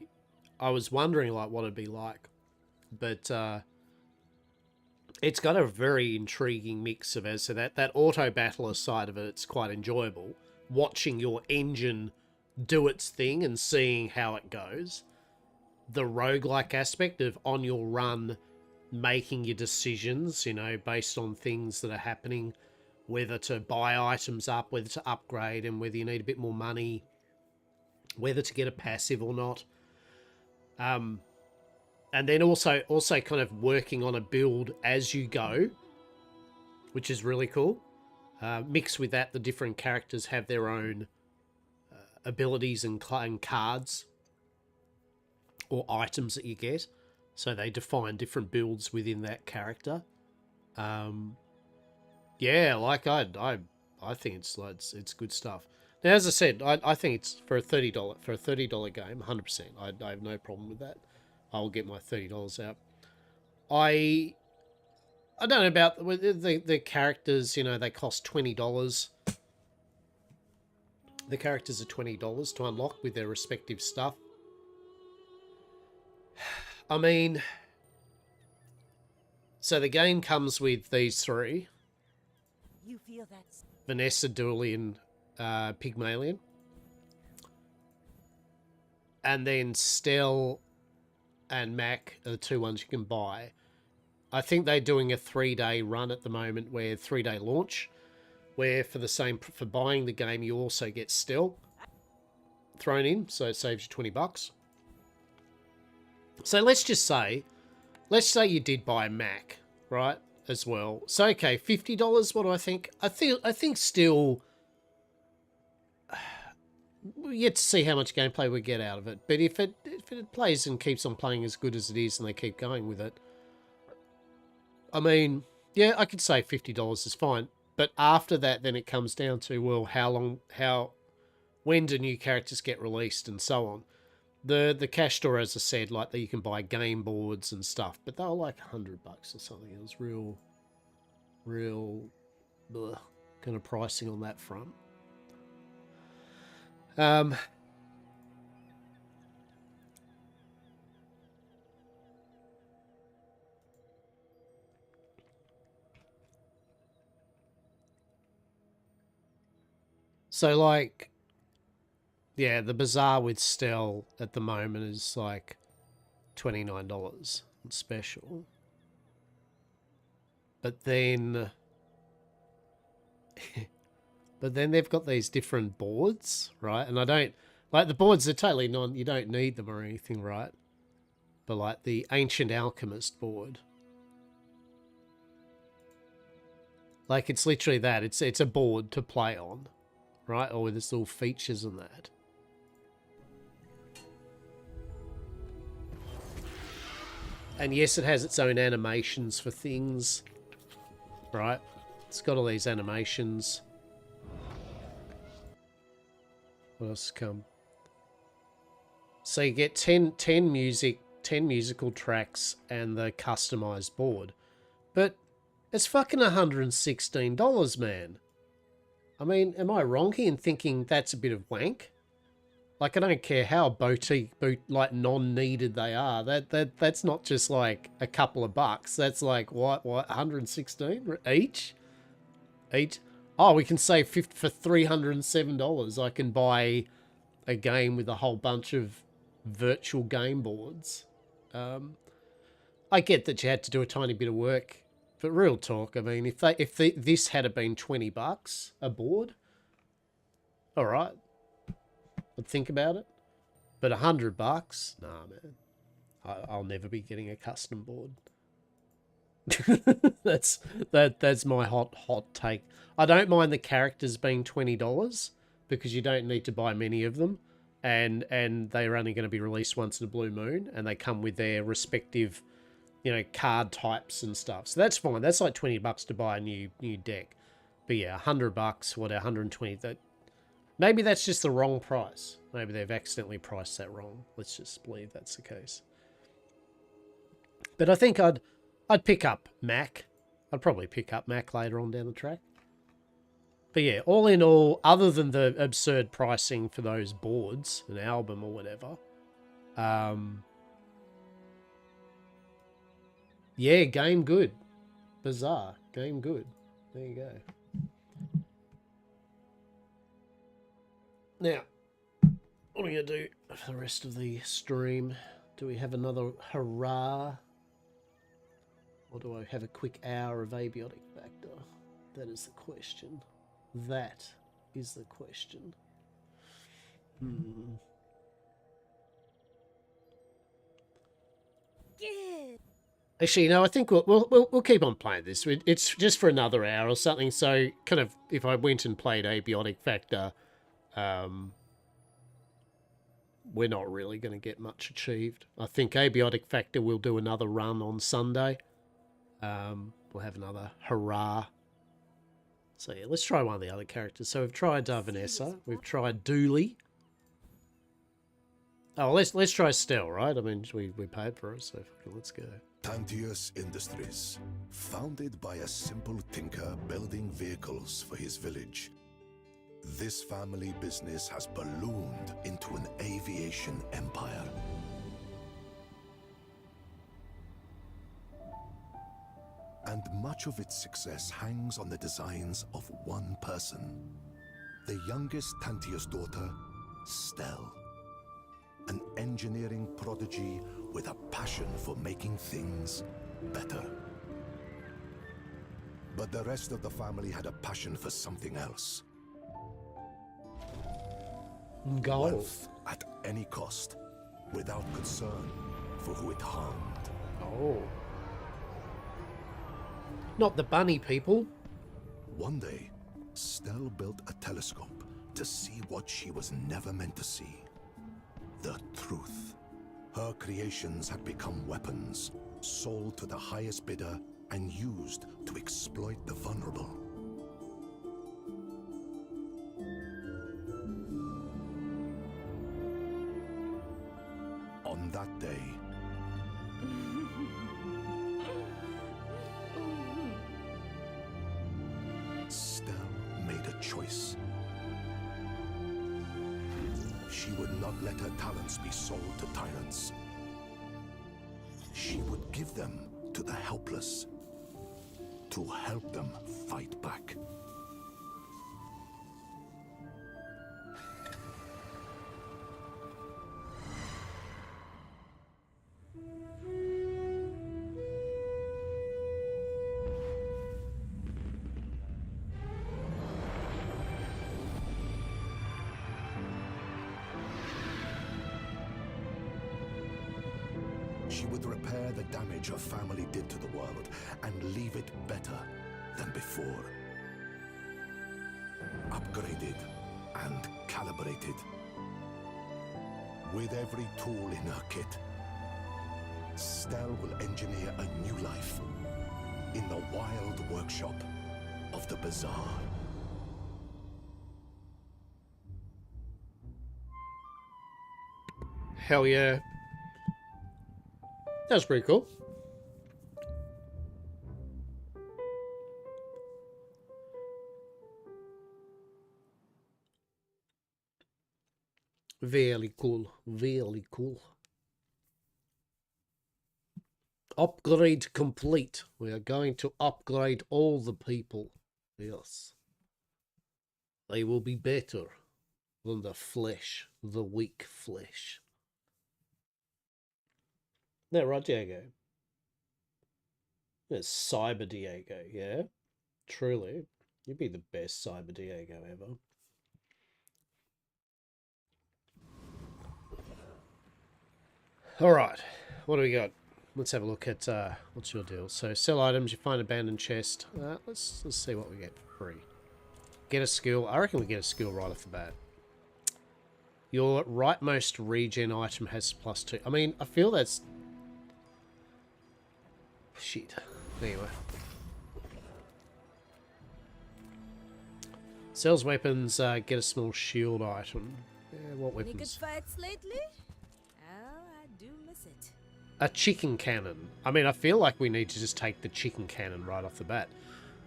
was wondering like what it'd be like, but it's got a very intriguing mix of it. So that auto battler side of it, it's quite enjoyable. Watching your engine do its thing and seeing how it goes. The roguelike aspect of on your run, making your decisions, you know, based on things that are happening, whether to buy items up, whether to upgrade, and whether you need a bit more money, whether to get a passive or not. And then also kind of working on a build as you go, which is really cool. Mixed with that, the different characters have their own abilities and cards or items that you get, so they define different builds within that character. Yeah, like I think it's good stuff. Now, as I said, I think it's for a $30 game, 100%. I have no problem with that. I'll get my $30 out. I don't know about the characters. You know, they cost $20. The characters are $20 to unlock with their respective stuff. I mean, so the game comes with these three. You feel that's Vanessa, Dualian, Pygmalion. And then Stell and Mac are the two ones you can buy. I think they're doing a 3-day run at the moment, where 3-day launch, where for buying the game you also get Stell. thrown in, so it saves you 20 bucks. So let's say you did buy a Mac, right, as well. So okay, $50, what do I think? I think still we yet to see how much gameplay we get out of it. But if it plays and keeps on playing as good as it is and they keep going with it, I mean, yeah, I could say $50 is fine. But after that, then it comes down to, well, when do new characters get released and so on. The cash store, as I said, like that you can buy game boards and stuff, but they were like $100 or something. It was real kind of pricing on that front. So like, yeah, the Bazaar with Stell at the moment is like $29 on special. But then they've got these different boards, right? And I don't like the boards are totally you don't need them or anything, right? But like the Ancient Alchemist board, like it's literally that. It's a board to play on, right? Or with its little features and that. And yes, it has its own animations for things, right? It's got all these animations. What else come? So you get 10 musical tracks and the customized board. But it's fucking $116, man. I mean, am I wrong here in thinking that's a bit of wank? Like, I don't care how like non-needed they are. That's not just like a couple of bucks. That's like what 116 each? Oh, we can save for $307. I can buy a game with a whole bunch of virtual game boards. I get that you had to do a tiny bit of work, but real talk, I mean, if this had been $20 a board, all right, I'd think about it. But $100, nah, man, I'll never be getting a custom board. that's my hot take. I don't mind the characters being $20 because you don't need to buy many of them, and they're only going to be released once in a blue moon, and they come with their respective, card types and stuff. So that's fine. That's like $20 to buy a new deck. But yeah, $100, what, 120. That maybe that's just the wrong price. Maybe they've accidentally priced that wrong. Let's just believe that's the case. But I think I'd pick up Mac. I'd probably pick up Mac later on down the track. But yeah, all in all, other than the absurd pricing for those boards, an album or whatever, yeah, game good. Bazaar, game good. There you go. Now, what are we going to do for the rest of the stream? Do we have another hurrah? Or do I have a quick hour of abiotic factor? That is the question. That is the question. Yeah. Actually, I think we'll keep on playing this. It's just for another hour or something. So, kind of, if I went and played abiotic factor, we're not really going to get much achieved. I think abiotic factor will do another run on Sunday. We'll have another hurrah. So yeah, let's try one of the other characters. So we've tried Vanessa. We've tried Dooley. Oh, let's try Stell, right? I mean, we paid for it, so let's go. Tantius Industries, founded by a simple tinker building vehicles for his village. This family business has ballooned into an aviation empire. And much of its success hangs on the designs of one person. The youngest Tantius daughter, Stell. An engineering prodigy with a passion for making things better. But the rest of the family had a passion for something else. Gold. Wealth at any cost, without concern for who it harmed. Oh. Not the bunny people. One day, Stell built a telescope to see what she was never meant to see. The truth. Her creations had become weapons, sold to the highest bidder and used to exploit the vulnerable. On that day, Stell made a choice. She would not let her talents be sold to tyrants. She would give them to the helpless, to help them fight back. She would repair the damage her family did to the world and leave it better than before. Upgraded and calibrated. With every tool in her kit, Stell will engineer a new life in the wild workshop of the Bazaar. Hell yeah. That's pretty cool. Very cool. Very cool. Upgrade complete. We are going to upgrade all the people. Yes. They will be better than the flesh. The weak flesh. That right, Diego? It's Cyber Diego, yeah? Truly. You'd be the best Cyber Diego ever. Alright, what do we got? Let's have a look at what's your deal. So sell items, you find abandoned chest. Let's see what we get for free. Get a skill. I reckon we get a skill right off the bat. Your rightmost regen item has +2. I mean, I feel that's shit. Anyway. Sells weapons, get a small shield item. Yeah, what weapons? Any good fights lately? Oh, I do miss it. A chicken cannon. I mean, I feel like we need to just take the chicken cannon right off the bat.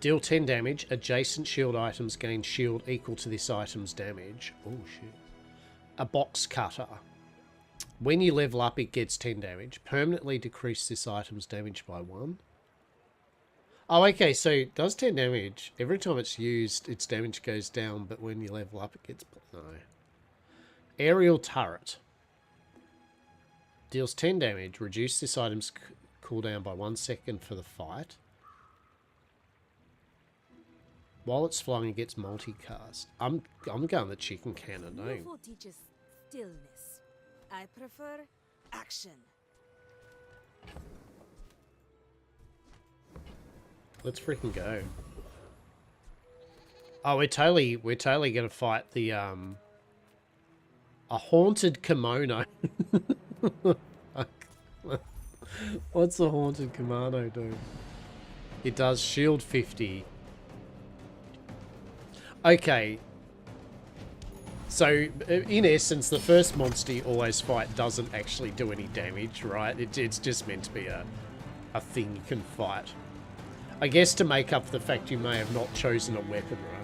Deal 10 damage. Adjacent shield items gain shield equal to this item's damage. Oh, shit. A box cutter. When you level up, it gets 10 damage. Permanently decrease this item's damage by 1. Oh, okay, so it does 10 damage. Every time it's used, its damage goes down, but when you level up, it gets... No. Aerial turret. Deals 10 damage. Reduce this item's cooldown by 1 second for the fight. While it's flying, it gets multicast. I'm going the chicken cannon, no? UFO teaches stillness. I prefer action. Let's freaking go. Oh, we're totally gonna fight the a haunted kimono. What's the haunted kimono do? It does shield 50. Okay. So, in essence, the first monster you always fight doesn't actually do any damage, right? It's just meant to be a thing you can fight. I guess to make up for the fact you may have not chosen a weapon, right?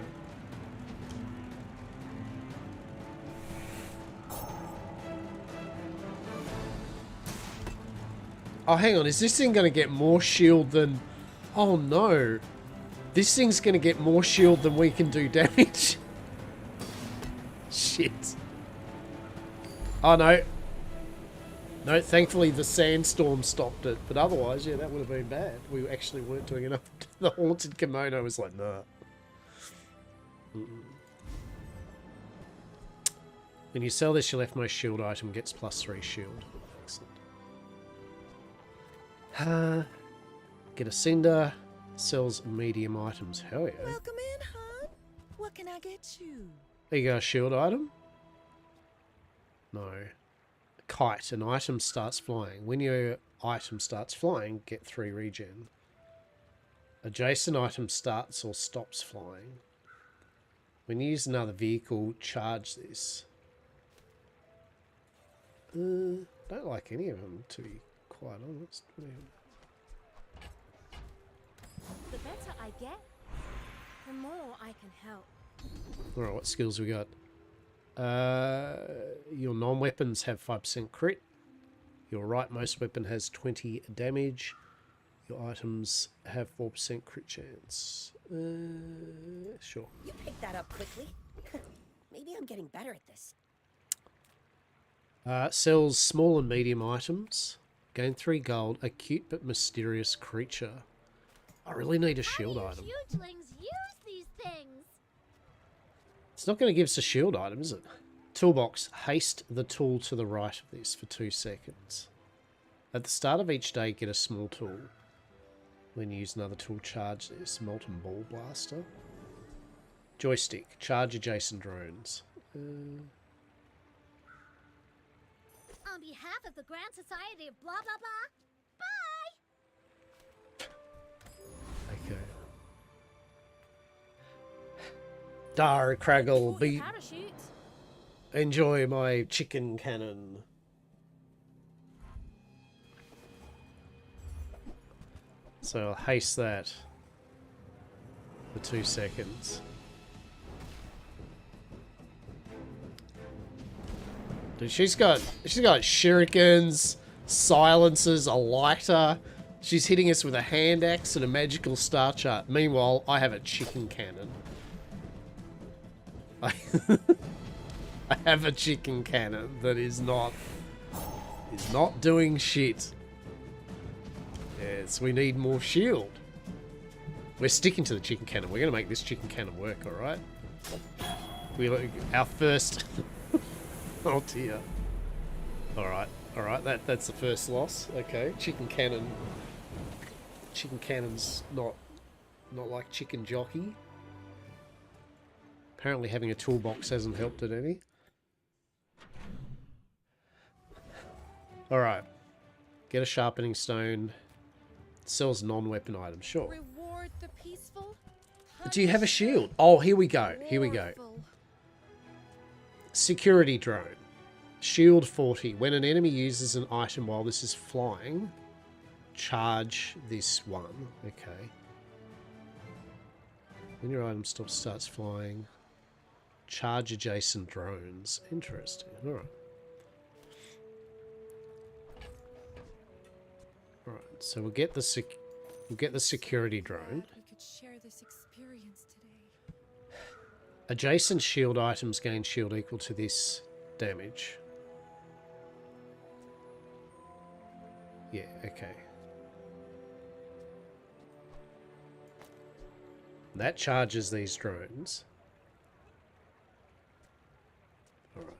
Oh, hang on. Is this thing going to get more shield than... Oh, no. This thing's going to get more shield than we can do damage. Shit. Oh, no. No, thankfully the sandstorm stopped it. But otherwise, yeah, that would have been bad. We actually weren't doing enough. The haunted kimono was like, nah. When you sell this, your leftmost shield item gets +3 shield. Excellent. Get a cinder. Sells medium items. Hell yeah. Welcome in, hon. What can I get you? There you go, a shield item. No. Kite. An item starts flying. When your item starts flying, get 3 regen. Adjacent item starts or stops flying. When you use another vehicle, charge this. Don't like any of them, to be quite honest. The better I get, the more I can help. Alright, what skills we got? Your non-weapons have 5% crit. Your rightmost weapon has 20 damage. Your items have 4% crit chance. Sure. You picked that up quickly. Maybe I'm getting better at this. Sells small and medium items. Gain 3 gold. A cute but mysterious creature. I really need a shield item. Hugelings use these things. It's not going to give us a shield item, is it? Toolbox. Haste the tool to the right of this for 2 seconds. At the start of each day, get a small tool. When you use another tool, charge this. Molten Ball Blaster. Joystick. Charge adjacent drones. On behalf of the Grand Society of blah blah blah, bye! Okay. Dar Craggle, be enjoy my chicken cannon. So I'll haste that for 2 seconds. Dude, she's got shurikens, silencers, a lighter. She's hitting us with a hand axe and a magical star chart. Meanwhile, I have a chicken cannon. I have a chicken cannon that is not doing shit. Yes, we need more shield. We're sticking to the chicken cannon. We're gonna make this chicken cannon work, all right? Our first. Oh dear. All right. That's the first loss. Okay, chicken cannon. Chicken cannon's not like chicken jockey. Apparently having a toolbox hasn't helped it any. Alright. Get a sharpening stone. Sells non-weapon items, sure. Reward the peaceful. Do you have a shield? Oh, here we go. Here we go. Security drone. Shield 40. When an enemy uses an item while this is flying, charge this one. Okay. When your item starts flying, charge adjacent drones. Interesting. Alright. Alright, so we'll get the security drone. We could share this experience today. Adjacent shield items gain shield equal to this damage. Yeah, okay. That charges these drones. Alright.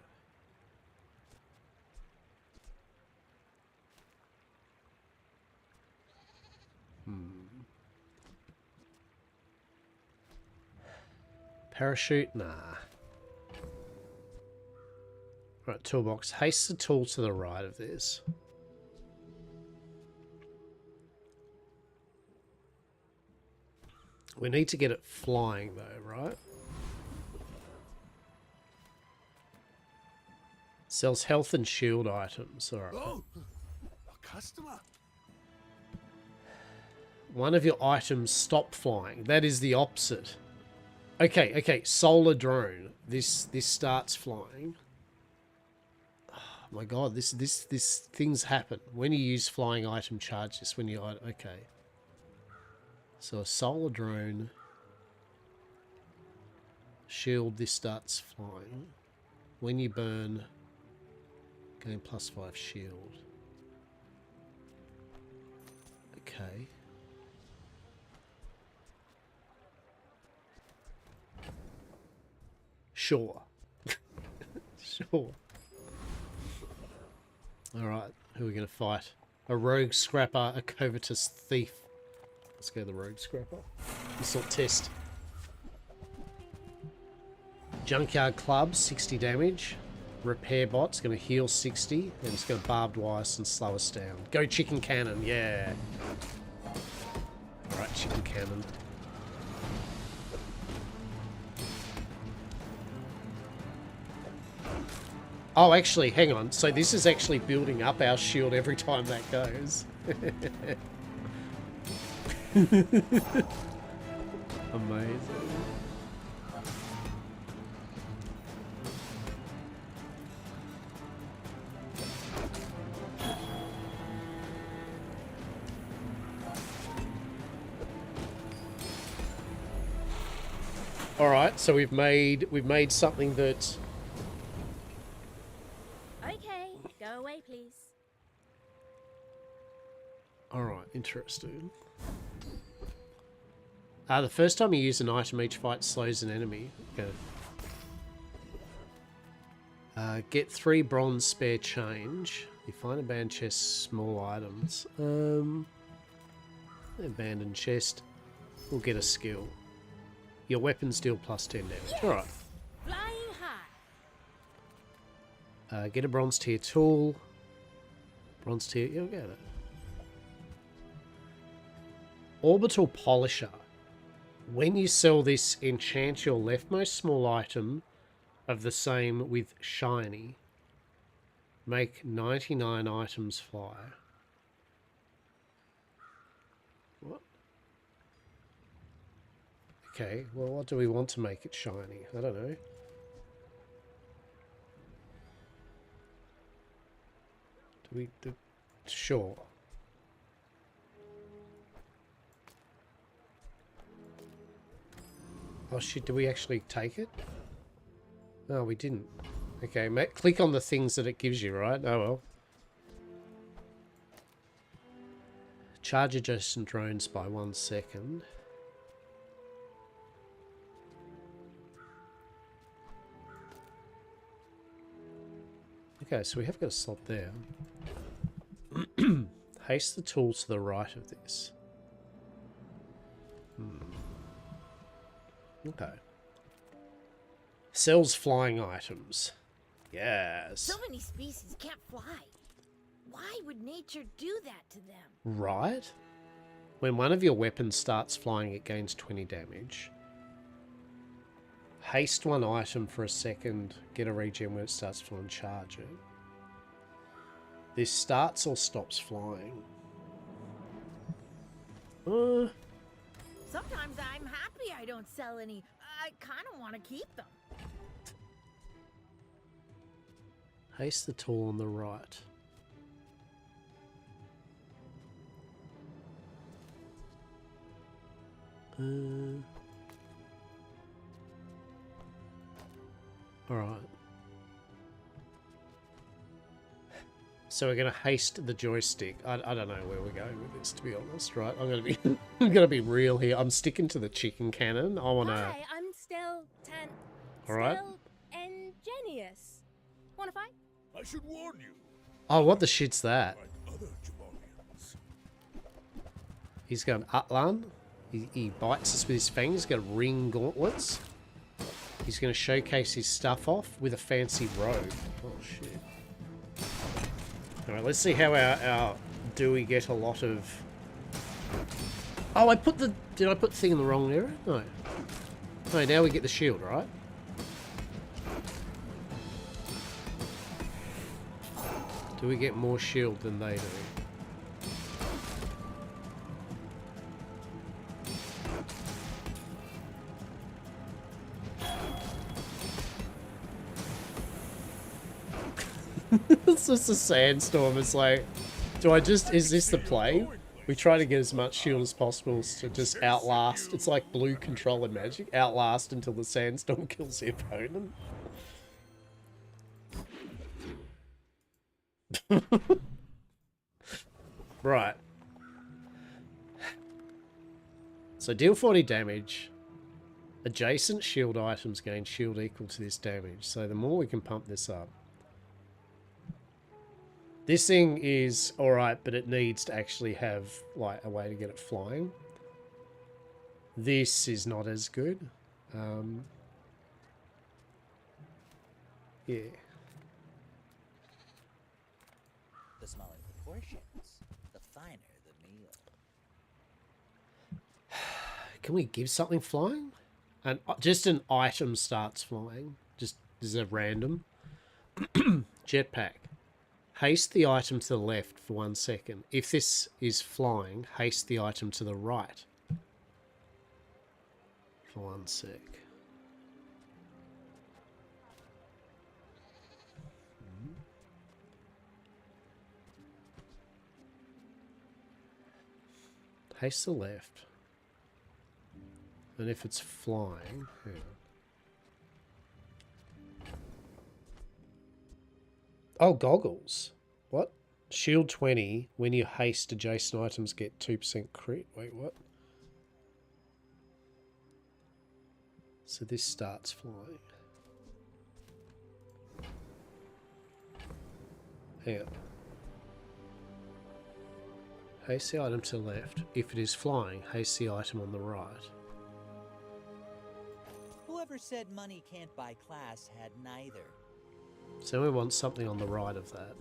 Parachute? Nah. Right, toolbox. Haste the tool to the right of this. We need to get it flying though, right? Sells health and shield items. Alright. Oh, a customer. One of your items stop flying. That is the opposite. Okay. Solar drone. This starts flying. Oh my god, this things happen. When you use flying item, charge this. When you okay. So a solar drone. Shield, this starts flying. When you burn, gain +5 shield. Okay. Sure. Sure. Alright, who are we going to fight? A rogue scrapper, a covetous thief. Let's go the rogue scrapper. Assault test. Junkyard club, 60 damage. Repair bot's going to heal 60. And it's going to barbed wire us and slow us down. Go chicken cannon, yeah. Alright, chicken cannon. Oh, actually, hang on. So this is actually building up our shield every time that goes. Amazing. All right, so we've made something that. Okay, go away, please. All right, interesting. The first time you use an item, each fight slows an enemy. Okay. Get 3 bronze spare change. You find abandoned chest, small items. Abandoned chest. We'll get a skill. Your weapons deal plus 10 damage. Yes! Alright. Flying high. Get a bronze tier tool. Bronze tier, you'll get it. Orbital polisher. When you sell this, enchant your leftmost small item of the same with shiny. Make 99 items fly. What? Okay, well, what do we want to make it shiny? I don't know. Sure. Oh shit, do we actually take it? No, we didn't. Okay, click on the things that it gives you, right? Oh well. Charge adjacent drones by 1 second. Okay, so we have got a slot there. Haste the tool to the right of this. Okay. Sells flying items. Yes. So many species can't fly. Why would nature do that to them? Right? When one of your weapons starts flying, it gains 20 damage. Haste one item for a second. Get a regen when it starts flying. Charge it. This starts or stops flying. Sometimes I'm happy I don't sell any. I kind of want to keep them. Haste the tool on the right. Alright. So we're gonna haste the joystick. I don't know where we're going with this, to be honest, right? I'm gonna be real here. I'm sticking to the chicken cannon. I wanna. Hi, I'm still Alright. still ingenious. Wanna fight? I should warn you. Oh, what the shit's that? Like other Jabalians. He's got an Atlan. He bites us with his fangs. He's got ring gauntlets. He's going to showcase his stuff off with a fancy robe. Oh, shit. Alright, let's see how our... Do we get a lot of... Oh, I put the... Did I put the thing in the wrong area? No. No, now we get the shield, right? Do we get more shield than they do? It's just a sandstorm. It's like, is this the play? We try to get as much shield as possible to just outlast. It's like blue controller magic. Outlast until the sandstorm kills the opponent. Right. So deal 40 damage. Adjacent shield items gain shield equal to this damage. So the more we can pump this up. This thing is alright, but it needs to actually have like a way to get it flying. This is not as good. Yeah. The smaller the portions, the finer the meal. Can we give something flying? And just an item starts flying. Just is a random. Jetpack. Haste the item to the left for 1 second. If this is flying, haste the item to the right for 1 sec. Haste the left. And if it's flying, hang on. Oh, goggles. What? Shield 20. When you haste, adjacent items get 2% crit. Wait, what? So this starts flying. Hang on. Haste the item to the left. If it is flying, haste the item on the right. Whoever said money can't buy class had neither. So we want something on the right of that.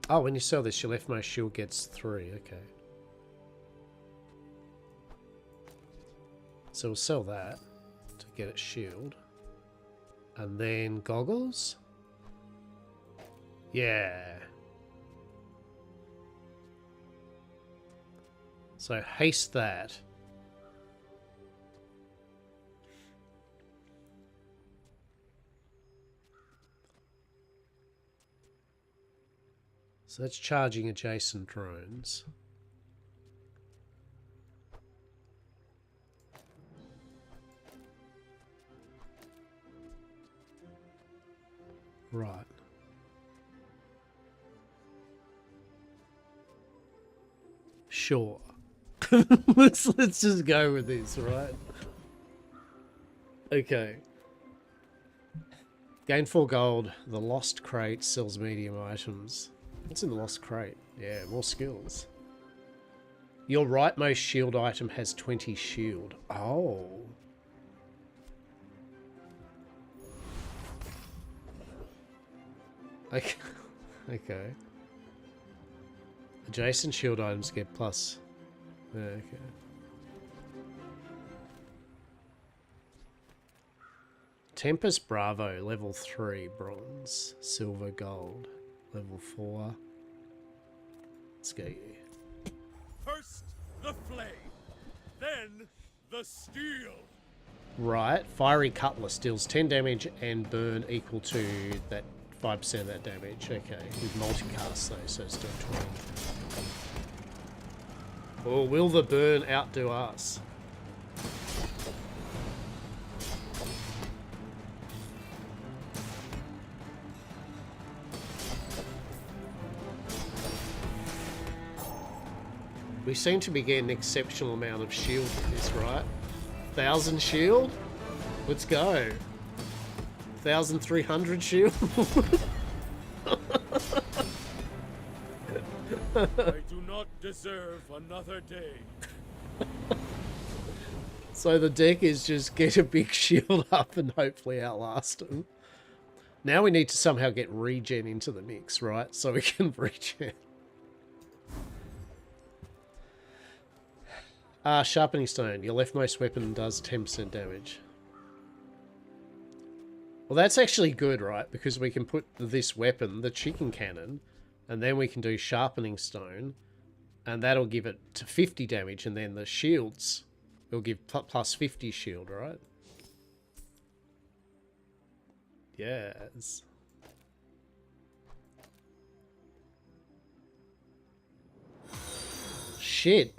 Oh, when you sell this, your leftmost shield gets 3. Okay. So we'll sell that to get its shield. And then goggles? Yeah. So haste that. So that's charging adjacent drones. Right. Sure. let's just go with this, right? Okay. Gain 4 gold. The lost crate sells medium items. What's in the lost crate? Yeah, more skills. Your rightmost shield item has 20 shield. Oh. Okay. Okay. Adjacent shield items get plus. Okay. Tempest Bravo, level 3, bronze, silver, gold, level 4. Let's go. First the flame, then the steel. Right, Fiery Cutlass deals 10 damage and burn equal to that 5% of that damage. Okay, with multicast though, so it's still 20. Or will the burn outdo us? We seem to be getting an exceptional amount of shield with this, right? 1,000 shield? Let's go. 1,300 shield? I do not deserve another day. So the deck is just get a big shield up and hopefully outlast them. Now we need to somehow get regen into the mix, right? So we can regen. Sharpening Stone. Your leftmost weapon does 10% damage. Well, that's actually good, right? Because we can put this weapon, the chicken cannon, and then we can do Sharpening Stone, and that'll give it to 50 damage, and then the shields will give plus 50 shield, right? Yes. Shit.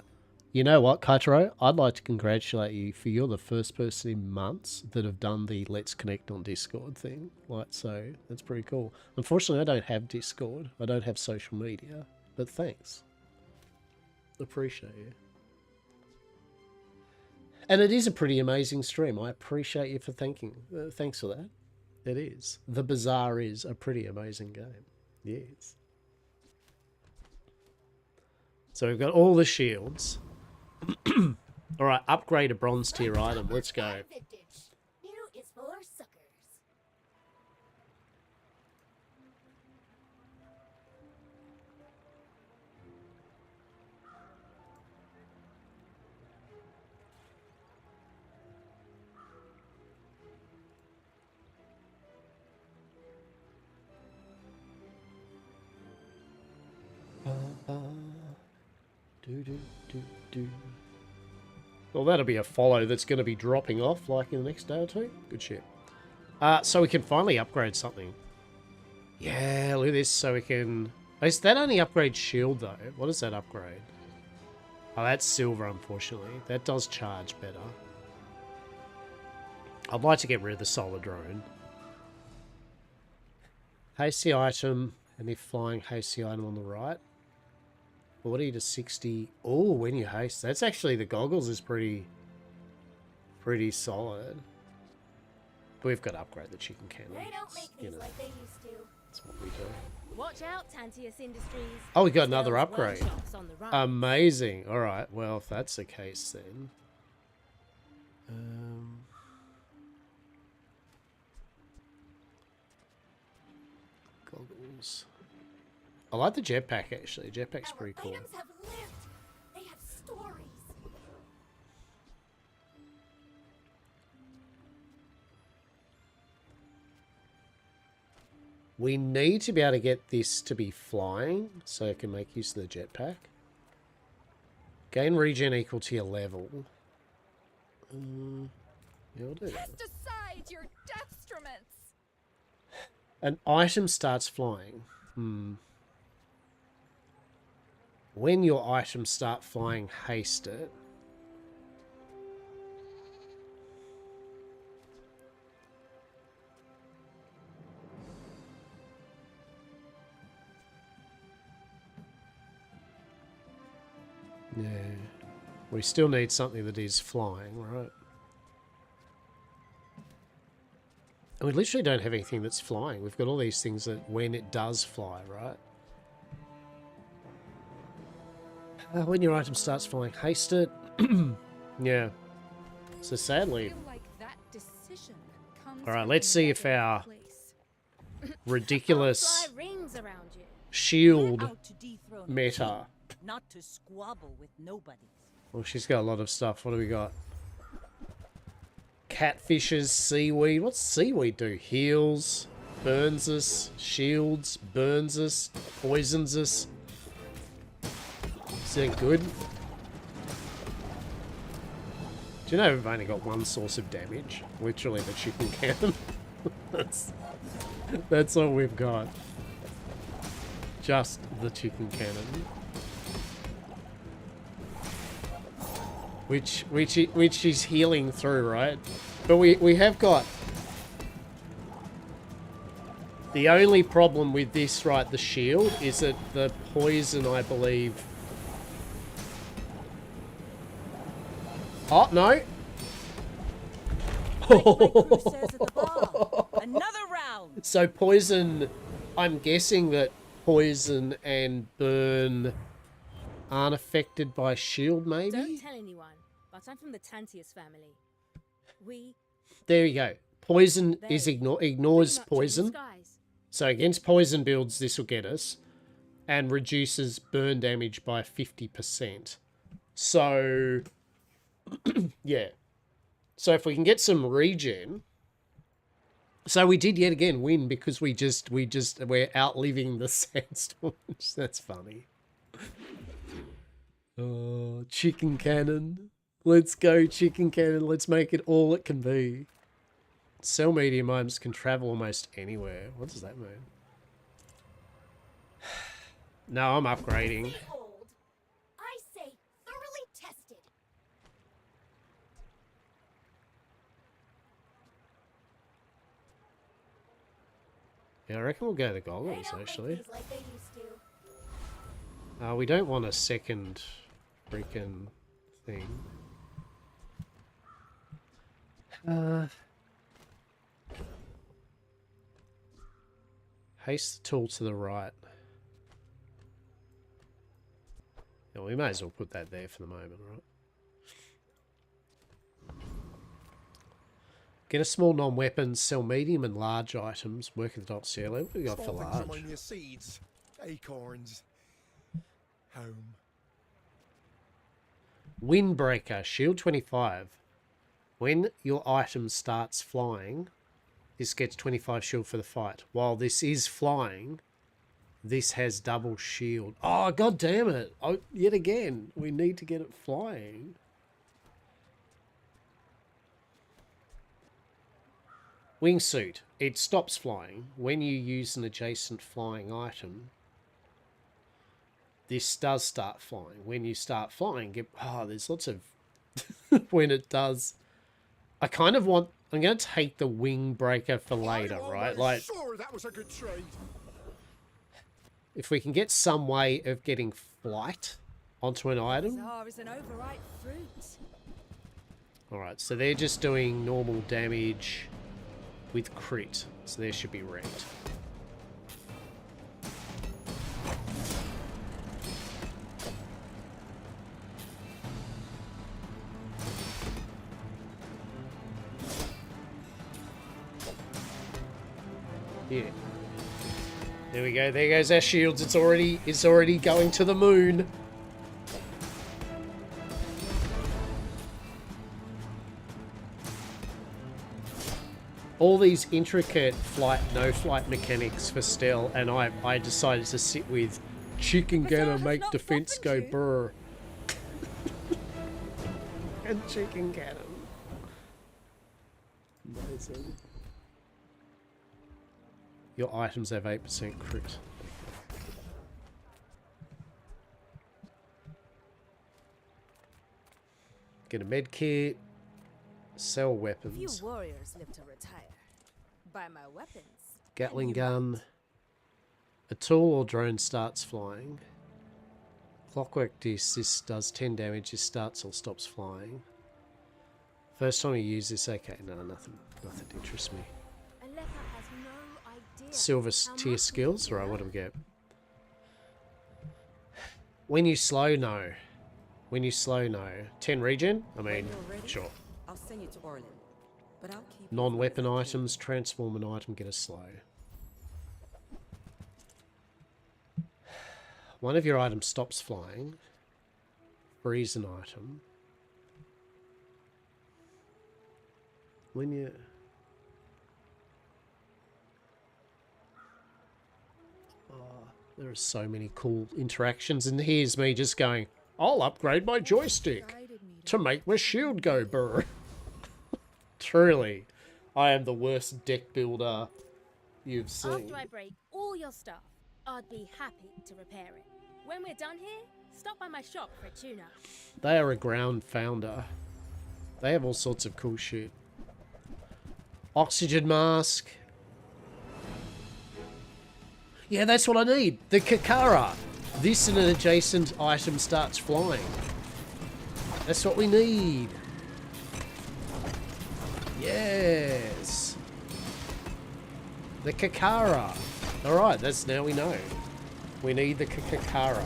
You know what, Kaitaro? I'd like to congratulate you for you're the first person in months that have done the Let's Connect on Discord thing. Like, so that's pretty cool. Unfortunately, I don't have Discord. I don't have social media. but thanks. Appreciate you. And it is a pretty amazing stream. I appreciate you for thanking. Thanks for that. It is. The Bazaar is a pretty amazing game. Yes. So we've got all the shields. All right, upgrade a bronze tier item. Let's go. New is for suckers. Well, that'll be a follow that's going to be dropping off like in the next day or two. Good shit. So we can finally upgrade something. Yeah, look at this. So we can... Is that only upgrade shield, though? What does that upgrade? Oh, that's silver, unfortunately. That does charge better. I'd like to get rid of the solar drone. Hasty item, and if flying, hasty item on the right. 40 to 60. Oh, when you haste. That's actually, the goggles is pretty solid. But we've got to upgrade the chicken cannon. They don't make these like they used to. That's what we do. Watch out, Tantius Industries. Oh, we got another upgrade. Workshops on the right. Amazing. All right. Well, if that's the case, then. Goggles. I like the jetpack, actually. Jetpack's pretty cool. Items have lived. They have stories. We need to be able to get this to be flying, so I can make use of the jetpack. Gain regen equal to your level. Yeah, we'll do that. Cast aside your destruments. An item starts flying. When your items start flying, haste it. Yeah. We still need something that is flying, right? And we literally don't have anything that's flying. We've got all these things that when it does fly, right? When your item starts flying, haste it. Yeah. So sadly... Alright, let's see if our ridiculous shield meta... Not to squabble with nobody. Well, she's got a lot of stuff. What do we got? Catfishes, seaweed. What's seaweed do? Heals, burns us, shields, burns us, poisons us. Is that good? Do you know we've only got one source of damage? Literally the chicken cannon. That's all we've got. Just the chicken cannon. Which is healing through, right? But we have got... The only problem with this, right, the shield, is that the poison, I believe... Oh, no! Another round. So poison... I'm guessing that poison and burn aren't affected by shield, maybe? Don't tell anyone, but I'm from the Tantius family. There you go. Poison is ignores poison. So against poison builds, this will get us. And reduces burn damage by 50%. So, yeah. So if we can get some regen... So we did yet again win because we're outliving the sandstorms. That's funny. Oh, chicken cannon. Let's go, chicken cannon. Let's make it all it can be. Cell medium items can travel almost anywhere. What does that mean? No, I'm upgrading. Behold, I say thoroughly tested. Yeah, I reckon we'll go the goggles, actually. Like they used to. We don't want a second freaking thing. Haste the tool to the right. Yeah, we may as well put that there for the moment, right? Get a small non-weapon, sell medium and large items, work at the dot CLO. What do we got for Small things large? remind me of seeds, acorns, home. Windbreaker, shield 25. When your item starts flying, this gets 25 shield for the fight. While this is flying, this has double shield. Oh, god damn it. Oh, yet again, we need to get it flying. Wingsuit. It stops flying. When you use an adjacent flying item, this does start flying. When you start flying, there's lots of... when it does... I kind of want... I'm going to take the wing breaker for later, right? Like, sure that was a good trade. If we can get some way of getting flight onto an item. Bazaar is an overripe fruit. Alright, so they're just doing normal damage with crit. So there should be wrecked. Yeah. There we go. There goes our shields. It's already going to the moon. All these intricate no flight mechanics for Stell, and I decided to sit with chicken cannon make defense go brr. And chicken cannon. Amazing. Your items have 8% crit. Get a med kit. Sell weapons. Few warriors live to retire. Buy my weapons. Gatling gun. A tool or drone starts flying. Clockwork disc. This does 10 damage. This starts or stops flying. First time you use this, okay, no, nothing interests me. Silver tier skills. Alright, what do we get? When you slow, no. When you slow, no. 10 regen? I mean, sure. I'll send you to Orlin, but I'll keep non-weapon items, transform an item, get a slow. One of your items stops flying. Freeze an item. When you... There are so many cool interactions, and here's me just going, I'll upgrade my joystick to make my shield go brr. Truly, I am the worst deck builder you've seen. After I break all your stuff, I'd be happy to repair it. When we're done here, stop by my shop for a tune-up. They are a ground founder. They have all sorts of cool shit. Oxygen mask. Yeah, that's what I need. The Kakara. This and an adjacent item starts flying. That's what we need. Yes. The Kakara. Alright, that's now we know. We need the Kakara.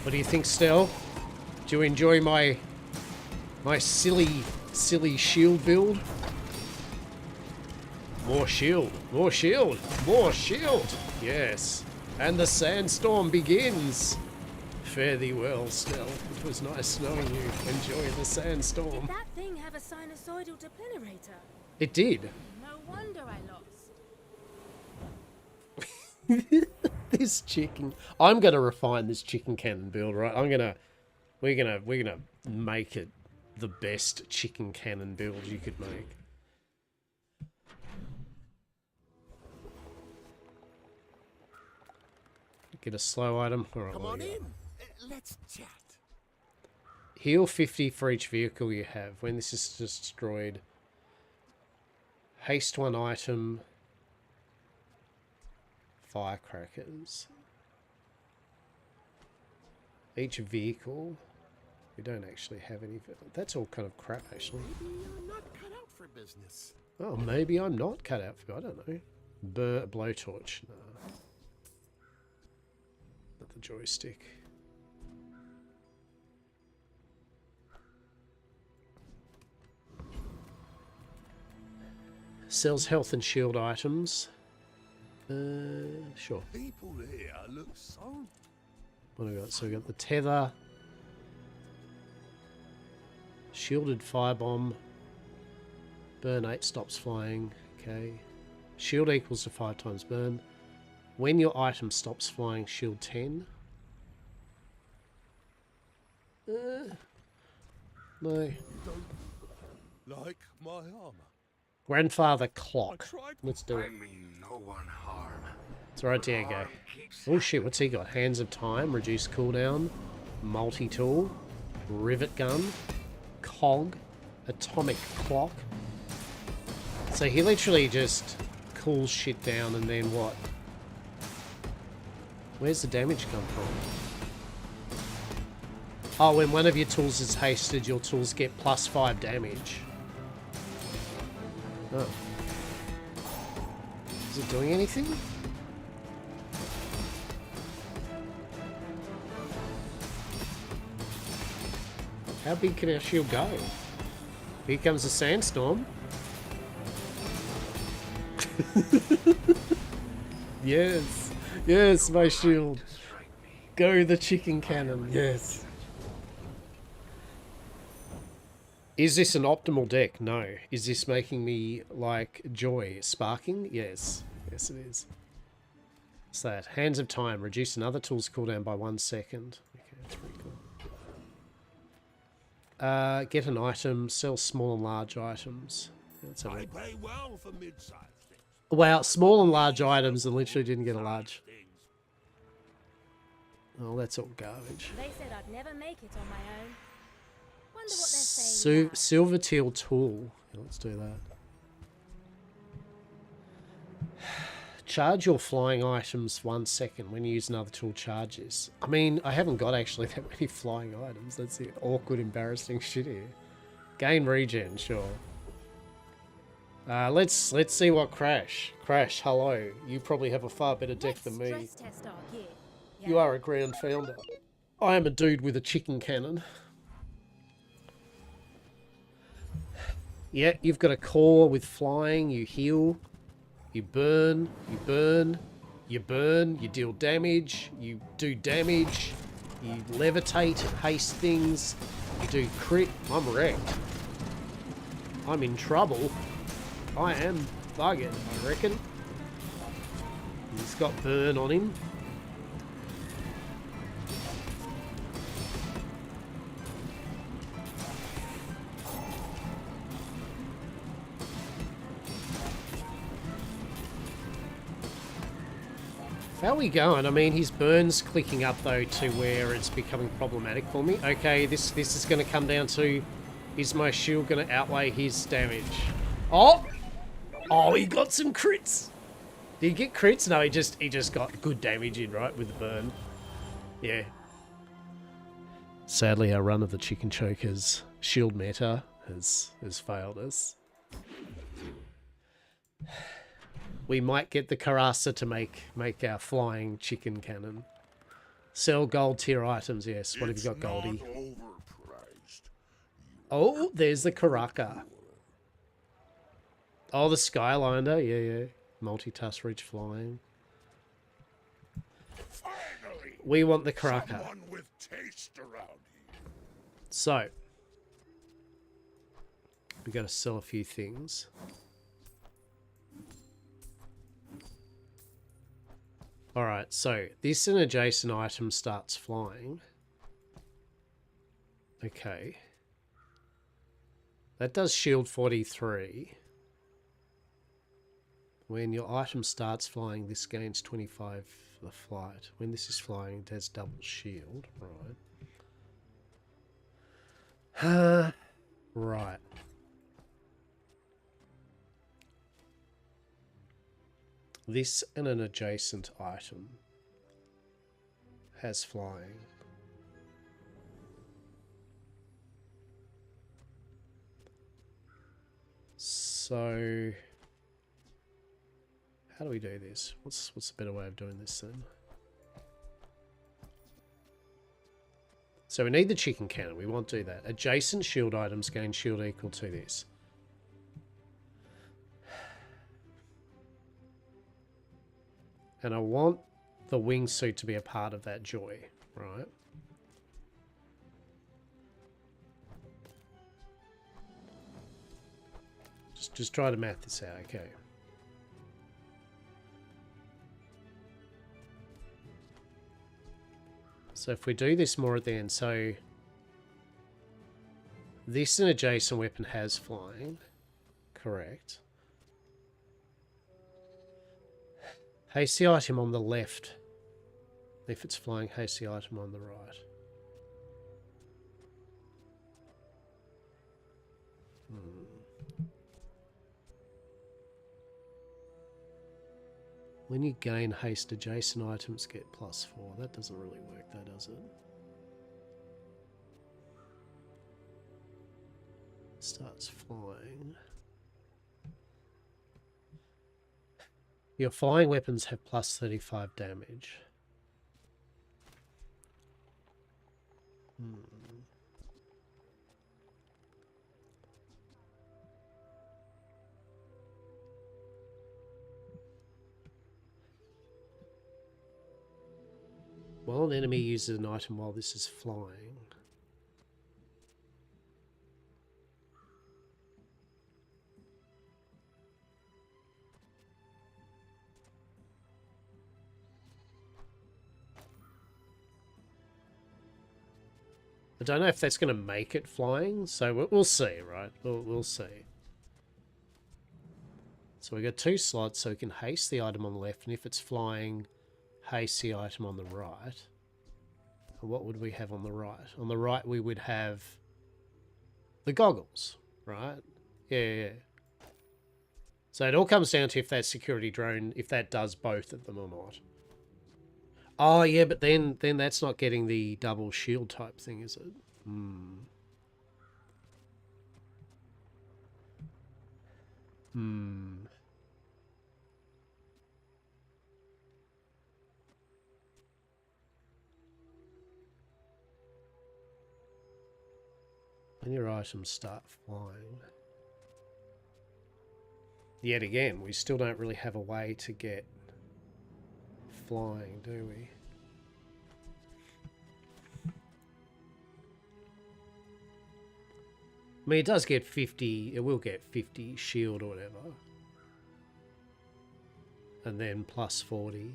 What do you think, Stell? Do you enjoy my silly shield build? More shield, more shield, more shield. Yes. And the sandstorm begins. Fare thee well, Stell. It was nice knowing you. Enjoy the sandstorm. Did that thing have a sinusoidal deplinator? It did. No wonder I lost. This chicken. I'm gonna refine this chicken cannon build, right? We're gonna make it the best chicken cannon build you could make. Get a slow item. Alright, Come on in. Let's chat. Heal 50 for each vehicle you have. When this is destroyed, haste one item firecrackers. Each vehicle. We don't actually have any. That's all kind of crap, actually. Maybe you're not cut out for business. Oh, maybe I'm not cut out for. I don't know. Blowtorch. No. Not the joystick. Sells health and shield items. Sure. People here look so. What do we got? So we got the tether. Shielded firebomb. Burn 8 stops flying. Okay. Shield equals to 5 times burn. When your item stops flying, shield 10. No. Like my armor. Grandfather clock. Let's do it. I mean no one harm. It's right, Diego. Oh shit, what's he got? Hands of Time, reduce cooldown, multi-tool, rivet gun, cog, atomic clock. So he literally just cools shit down and then what? Where's the damage come from? Oh, when one of your tools is hasted, your tools get +5 damage. Oh. Is it doing anything? How big can our shield go? Here comes a sandstorm. Yes. Yes, my shield. Go the chicken cannon. Yes. Is this an optimal deck? No. Is this making me, like, joy sparking? Yes. Yes, it is. What's that? Hands of Time. Reduce another tool's cooldown by 1 second. Okay, that's pretty cool. Get an item. Sell small and large items. Let's have a look. Pay well for mid-sized things. Wow, small and large items and literally didn't get a large. Oh, that's all garbage. They said I'd never make it on my own. Wonder what they're saying now. Silver teal tool. Yeah, let's do that. Charge your flying items 1 second when you use another tool charges. I mean, I haven't got actually that many flying items. That's the awkward, embarrassing shit here. Gain regen, sure. Let's see what Crash. Crash, hello. You probably have a far better deck than me. Stress test our gear. Yeah. You are a ground founder. I am a dude with a chicken cannon. Yeah, you've got a core with flying, you heal, you burn, you burn, you burn, you deal damage, you do damage, you levitate, haste things, you do crit. I'm wrecked. I'm in trouble. I am bugging, I reckon. He's got burn on him. How are we going? I mean, his burn's clicking up, though, to where it's becoming problematic for me. Okay, this is going to come down to, is my shield going to outweigh his damage? Oh! Oh, he got some crits! Did he get crits? No, he just got good damage in, right, with the burn. Yeah. Sadly, our run of the chicken chokers shield meta has failed us. We might get the Karasa to make our flying chicken cannon. Sell gold tier items, yes. What have you got, Goldie? Oh, there's the Karaka. Oh, the Skylander, yeah. Multi-task reach flying. Finally, we want the Karaka. Someone with taste around here. So, we got to sell a few things. Alright, so this and adjacent item starts flying. Okay. That does shield 43. When your item starts flying, this gains 25 for the flight. When this is flying, it has double shield. Right. Right. This and an adjacent item has flying. So how do we do this? What's a better way of doing this then? So we need the chicken cannon. We won't do that. Adjacent shield items gain shield equal to this. And I want the wingsuit to be a part of that joy, right? Just try to math this out, okay. So if we do this more at the end, so this an adjacent weapon has flying, correct. Hasty item on the left. If it's flying, hasty item on the right. When you gain haste, adjacent items get +4. That doesn't really work though, does it? Starts flying. Your flying weapons have +35 damage. While an enemy uses an item while this is flying. I don't know if that's going to make it flying, so we'll see, right? We'll see. So we got 2 slots, so we can haste the item on the left, and if it's flying, haste the item on the right. And what would we have on the right? On the right, we would have the goggles, right? Yeah. So it all comes down to if that security drone, if that does both of them or not. Oh, yeah, but then that's not getting the double shield type thing, is it? When your items start flying. Yet again, we still don't really have a way to get flying, do we? I mean, it does get 50, it will get 50 shield or whatever. And then +40.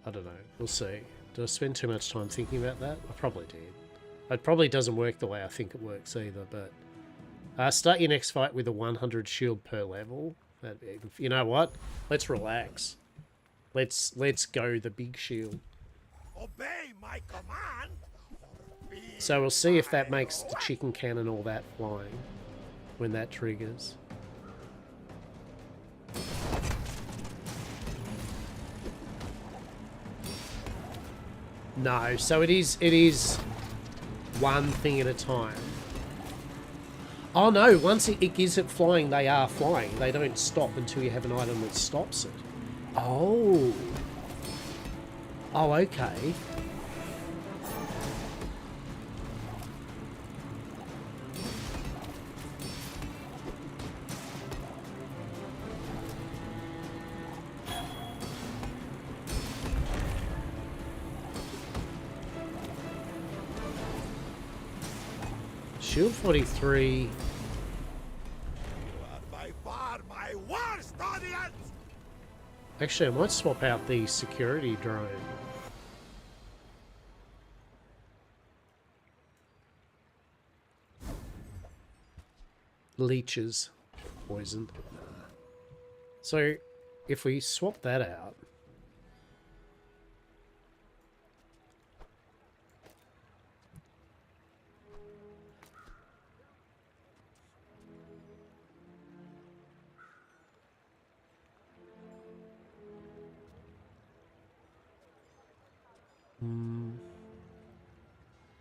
I don't know. We'll see. Did I spend too much time thinking about that? I probably did. It probably doesn't work the way I think it works either, but... start your next fight with a 100 shield per level. You know what? Let's relax. Let's go the big shield. Obey my command. So we'll see if that makes the chicken cannon all that flying when that triggers. No, so it is one thing at a time. Oh no, once it gives it flying, they are flying. They don't stop until you have an item that stops it. Oh. Oh, okay. Shield 43. You are by far my worst audience. Actually, I might swap out the security drone. Leeches. Poison. So, if we swap that out...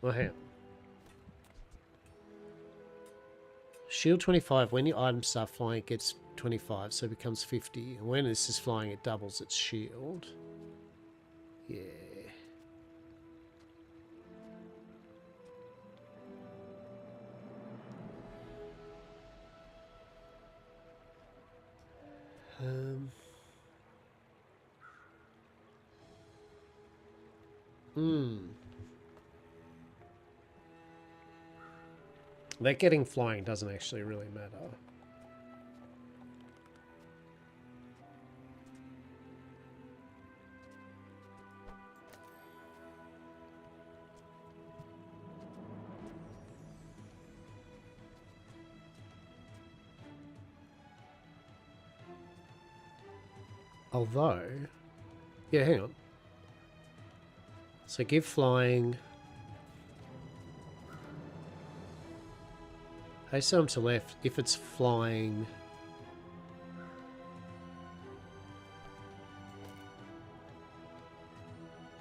Well, hang on. Shield 25. When your items start flying, it gets 25, so it becomes 50. And when this is flying, it doubles its shield. Yeah. That getting flying doesn't actually really matter. Although, yeah, hang on. So give flying. Haste item to left if it's flying.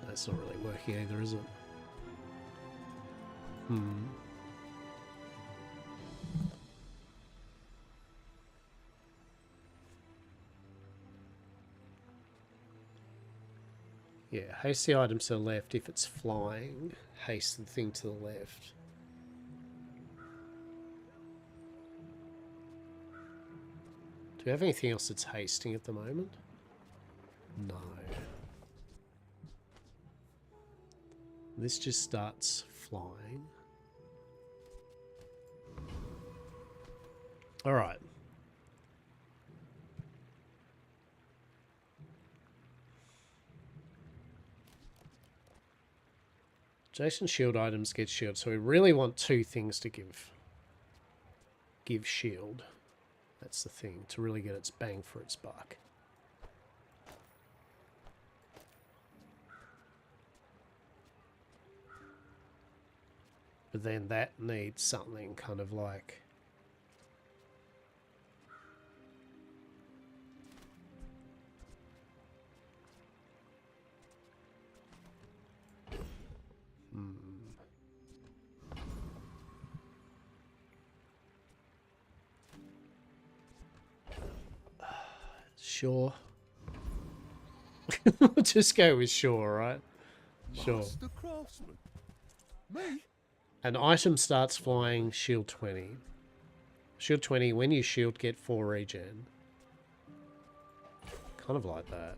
That's not really working either, is it? Yeah, haste the item to the left if it's flying. Haste the thing to the left. Do we have anything else that's hasting at the moment? No. This just starts flying. Alright. Jason shield items get shield, so we really want two things to give shield. That's the thing, to really get its bang for its buck. But then that needs something kind of like... Sure. Just go with sure, right? Sure. Master craftsman. Me? An item starts flying, shield 20. Shield 20, when you shield, get 4 regen. Kind of like that.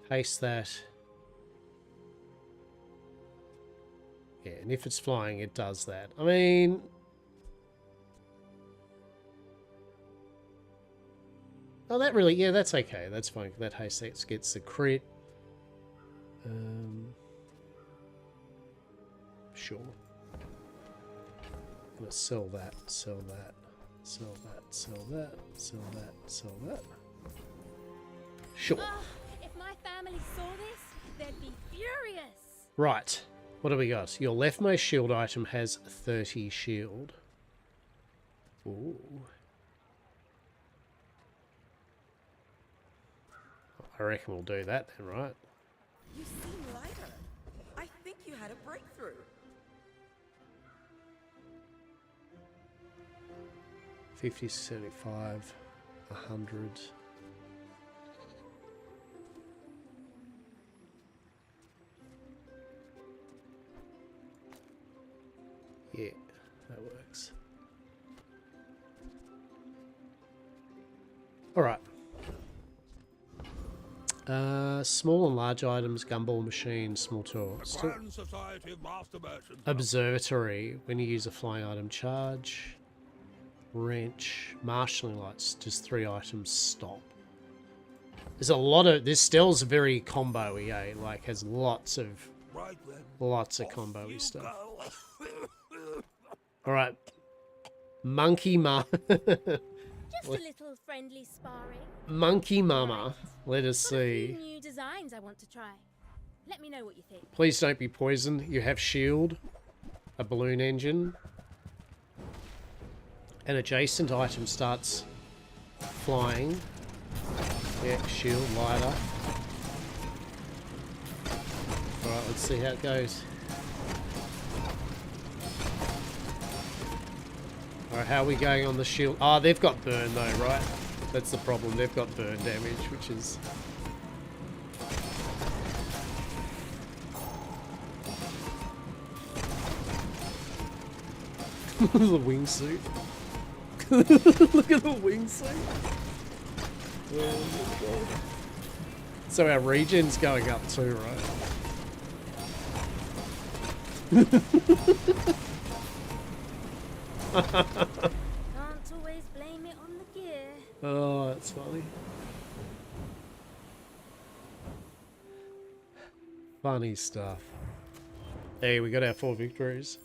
Haste that. Yeah, and if it's flying, it does that. I mean... Oh, that really... Yeah, that's okay. That's fine. That haste gets the crit. Sure. I'm gonna sell that, sell that, sell that, sell that, sell that, sell that. Sure. If my family saw this, they'd be furious. Right. What do we got? Your leftmost shield item has 30 shield. Ooh. I reckon we'll do that then, right? You seem lighter. I think you had a breakthrough. 50, 75, 100. Yeah, that works. Alright. Small and large items, gumball machine, small tool. Grand Society of Master Merchants. Observatory, when you use a flying item, charge. Wrench, marshalling lights, just 3 items, stop. There's a lot of... This still very combo-y, eh? Like, has lots of... Right then. Lots of combo-y stuff. Alright. Monkey Ma... Just a little friendly sparring. Monkey Mama. Let us Got a few see. new designs I want to try. Let me know what you think. Please don't be poisoned. You have shield. A balloon engine. An adjacent item starts flying. Yeah, shield, lighter. Alright, let's see how it goes. Alright, how are we going on the shield? Oh, they've got burn though, right? That's the problem. They've got burn damage, which is... the wingsuit. Look at the wingsuit. Oh my god. So our regen's going up too, right? Can't always blame it on the gear. Oh, that's funny. Funny stuff. Hey, we got our 4 victories.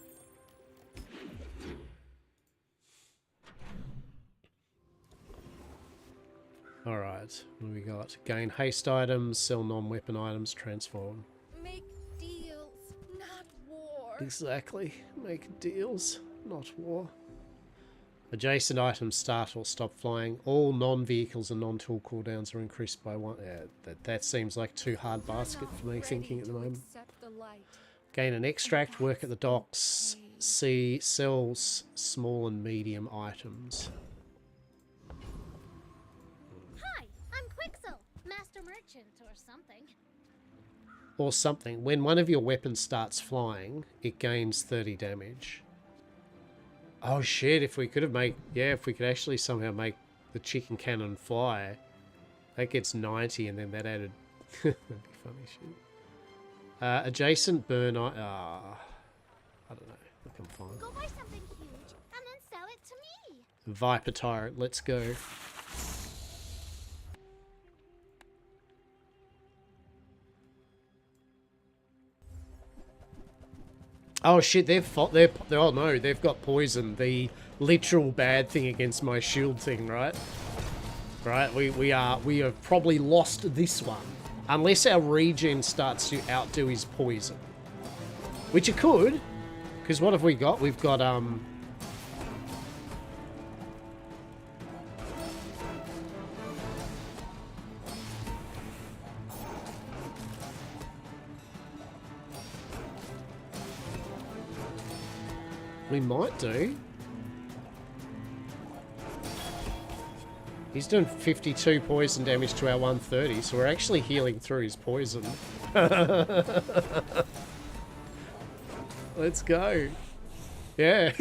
Alright, what do we got? Gain haste items, sell non-weapon items, transform. Make deals, not war. Exactly. Make deals, not war. Adjacent items start or stop flying. All non-vehicles and non-tool cooldowns are increased by 1. Yeah, that seems like too hard basket for me thinking at the moment. Gain an extract, work at the docks. C sells small and medium items. Hi, I'm Quixel, master merchant or something. Or something. When one of your weapons starts flying, it gains 30 damage. Oh shit, if we could have made... Yeah, if we could actually somehow make the chicken cannon fly, that gets 90 and then that added... That'd be funny shit. Adjacent burn... I don't know. I can find. Go buy something huge and then sell it to me. Viper Tyrant, let's go. Oh shit, oh no, they've got poison. The literal bad thing against my shield thing, right? Right, we have probably lost this one. Unless our regen starts to outdo his poison. Which it could. Because what have we got? We've got, we might do. He's doing 52 poison damage to our 130, so we're actually healing through his poison. Let's go. Yeah.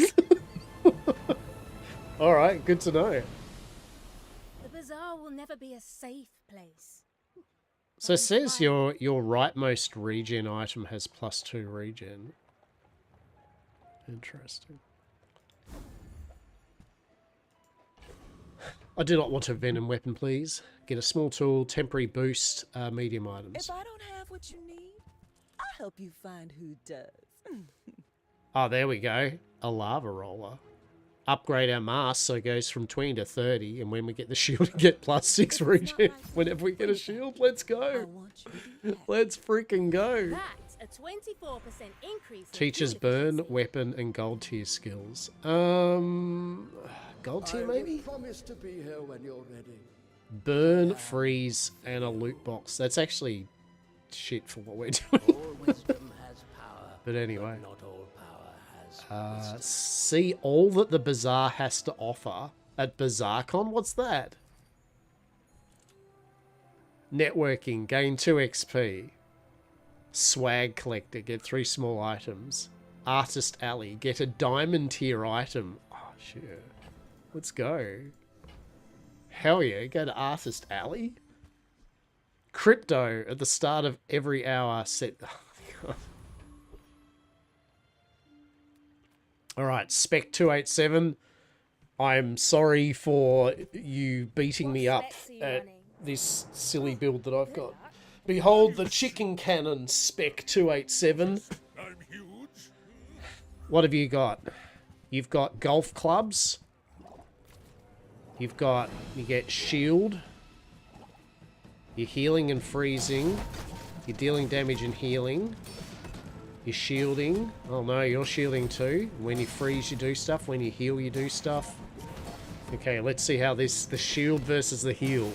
Alright, good to know. The bazaar will never be a safe place. So it says your rightmost regen item has +2 regen. Interesting. I do not want a venom weapon, please. Get a small tool, temporary boost, medium items. If I don't have what you need, I'll help you find who does. Oh, there we go. A lava roller. Upgrade our mask so it goes from 20 to 30, and when we get the shield, get +6 regen whenever we get a shield. Let's go. Let's freaking go. That's a 24% increase. Teaches burn, weapon, and gold tier skills. Gold tier maybe? Promise to be here when you're ready. Burn, freeze, and a loot box. That's actually shit for what we're doing. All wisdom has power. But anyway. Not all power has wisdom. See all that the Bazaar has to offer at BazaarCon? What's that? Networking, gain 2 XP. Swag collector, get 3 small items. Artist Alley, get a diamond tier item. Oh, sure. Let's go. Hell yeah, go to Artist Alley. Crypto at the start of every hour set. Oh, alright, Spec 287. I'm sorry for you beating me up at this silly build that I've got. Behold the chicken cannon, Spec 287. I'm huge. What have you got? You've got golf clubs. You get shield. You're healing and freezing. You're dealing damage and healing. You're shielding. Oh no, you're shielding too. When you freeze, you do stuff. When you heal, you do stuff. Okay, let's see how the shield versus the heal.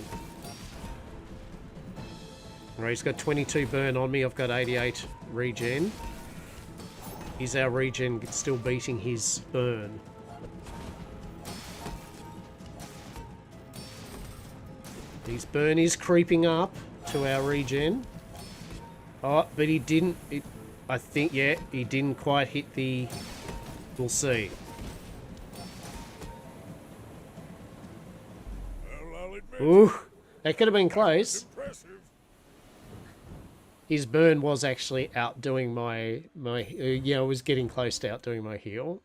Alright, he's got 22 burn on me. I've got 88 regen. Is our regen still beating his burn? His burn is creeping up to our regen. Oh, but he didn't... I think, yeah, he didn't quite hit the... We'll see. Ooh, that could have been close. His burn was actually outdoing my yeah, I was getting close to outdoing my heal.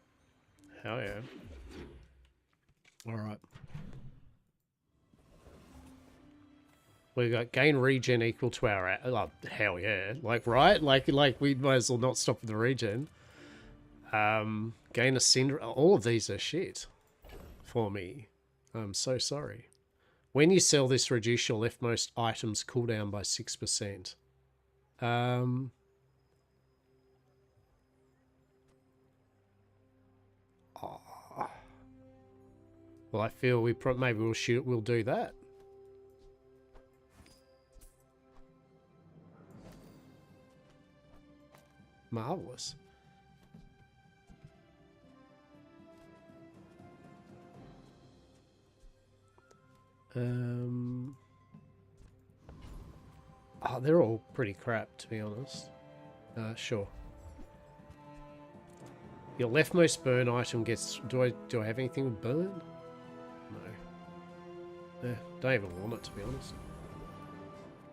Hell yeah. Alright. We got gain regen equal to our... Oh, hell yeah. Like, right? Like we might as well not stop with the regen. Gain a cinder... All of these are shit for me. I'm so sorry. When you sell this, reduce your leftmost items cooldown by 6%. Oh. Well, I feel maybe we'll do that. Marvelous. Oh, they're all pretty crap, to be honest. Sure. Your leftmost burn item gets... Do I have anything with burn? No. Don't even want it, to be honest.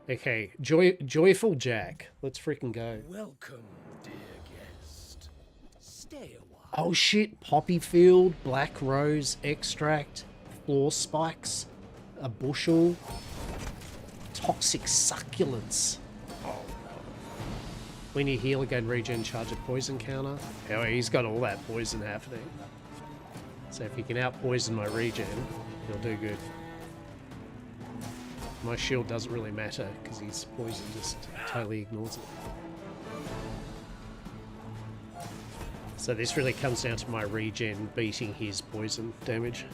Okay, Joyful Jack. Let's freaking go. Welcome, dear guest. Stay a while. Oh shit, Poppy Field, Black Rose, Extract, Floor Spikes, a bushel, Toxic Succulents. Oh no. When you heal again, regen charge a poison counter. Oh, he's got all that poison happening. So if he can out-poison my regen, he'll do good. My shield doesn't really matter because his poison just totally ignores it. So this really comes down to my regen beating his poison damage.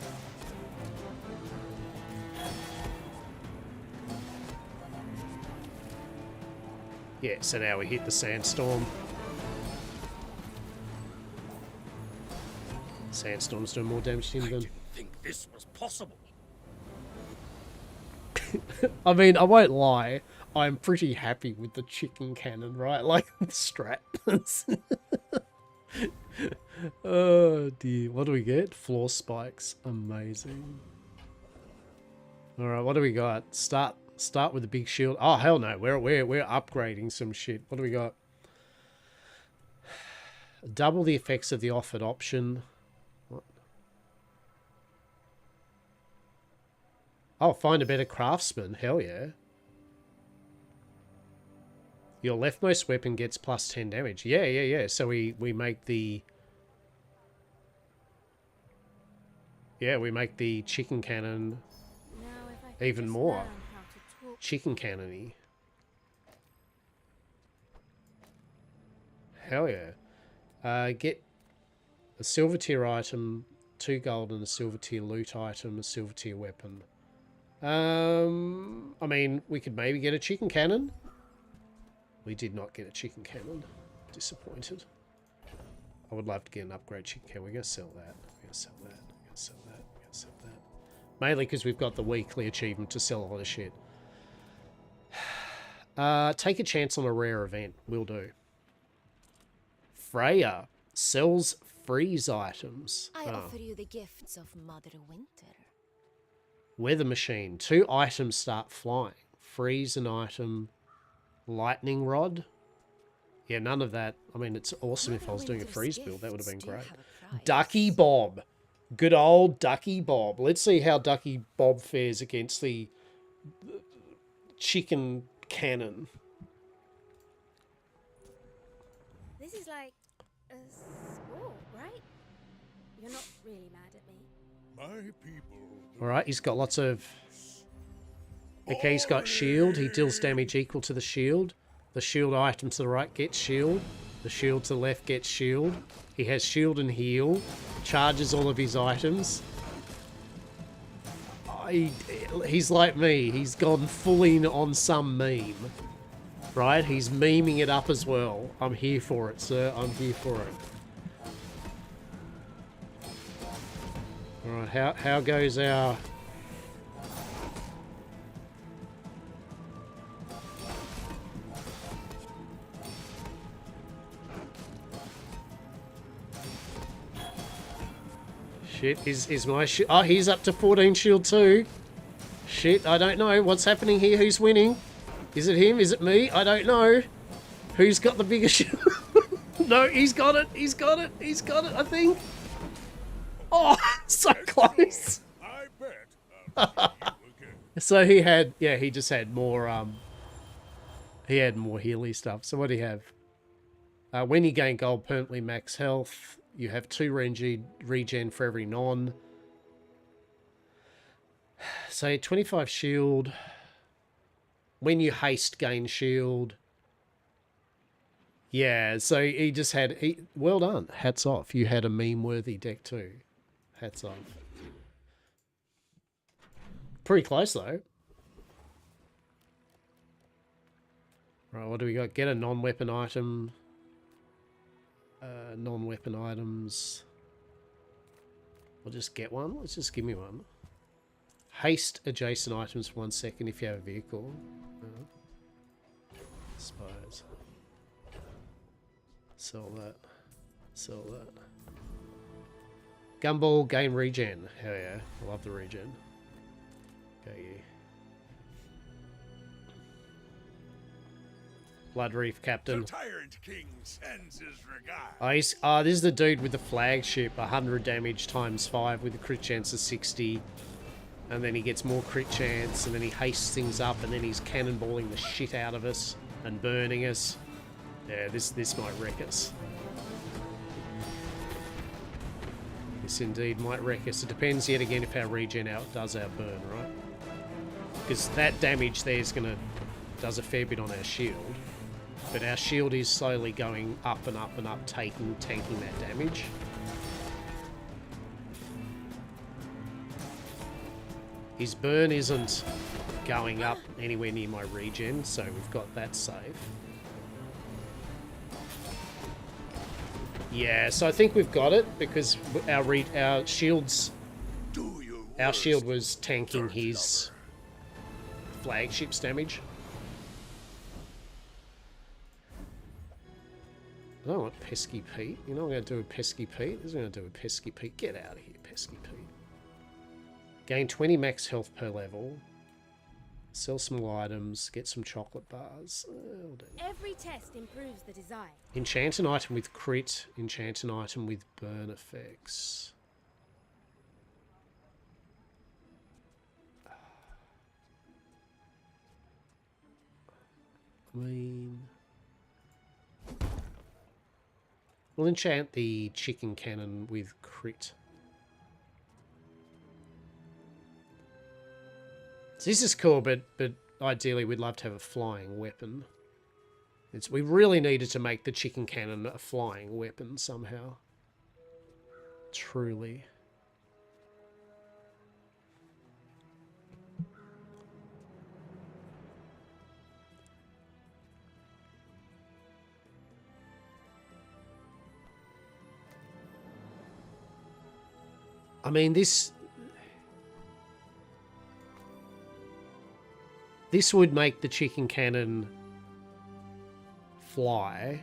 Yeah, so now we hit the sandstorm. Sandstorm's doing more damage to him than... I didn't think this was possible. I mean, I won't lie. I'm pretty happy with the chicken cannon, right? Like, the strap. Oh, dear. What do we get? Floor spikes. Amazing. Alright, what do we got? Start with the big shield. Oh, hell no. We're upgrading some shit. What do we got? Double the effects of the offered option. What? Oh, find a better craftsman. Hell yeah. Your leftmost weapon gets plus 10 damage. Yeah. So we make the... Yeah, we make the chicken cannon even more chicken cannon-y. Hell yeah. Get a silver tier item, 2 gold and a silver tier loot item, a silver tier weapon. I mean, we could maybe get a chicken cannon. We did not get a chicken cannon. Disappointed. I would love to get an upgrade chicken cannon. We're going to sell that. We're going to sell that. We're going to sell that. We're going to sell that. Mainly because we've got the weekly achievement to sell a lot of shit. Take a chance on a rare event. Will do. Freya sells freeze items. I offer you the gifts of Mother Winter. Weather machine. 2 items start flying. Freeze an item. Lightning rod. Yeah, none of that. I mean, it's awesome if I was doing a freeze build. That would have been great. Ducky Bob. Good old Ducky Bob. Let's see how Ducky Bob fares against the chicken cannon. This is like a sport, right? You're not really mad at me. My people. Alright, he's got lots of... Okay, he's got shield. He deals damage equal to the shield. The shield item to the right gets shield. The shield to the left gets shield. He has shield and heal. Charges all of his items. he's like me. He's gone full in on some meme. Right? He's memeing it up as well. I'm here for it, sir. I'm here for it. Alright, how goes our... Shit, is my shield... Oh, he's up to 14 shield too. Shit, I don't know. What's happening here? Who's winning? Is it him? Is it me? I don't know. Who's got the bigger shield? No, he's got it. He's got it. He's got it, I think. Oh, so close. I bet. So he had... Yeah, he just had more... He had more Healy stuff. So what do you have? When you gain gold, permanently max health. You have 2 regen for every non. So 25 shield. When you haste, gain shield. Yeah, so he just had... well done. Hats off. You had a meme-worthy deck too. Hats off. Pretty close though. Right, what do we got? Get a non-weapon item. Non-weapon items. I'll just get one. Let's just give me one. Haste adjacent items for 1 second if you have a vehicle. Suppose. Sell that. Sell that. Gumball, gain regen. Hell yeah. I love the regen. Go you. Blood Reef Captain. The Tyrant King sends his regards. This is the dude with the flagship. 100 damage times 5 with a crit chance of 60. And then he gets more crit chance, and then he hastes things up, and then he's cannonballing the shit out of us and burning us. Yeah, this might wreck us. This indeed might wreck us. It depends yet again if our regen outdoes our burn, right? Because that damage there is does a fair bit on our shield. But our shield is slowly going up and up and up, tanking that damage. His burn isn't going up anywhere near my regen, so we've got that safe. Yeah, so I think we've got it because our shields, our shield was tanking his flagship's damage. I don't want Pesky Pete. You know what I'm going to do with Pesky Pete? This is what I'm going to do with Pesky Pete. Get out of here, Pesky Pete. Gain 20 max health per level. Sell some more items. Get some chocolate bars. Every test improves the design. Enchant an item with crit. Enchant an item with burn effects. I mean... we'll enchant the chicken cannon with crit. So this is cool, but ideally we'd love to have a flying weapon. We really needed to make the chicken cannon a flying weapon somehow. Truly. I mean, this would make the chicken cannon fly.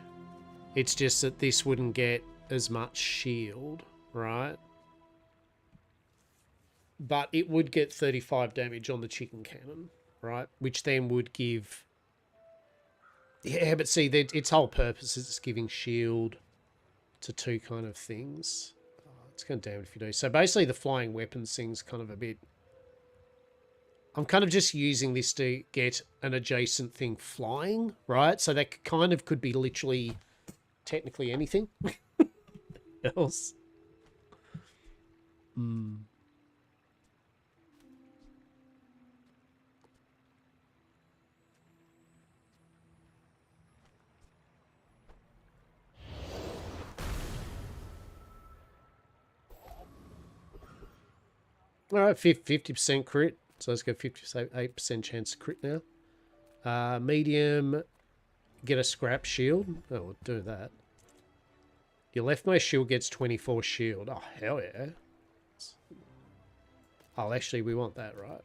It's just that this wouldn't get as much shield, right? But it would get 35 damage on the chicken cannon, right? Which then would give... yeah, but see, its whole purpose is giving shield to 2 kind of things. It's kind of damned if you do. So basically the flying weapons thing's kind of a bit... I'm kind of just using this to get an adjacent thing flying, right? So that kind of could be literally, technically anything else. Alright, 50% crit. So let's go 58% chance to crit now. Medium, get a scrap shield. Oh, we'll do that. Your leftmost shield gets 24 shield. Oh, hell yeah. Oh, actually, we want that, right?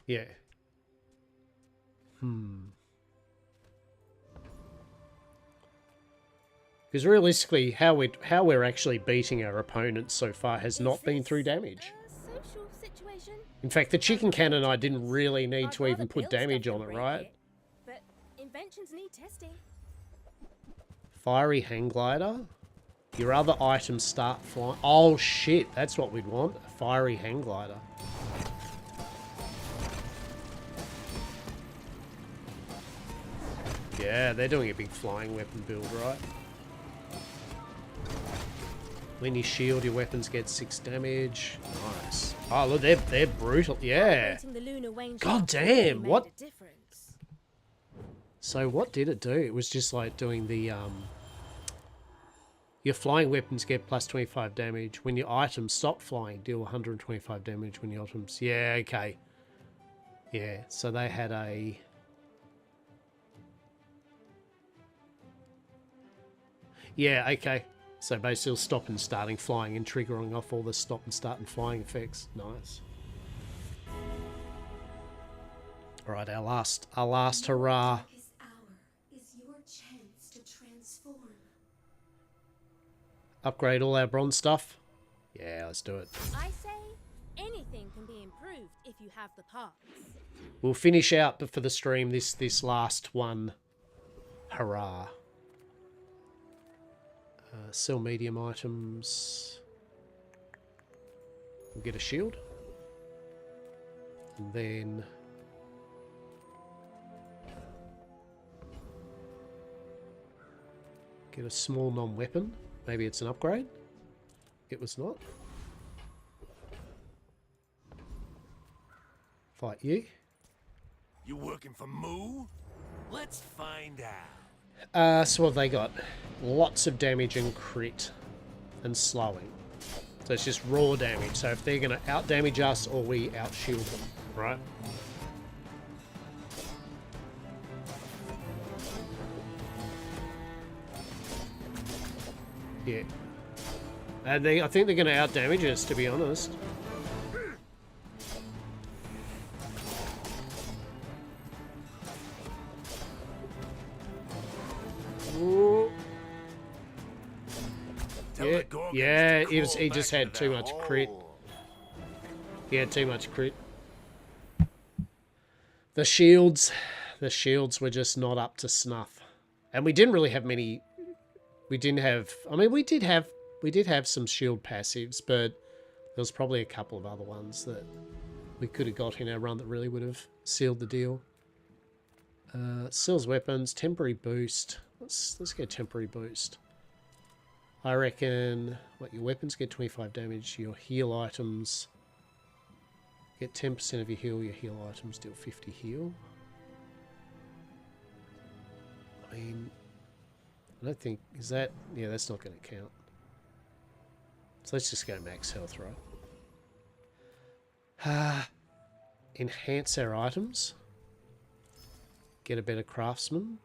Yeah. Because realistically, how we're actually beating our opponents so far has not been through damage. Social situation? In fact, the chicken cannon I didn't really need to even put damage on it, right? But inventions need testing. Fiery hang glider. Your other items start flying. Oh shit, that's what we'd want. A fiery hang glider. Yeah, they're doing a big flying weapon build, right? When you shield, your weapons get 6 damage. Nice. Oh, look, they're brutal. Yeah. God damn, what? So what did it do? It was just like doing the, your flying weapons get plus 25 damage. When your items stop flying, deal 125 damage when your items... Yeah, okay. Yeah, so they had a... Yeah, okay. So basically stop and starting flying and triggering off all the stop and start and flying effects. Nice. Alright, our last hurrah. This hour is your chance to transform. Upgrade all our bronze stuff. Yeah, let's do it. I say anything can be improved if you have the parts. We'll finish out for the stream this last one. Hurrah. Sell medium items. We'll get a shield. And then... get a small non-weapon. Maybe it's an upgrade. It was not. Fight you. You working for Moo? Let's find out. So what have they got? Lots of damage and crit and slowing. So it's just raw damage. So if they're going to out-damage us or we out-shield them, right? Yeah. And I think they're going to out-damage us, to be honest. Yeah, he just had too much crit. He had too much crit. The shields were just not up to snuff. And we didn't really have many... We didn't have... I mean, we did have some shield passives, but there was probably a couple of other ones that we could have got in our run that really would have sealed the deal. Seals weapons, temporary boost. Let's get temporary boost. I reckon, what, your weapons get 25 damage, your heal items get 10% of your heal items deal 50 heal. I mean, I don't think, is that, yeah, that's not going to count. So let's just go max health, right? Enhance our items. Get a better craftsman.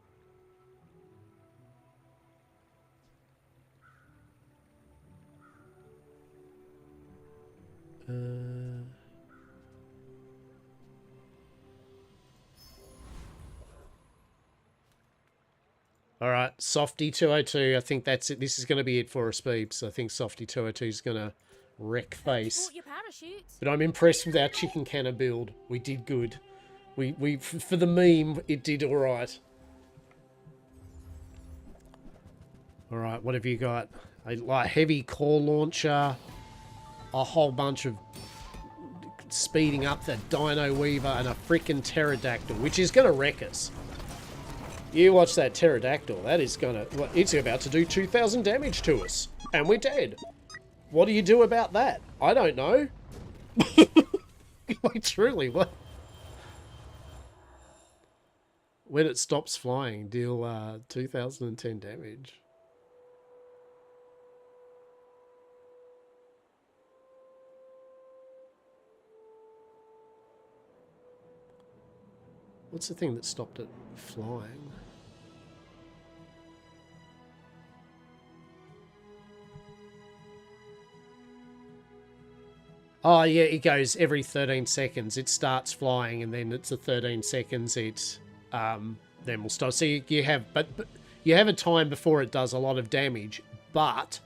Alright, Softy 202, I think that's it. This is going to be it for us, Beebs. I think Softy 202 is going to wreck face. But I'm impressed with our chicken cannon build. We did good. We for the meme, it did alright. Alright, what have you got? A like heavy core launcher, a whole bunch of speeding up that Dino Weaver, and a freaking pterodactyl, which is going to wreck us. You watch that pterodactyl, that is going to... Well, it's about to do 2,000 damage to us. And we're dead. What do you do about that? I don't know. Like, truly, what? When it stops flying, deal 2010 damage. What's the thing that stopped it flying? Oh, yeah, it goes every 13 seconds. It starts flying, and then it's a 13 seconds. It then will stop. So you have, but you have a time before it does a lot of damage. But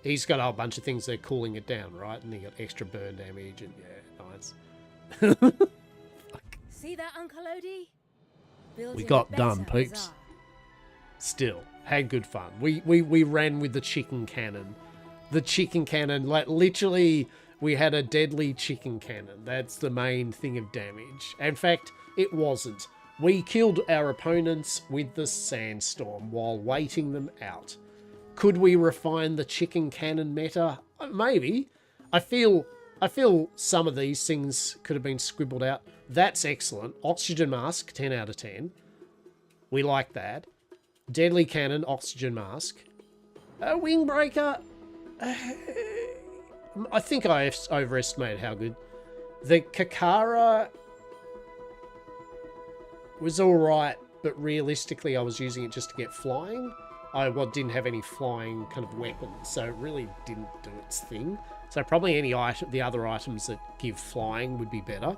he's got a whole bunch of things that are cooling it down, right? And he got extra burn damage, and yeah, nice. See that, Uncle Odie? We got done, peeps. Still had good fun. We ran with the chicken cannon. The chicken cannon, like literally. We had a deadly chicken cannon. That's the main thing of damage. In fact, it wasn't. We killed our opponents with the sandstorm while waiting them out. Could we refine the chicken cannon meta? Maybe. I feel some of these things could have been scribbled out. That's excellent. Oxygen mask, 10 out of 10. We like that. Deadly cannon, oxygen mask. Wingbreaker. I think I overestimated how good. The Kakara was alright, but realistically I was using it just to get flying. I didn't have any flying kind of weapons, so it really didn't do its thing. So probably any item, the other items that give flying would be better.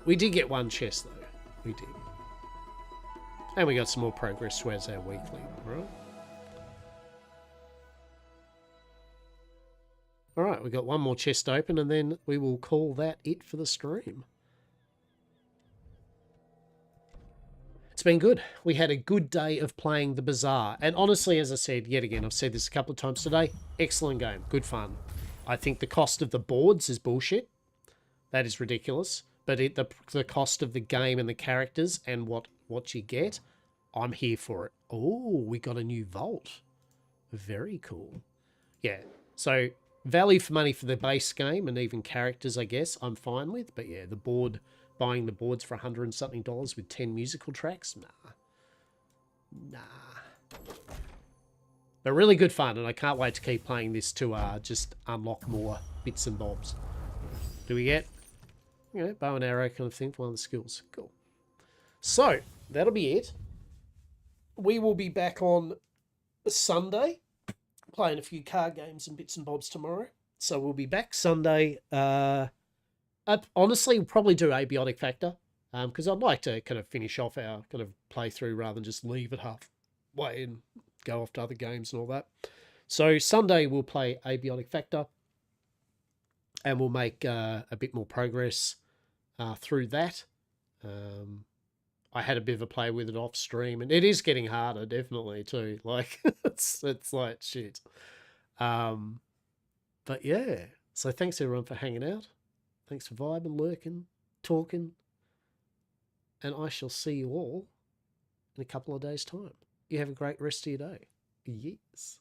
We did get one chest though. We did. And we got some more progress towards our weekly, right? Alright, we've got one more chest open, and then we will call that it for the stream. It's been good. We had a good day of playing the Bazaar. And honestly, as I said, yet again, I've said this a couple of times today, excellent game. Good fun. I think the cost of the boards is bullshit. That is ridiculous. But the cost of the game and the characters and what you get, I'm here for it. Oh, we got a new vault. Very cool. Yeah, so value for money for the base game and even characters, I guess, I'm fine with. But yeah, the board, buying the boards for $100 and something with 10 musical tracks, nah. But really good fun, and I can't wait to keep playing this to just unlock more bits and bobs. Do we get, you know, bow and arrow kind of thing for one of the skills? Cool. So, that'll be it. We will be back on Sunday, playing a few card games and bits and bobs tomorrow. So we'll be back Sunday. Honestly, we'll probably do Abiotic Factor, because I'd like to kind of finish off our kind of playthrough rather than just leave it halfway and go off to other games and all that. So Sunday we'll play Abiotic Factor, and we'll make a bit more progress through that. I had a bit of a play with it off stream, and it is getting harder, definitely, too. Like, it's like shit. But yeah, so thanks everyone for hanging out. Thanks for vibing, lurking, talking. And I shall see you all in a couple of days' time. You have a great rest of your day. Yes.